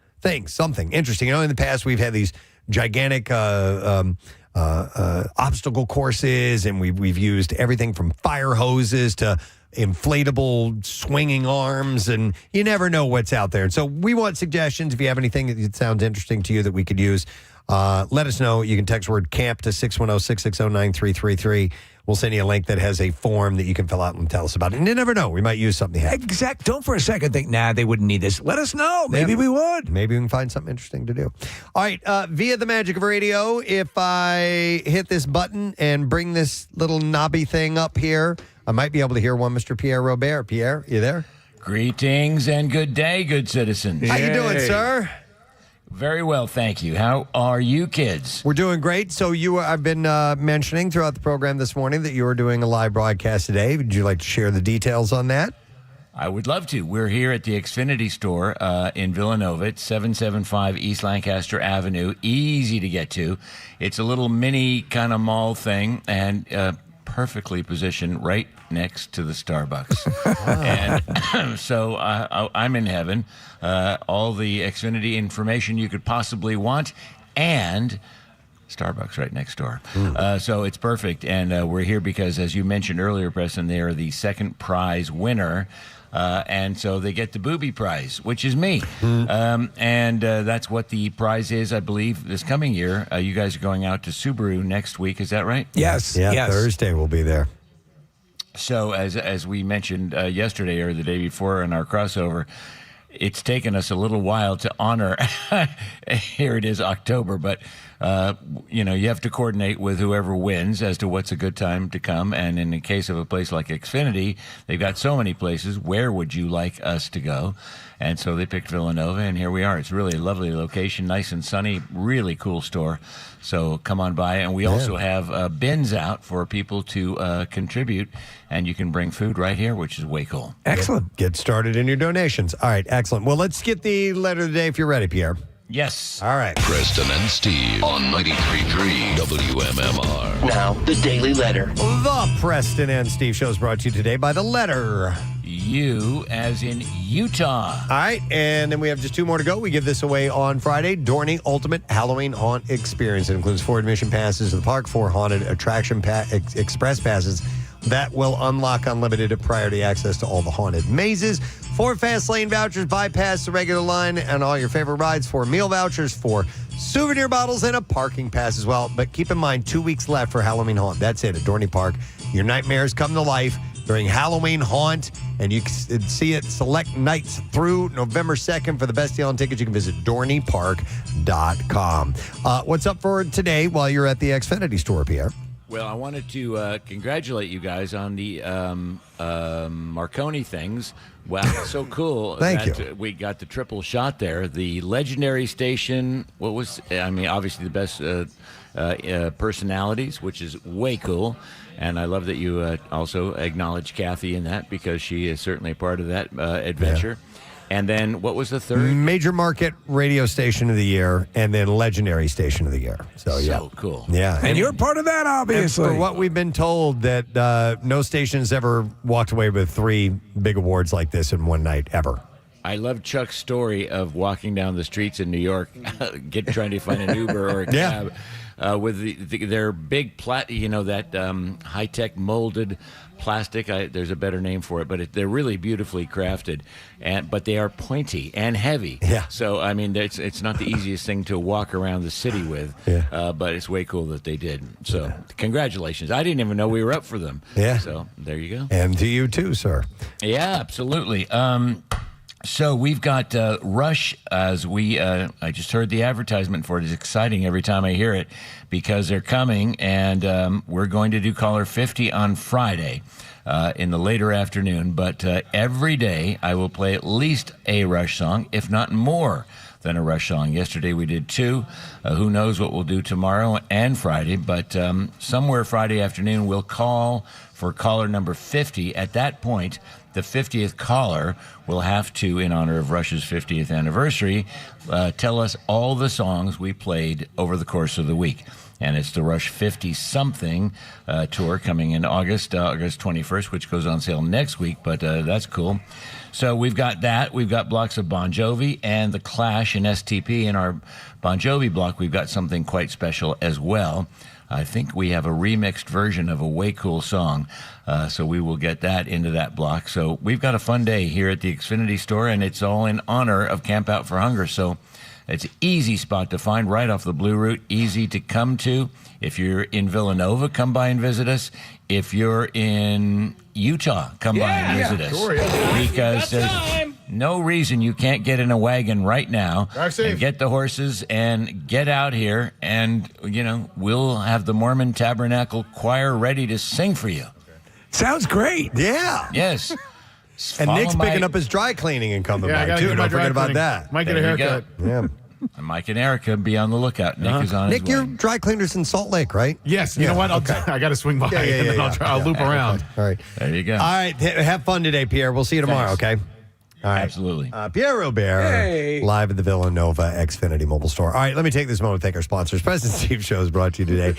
something interesting. In the past we've had these gigantic obstacle courses, and we've used everything from fire hoses to inflatable swinging arms, and you never know what's out there. And so we want suggestions. If you have anything that sounds interesting to you that we could use, let us know. You can text word CAMP to 610-660-9333. We'll send you a link that has a form that you can fill out and tell us about it. And you never know. We might use something. Exact. Don't for a second think, they wouldn't need this. Let us know. Maybe we would. Maybe we can find something interesting to do. All right. Via the magic of radio, if I hit this button and bring this little knobby thing up here, I might be able to hear one Mr. Pierre Robert. Pierre, you there? Greetings and good day, good citizens. How you doing, sir? Very well, thank you. How are you kids? We're doing great. So I've been mentioning throughout the program this morning that you were doing a live broadcast today. Would you like to share the details on that? I would love to. We're here at the Xfinity store in Villanova. It's 775 East Lancaster Avenue. Easy to get to. It's a little mini kind of mall thing, and perfectly positioned right next to the Starbucks. And so I'm in heaven. All the Xfinity information you could possibly want, and Starbucks right next door. So it's perfect. And we're here because, as you mentioned earlier, Preston, they are the second prize winner And so they get the booby prize, which is me. And that's what the prize is, I believe, this coming year. You guys are going out to Subaru next week. Is that right? Yes. Yeah, Thursday we'll be there. So as we mentioned yesterday or the day before in our crossover, it's taken us a little while to honor. Here it is, October, but you have to coordinate with whoever wins as to what's a good time to come. And in the case of a place like Xfinity, they've got so many places. Where would you like us to go? And so they picked Villanova, and here we are. It's really a lovely location, nice and sunny, really cool store. So come on by. And we also have bins out for people to contribute, and you can bring food right here, which is way cool. Excellent. Get started in your donations. All right, excellent. Well, let's get the letter of the day if you're ready, Pierre. Yes. All right. Preston and Steve on 93.3 WMMR. Now, the Daily Letter. The Preston and Steve Show is brought to you today by the letter U, as in Utah. All right, and then we have just 2 more to go. We give this away on Friday. Dorney Ultimate Halloween Haunt Experience. It includes 4 admission passes to the park, 4 haunted attraction express passes that will unlock unlimited priority access to all the haunted mazes, 4 fast lane vouchers, bypass the regular line and all your favorite rides, 4 meal vouchers, 4 souvenir bottles, and a parking pass as well. But keep in mind, 2 weeks left for Halloween Haunt. That's it at Dorney Park. Your nightmares come to life during Halloween Haunt, and you can see it select nights through November 2nd. For the best deal on tickets, you can visit dorneypark.com. What's up for today while you're at the Xfinity store, Pierre? Well, I wanted to congratulate you guys on the Marconi things. Wow, so cool. Thank you. We got the triple shot there. The legendary station, obviously the best personalities, which is way cool. And I love that you also acknowledge Kathy in that, because she is certainly a part of that adventure. Yeah. And then what was the third? Major Market Radio Station of the Year, and then Legendary Station of the Year. So cool. Yeah. And you're part of that, obviously. And for what we've been told, that no station's ever walked away with 3 big awards like this in one night, ever. I love Chuck's story of walking down the streets in New York, trying to find an Uber or a cab. With their big that high-tech molded plastic. There's a better name for it, but they're really beautifully crafted, but they are pointy and heavy. Yeah. So it's not the easiest thing to walk around the city with. Yeah. But it's way cool that they did. So congratulations! I didn't even know we were up for them. Yeah. So there you go. And to you too, sir. Yeah, absolutely. So we've got Rush, as I just heard the advertisement for it. It's exciting every time I hear it, because they're coming, and we're going to do caller 50 on Friday in the later afternoon. But every day I will play at least a Rush song, if not more than a Rush song. Yesterday we did 2. Who knows what we'll do tomorrow and Friday, but somewhere Friday afternoon we'll call for caller number 50. At that point, the 50th caller will have to, in honor of Rush's 50th anniversary, tell us all the songs we played over the course of the week. And it's the Rush 50-something tour coming in August 21st, which goes on sale next week, but that's cool. So we've got that. We've got blocks of Bon Jovi and The Clash and STP. In our Bon Jovi block, we've got something quite special as well. I think we have a remixed version of a way cool song, so we will get that into that block. So we've got a fun day here at the Xfinity store, and it's all in honor of Camp Out for Hunger. So it's an easy spot to find right off the Blue Route, easy to come to. If you're in Villanova, come by and visit us. If you're in Utah, come by and visit us. Sure, because there's no reason you can't get in a wagon right now and get the horses and get out here, and we'll have the Mormon Tabernacle Choir ready to sing for you. Sounds great. Yeah. Yes. And Nick's picking up his dry cleaning and coming by too. Don't forget about that. Might get a haircut. Yeah. Mike and Erica, be on the lookout. Nick is on his Nick, way. your dry cleaner's in Salt Lake, right? Yes. You know what? I got to swing by, and then I'll loop around. All right. There you go. All right. Have fun today, Pierre. We'll see you tomorrow, okay? All right. Absolutely. Pierre Robert, live at the Villanova Xfinity mobile store. All right, let me take this moment to thank our sponsors. President Steve Show is brought to you today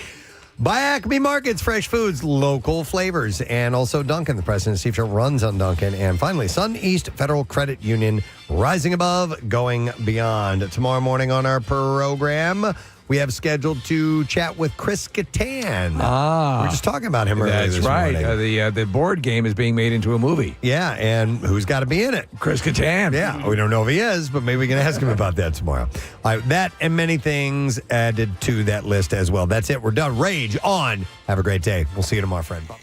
by Acme Markets, fresh foods, local flavors, and also Dunkin'. The President Steve Show runs on Dunkin'. And finally, Sun East Federal Credit Union, rising above, going beyond. Tomorrow morning on our program, we have scheduled to chat with Chris Kattan. We were just talking about him earlier That's this right. morning. The board game is being made into a movie. Yeah, and who's got to be in it? Chris Kattan. Yeah, we don't know if he is, but maybe we can ask him about that tomorrow. All right, that and many things added to that list as well. That's it. We're done. Rage on. Have a great day. We'll see you tomorrow, friend. Bye.